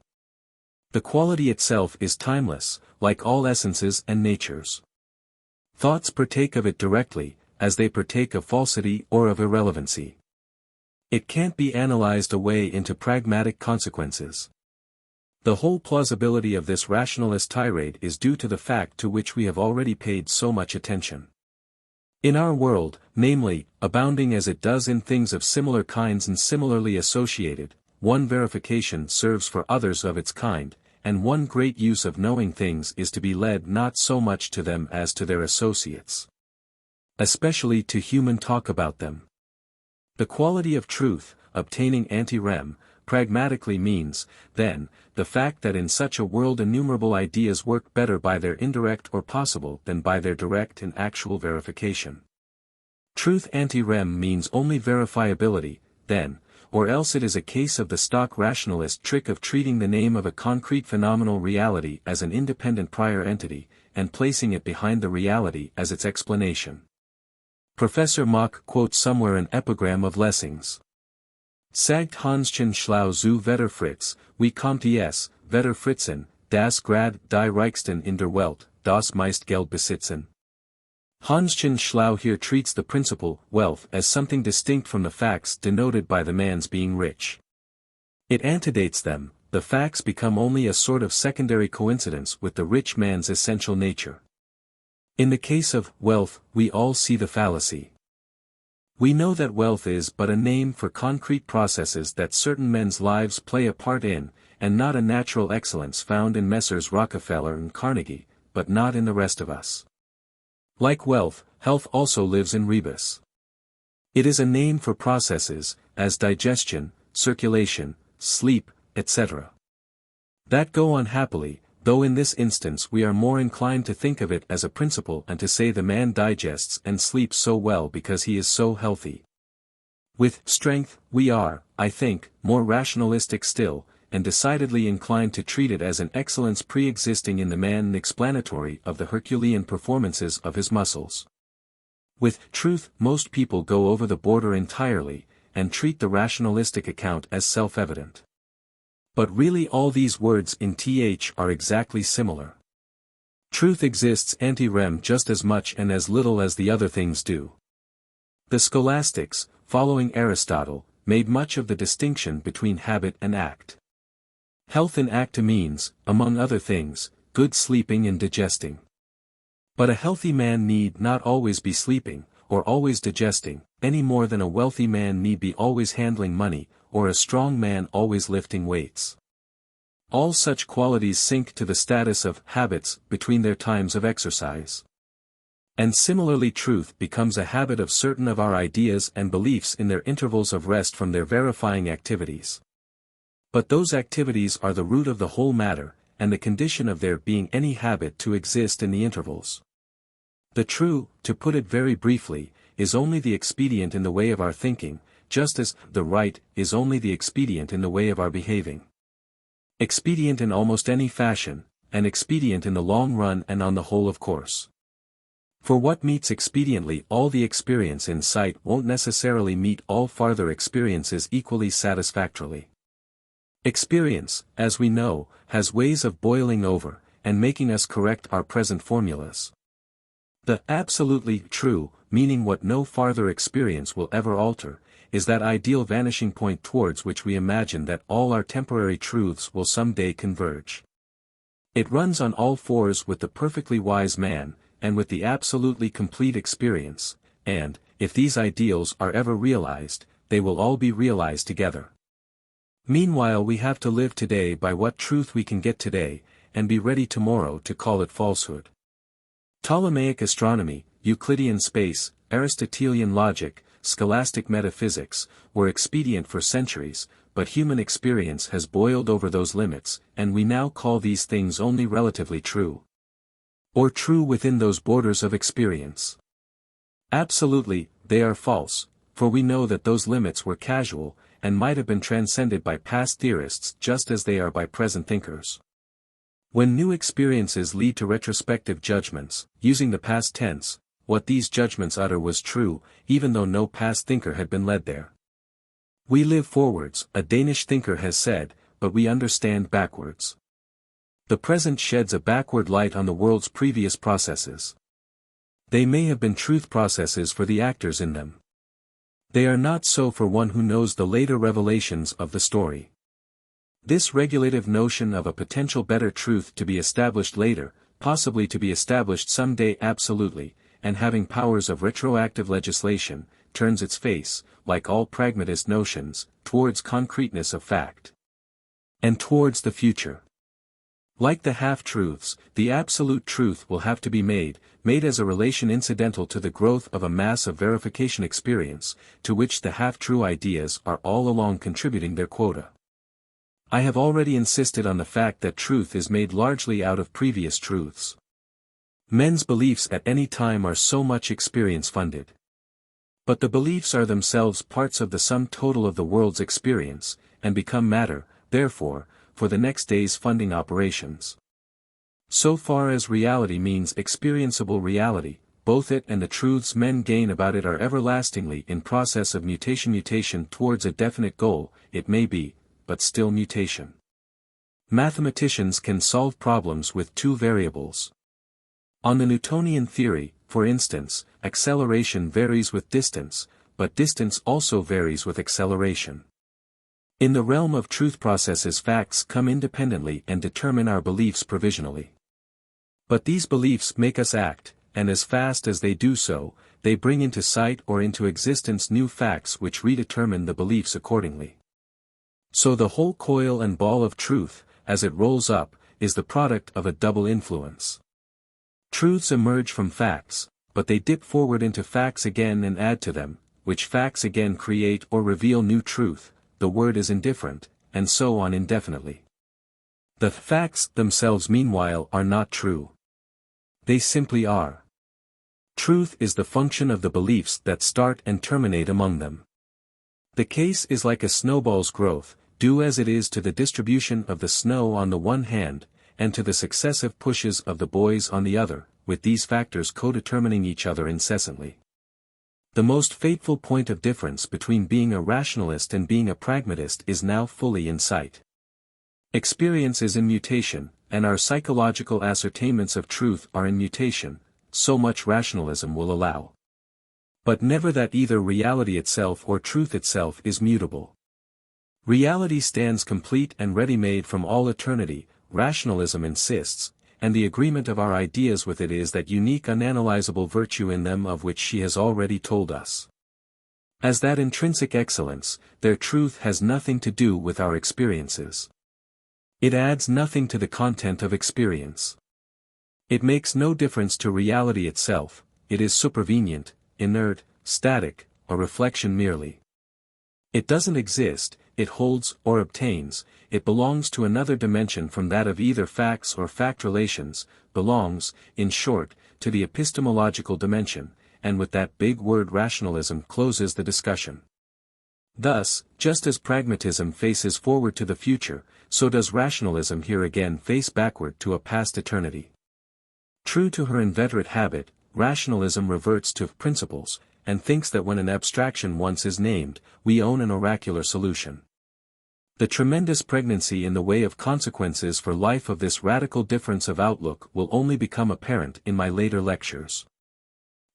The quality itself is timeless, like all essences and natures. Thoughts partake of it directly, as they partake of falsity or of irrelevancy. It can't be analyzed away into pragmatic consequences. The whole plausibility of this rationalist tirade is due to the fact to which we have already paid so much attention. In our world, namely, abounding as it does in things of similar kinds and similarly associated, one verification serves for others of its kind, and one great use of knowing things is to be led not so much to them as to their associates. Especially to human talk about them. The quality of truth, obtaining ante-rem, pragmatically means, then, the fact that in such a world innumerable ideas work better by their indirect or possible than by their direct and actual verification. Truth ante-rem means only verifiability, then, or else it is a case of the stock rationalist trick of treating the name of a concrete phenomenal reality as an independent prior entity, and placing it behind the reality as its explanation. Professor Mach quotes somewhere an epigram of Lessing's. Sagt Hanschen schlau zu Wetterfritz, wie kommt es, Wetterfritzen, das grad die Reichsten in der Welt, das meist Geld besitzen. Hanschen schlau here treats the principle, wealth, as something distinct from the facts denoted by the man's being rich. It antedates them, the facts become only a sort of secondary coincidence with the rich man's essential nature. In the case of wealth, we all see the fallacy. We know that wealth is but a name for concrete processes that certain men's lives play a part in, and not a natural excellence found in Messrs. Rockefeller and Carnegie, but not in the rest of us. Like wealth, health also lives in rebus. It is a name for processes, as digestion, circulation, sleep, etc. that go on happily, though in this instance we are more inclined to think of it as a principle and to say the man digests and sleeps so well because he is so healthy. With strength, we are, I think, more rationalistic still, and decidedly inclined to treat it as an excellence pre-existing in the man and explanatory of the Herculean performances of his muscles. With truth, most people go over the border entirely, and treat the rationalistic account as self-evident. But really all these words in th are exactly similar. Truth exists ante-rem just as much and as little as the other things do. The scholastics, following Aristotle, made much of the distinction between habit and act. Health in acta means, among other things, good sleeping and digesting. But a healthy man need not always be sleeping, or always digesting, any more than a wealthy man need be always handling money, or a strong man always lifting weights. All such qualities sink to the status of habits between their times of exercise. And similarly truth becomes a habit of certain of our ideas and beliefs in their intervals of rest from their verifying activities. But those activities are the root of the whole matter, and the condition of there being any habit to exist in the intervals. The true, to put it very briefly, is only the expedient in the way of our thinking, just as the right is only the expedient in the way of our behaving. Expedient in almost any fashion, and expedient in the long run and on the whole of course. For what meets expediently all the experience in sight won't necessarily meet all farther experiences equally satisfactorily. Experience, as we know, has ways of boiling over, and making us correct our present formulas. The absolutely true, meaning what no farther experience will ever alter, is that ideal vanishing point towards which we imagine that all our temporary truths will some day converge. It runs on all fours with the perfectly wise man, and with the absolutely complete experience, and, if these ideals are ever realized, they will all be realized together. Meanwhile we have to live today by what truth we can get today, and be ready tomorrow to call it falsehood. Ptolemaic astronomy, Euclidean space, Aristotelian logic, scholastic metaphysics, were expedient for centuries, but human experience has boiled over those limits, and we now call these things only relatively true. Or true within those borders of experience. Absolutely, they are false, for we know that those limits were casual, and might have been transcended by past theorists just as they are by present thinkers. When new experiences lead to retrospective judgments, using the past tense, what these judgments utter was true, even though no past thinker had been led there. We live forwards, a Danish thinker has said, but we understand backwards. The present sheds a backward light on the world's previous processes. They may have been truth processes for the actors in them. They are not so for one who knows the later revelations of the story. This regulative notion of a potential better truth to be established later, possibly to be established someday absolutely, and having powers of retroactive legislation, turns its face, like all pragmatist notions, towards concreteness of fact. And towards the future. Like the half-truths, the absolute truth will have to be made as a relation incidental to the growth of a mass of verification experience, to which the half-true ideas are all along contributing their quota. I have already insisted on the fact that truth is made largely out of previous truths. Men's beliefs at any time are so much experience-funded. But the beliefs are themselves parts of the sum total of the world's experience, and become matter, therefore, for the next day's funding operations. So far as reality means experienceable reality, both it and the truths men gain about it are everlastingly in process of mutation towards a definite goal, it may be, but still mutation. Mathematicians can solve problems with two variables. On the Newtonian theory, for instance, acceleration varies with distance, but distance also varies with acceleration. In the realm of truth processes, facts come independently and determine our beliefs provisionally. But these beliefs make us act, and as fast as they do so, they bring into sight or into existence new facts which redetermine the beliefs accordingly. So the whole coil and ball of truth, as it rolls up, is the product of a double influence. Truths emerge from facts, but they dip forward into facts again and add to them, which facts again create or reveal new truth, the word is indifferent, and so on indefinitely. The facts themselves meanwhile are not true. They simply are. Truth is the function of the beliefs that start and terminate among them. The case is like a snowball's growth, due as it is to the distribution of the snow on the one hand, and to the successive pushes of the boys on the other, with these factors co-determining each other incessantly. The most fateful point of difference between being a rationalist and being a pragmatist is now fully in sight. Experience is in mutation, and our psychological ascertainments of truth are in mutation, so much rationalism will allow. But never that either reality itself or truth itself is mutable. Reality stands complete and ready-made from all eternity, rationalism insists, and the agreement of our ideas with it is that unique unanalyzable virtue in them of which she has already told us. As that intrinsic excellence, their truth has nothing to do with our experiences. It adds nothing to the content of experience. It makes no difference to reality itself, it is supervenient, inert, static, a reflection merely. It doesn't exist, it holds or obtains, it belongs to another dimension from that of either facts or fact relations, belongs, in short, to the epistemological dimension, and with that big word rationalism closes the discussion. Thus, just as pragmatism faces forward to the future, so does rationalism here again face backward to a past eternity. True to her inveterate habit, rationalism reverts to principles, and thinks that when an abstraction once is named, we own an oracular solution. The tremendous pregnancy in the way of consequences for life of this radical difference of outlook will only become apparent in my later lectures.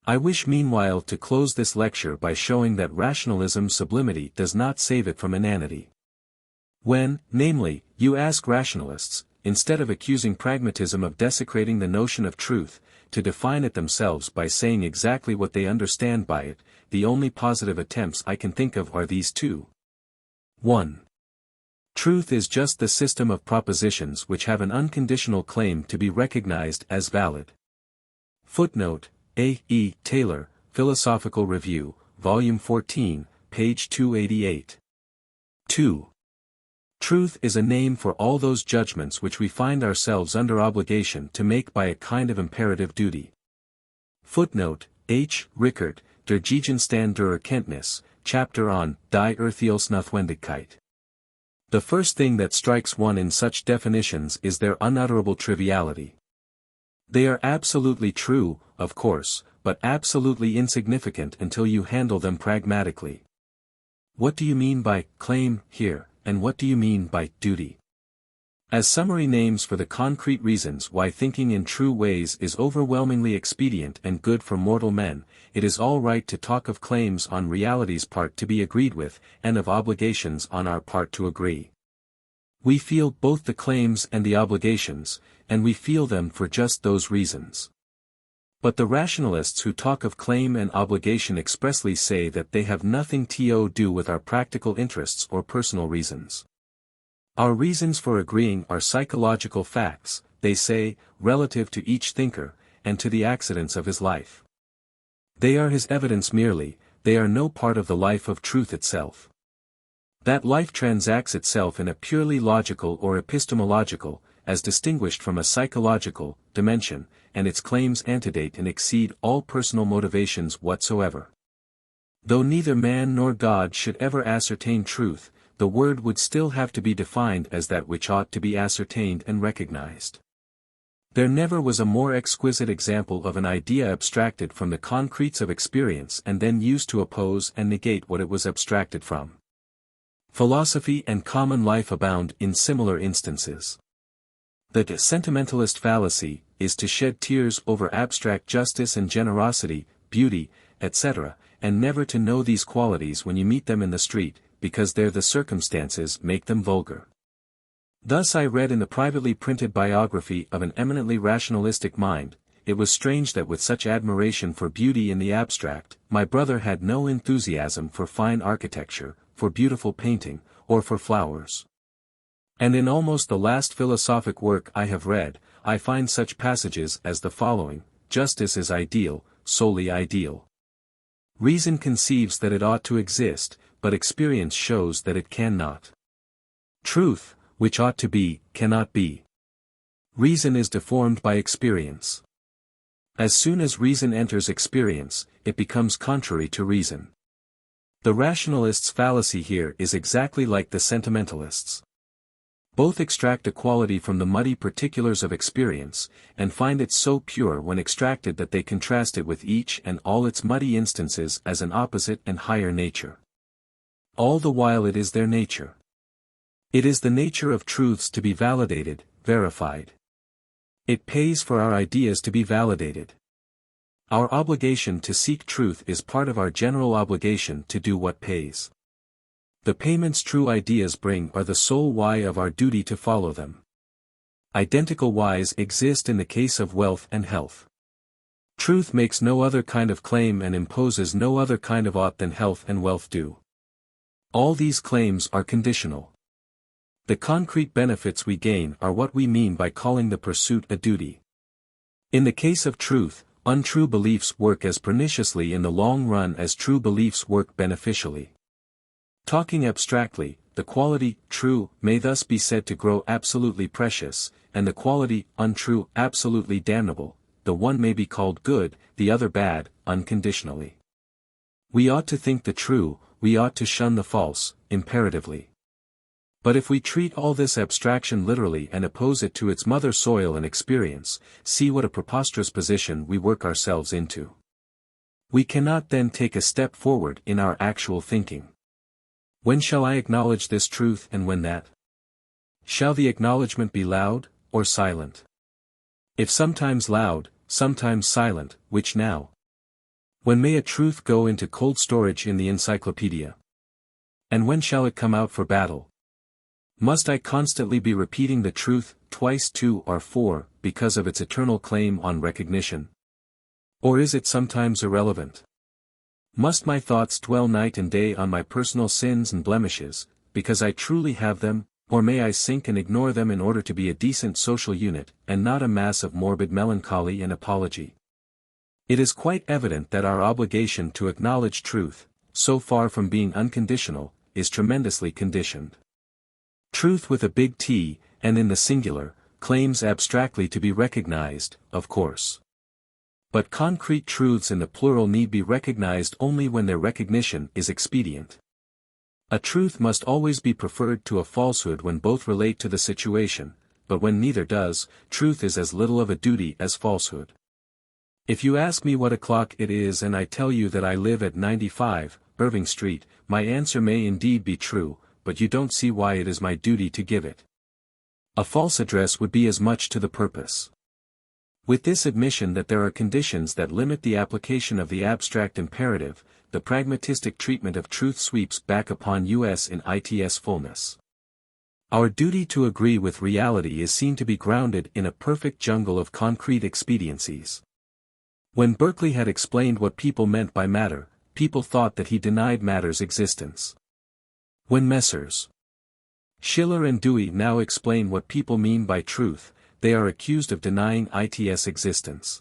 I wish meanwhile to close this lecture by showing that rationalism's sublimity does not save it from inanity. When, namely, you ask rationalists, instead of accusing pragmatism of desecrating the notion of truth, to define it themselves by saying exactly what they understand by it, the only positive attempts I can think of are these two. 1. Truth is just the system of propositions which have an unconditional claim to be recognized as valid. Footnote: A. E. Taylor, Philosophical Review, Volume 14, page 288. 2. Truth is a name for all those judgments which we find ourselves under obligation to make by a kind of imperative duty. Footnote: H. Rickert, Der Gegenstand der Erkenntnis, chapter on Die Urteilsnotwendigkeit. The first thing that strikes one in such definitions is their unutterable triviality. They are absolutely true, of course, but absolutely insignificant until you handle them pragmatically. What do you mean by claim here, and what do you mean by duty? As summary names for the concrete reasons why thinking in true ways is overwhelmingly expedient and good for mortal men, it is all right to talk of claims on reality's part to be agreed with, and of obligations on our part to agree. We feel both the claims and the obligations, and we feel them for just those reasons. But the rationalists who talk of claim and obligation expressly say that they have nothing to do with our practical interests or personal reasons. Our reasons for agreeing are psychological facts, they say, relative to each thinker, and to the accidents of his life. They are his evidence merely, they are no part of the life of truth itself. That life transacts itself in a purely logical or epistemological, as distinguished from a psychological, dimension, and its claims antedate and exceed all personal motivations whatsoever. Though neither man nor God should ever ascertain truth, the word would still have to be defined as that which ought to be ascertained and recognized. There never was a more exquisite example of an idea abstracted from the concretes of experience and then used to oppose and negate what it was abstracted from. Philosophy and common life abound in similar instances. The sentimentalist fallacy is to shed tears over abstract justice and generosity, beauty, etc., and never to know these qualities when you meet them in the street, because there the circumstances make them vulgar. Thus I read in the privately printed biography of an eminently rationalistic mind, it was strange that with such admiration for beauty in the abstract, my brother had no enthusiasm for fine architecture, for beautiful painting, or for flowers. And in almost the last philosophic work I have read, I find such passages as the following: justice is ideal, solely ideal. Reason conceives that it ought to exist, but experience shows that it cannot. Truth, which ought to be, cannot be. Reason is deformed by experience. As soon as reason enters experience, it becomes contrary to reason. The rationalist's fallacy here is exactly like the sentimentalist's. Both extract a quality from the muddy particulars of experience, and find it so pure when extracted that they contrast it with each and all its muddy instances as an opposite and higher nature. All the while it is their nature. It is the nature of truths to be validated, verified. It pays for our ideas to be validated. Our obligation to seek truth is part of our general obligation to do what pays. The payments true ideas bring are the sole why of our duty to follow them. Identical whys exist in the case of wealth and health. Truth makes no other kind of claim and imposes no other kind of ought than health and wealth do. All these claims are conditional. The concrete benefits we gain are what we mean by calling the pursuit a duty. In the case of truth, untrue beliefs work as perniciously in the long run as true beliefs work beneficially. Talking abstractly, the quality true may thus be said to grow absolutely precious, and the quality untrue absolutely damnable. The one may be called good, the other bad, unconditionally. We ought to think the true, we ought to shun the false, imperatively. But if we treat all this abstraction literally and oppose it to its mother soil and experience, see what a preposterous position we work ourselves into. We cannot then take a step forward in our actual thinking. When shall I acknowledge this truth and when that? Shall the acknowledgement be loud, or silent? If sometimes loud, sometimes silent, which now? When may a truth go into cold storage in the encyclopedia? And when shall it come out for battle? Must I constantly be repeating the truth, twice, two or four, because of its eternal claim on recognition? Or is it sometimes irrelevant? Must my thoughts dwell night and day on my personal sins and blemishes, because I truly have them, or may I sink and ignore them in order to be a decent social unit, and not a mass of morbid melancholy and apology? It is quite evident that our obligation to acknowledge truth, so far from being unconditional, is tremendously conditioned. Truth with a big T, and in the singular, claims abstractly to be recognized, of course. But concrete truths in the plural need be recognized only when their recognition is expedient. A truth must always be preferred to a falsehood when both relate to the situation, but when neither does, truth is as little of a duty as falsehood. If you ask me what o'clock it is and I tell you that I live at 95, Irving Street, my answer may indeed be true, but you don't see why it is my duty to give it. A false address would be as much to the purpose. With this admission that there are conditions that limit the application of the abstract imperative, the pragmatistic treatment of truth sweeps back upon us in its fullness. Our duty to agree with reality is seen to be grounded in a perfect jungle of concrete expediencies. When Berkeley had explained what people meant by matter, people thought that he denied matter's existence. When Messrs. Schiller and Dewey now explain what people mean by truth, they are accused of denying its existence.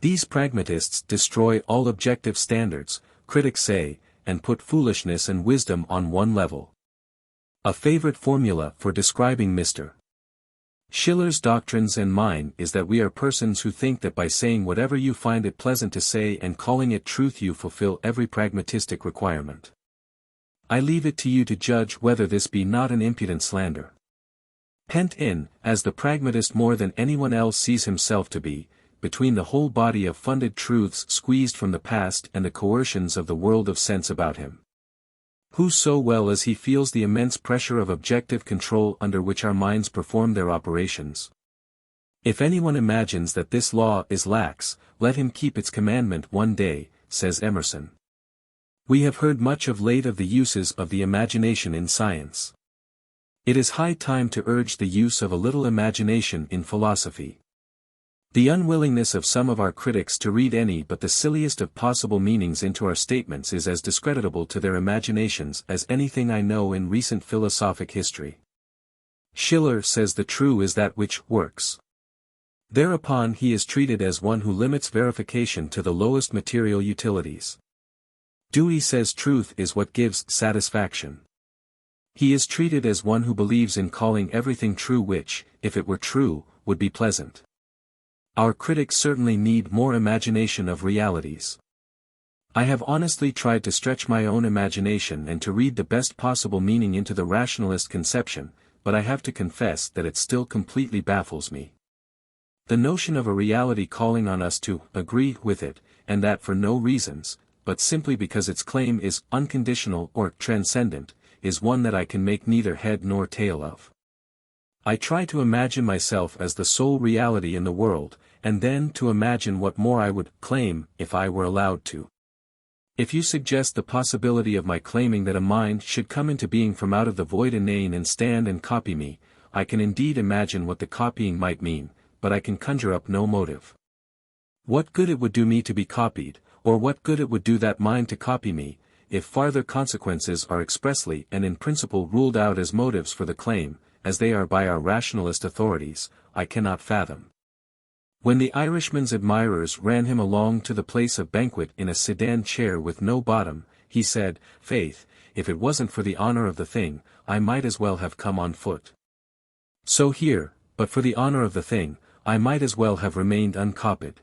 These pragmatists destroy all objective standards, critics say, and put foolishness and wisdom on one level. A favorite formula for describing Mr. Schiller's doctrines and mine is that we are persons who think that by saying whatever you find it pleasant to say and calling it truth you fulfill every pragmatistic requirement. I leave it to you to judge whether this be not an impudent slander. Pent in, as the pragmatist more than anyone else sees himself to be, between the whole body of funded truths squeezed from the past and the coercions of the world of sense about him. Who so well as he feels the immense pressure of objective control under which our minds perform their operations? If anyone imagines that this law is lax, let him keep its commandment one day, says Emerson. We have heard much of late of the uses of the imagination in science. It is high time to urge the use of a little imagination in philosophy. The unwillingness of some of our critics to read any but the silliest of possible meanings into our statements is as discreditable to their imaginations as anything I know in recent philosophic history. Schiller says the true is that which works. Thereupon he is treated as one who limits verification to the lowest material utilities. Dewey says truth is what gives satisfaction. He is treated as one who believes in calling everything true which, if it were true, would be pleasant. Our critics certainly need more imagination of realities. I have honestly tried to stretch my own imagination and to read the best possible meaning into the rationalist conception, but I have to confess that it still completely baffles me. The notion of a reality calling on us to agree with it, and that for no reasons, but simply because its claim is unconditional or transcendent, is one that I can make neither head nor tail of. I try to imagine myself as the sole reality in the world, and then to imagine what more I would claim if I were allowed to. If you suggest the possibility of my claiming that a mind should come into being from out of the void inane and stand and copy me, I can indeed imagine what the copying might mean, but I can conjure up no motive. What good it would do me to be copied, or what good it would do that mind to copy me, if farther consequences are expressly and in principle ruled out as motives for the claim, as they are by our rationalist authorities, I cannot fathom. When the Irishman's admirers ran him along to the place of banquet in a sedan chair with no bottom, he said, "Faith, if it wasn't for the honor of the thing, I might as well have come on foot." So here, but for the honor of the thing, I might as well have remained uncopied.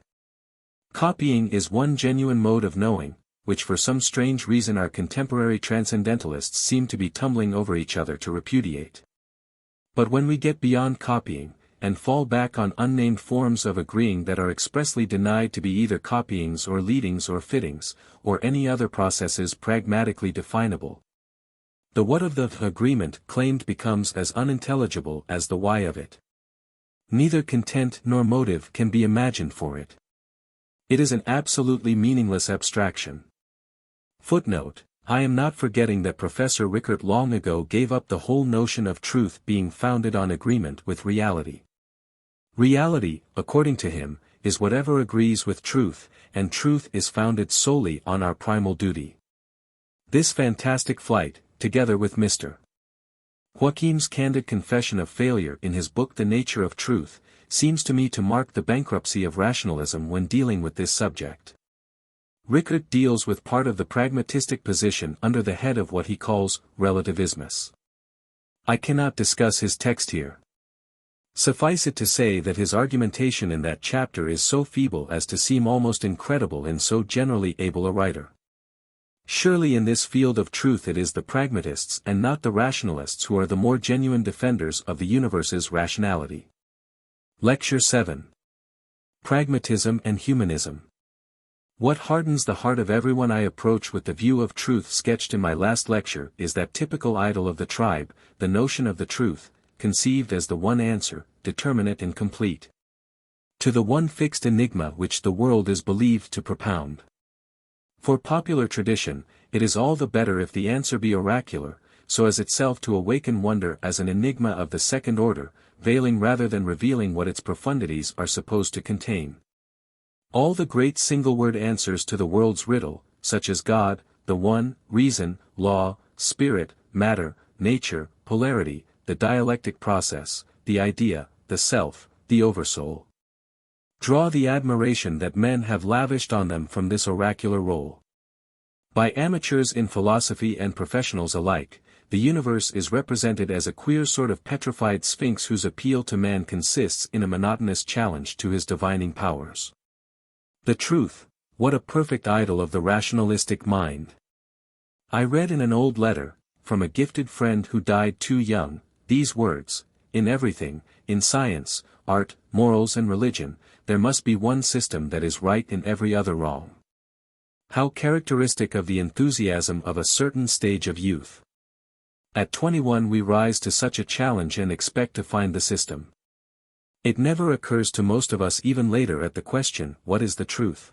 Copying is one genuine mode of knowing, which for some strange reason our contemporary transcendentalists seem to be tumbling over each other to repudiate. But when we get beyond copying, and fall back on unnamed forms of agreeing that are expressly denied to be either copyings or leadings or fittings, or any other processes pragmatically definable, the what of the agreement claimed becomes as unintelligible as the why of it. Neither content nor motive can be imagined for it. It is an absolutely meaningless abstraction. Footnote: I am not forgetting that Professor Rickert long ago gave up the whole notion of truth being founded on agreement with reality. Reality, according to him, is whatever agrees with truth, and truth is founded solely on our primal duty. This fantastic flight, together with Mr. Joachim's candid confession of failure in his book The Nature of Truth, seems to me to mark the bankruptcy of rationalism when dealing with this subject. Rickert deals with part of the pragmatistic position under the head of what he calls relativismus. I cannot discuss his text here. Suffice it to say that his argumentation in that chapter is so feeble as to seem almost incredible in so generally able a writer. Surely in this field of truth it is the pragmatists and not the rationalists who are the more genuine defenders of the universe's rationality. Lecture 7. Pragmatism and Humanism. What hardens the heart of everyone I approach with the view of truth sketched in my last lecture is that typical idol of the tribe, the notion of the truth, conceived as the one answer, determinate and complete. To the one fixed enigma which the world is believed to propound. For popular tradition, it is all the better if the answer be oracular, so as itself to awaken wonder as an enigma of the second order, veiling rather than revealing what its profundities are supposed to contain. All the great single-word answers to the world's riddle, such as God, the One, reason, law, spirit, matter, nature, polarity, the dialectic process, the idea, the self, the oversoul, draw the admiration that men have lavished on them from this oracular role. By amateurs in philosophy and professionals alike, the universe is represented as a queer sort of petrified sphinx whose appeal to man consists in a monotonous challenge to his divining powers. The truth, what a perfect idol of the rationalistic mind. I read in an old letter, from a gifted friend who died too young, these words: in everything, in science, art, morals and religion, there must be one system that is right and every other wrong. How characteristic of the enthusiasm of a certain stage of youth. At 21 we rise to such a challenge and expect to find the system. It never occurs to most of us even later at the question, what is the truth?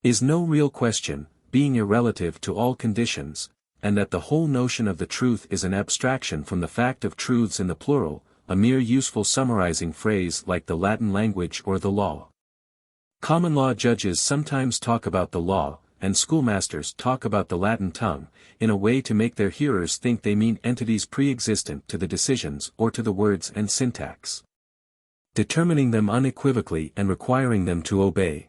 Is no real question, being irrelative to all conditions, and that the whole notion of the truth is an abstraction from the fact of truths in the plural, a mere useful summarizing phrase like the Latin language or the law. Common law judges sometimes talk about the law, and schoolmasters talk about the Latin tongue, in a way to make their hearers think they mean entities pre-existent to the decisions or to the words and syntax, determining them unequivocally and requiring them to obey.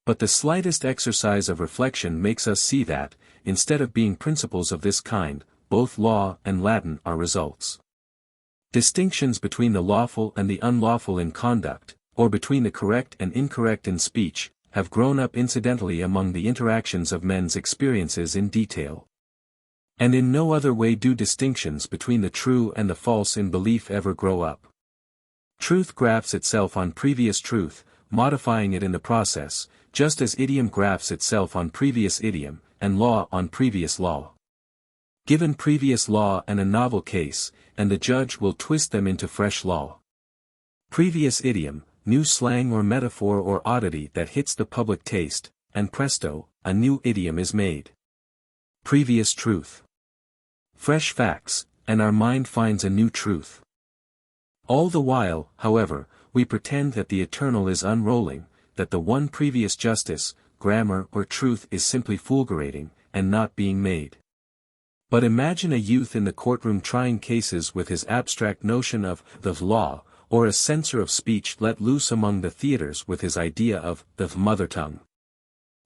But the slightest exercise of reflection makes us see that, instead of being principles of this kind, both law and Latin are results. Distinctions between the lawful and the unlawful in conduct, or between the correct and incorrect in speech, have grown up incidentally among the interactions of men's experiences in detail. And in no other way do distinctions between the true and the false in belief ever grow up. Truth grafts itself on previous truth, modifying it in the process, just as idiom grafts itself on previous idiom, and law on previous law. Given previous law and a novel case, and the judge will twist them into fresh law. Previous idiom, new slang or metaphor or oddity that hits the public taste, and presto, a new idiom is made. Previous truth. Fresh facts, and our mind finds a new truth. All the while, however, we pretend that the eternal is unrolling, that the one previous justice, grammar or truth is simply fulgurating, and not being made. But imagine a youth in the courtroom trying cases with his abstract notion of the law, or a censor of speech let loose among the theaters with his idea of the mother tongue.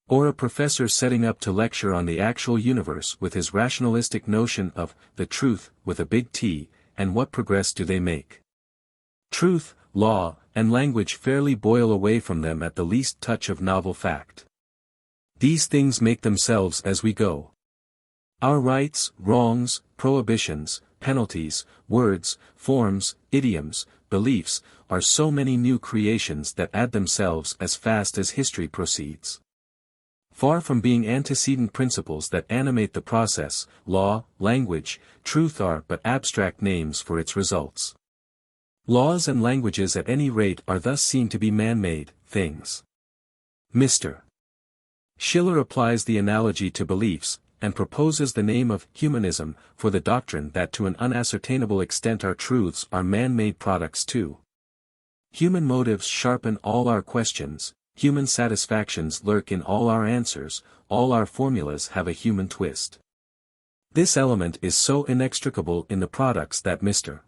Or a professor setting up to lecture on the actual universe with his rationalistic notion of the truth with a big T, and what progress do they make? Truth, law, and language fairly boil away from them at the least touch of novel fact. These things make themselves as we go. Our rights, wrongs, prohibitions, penalties, words, forms, idioms, beliefs, are so many new creations that add themselves as fast as history proceeds. Far from being antecedent principles that animate the process, law, language, truth are but abstract names for its results. Laws and languages at any rate are thus seen to be man-made things. Mr. Schiller applies the analogy to beliefs, and proposes the name of humanism for the doctrine that to an unascertainable extent our truths are man-made products too. Human motives sharpen all our questions, human satisfactions lurk in all our answers, all our formulas have a human twist. This element is so inextricable in the products that Mr.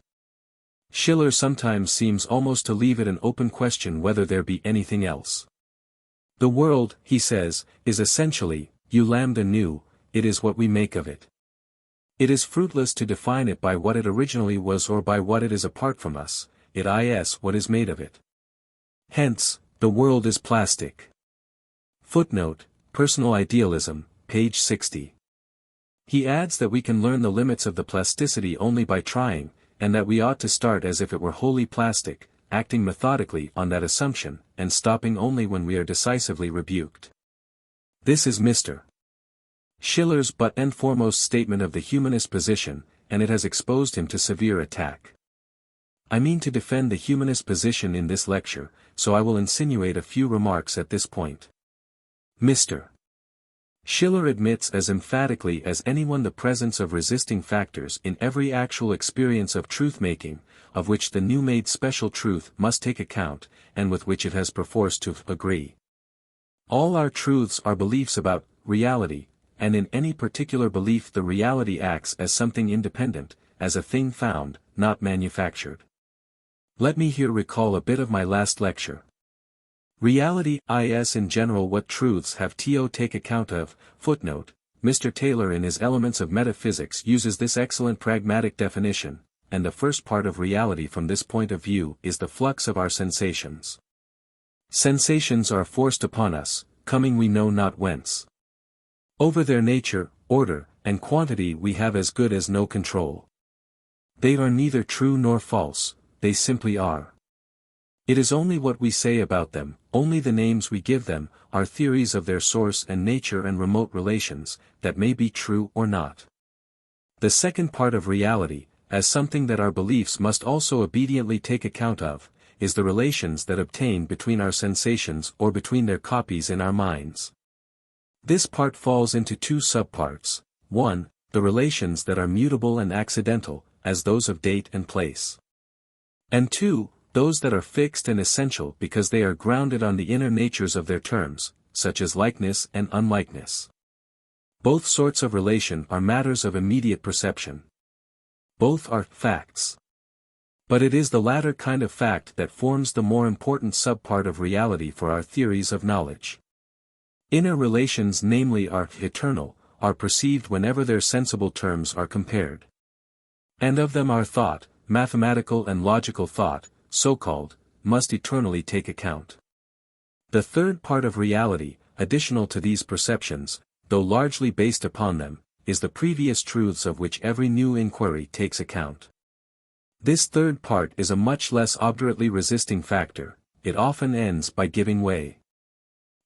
Schiller sometimes seems almost to leave it an open question whether there be anything else. The world, he says, is essentially, you lambda nu, it is what we make of it. It is fruitless to define it by what it originally was or by what it is apart from us, it is what is made of it. Hence, the world is plastic. Footnote, Personal Idealism, page 60. He adds that we can learn the limits of the plasticity only by trying, and that we ought to start as if it were wholly plastic, acting methodically on that assumption, and stopping only when we are decisively rebuked. This is Mr. Schiller's but and foremost statement of the humanist position, and it has exposed him to severe attack. I mean to defend the humanist position in this lecture, so I will insinuate a few remarks at this point. Mr. Schiller admits as emphatically as anyone the presence of resisting factors in every actual experience of truth-making, of which the new-made special truth must take account, and with which it has perforce to agree. All our truths are beliefs about reality, and in any particular belief the reality acts as something independent, as a thing found, not manufactured. Let me here recall a bit of my last lecture. Reality is in general what truths have to take account of. Footnote, Mr. Taylor in his Elements of Metaphysics uses this excellent pragmatic definition, and the first part of reality from this point of view is the flux of our sensations. Sensations are forced upon us, coming we know not whence. Over their nature, order, and quantity we have as good as no control. They are neither true nor false, they simply are. It is only what we say about them, only the names we give them, our theories of their source and nature and remote relations, that may be true or not. The second part of reality, as something that our beliefs must also obediently take account of, is the relations that obtain between our sensations or between their copies in our minds. This part falls into two subparts: 1, the relations that are mutable and accidental, as those of date and place. And 2, those that are fixed and essential because they are grounded on the inner natures of their terms, such as likeness and unlikeness. Both sorts of relation are matters of immediate perception. Both are facts. But it is the latter kind of fact that forms the more important subpart of reality for our theories of knowledge. Inner relations namely are eternal, are perceived whenever their sensible terms are compared. And of them our thought, mathematical and logical thought, so-called, must eternally take account. The third part of reality, additional to these perceptions, though largely based upon them, is the previous truths of which every new inquiry takes account. This third part is a much less obdurately resisting factor, it often ends by giving way.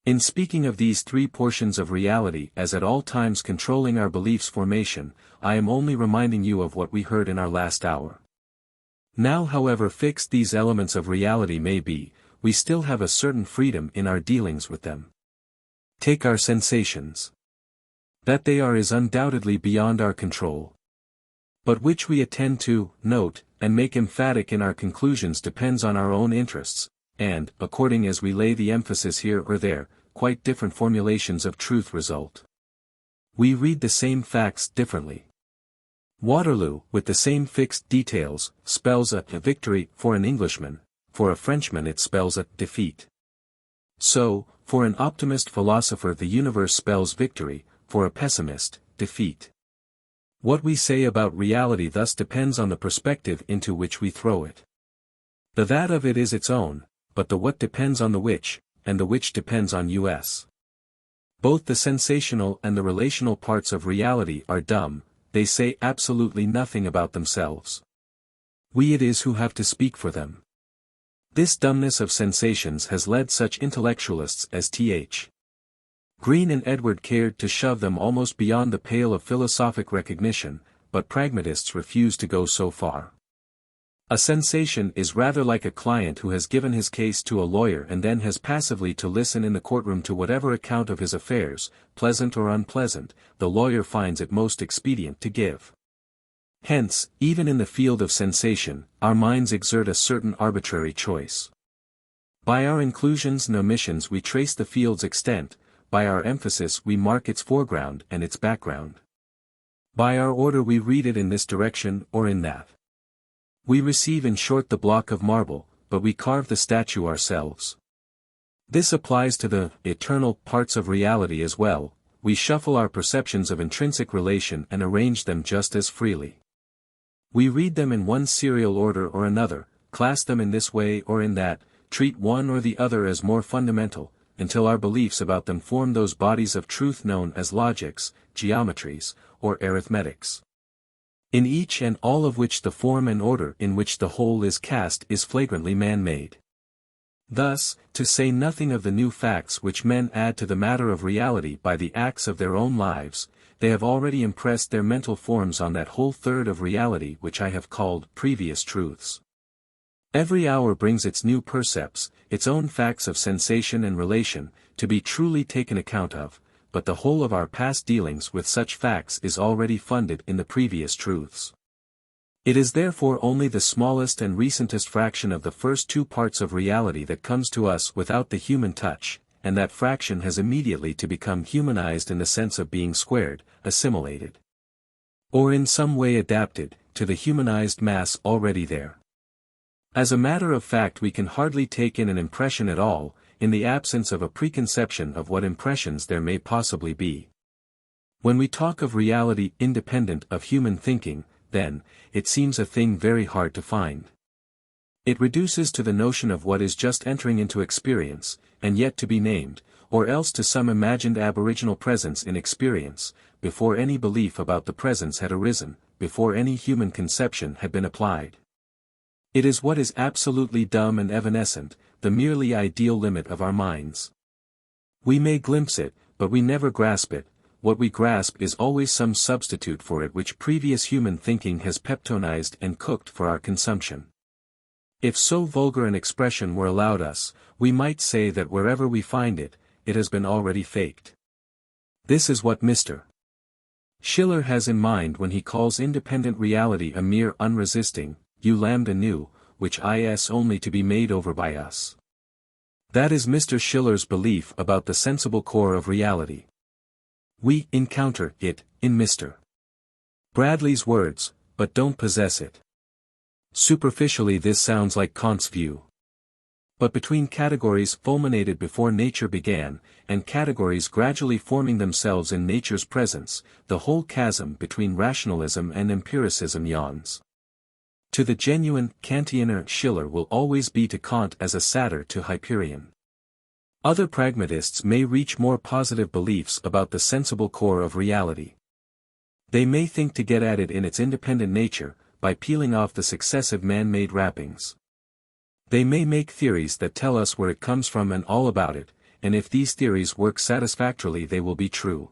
In speaking of these three portions of reality as at all times controlling our beliefs' formation, I am only reminding you of what we heard in our last hour. Now however fixed these elements of reality may be, we still have a certain freedom in our dealings with them. Take our sensations. That they are is undoubtedly beyond our control. But which we attend to, note, and make emphatic in our conclusions depends on our own interests, and, according as we lay the emphasis here or there, quite different formulations of truth result. We read the same facts differently. Waterloo, with the same fixed details, spells a victory for an Englishman, for a Frenchman it spells a defeat. So, for an optimist philosopher the universe spells victory, for a pessimist, defeat. What we say about reality thus depends on the perspective into which we throw it. The that of it is its own, but the what depends on the which, and the which depends on us. Both the sensational and the relational parts of reality are dumb, they say absolutely nothing about themselves. We it is who have to speak for them. This dumbness of sensations has led such intellectualists as Th. Green and Edward cared to shove them almost beyond the pale of philosophic recognition, but pragmatists refuse to go so far. A sensation is rather like a client who has given his case to a lawyer and then has passively to listen in the courtroom to whatever account of his affairs, pleasant or unpleasant, the lawyer finds it most expedient to give. Hence, even in the field of sensation, our minds exert a certain arbitrary choice. By our inclusions and omissions we trace the field's extent, by our emphasis we mark its foreground and its background. By our order we read it in this direction or in that. We receive in short the block of marble, but we carve the statue ourselves. This applies to the eternal parts of reality as well, we shuffle our perceptions of intrinsic relation and arrange them just as freely. We read them in one serial order or another, class them in this way or in that, treat one or the other as more fundamental, until our beliefs about them form those bodies of truth known as logics, geometries, or arithmetics. In each and all of which the form and order in which the whole is cast is flagrantly man-made. Thus, to say nothing of the new facts which men add to the matter of reality by the acts of their own lives, they have already impressed their mental forms on that whole third of reality which I have called previous truths. Every hour brings its new percepts, its own facts of sensation and relation, to be truly taken account of, but the whole of our past dealings with such facts is already funded in the previous truths. It is therefore only the smallest and recentest fraction of the first two parts of reality that comes to us without the human touch, and that fraction has immediately to become humanized in the sense of being squared, assimilated, or in some way adapted, to the humanized mass already there. As a matter of fact, we can hardly take in an impression at all, in the absence of a preconception of what impressions there may possibly be. When we talk of reality independent of human thinking, then, it seems a thing very hard to find. It reduces to the notion of what is just entering into experience, and yet to be named, or else to some imagined aboriginal presence in experience, before any belief about the presence had arisen, before any human conception had been applied. It is what is absolutely dumb and evanescent, the merely ideal limit of our minds. We may glimpse it, but we never grasp it. What we grasp is always some substitute for it which previous human thinking has peptonized and cooked for our consumption. If so vulgar an expression were allowed us, we might say that wherever we find it, it has been already faked. This is what Mr. Schiller has in mind when he calls independent reality a mere unresisting, you lambda nu, which is only to be made over by us. That is Mr. Schiller's belief about the sensible core of reality. We encounter it in Mr. Bradley's words, but don't possess it. Superficially this sounds like Kant's view. But between categories fulminated before nature began, and categories gradually forming themselves in nature's presence, the whole chasm between rationalism and empiricism yawns. To the genuine Kantianer, Schiller will always be to Kant as a satyr to Hyperion. Other pragmatists may reach more positive beliefs about the sensible core of reality. They may think to get at it in its independent nature, by peeling off the successive man-made wrappings. They may make theories that tell us where it comes from and all about it, and if these theories work satisfactorily they will be true.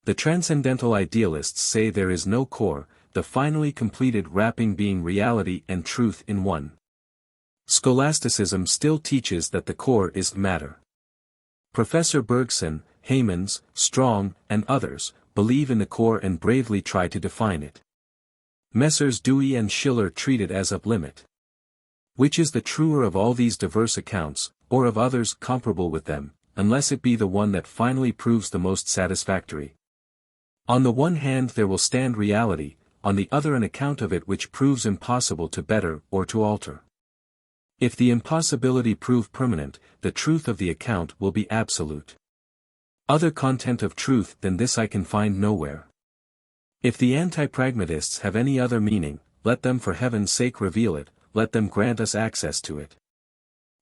The transcendental idealists say there is no core, the finally completed wrapping being reality and truth in one. Scholasticism still teaches that the core is matter. Professor Bergson, Heymans, Strong, and others, believe in the core and bravely try to define it. Messrs. Dewey and Schiller treat it as a limit. Which is the truer of all these diverse accounts, or of others comparable with them, unless it be the one that finally proves the most satisfactory? On the one hand there will stand reality, on the other an account of it which proves impossible to better or to alter. If the impossibility prove permanent, the truth of the account will be absolute. Other content of truth than this I can find nowhere. If the anti-pragmatists have any other meaning, let them for heaven's sake reveal it, let them grant us access to it.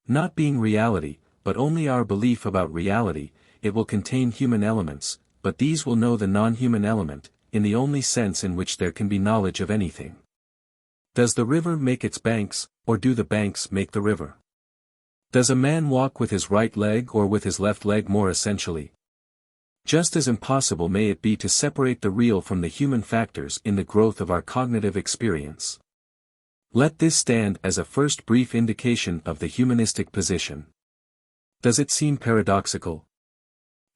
Not being reality, but only our belief about reality, it will contain human elements, but these will know the non-human element, in the only sense in which there can be knowledge of anything. Does the river make its banks, or do the banks make the river? Does a man walk with his right leg or with his left leg more essentially? Just as impossible may it be to separate the real from the human factors in the growth of our cognitive experience. Let this stand as a first brief indication of the humanistic position. Does it seem paradoxical?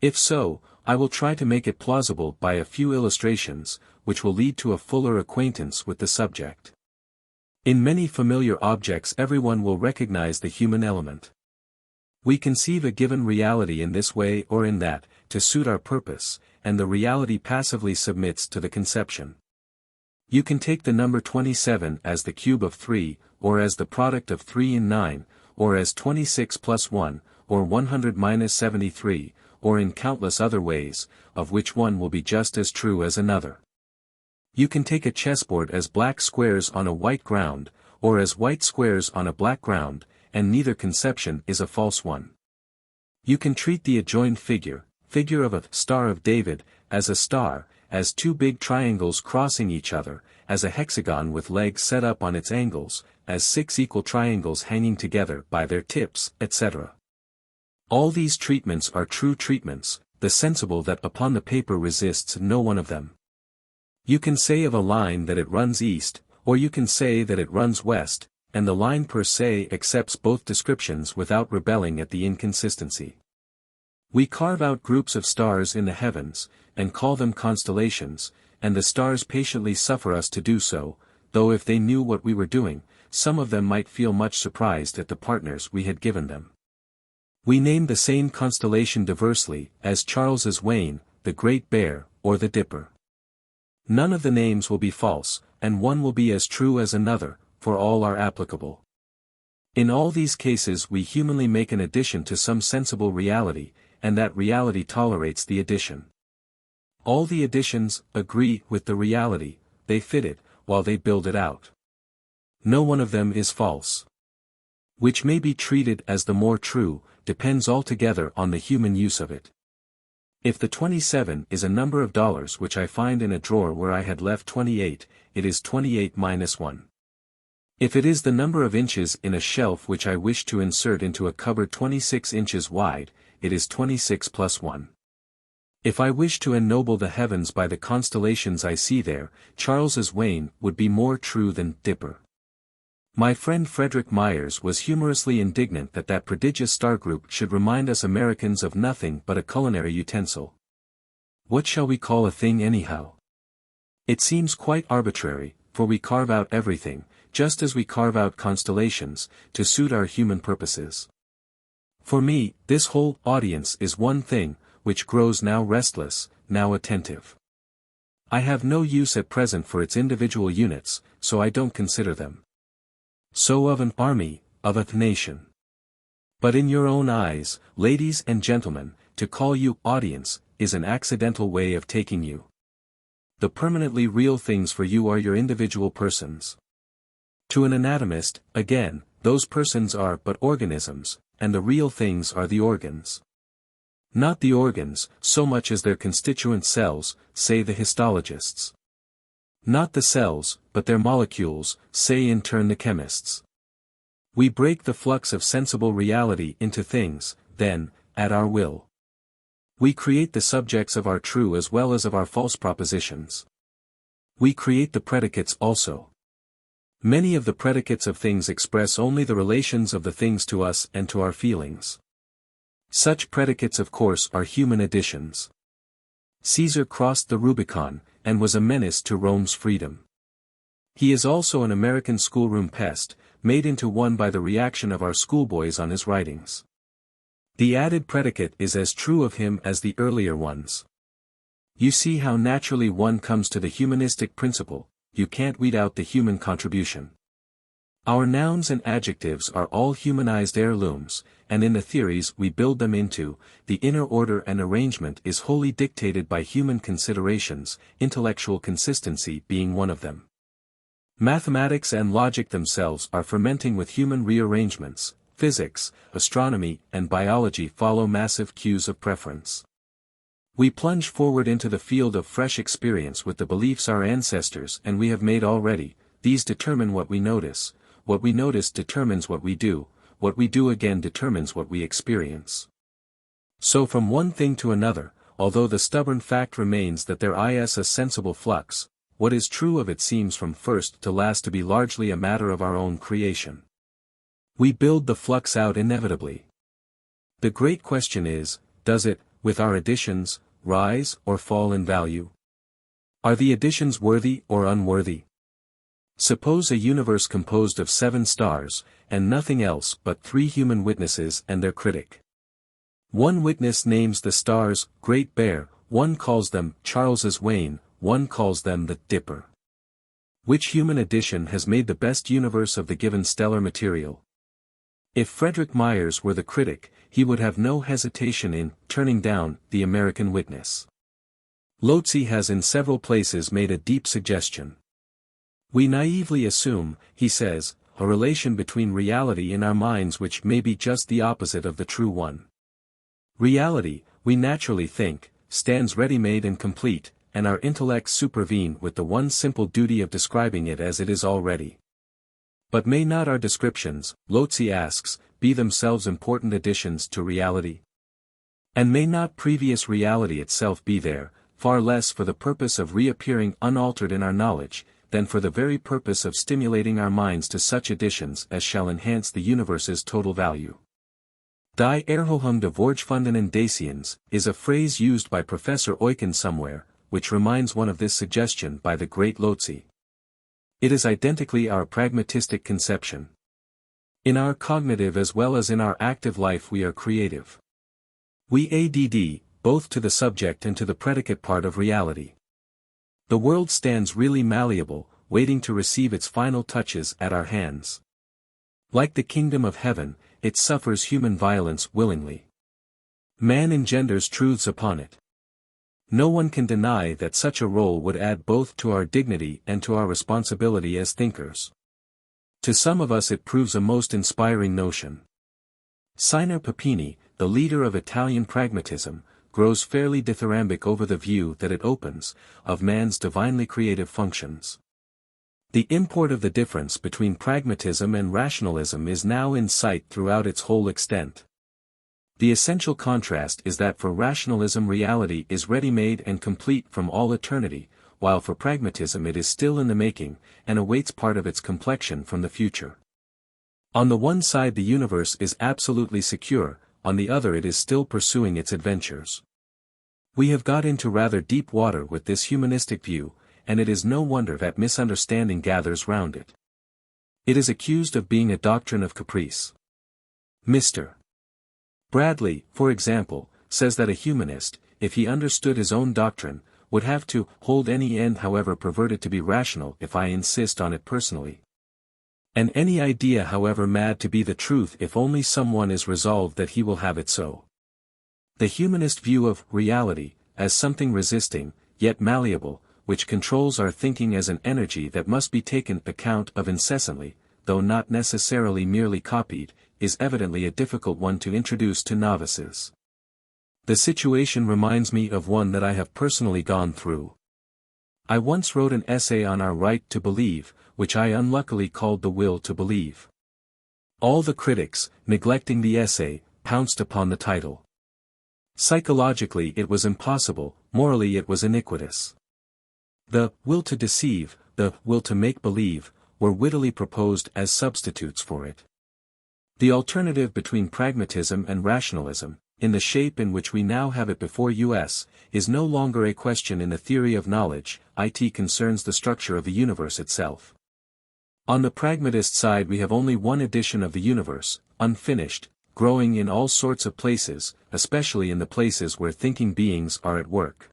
If so, I will try to make it plausible by a few illustrations, which will lead to a fuller acquaintance with the subject. In many familiar objects everyone will recognize the human element. We conceive a given reality in this way or in that, to suit our purpose, and the reality passively submits to the conception. You can take the number 27 as the cube of 3, or as the product of 3 and 9, or as 26 plus 1, or 100 minus 73, or in countless other ways, of which one will be just as true as another. You can take a chessboard as black squares on a white ground, or as white squares on a black ground, and neither conception is a false one. You can treat the adjoined figure of a Star of David, as a star, as two big triangles crossing each other, as a hexagon with legs set up on its angles, as 6 equal triangles hanging together by their tips, etc. All these treatments are true treatments, the sensible that upon the paper resists no one of them. You can say of a line that it runs east, or you can say that it runs west, and the line per se accepts both descriptions without rebelling at the inconsistency. We carve out groups of stars in the heavens, and call them constellations, and the stars patiently suffer us to do so, though if they knew what we were doing, some of them might feel much surprised at the partners we had given them. We name the same constellation diversely, as Charles's Wain, the Great Bear, or the Dipper. None of the names will be false, and one will be as true as another, for all are applicable. In all these cases we humanly make an addition to some sensible reality, and that reality tolerates the addition. All the additions agree with the reality, they fit it, while they build it out. No one of them is false. Which may be treated as the more true, depends altogether on the human use of it. If the 27 is a number of dollars which I find in a drawer where I had left 28, it is 28 minus 1. If it is the number of inches in a shelf which I wish to insert into a cupboard 26 inches wide, it is 26 plus 1. If I wish to ennoble the heavens by the constellations I see there, Charles's Wain would be more true than Dipper. My friend Frederick Myers was humorously indignant that that prodigious star group should remind us Americans of nothing but a culinary utensil. What shall we call a thing anyhow? It seems quite arbitrary, for we carve out everything, just as we carve out constellations, to suit our human purposes. For me, this whole audience is one thing, which grows now restless, now attentive. I have no use at present for its individual units, so I don't consider them. So of an army, of a nation. But in your own eyes, ladies and gentlemen, to call you audience, is an accidental way of taking you. The permanently real things for you are your individual persons. To an anatomist, again, those persons are but organisms, and the real things are the organs. Not the organs, so much as their constituent cells, say the histologists. Not the cells, but their molecules, say in turn the chemists. We break the flux of sensible reality into things, then, at our will. We create the subjects of our true as well as of our false propositions. We create the predicates also. Many of the predicates of things express only the relations of the things to us and to our feelings. Such predicates of course are human additions. Caesar crossed the Rubicon, and was a menace to Rome's freedom. He is also an American schoolroom pest, made into one by the reaction of our schoolboys on his writings. The added predicate is as true of him as the earlier ones. You see how naturally one comes to the humanistic principle, you can't weed out the human contribution. Our nouns and adjectives are all humanized heirlooms, and in the theories we build them into, the inner order and arrangement is wholly dictated by human considerations, intellectual consistency being one of them. Mathematics and logic themselves are fermenting with human rearrangements, physics, astronomy, and biology follow massive cues of preference. We plunge forward into the field of fresh experience with the beliefs our ancestors and we have made already, these determine what we notice determines what we do again determines what we experience. So from one thing to another, although the stubborn fact remains that there is a sensible flux, what is true of it seems from first to last to be largely a matter of our own creation. We build the flux out inevitably. The great question is, does it, with our additions, rise or fall in value? Are the additions worthy or unworthy? Suppose a universe composed of 7 stars, and nothing else but 3 human witnesses and their critic. One witness names the stars, Great Bear, one calls them Charles's Wain, one calls them the Dipper. Which human addition has made the best universe of the given stellar material? If Frederick Myers were the critic, he would have no hesitation in turning down the American witness. Lotze has in several places made a deep suggestion. We naively assume, he says, a relation between reality in our minds which may be just the opposite of the true one. Reality, we naturally think, stands ready-made and complete, and our intellects supervene with the one simple duty of describing it as it is already. But may not our descriptions, Lotze asks, be themselves important additions to reality? And may not previous reality itself be there, far less for the purpose of reappearing unaltered in our knowledge, than for the very purpose of stimulating our minds to such additions as shall enhance the universe's total value? Die Erholung der Vorgefunden Daseins is a phrase used by Professor Eucken somewhere, which reminds one of this suggestion by the great Lotze. It is identically our pragmatistic conception. In our cognitive as well as in our active life we are creative. We add, both to the subject and to the predicate part of reality. The world stands really malleable, waiting to receive its final touches at our hands. Like the kingdom of heaven, it suffers human violence willingly. Man engenders truths upon it. No one can deny that such a role would add both to our dignity and to our responsibility as thinkers. To some of us it proves a most inspiring notion. Ciner Papini, the leader of Italian pragmatism, grows fairly dithyrambic over the view that it opens, of man's divinely creative functions. The import of the difference between pragmatism and rationalism is now in sight throughout its whole extent. The essential contrast is that for rationalism reality is ready-made and complete from all eternity, while for pragmatism it is still in the making, and awaits part of its complexion from the future. On the one side the universe is absolutely secure, on the other it is still pursuing its adventures. We have got into rather deep water with this humanistic view, and it is no wonder that misunderstanding gathers round it. It is accused of being a doctrine of caprice. Mr. Bradley, for example, says that a humanist, if he understood his own doctrine, would have to hold any end however perverted to be rational if I insist on it personally. And any idea however mad to be the truth if only someone is resolved that he will have it so. The humanist view of reality, as something resisting, yet malleable, which controls our thinking as an energy that must be taken account of incessantly, though not necessarily merely copied, is evidently a difficult one to introduce to novices. The situation reminds me of one that I have personally gone through. I once wrote an essay on our right to believe, which I unluckily called The Will to Believe. All the critics, neglecting the essay, pounced upon the title. Psychologically it was impossible, morally it was iniquitous. The will to deceive, the will to make believe, were wittily proposed as substitutes for it. The alternative between pragmatism and rationalism, in the shape in which we now have it before us, is no longer a question in the theory of knowledge, it concerns the structure of the universe itself. On the pragmatist side we have only one edition of the universe, unfinished, growing in all sorts of places, especially in the places where thinking beings are at work.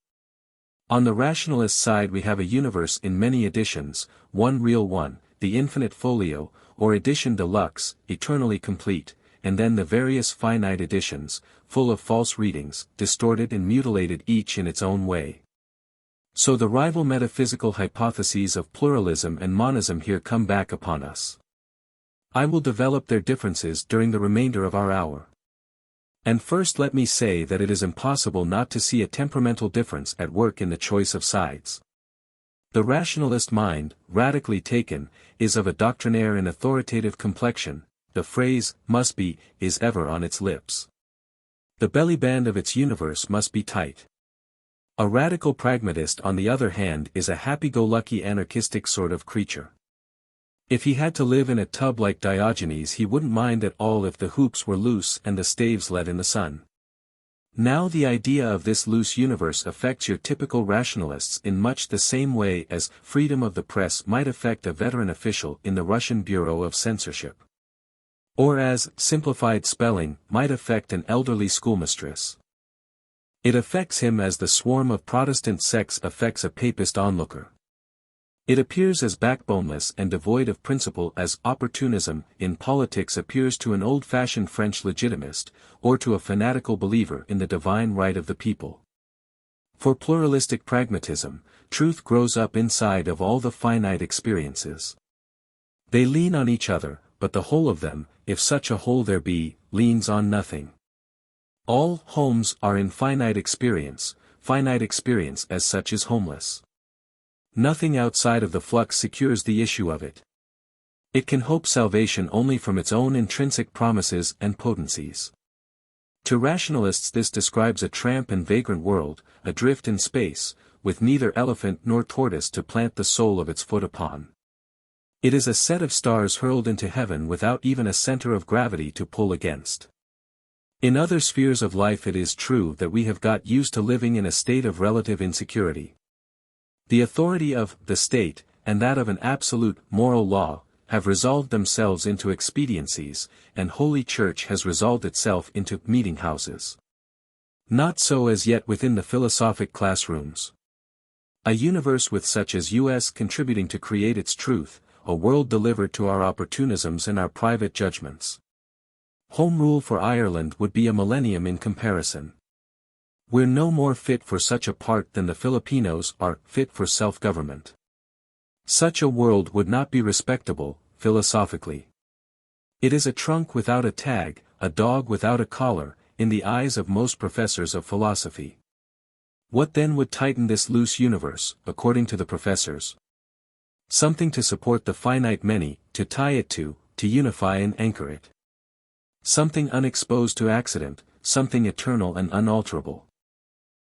On the rationalist side we have a universe in many editions, one real one, the infinite folio, or edition deluxe, eternally complete, and then the various finite editions, full of false readings, distorted and mutilated each in its own way. So the rival metaphysical hypotheses of pluralism and monism here come back upon us. I will develop their differences during the remainder of our hour. And first let me say that it is impossible not to see a temperamental difference at work in the choice of sides. The rationalist mind, radically taken, is of a doctrinaire and authoritative complexion, the phrase, must be, is ever on its lips. The bellyband of its universe must be tight. A radical pragmatist on the other hand is a happy-go-lucky anarchistic sort of creature. If he had to live in a tub like Diogenes he wouldn't mind at all if the hoops were loose and the staves let in the sun. Now the idea of this loose universe affects your typical rationalists in much the same way as freedom of the press might affect a veteran official in the Russian Bureau of Censorship. Or as simplified spelling might affect an elderly schoolmistress. It affects him as the swarm of Protestant sects affects a papist onlooker. It appears as backboneless and devoid of principle as opportunism in politics appears to an old-fashioned French legitimist, or to a fanatical believer in the divine right of the people. For pluralistic pragmatism, truth grows up inside of all the finite experiences. They lean on each other, but the whole of them, if such a whole there be, leans on nothing. All homes are in finite experience as such is homeless. Nothing outside of the flux secures the issue of it. It can hope salvation only from its own intrinsic promises and potencies. To rationalists this describes a tramp and vagrant world, adrift in space, with neither elephant nor tortoise to plant the sole of its foot upon. It is a set of stars hurled into heaven without even a center of gravity to pull against. In other spheres of life it is true that we have got used to living in a state of relative insecurity. The authority of the state, and that of an absolute moral law, have resolved themselves into expediencies, and Holy Church has resolved itself into meeting houses. Not so as yet within the philosophic classrooms. A universe with such as us contributing to create its truth, a world delivered to our opportunisms and our private judgments. Home rule for Ireland would be a millennium in comparison. We're no more fit for such a part than the Filipinos are fit for self-government. Such a world would not be respectable, philosophically. It is a trunk without a tag, a dog without a collar, in the eyes of most professors of philosophy. What then would tighten this loose universe, according to the professors? Something to support the finite many, to tie it to unify and anchor it. Something unexposed to accident, something eternal and unalterable.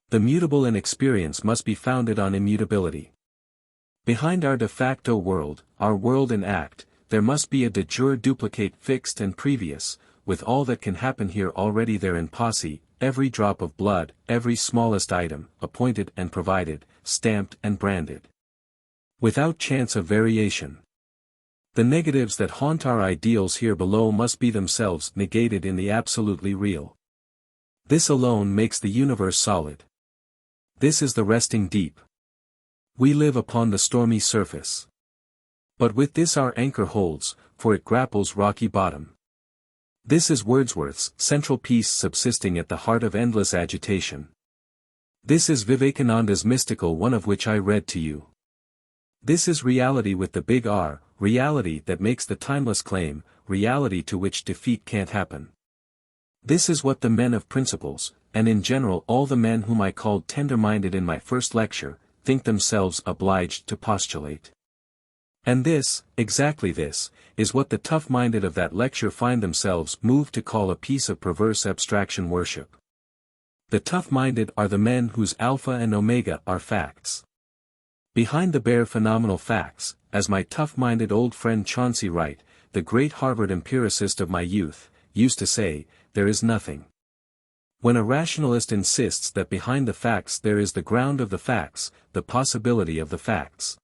The mutable in experience must be founded on immutability. Behind our de facto world, our world in act, there must be a de jure duplicate fixed and previous, with all that can happen here already there in posse, every drop of blood, every smallest item, appointed and provided, stamped and branded. Without chance of variation. The negatives that haunt our ideals here below must be themselves negated in the absolutely real. This alone makes the universe solid. This is the resting deep. We live upon the stormy surface. But with this our anchor holds, for it grapples rocky bottom. This is Wordsworth's central peace subsisting at the heart of endless agitation. This is Vivekananda's mystical one of which I read to you. This is reality with the big R, reality that makes the timeless claim, reality to which defeat can't happen. This is what the men of principles, and in general all the men whom I called tender-minded in my first lecture, think themselves obliged to postulate. And this, exactly this, is what the tough-minded of that lecture find themselves moved to call a piece of perverse abstraction worship. The tough-minded are the men whose alpha and omega are facts. Behind the bare phenomenal facts, as my tough-minded old friend Chauncey Wright, the great Harvard empiricist of my youth, used to say, there is nothing. When a rationalist insists that behind the facts there is the ground of the facts, the possibility of the facts.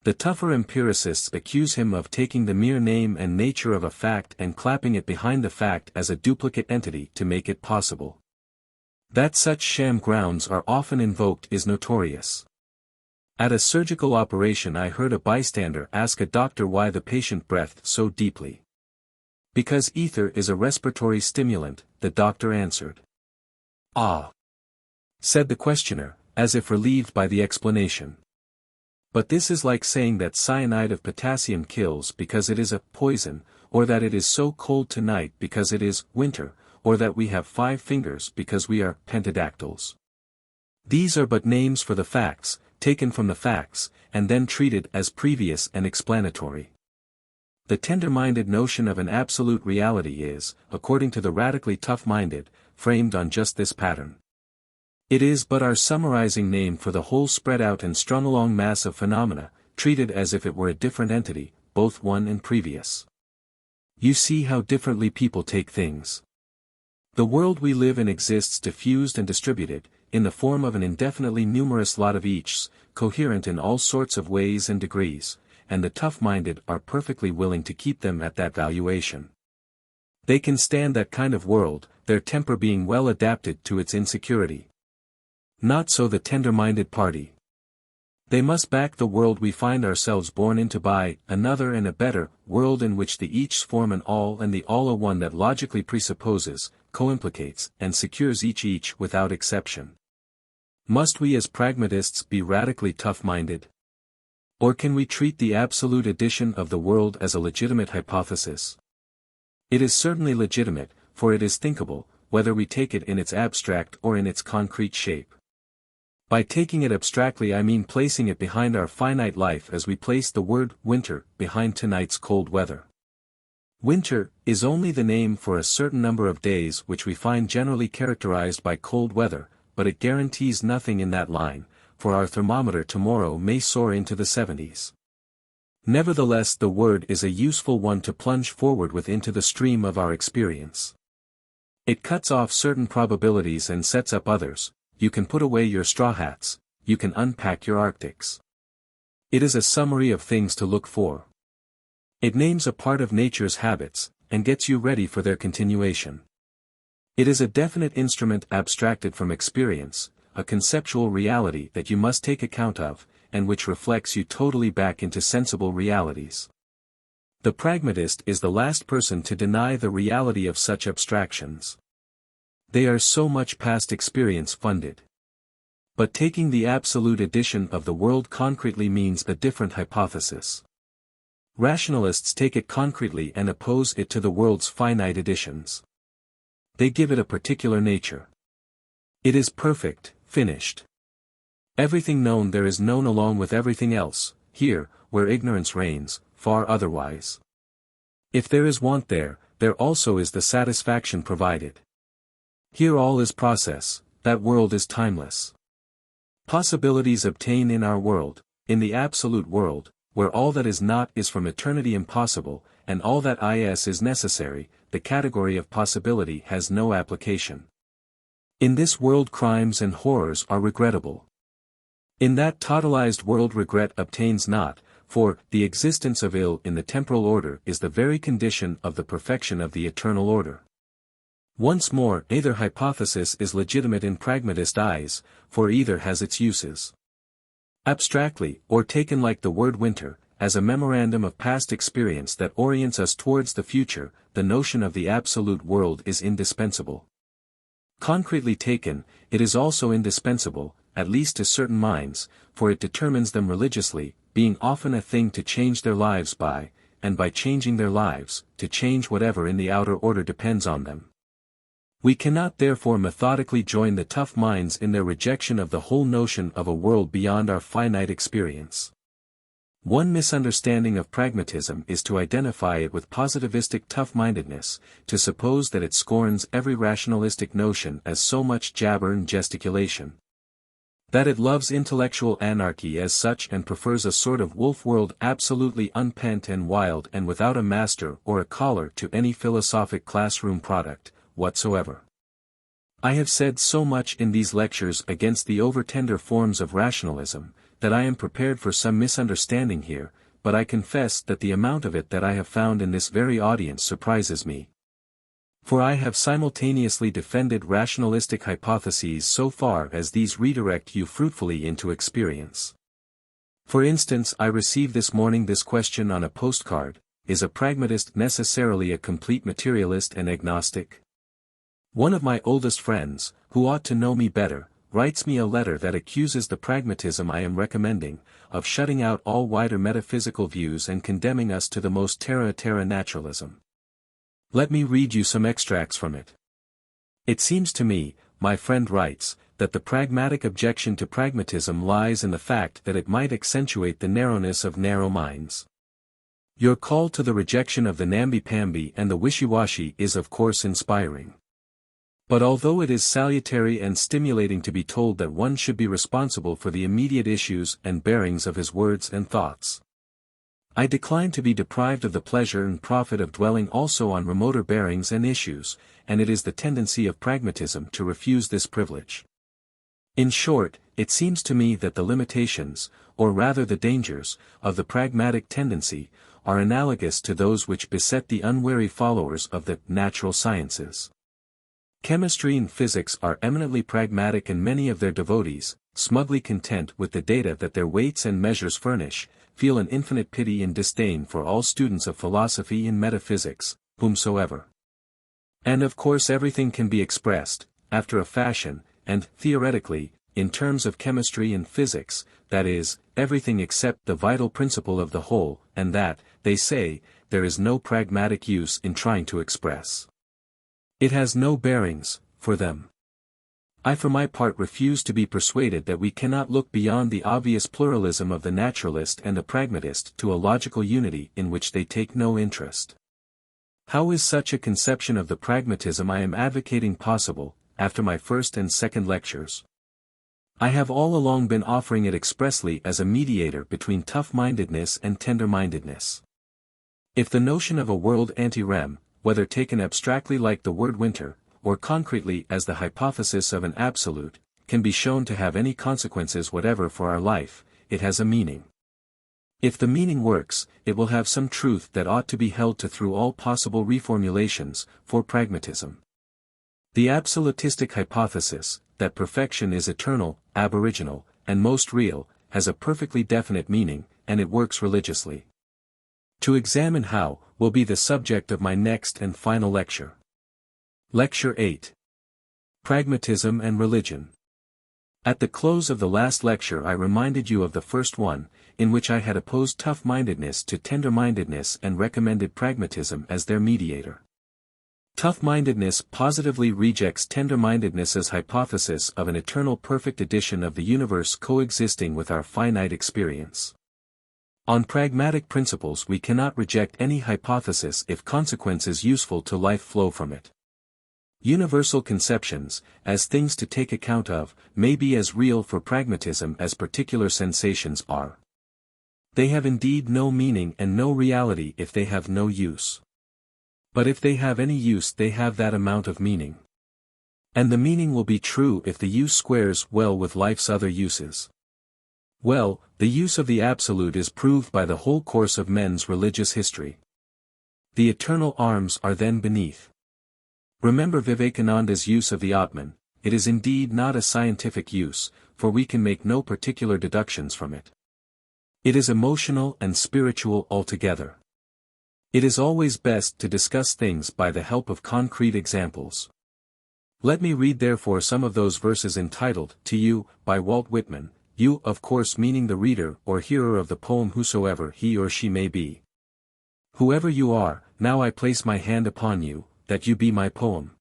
The tougher empiricists accuse him of taking the mere name and nature of a fact and clapping it behind the fact as a duplicate entity to make it possible. That such sham grounds are often invoked is notorious. At a surgical operation I heard a bystander ask a doctor why the patient breathed so deeply. Because ether is a respiratory stimulant, the doctor answered. Ah! Said the questioner, as if relieved by the explanation. But this is like saying that cyanide of potassium kills because it is a poison, or that it is so cold tonight because it is winter, or that we have 5 fingers because we are pentadactyls. These are but names for the facts, taken from the facts, and then treated as previous and explanatory. The tender-minded notion of an absolute reality is, according to the radically tough-minded, framed on just this pattern. It is but our summarizing name for the whole spread out and strung along mass of phenomena, treated as if it were a different entity, both one and previous. You see how differently people take things. The world we live in exists diffused and distributed, in the form of an indefinitely numerous lot of eachs, coherent in all sorts of ways and degrees, and the tough-minded are perfectly willing to keep them at that valuation. They can stand that kind of world, their temper being well adapted to its insecurity. Not so the tender-minded party. They must back the world we find ourselves born into by another and a better world in which the eachs form an all and the all a one that logically presupposes, co-implicates, and secures each without exception. Must we as pragmatists be radically tough-minded? Or can we treat the absolute addition of the world as a legitimate hypothesis? It is certainly legitimate, for it is thinkable, whether we take it in its abstract or in its concrete shape. By taking it abstractly I mean placing it behind our finite life as we place the word winter behind tonight's cold weather. Winter is only the name for a certain number of days which we find generally characterized by cold weather, but it guarantees nothing in that line, for our thermometer tomorrow may soar into the 70s. Nevertheless, the word is a useful one to plunge forward with into the stream of our experience. It cuts off certain probabilities and sets up others. You can put away your straw hats, you can unpack your Arctics. It is a summary of things to look for. It names a part of nature's habits, and gets you ready for their continuation. It is a definite instrument abstracted from experience, a conceptual reality that you must take account of, and which reflects you totally back into sensible realities. The pragmatist is the last person to deny the reality of such abstractions. They are so much past experience funded. But taking the absolute addition of the world concretely means a different hypothesis. Rationalists take it concretely and oppose it to the world's finite additions. They give it a particular nature. It is perfect, finished. Everything known there is known along with everything else, here, where ignorance reigns, far otherwise. If there is want there also is the satisfaction provided. Here all is process, that world is timeless. Possibilities obtain in our world, in the absolute world, where all that is not is from eternity impossible, and all that is necessary, the category of possibility has no application. In this world crimes and horrors are regrettable. In that totalized world regret obtains not, for the existence of ill in the temporal order is the very condition of the perfection of the eternal order. Once more, either hypothesis is legitimate in pragmatist eyes, for either has its uses. Abstractly, or taken like the word winter, as a memorandum of past experience that orients us towards the future, the notion of the absolute world is indispensable. Concretely taken, it is also indispensable, at least to certain minds, for it determines them religiously, being often a thing to change their lives by, and by changing their lives, to change whatever in the outer order depends on them. We cannot therefore methodically join the tough minds in their rejection of the whole notion of a world beyond our finite experience. One misunderstanding of pragmatism is to identify it with positivistic tough-mindedness, to suppose that it scorns every rationalistic notion as so much jabber and gesticulation. That it loves intellectual anarchy as such and prefers a sort of wolf world absolutely unpent and wild and without a master or a collar to any philosophic classroom product whatsoever. I have said so much in these lectures against the over-tender forms of rationalism, that I am prepared for some misunderstanding here, but I confess that the amount of it that I have found in this very audience surprises me. For I have simultaneously defended rationalistic hypotheses so far as these redirect you fruitfully into experience. For instance, I received this morning this question on a postcard: is a pragmatist necessarily a complete materialist and agnostic? One of my oldest friends, who ought to know me better, writes me a letter that accuses the pragmatism I am recommending, of shutting out all wider metaphysical views and condemning us to the most terra naturalism. Let me read you some extracts from it. It seems to me, my friend writes, that the pragmatic objection to pragmatism lies in the fact that it might accentuate the narrowness of narrow minds. Your call to the rejection of the namby-pamby and the wishy-washy is of course inspiring. But although it is salutary and stimulating to be told that one should be responsible for the immediate issues and bearings of his words and thoughts, I decline to be deprived of the pleasure and profit of dwelling also on remoter bearings and issues, and it is the tendency of pragmatism to refuse this privilege. In short, it seems to me that the limitations, or rather the dangers, of the pragmatic tendency, are analogous to those which beset the unwary followers of the natural sciences. Chemistry and physics are eminently pragmatic, and many of their devotees, smugly content with the data that their weights and measures furnish, feel an infinite pity and disdain for all students of philosophy and metaphysics, whomsoever. And of course everything can be expressed, after a fashion, and theoretically, in terms of chemistry and physics, that is, everything except the vital principle of the whole, and that, they say, there is no pragmatic use in trying to express. It has no bearings, for them. I for my part refuse to be persuaded that we cannot look beyond the obvious pluralism of the naturalist and the pragmatist to a logical unity in which they take no interest. How is such a conception of the pragmatism I am advocating possible, after my first and second lectures? I have all along been offering it expressly as a mediator between tough-mindedness and tender-mindedness. If the notion of a world ante-rem, whether taken abstractly like the word winter, or concretely as the hypothesis of an absolute, can be shown to have any consequences whatever for our life, it has a meaning. If the meaning works, it will have some truth that ought to be held to through all possible reformulations, for pragmatism. The absolutistic hypothesis, that perfection is eternal, aboriginal, and most real, has a perfectly definite meaning, and it works religiously. To examine how, will be the subject of my next and final lecture. Lecture 8. Pragmatism and Religion. At the close of the last lecture I reminded you of the first one, in which I had opposed tough-mindedness to tender-mindedness and recommended pragmatism as their mediator. Tough-mindedness positively rejects tender-mindedness's hypothesis of an eternal perfect edition of the universe coexisting with our finite experience. On pragmatic principles we cannot reject any hypothesis if consequences useful to life flow from it. Universal conceptions, as things to take account of, may be as real for pragmatism as particular sensations are. They have indeed no meaning and no reality if they have no use. But if they have any use they have that amount of meaning. And the meaning will be true if the use squares well with life's other uses. Well, the use of the absolute is proved by the whole course of men's religious history. The eternal arms are then beneath. Remember Vivekananda's use of the Atman. It is indeed not a scientific use, for we can make no particular deductions from it. It is emotional and spiritual altogether. It is always best to discuss things by the help of concrete examples. Let me read therefore some of those verses entitled, To You, by Walt Whitman, you of course meaning the reader or hearer of the poem whosoever he or she may be. Whoever you are, now I place my hand upon you, that you be my poem.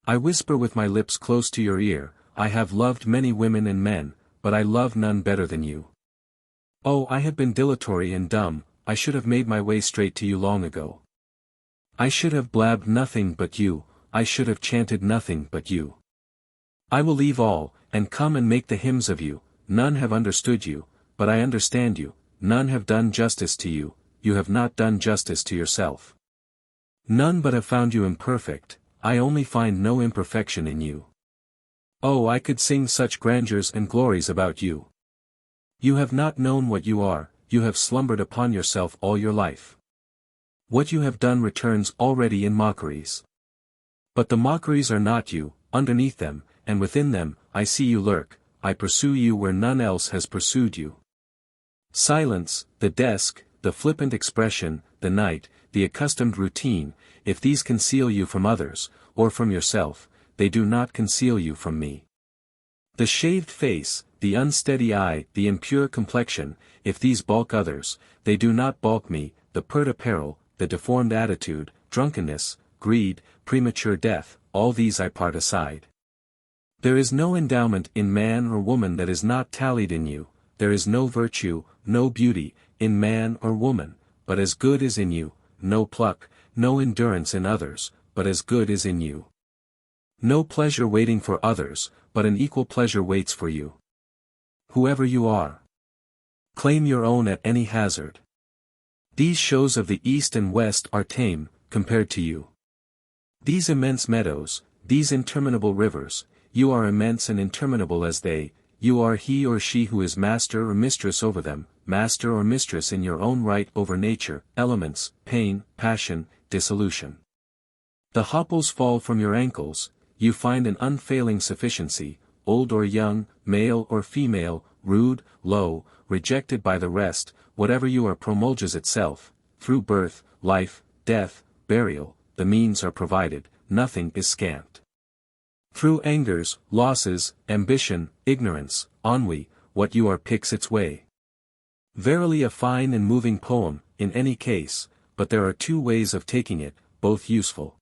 I whisper with my lips close to your ear, I have loved many women and men, but I love none better than you. Oh, I have been dilatory and dumb, I should have made my way straight to you long ago. I should have blabbed nothing but you, I should have chanted nothing but you. I will leave all, and come and make the hymns of you, none have understood you, but I understand you, none have done justice to you, you have not done justice to yourself. None but have found you imperfect, I only find no imperfection in you. Oh, I could sing such grandeurs and glories about you. You have not known what you are, you have slumbered upon yourself all your life. What you have done returns already in mockeries. But the mockeries are not you, underneath them, and within them, I see you lurk, I pursue you where none else has pursued you. Silence, the desk, the flippant expression, the night, the accustomed routine, if these conceal you from others, or from yourself, they do not conceal you from me. The shaved face, the unsteady eye, the impure complexion, if these balk others, they do not balk me, the pert apparel, the deformed attitude, drunkenness, greed, premature death, all these I part aside. There is no endowment in man or woman that is not tallied in you, there is no virtue, no beauty, in man or woman, but as good is in you, no pluck, no endurance in others, but as good is in you. No pleasure waiting for others, but an equal pleasure waits for you. Whoever you are. Claim your own at any hazard. These shows of the East and West are tame, compared to you. These immense meadows, these interminable rivers, you are immense and interminable as they, you are he or she who is master or mistress over them, master or mistress in your own right over nature, elements, pain, passion, dissolution. The hopples fall from your ankles, you find an unfailing sufficiency, old or young, male or female, rude, low, rejected by the rest, whatever you are promulges itself, through birth, life, death, burial, the means are provided, nothing is scant. Through angers, losses, ambition, ignorance, ennui, what you are picks its way. Verily a fine and moving poem, in any case, but there are two ways of taking it, both useful.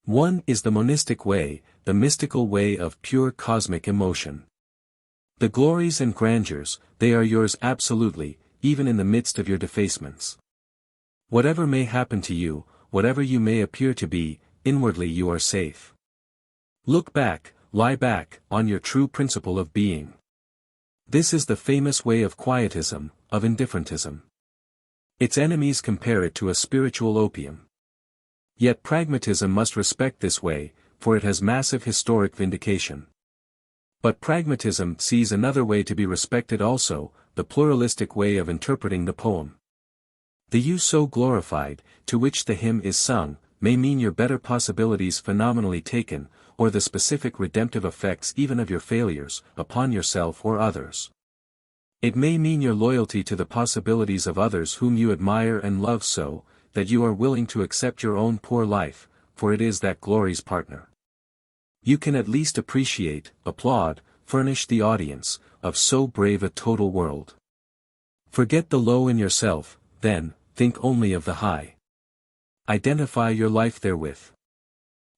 One is the monistic way, the mystical way of pure cosmic emotion. The glories and grandeurs, they are yours absolutely, even in the midst of your defacements. Whatever may happen to you, whatever you may appear to be, inwardly you are safe. Look back, lie back, on your true principle of being. This is the famous way of quietism, of indifferentism. Its enemies compare it to a spiritual opium. Yet pragmatism must respect this way, for it has massive historic vindication. But pragmatism sees another way to be respected also, the pluralistic way of interpreting the poem. The you so glorified, to which the hymn is sung, may mean your better possibilities phenomenally taken, or the specific redemptive effects even of your failures, upon yourself or others. It may mean your loyalty to the possibilities of others whom you admire and love so, that you are willing to accept your own poor life, for it is that glory's partner. You can at least appreciate, applaud, furnish the audience, of so brave a total world. Forget the low in yourself, then, think only of the high. Identify your life therewith.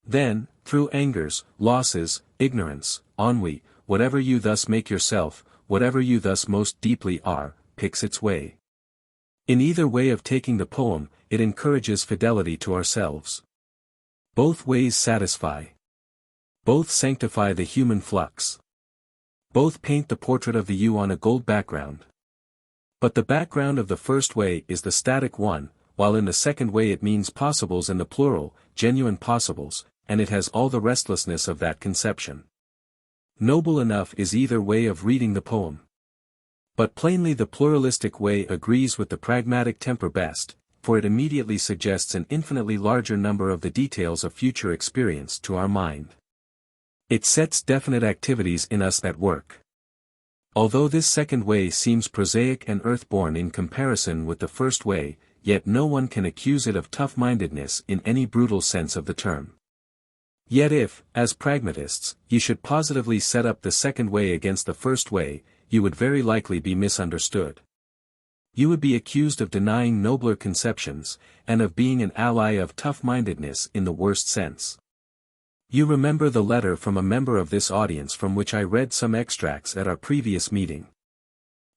Then, through angers, losses, ignorance, ennui, whatever you thus make yourself, whatever you thus most deeply are, picks its way. In either way of taking the poem, it encourages fidelity to ourselves. Both ways satisfy. Both sanctify the human flux. Both paint the portrait of the you on a gold background. But the background of the first way is the static one, while in the second way it means possibles in the plural, genuine possibles, and it has all the restlessness of that conception. Noble enough is either way of reading the poem. But plainly the pluralistic way agrees with the pragmatic temper best, for it immediately suggests an infinitely larger number of the details of future experience to our mind. It sets definite activities in us at work. Although this second way seems prosaic and earthborn in comparison with the first way, yet no one can accuse it of tough-mindedness in any brutal sense of the term. Yet if, as pragmatists, you should positively set up the second way against the first way, you would very likely be misunderstood. You would be accused of denying nobler conceptions, and of being an ally of tough-mindedness in the worst sense. You remember the letter from a member of this audience from which I read some extracts at our previous meeting.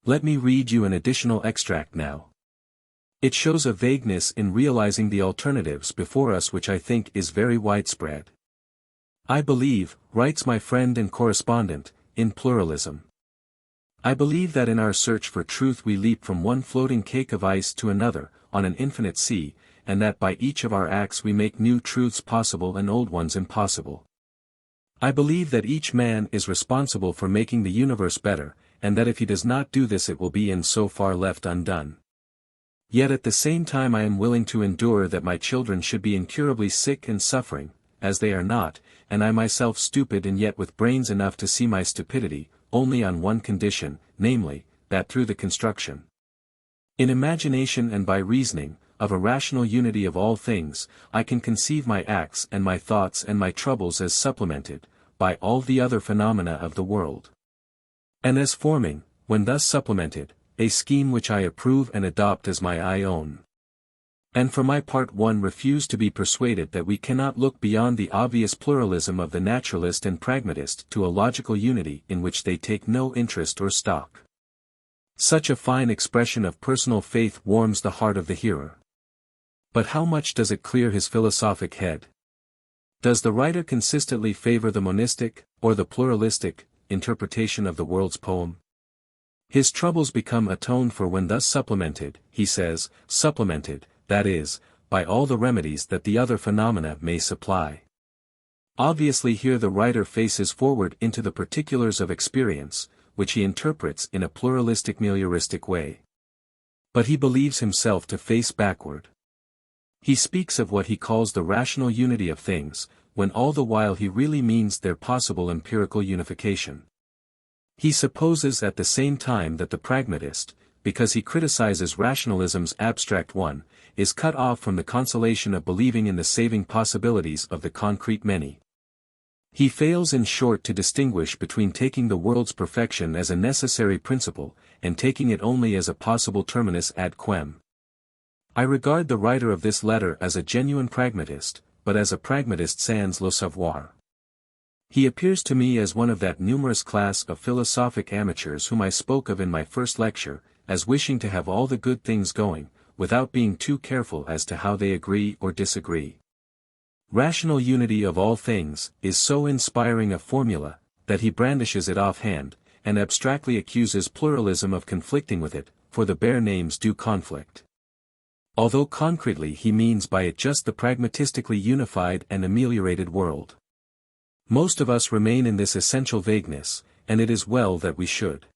Let me read you an additional extract now. It shows a vagueness in realizing the alternatives before us which I think is very widespread. I believe, writes my friend and correspondent, in pluralism. I believe that in our search for truth we leap from one floating cake of ice to another, on an infinite sea, and that by each of our acts we make new truths possible and old ones impossible. I believe that each man is responsible for making the universe better, and that if he does not do this it will be in so far left undone. Yet at the same time I am willing to endure that my children should be incurably sick and suffering, as they are not, and I myself stupid and yet with brains enough to see my stupidity, only on one condition, namely, that through the construction, in imagination and by reasoning, of a rational unity of all things, I can conceive my acts and my thoughts and my troubles as supplemented, by all the other phenomena of the world. And as forming, when thus supplemented, a scheme which I approve and adopt as my own. And for my part one refuse to be persuaded that we cannot look beyond the obvious pluralism of the naturalist and pragmatist to a logical unity in which they take no interest or stock. Such a fine expression of personal faith warms the heart of the hearer. But how much does it clear his philosophic head? Does the writer consistently favor the monistic, or the pluralistic, interpretation of the world's poem? His troubles become atoned for when thus supplemented, he says, supplemented, that is, by all the remedies that the other phenomena may supply. Obviously here the writer faces forward into the particulars of experience, which he interprets in a pluralistic melioristic way. But he believes himself to face backward. He speaks of what he calls the rational unity of things, when all the while he really means their possible empirical unification. He supposes at the same time that the pragmatist, because he criticizes rationalism's abstract one, is cut off from the consolation of believing in the saving possibilities of the concrete many. He fails in short to distinguish between taking the world's perfection as a necessary principle, and taking it only as a possible terminus ad quem. I regard the writer of this letter as a genuine pragmatist, but as a pragmatist sans le savoir. He appears to me as one of that numerous class of philosophic amateurs whom I spoke of in my first lecture, as wishing to have all the good things going, without being too careful as to how they agree or disagree. Rational unity of all things is so inspiring a formula, that he brandishes it offhand, and abstractly accuses pluralism of conflicting with it, for the bare names do conflict. Although concretely he means by it just the pragmatistically unified and ameliorated world. Most of us remain in this essential vagueness, and it is well that we should.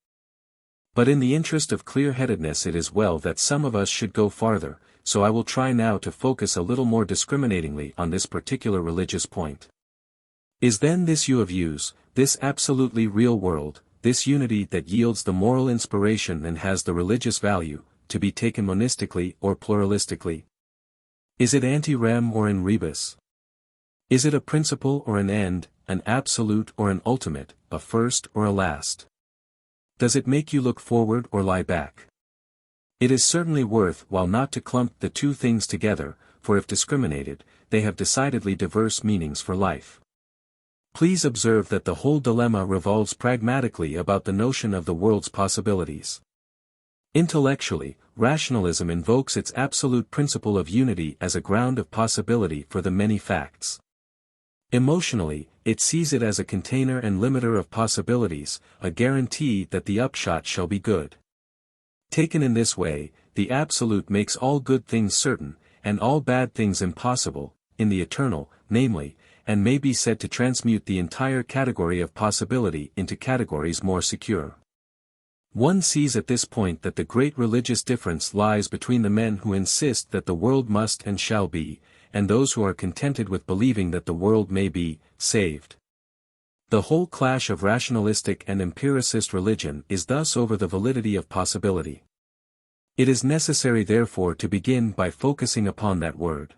But in the interest of clear-headedness it is well that some of us should go farther, so I will try now to focus a little more discriminatingly on this particular religious point. Is then this you of yous, this absolutely real world, this unity that yields the moral inspiration and has the religious value, to be taken monistically or pluralistically? Is it ante rem or in rebus? Is it a principle or an end, an absolute or an ultimate, a first or a last? Does it make you look forward or lie back? It is certainly worth while not to clump the two things together, for if discriminated, they have decidedly diverse meanings for life. Please observe that the whole dilemma revolves pragmatically about the notion of the world's possibilities. Intellectually, rationalism invokes its absolute principle of unity as a ground of possibility for the many facts. Emotionally, it sees it as a container and limiter of possibilities, a guarantee that the upshot shall be good. Taken in this way, the absolute makes all good things certain, and all bad things impossible, in the eternal, namely, and may be said to transmute the entire category of possibility into categories more secure. One sees at this point that the great religious difference lies between the men who insist that the world must and shall be, and those who are contented with believing that the world may be saved. The whole clash of rationalistic and empiricist religion is thus over the validity of possibility. It is necessary therefore to begin by focusing upon that word.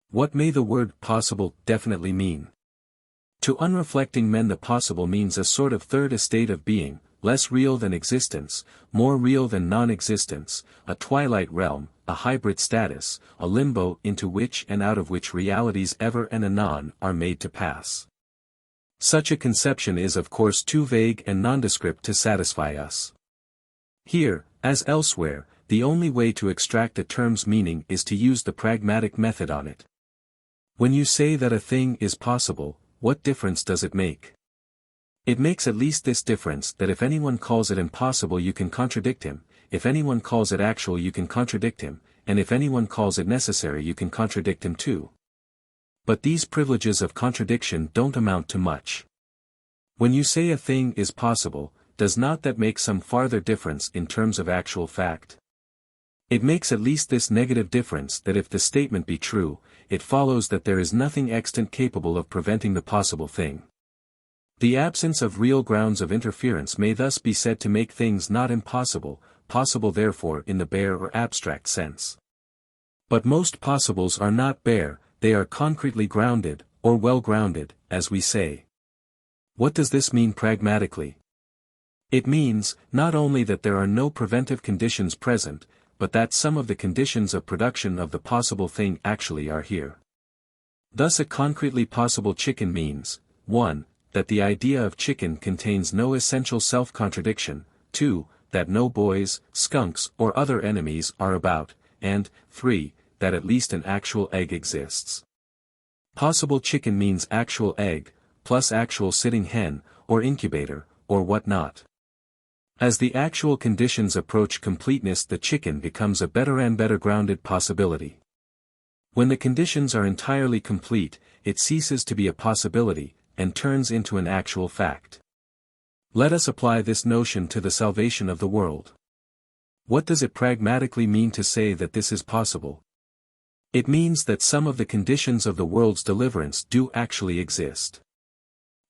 What may the word possible definitely mean? To unreflecting men the possible means a sort of third estate of being, less real than existence, more real than non-existence, a twilight realm, a hybrid status, a limbo into which and out of which realities ever and anon are made to pass. Such a conception is of course too vague and nondescript to satisfy us. Here, as elsewhere, the only way to extract a term's meaning is to use the pragmatic method on it. When you say that a thing is possible, what difference does it make? It makes at least this difference that if anyone calls it impossible you can contradict him, if anyone calls it actual you can contradict him, and if anyone calls it necessary you can contradict him too. But these privileges of contradiction don't amount to much. When you say a thing is possible, does not that make some farther difference in terms of actual fact? It makes at least this negative difference that if the statement be true, it follows that there is nothing extant capable of preventing the possible thing. The absence of real grounds of interference may thus be said to make things not impossible, possible therefore in the bare or abstract sense. But most possibles are not bare, they are concretely grounded, or well grounded, as we say. What does this mean pragmatically? It means, not only that there are no preventive conditions present, but that some of the conditions of production of the possible thing actually are here. Thus a concretely possible chicken means, 1. That the idea of chicken contains no essential self-contradiction, 2. That no boys, skunks or other enemies are about, and, 3. That at least an actual egg exists. Possible chicken means actual egg, plus actual sitting hen, or incubator, or what not. As the actual conditions approach completeness the chicken becomes a better and better grounded possibility. When the conditions are entirely complete, it ceases to be a possibility, and turns into an actual fact. Let us apply this notion to the salvation of the world. What does it pragmatically mean to say that this is possible? It means that some of the conditions of the world's deliverance do actually exist.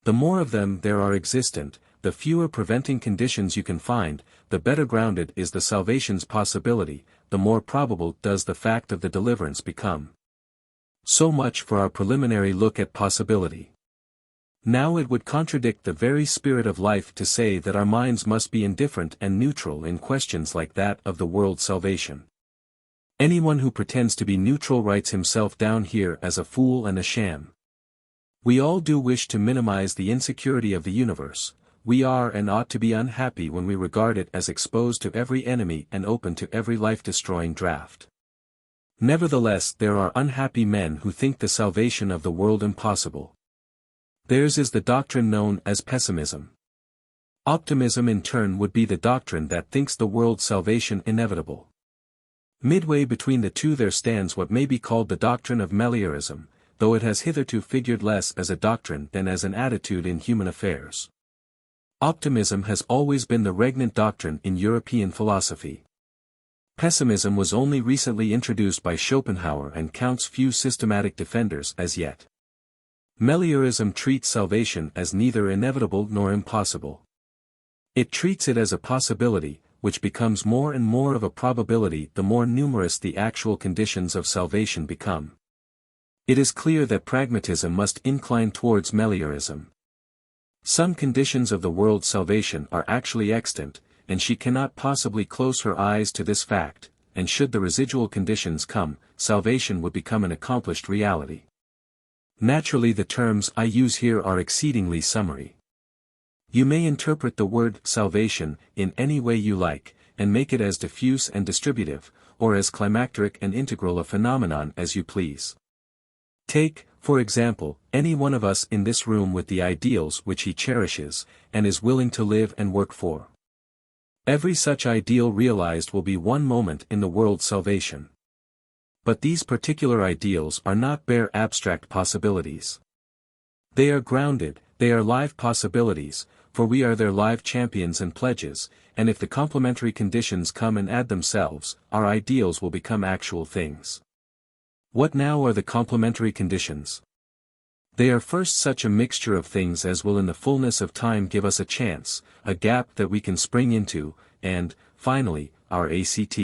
The more of them there are existent, the fewer preventing conditions you can find, the better grounded is the salvation's possibility, the more probable does the fact of the deliverance become. So much for our preliminary look at possibility. Now it would contradict the very spirit of life to say that our minds must be indifferent and neutral in questions like that of the world's salvation. Anyone who pretends to be neutral writes himself down here as a fool and a sham. We all do wish to minimize the insecurity of the universe. We are and ought to be unhappy when we regard it as exposed to every enemy and open to every life-destroying draft. Nevertheless, there are unhappy men who think the salvation of the world impossible. Theirs is the doctrine known as pessimism. Optimism in turn would be the doctrine that thinks the world's salvation inevitable. Midway between the two there stands what may be called the doctrine of meliorism, though it has hitherto figured less as a doctrine than as an attitude in human affairs. Optimism has always been the regnant doctrine in European philosophy. Pessimism was only recently introduced by Schopenhauer and counts few systematic defenders as yet. Meliorism treats salvation as neither inevitable nor impossible. It treats it as a possibility, which becomes more and more of a probability the more numerous the actual conditions of salvation become. It is clear that pragmatism must incline towards meliorism. Some conditions of the world's salvation are actually extant, and she cannot possibly close her eyes to this fact, and should the residual conditions come, salvation would become an accomplished reality. Naturally, the terms I use here are exceedingly summary. You may interpret the word salvation in any way you like, and make it as diffuse and distributive, or as climacteric and integral a phenomenon as you please. Take, for example, any one of us in this room with the ideals which he cherishes, and is willing to live and work for. Every such ideal realized will be one moment in the world's salvation. But these particular ideals are not bare abstract possibilities. They are grounded, they are live possibilities, for we are their live champions and pledges, and if the complementary conditions come and add themselves, our ideals will become actual things. What now are the complementary conditions? They are first such a mixture of things as will in the fullness of time give us a chance, a gap that we can spring into, and, finally, our ACT.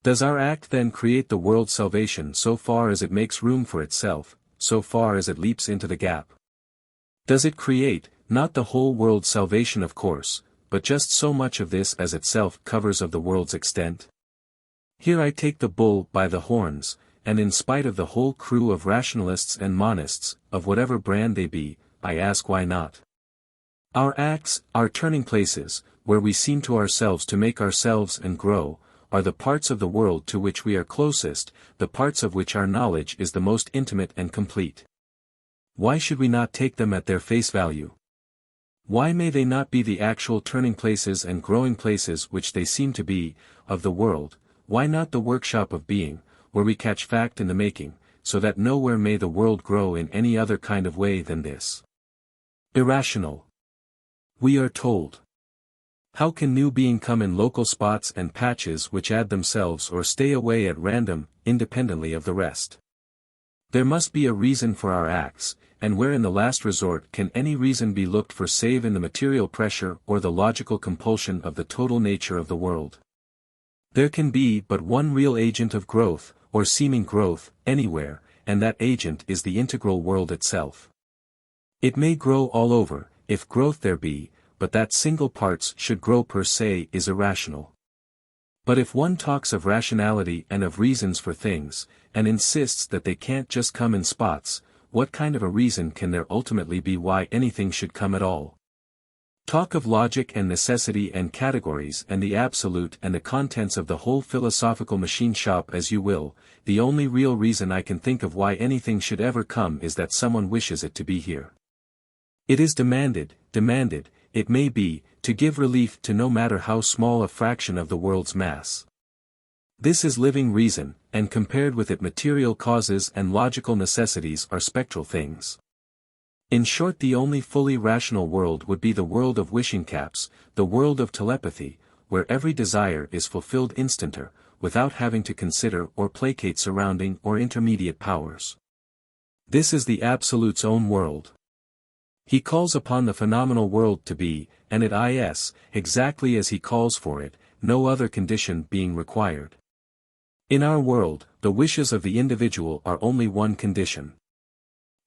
Does our act then create the world's salvation so far as it makes room for itself, so far as it leaps into the gap? Does it create, not the whole world's salvation of course, but just so much of this as itself covers of the world's extent? Here I take the bull by the horns, and in spite of the whole crew of rationalists and monists, of whatever brand they be, I ask why not? Our acts, our turning places, where we seem to ourselves to make ourselves and grow, are the parts of the world to which we are closest, the parts of which our knowledge is the most intimate and complete. Why should we not take them at their face value? Why may they not be the actual turning places and growing places which they seem to be, of the world? Why not the workshop of being, where we catch fact in the making, so that nowhere may the world grow in any other kind of way than this? Irrational. We are told. How can new being come in local spots and patches which add themselves or stay away at random, independently of the rest? There must be a reason for our acts, and where in the last resort can any reason be looked for save in the material pressure or the logical compulsion of the total nature of the world? There can be but one real agent of growth, or seeming growth, anywhere, and that agent is the integral world itself. It may grow all over, if growth there be, but that single parts should grow per se is irrational. But if one talks of rationality and of reasons for things, and insists that they can't just come in spots, what kind of a reason can there ultimately be why anything should come at all? Talk of logic and necessity and categories and the absolute and the contents of the whole philosophical machine shop as you will, the only real reason I can think of why anything should ever come is that someone wishes it to be here. It is demanded, it may be, to give relief to no matter how small a fraction of the world's mass. This is living reason, and compared with it material causes and logical necessities are spectral things. In short, the only fully rational world would be the world of wishing caps, the world of telepathy, where every desire is fulfilled instanter, without having to consider or placate surrounding or intermediate powers. This is the Absolute's own world. He calls upon the phenomenal world to be, and it is, exactly as he calls for it, no other condition being required. In our world, the wishes of the individual are only one condition.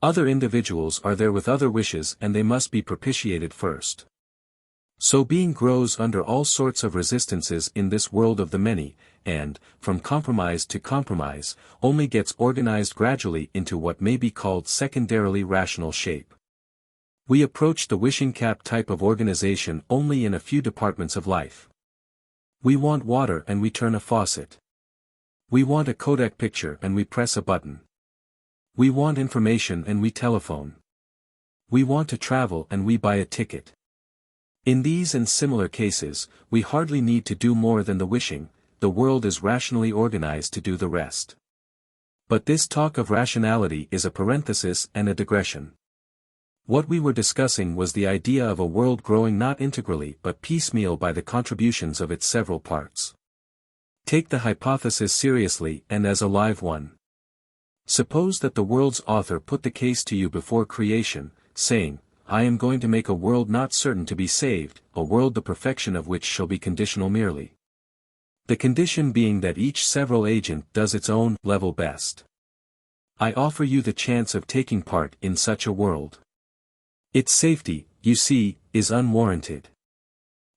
Other individuals are there with other wishes and they must be propitiated first. So being grows under all sorts of resistances in this world of the many, and, from compromise to compromise, only gets organized gradually into what may be called secondarily rational shape. We approach the wishing cap type of organization only in a few departments of life. We want water and we turn a faucet. We want a Kodak picture and we press a button. We want information and we telephone. We want to travel and we buy a ticket. In these and similar cases, we hardly need to do more than the wishing, the world is rationally organized to do the rest. But this talk of rationality is a parenthesis and a digression. What we were discussing was the idea of a world growing not integrally but piecemeal by the contributions of its several parts. Take the hypothesis seriously and as a live one. Suppose that the world's author put the case to you before creation, saying, I am going to make a world not certain to be saved, a world the perfection of which shall be conditional merely. The condition being that each several agent does its own level best. I offer you the chance of taking part in such a world. Its safety, you see, is unwarranted.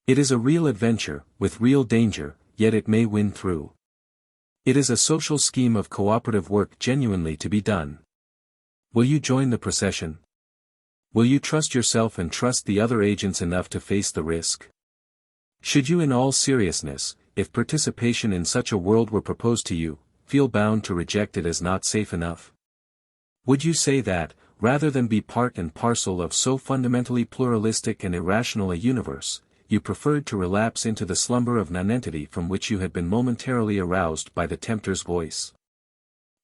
It is a real adventure, with real danger, yet it may win through. It is a social scheme of cooperative work genuinely to be done. Will you join the procession? Will you trust yourself and trust the other agents enough to face the risk? Should you in all seriousness, if participation in such a world were proposed to you, feel bound to reject it as not safe enough? Would you say that, rather than be part and parcel of so fundamentally pluralistic and irrational a universe, you preferred to relapse into the slumber of nonentity from which you had been momentarily aroused by the tempter's voice?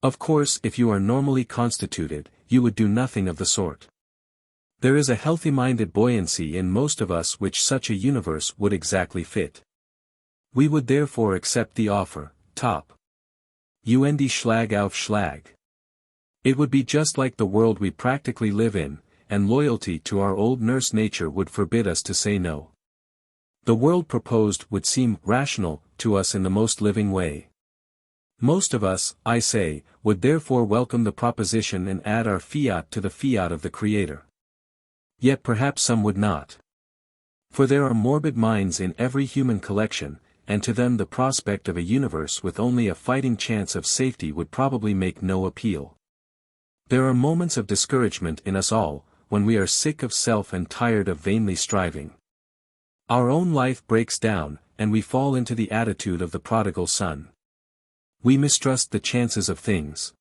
Of course, if you are normally constituted, you would do nothing of the sort. There is a healthy-minded buoyancy in most of us which such a universe would exactly fit. We would therefore accept the offer, top. Und Schlag auf Schlag. It would be just like the world we practically live in, and loyalty to our old nurse nature would forbid us to say no. The world proposed would seem rational to us in the most living way. Most of us, I say, would therefore welcome the proposition and add our fiat to the fiat of the Creator. Yet perhaps some would not. For there are morbid minds in every human collection, and to them the prospect of a universe with only a fighting chance of safety would probably make no appeal. There are moments of discouragement in us all, when we are sick of self and tired of vainly striving. Our own life breaks down, and we fall into the attitude of the prodigal son. We mistrust the chances of things.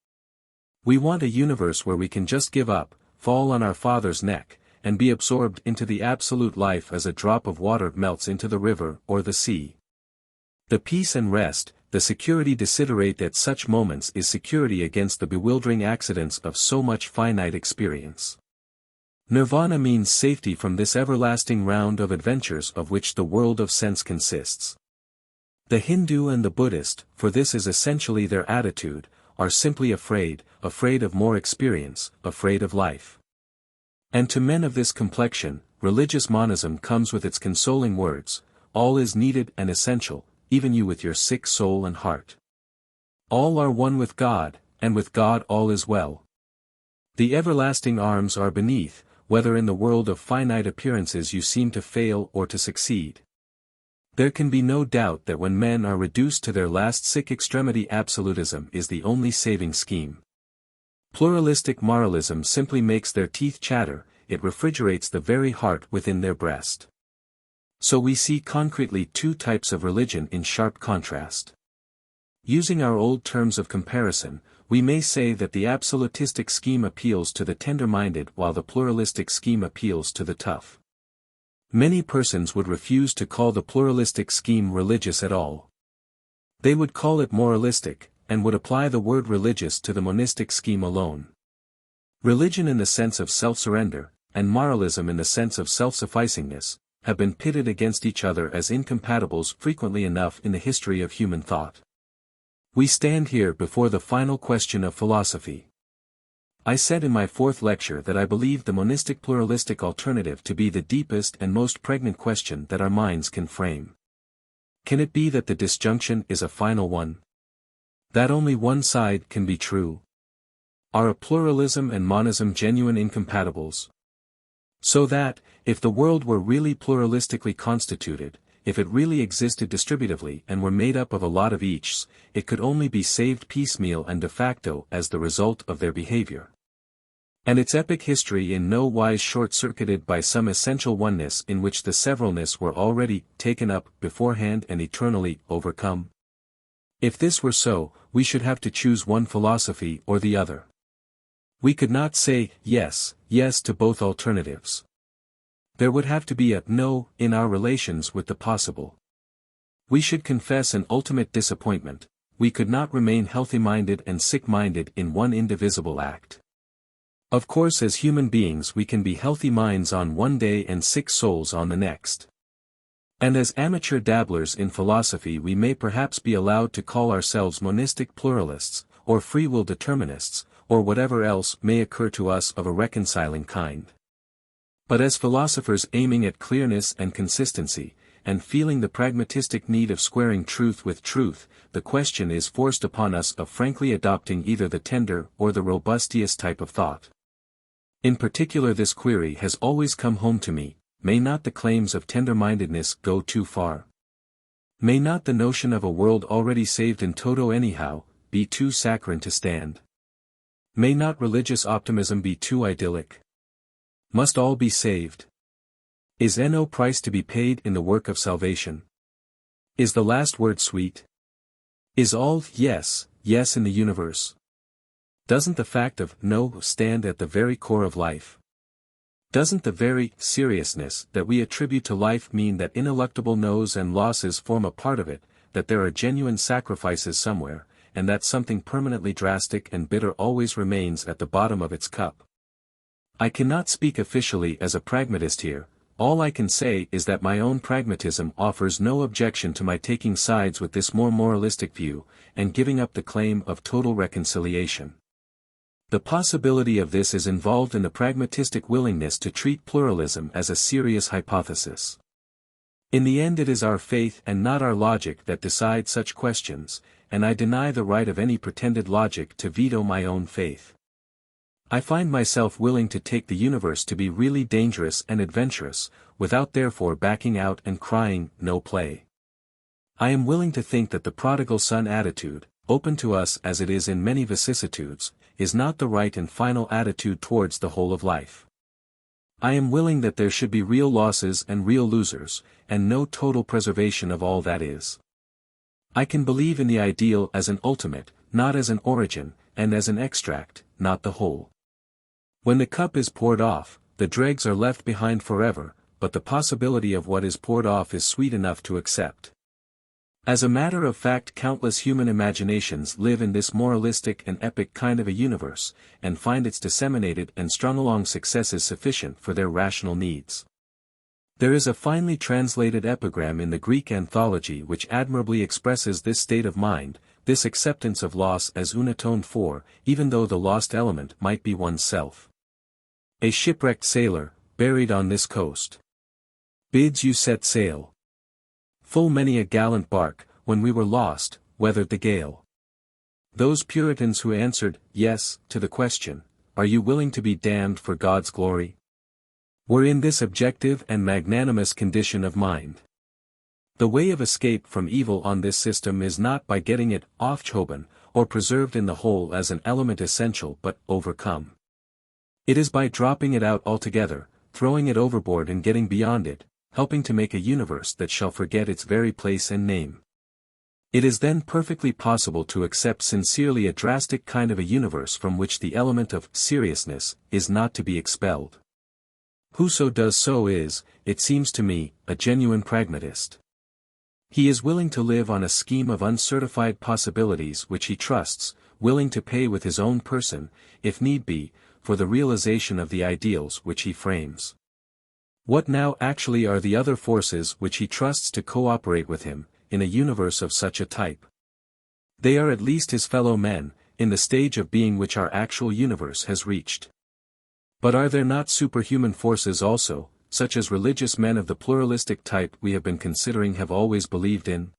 We want a universe where we can just give up, fall on our Father's neck, and be absorbed into the absolute life as a drop of water melts into the river or the sea. The peace and rest, the security desiderate at such moments is security against the bewildering accidents of so much finite experience. Nirvana means safety from this everlasting round of adventures of which the world of sense consists. The Hindu and the Buddhist, for this is essentially their attitude, are simply afraid of more experience, afraid of life. And to men of this complexion, religious monism comes with its consoling words, all is needed and essential, even you with your sick soul and heart. All are one with God, and with God all is well. The everlasting arms are beneath, whether in the world of finite appearances you seem to fail or to succeed. There can be no doubt that when men are reduced to their last sick extremity, absolutism is the only saving scheme. Pluralistic moralism simply makes their teeth chatter, it refrigerates the very heart within their breast. So we see concretely two types of religion in sharp contrast. Using our old terms of comparison, we may say that the absolutistic scheme appeals to the tender-minded while the pluralistic scheme appeals to the tough. Many persons would refuse to call the pluralistic scheme religious at all. They would call it moralistic, and would apply the word religious to the monistic scheme alone. Religion in the sense of self-surrender, and moralism in the sense of self-sufficingness, have been pitted against each other as incompatibles frequently enough in the history of human thought. We stand here before the final question of philosophy. I said in my fourth lecture that I believe the monistic pluralistic alternative to be the deepest and most pregnant question that our minds can frame. Can it be that the disjunction is a final one? That only one side can be true? Are a pluralism and monism genuine incompatibles? So that, if the world were really pluralistically constituted, if it really existed distributively and were made up of a lot of eachs, it could only be saved piecemeal and de facto as the result of their behavior. And its epic history in no wise short-circuited by some essential oneness in which the severalness were already taken up beforehand and eternally overcome. If this were so, we should have to choose one philosophy or the other. We could not say, yes, yes to both alternatives. There would have to be a no in our relations with the possible. We should confess an ultimate disappointment. We could not remain healthy-minded and sick-minded in one indivisible act. Of course, as human beings we can be healthy minds on one day and sick souls on the next. And as amateur dabblers in philosophy we may perhaps be allowed to call ourselves monistic pluralists, or free will determinists, or whatever else may occur to us of a reconciling kind. But as philosophers aiming at clearness and consistency, and feeling the pragmatistic need of squaring truth with truth, the question is forced upon us of frankly adopting either the tender or the robustious type of thought. In particular this query has always come home to me: may not the claims of tender-mindedness go too far? May not the notion of a world already saved in toto anyhow, be too saccharine to stand? May not religious optimism be too idyllic? Must all be saved? Is no price to be paid in the work of salvation? Is the last word sweet? Is all yes, yes in the universe? Doesn't the fact of no stand at the very core of life? Doesn't the very seriousness that we attribute to life mean that ineluctable no's and losses form a part of it, that there are genuine sacrifices somewhere, and that something permanently drastic and bitter always remains at the bottom of its cup? I cannot speak officially as a pragmatist here. All I can say is that my own pragmatism offers no objection to my taking sides with this more moralistic view, and giving up the claim of total reconciliation. The possibility of this is involved in the pragmatistic willingness to treat pluralism as a serious hypothesis. In the end it is our faith and not our logic that decide such questions, and I deny the right of any pretended logic to veto my own faith. I find myself willing to take the universe to be really dangerous and adventurous, without therefore backing out and crying, no play. I am willing to think that the prodigal son attitude, open to us as it is in many vicissitudes, is not the right and final attitude towards the whole of life. I am willing that there should be real losses and real losers, and no total preservation of all that is. I can believe in the ideal as an ultimate, not as an origin, and as an extract, not the whole. When the cup is poured off, the dregs are left behind forever, but the possibility of what is poured off is sweet enough to accept. As a matter of fact, countless human imaginations live in this moralistic and epic kind of a universe, and find its disseminated and strung along successes sufficient for their rational needs. There is a finely translated epigram in the Greek anthology which admirably expresses this state of mind, this acceptance of loss as unatoned for, even though the lost element might be oneself. A shipwrecked sailor, buried on this coast, bids you set sail. Full many a gallant bark, when we were lost, weathered the gale. Those Puritans who answered, yes, to the question, are you willing to be damned for God's glory? Were in this objective and magnanimous condition of mind. The way of escape from evil on this system is not by getting it aufgehoben, or preserved in the whole as an element essential but overcome. It is by dropping it out altogether, throwing it overboard and getting beyond it, helping to make a universe that shall forget its very place and name. It is then perfectly possible to accept sincerely a drastic kind of a universe from which the element of seriousness is not to be expelled. Whoso does so is, it seems to me, a genuine pragmatist. He is willing to live on a scheme of uncertified possibilities which he trusts, willing to pay with his own person, if need be, for the realization of the ideals which he frames. What now actually are the other forces which he trusts to cooperate with him, in a universe of such a type? They are at least his fellow men, in the stage of being which our actual universe has reached. But are there not superhuman forces also, such as religious men of the pluralistic type we have been considering have always believed in?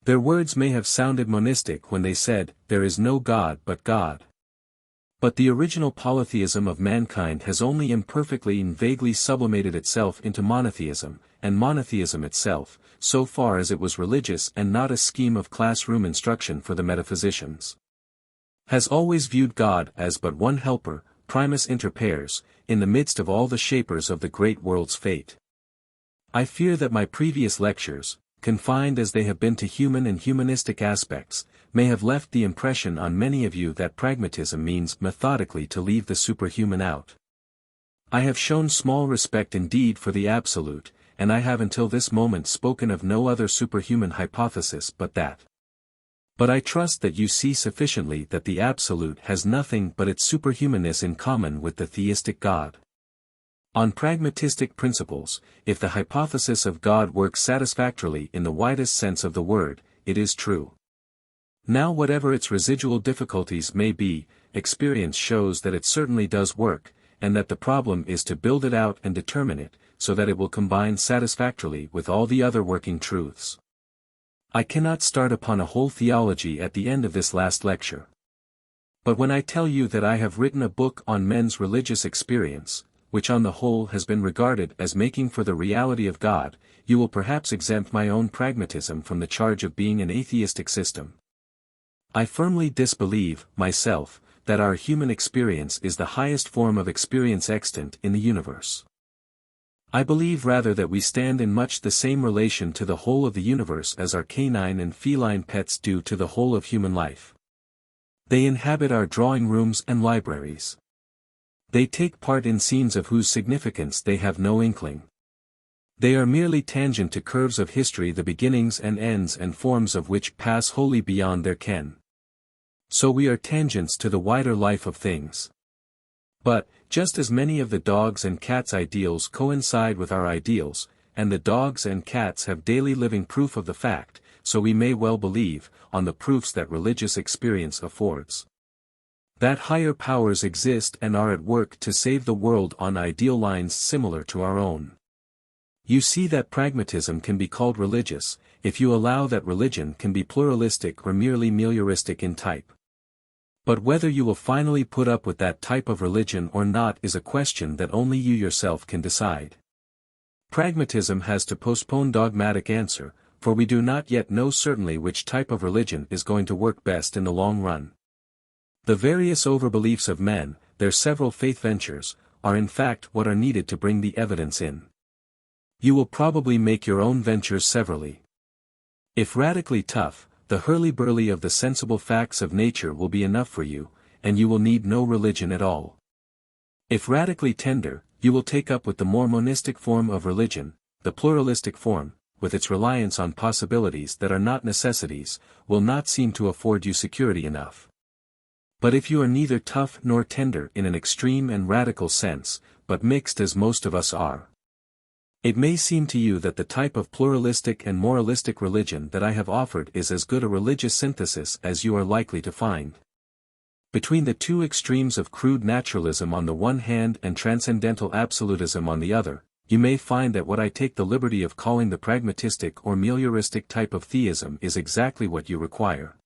Their words may have sounded monistic when they said, there is no God but God. But the original polytheism of mankind has only imperfectly and vaguely sublimated itself into monotheism, and monotheism itself, so far as it was religious and not a scheme of classroom instruction for the metaphysicians, has always viewed God as but one helper, primus inter pares, in the midst of all the shapers of the great world's fate. I fear that my previous lectures, confined as they have been to human and humanistic aspects, may have left the impression on many of you that pragmatism means methodically to leave the superhuman out. I have shown small respect indeed for the absolute, and I have until this moment spoken of no other superhuman hypothesis but that. But I trust that you see sufficiently that the absolute has nothing but its superhumanness in common with the theistic God. On pragmatistic principles, if the hypothesis of God works satisfactorily in the widest sense of the word, it is true. Now whatever its residual difficulties may be, experience shows that it certainly does work, and that the problem is to build it out and determine it, so that it will combine satisfactorily with all the other working truths. I cannot start upon a whole theology at the end of this last lecture. But when I tell you that I have written a book on men's religious experience, which on the whole has been regarded as making for the reality of God, you will perhaps exempt my own pragmatism from the charge of being an atheistic system. I firmly disbelieve, myself, that our human experience is the highest form of experience extant in the universe. I believe rather that we stand in much the same relation to the whole of the universe as our canine and feline pets do to the whole of human life. They inhabit our drawing rooms and libraries. They take part in scenes of whose significance they have no inkling. They are merely tangent to curves of history, the beginnings and ends and forms of which pass wholly beyond their ken. So we are tangents to the wider life of things. But, just as many of the dogs and cats' ideals coincide with our ideals, and the dogs and cats have daily living proof of the fact, so we may well believe, on the proofs that religious experience affords, that higher powers exist and are at work to save the world on ideal lines similar to our own. You see that pragmatism can be called religious, if you allow that religion can be pluralistic or merely melioristic in type. But whether you will finally put up with that type of religion or not is a question that only you yourself can decide. Pragmatism has to postpone dogmatic answer, for we do not yet know certainly which type of religion is going to work best in the long run. The various overbeliefs of men, their several faith ventures, are in fact what are needed to bring the evidence in. You will probably make your own ventures severally. If radically tough, the hurly-burly of the sensible facts of nature will be enough for you, and you will need no religion at all. If radically tender, you will take up with the more monistic form of religion, the pluralistic form, with its reliance on possibilities that are not necessities, will not seem to afford you security enough. But if you are neither tough nor tender in an extreme and radical sense, but mixed as most of us are, it may seem to you that the type of pluralistic and moralistic religion that I have offered is as good a religious synthesis as you are likely to find. Between the two extremes of crude naturalism on the one hand and transcendental absolutism on the other, you may find that what I take the liberty of calling the pragmatistic or melioristic type of theism is exactly what you require.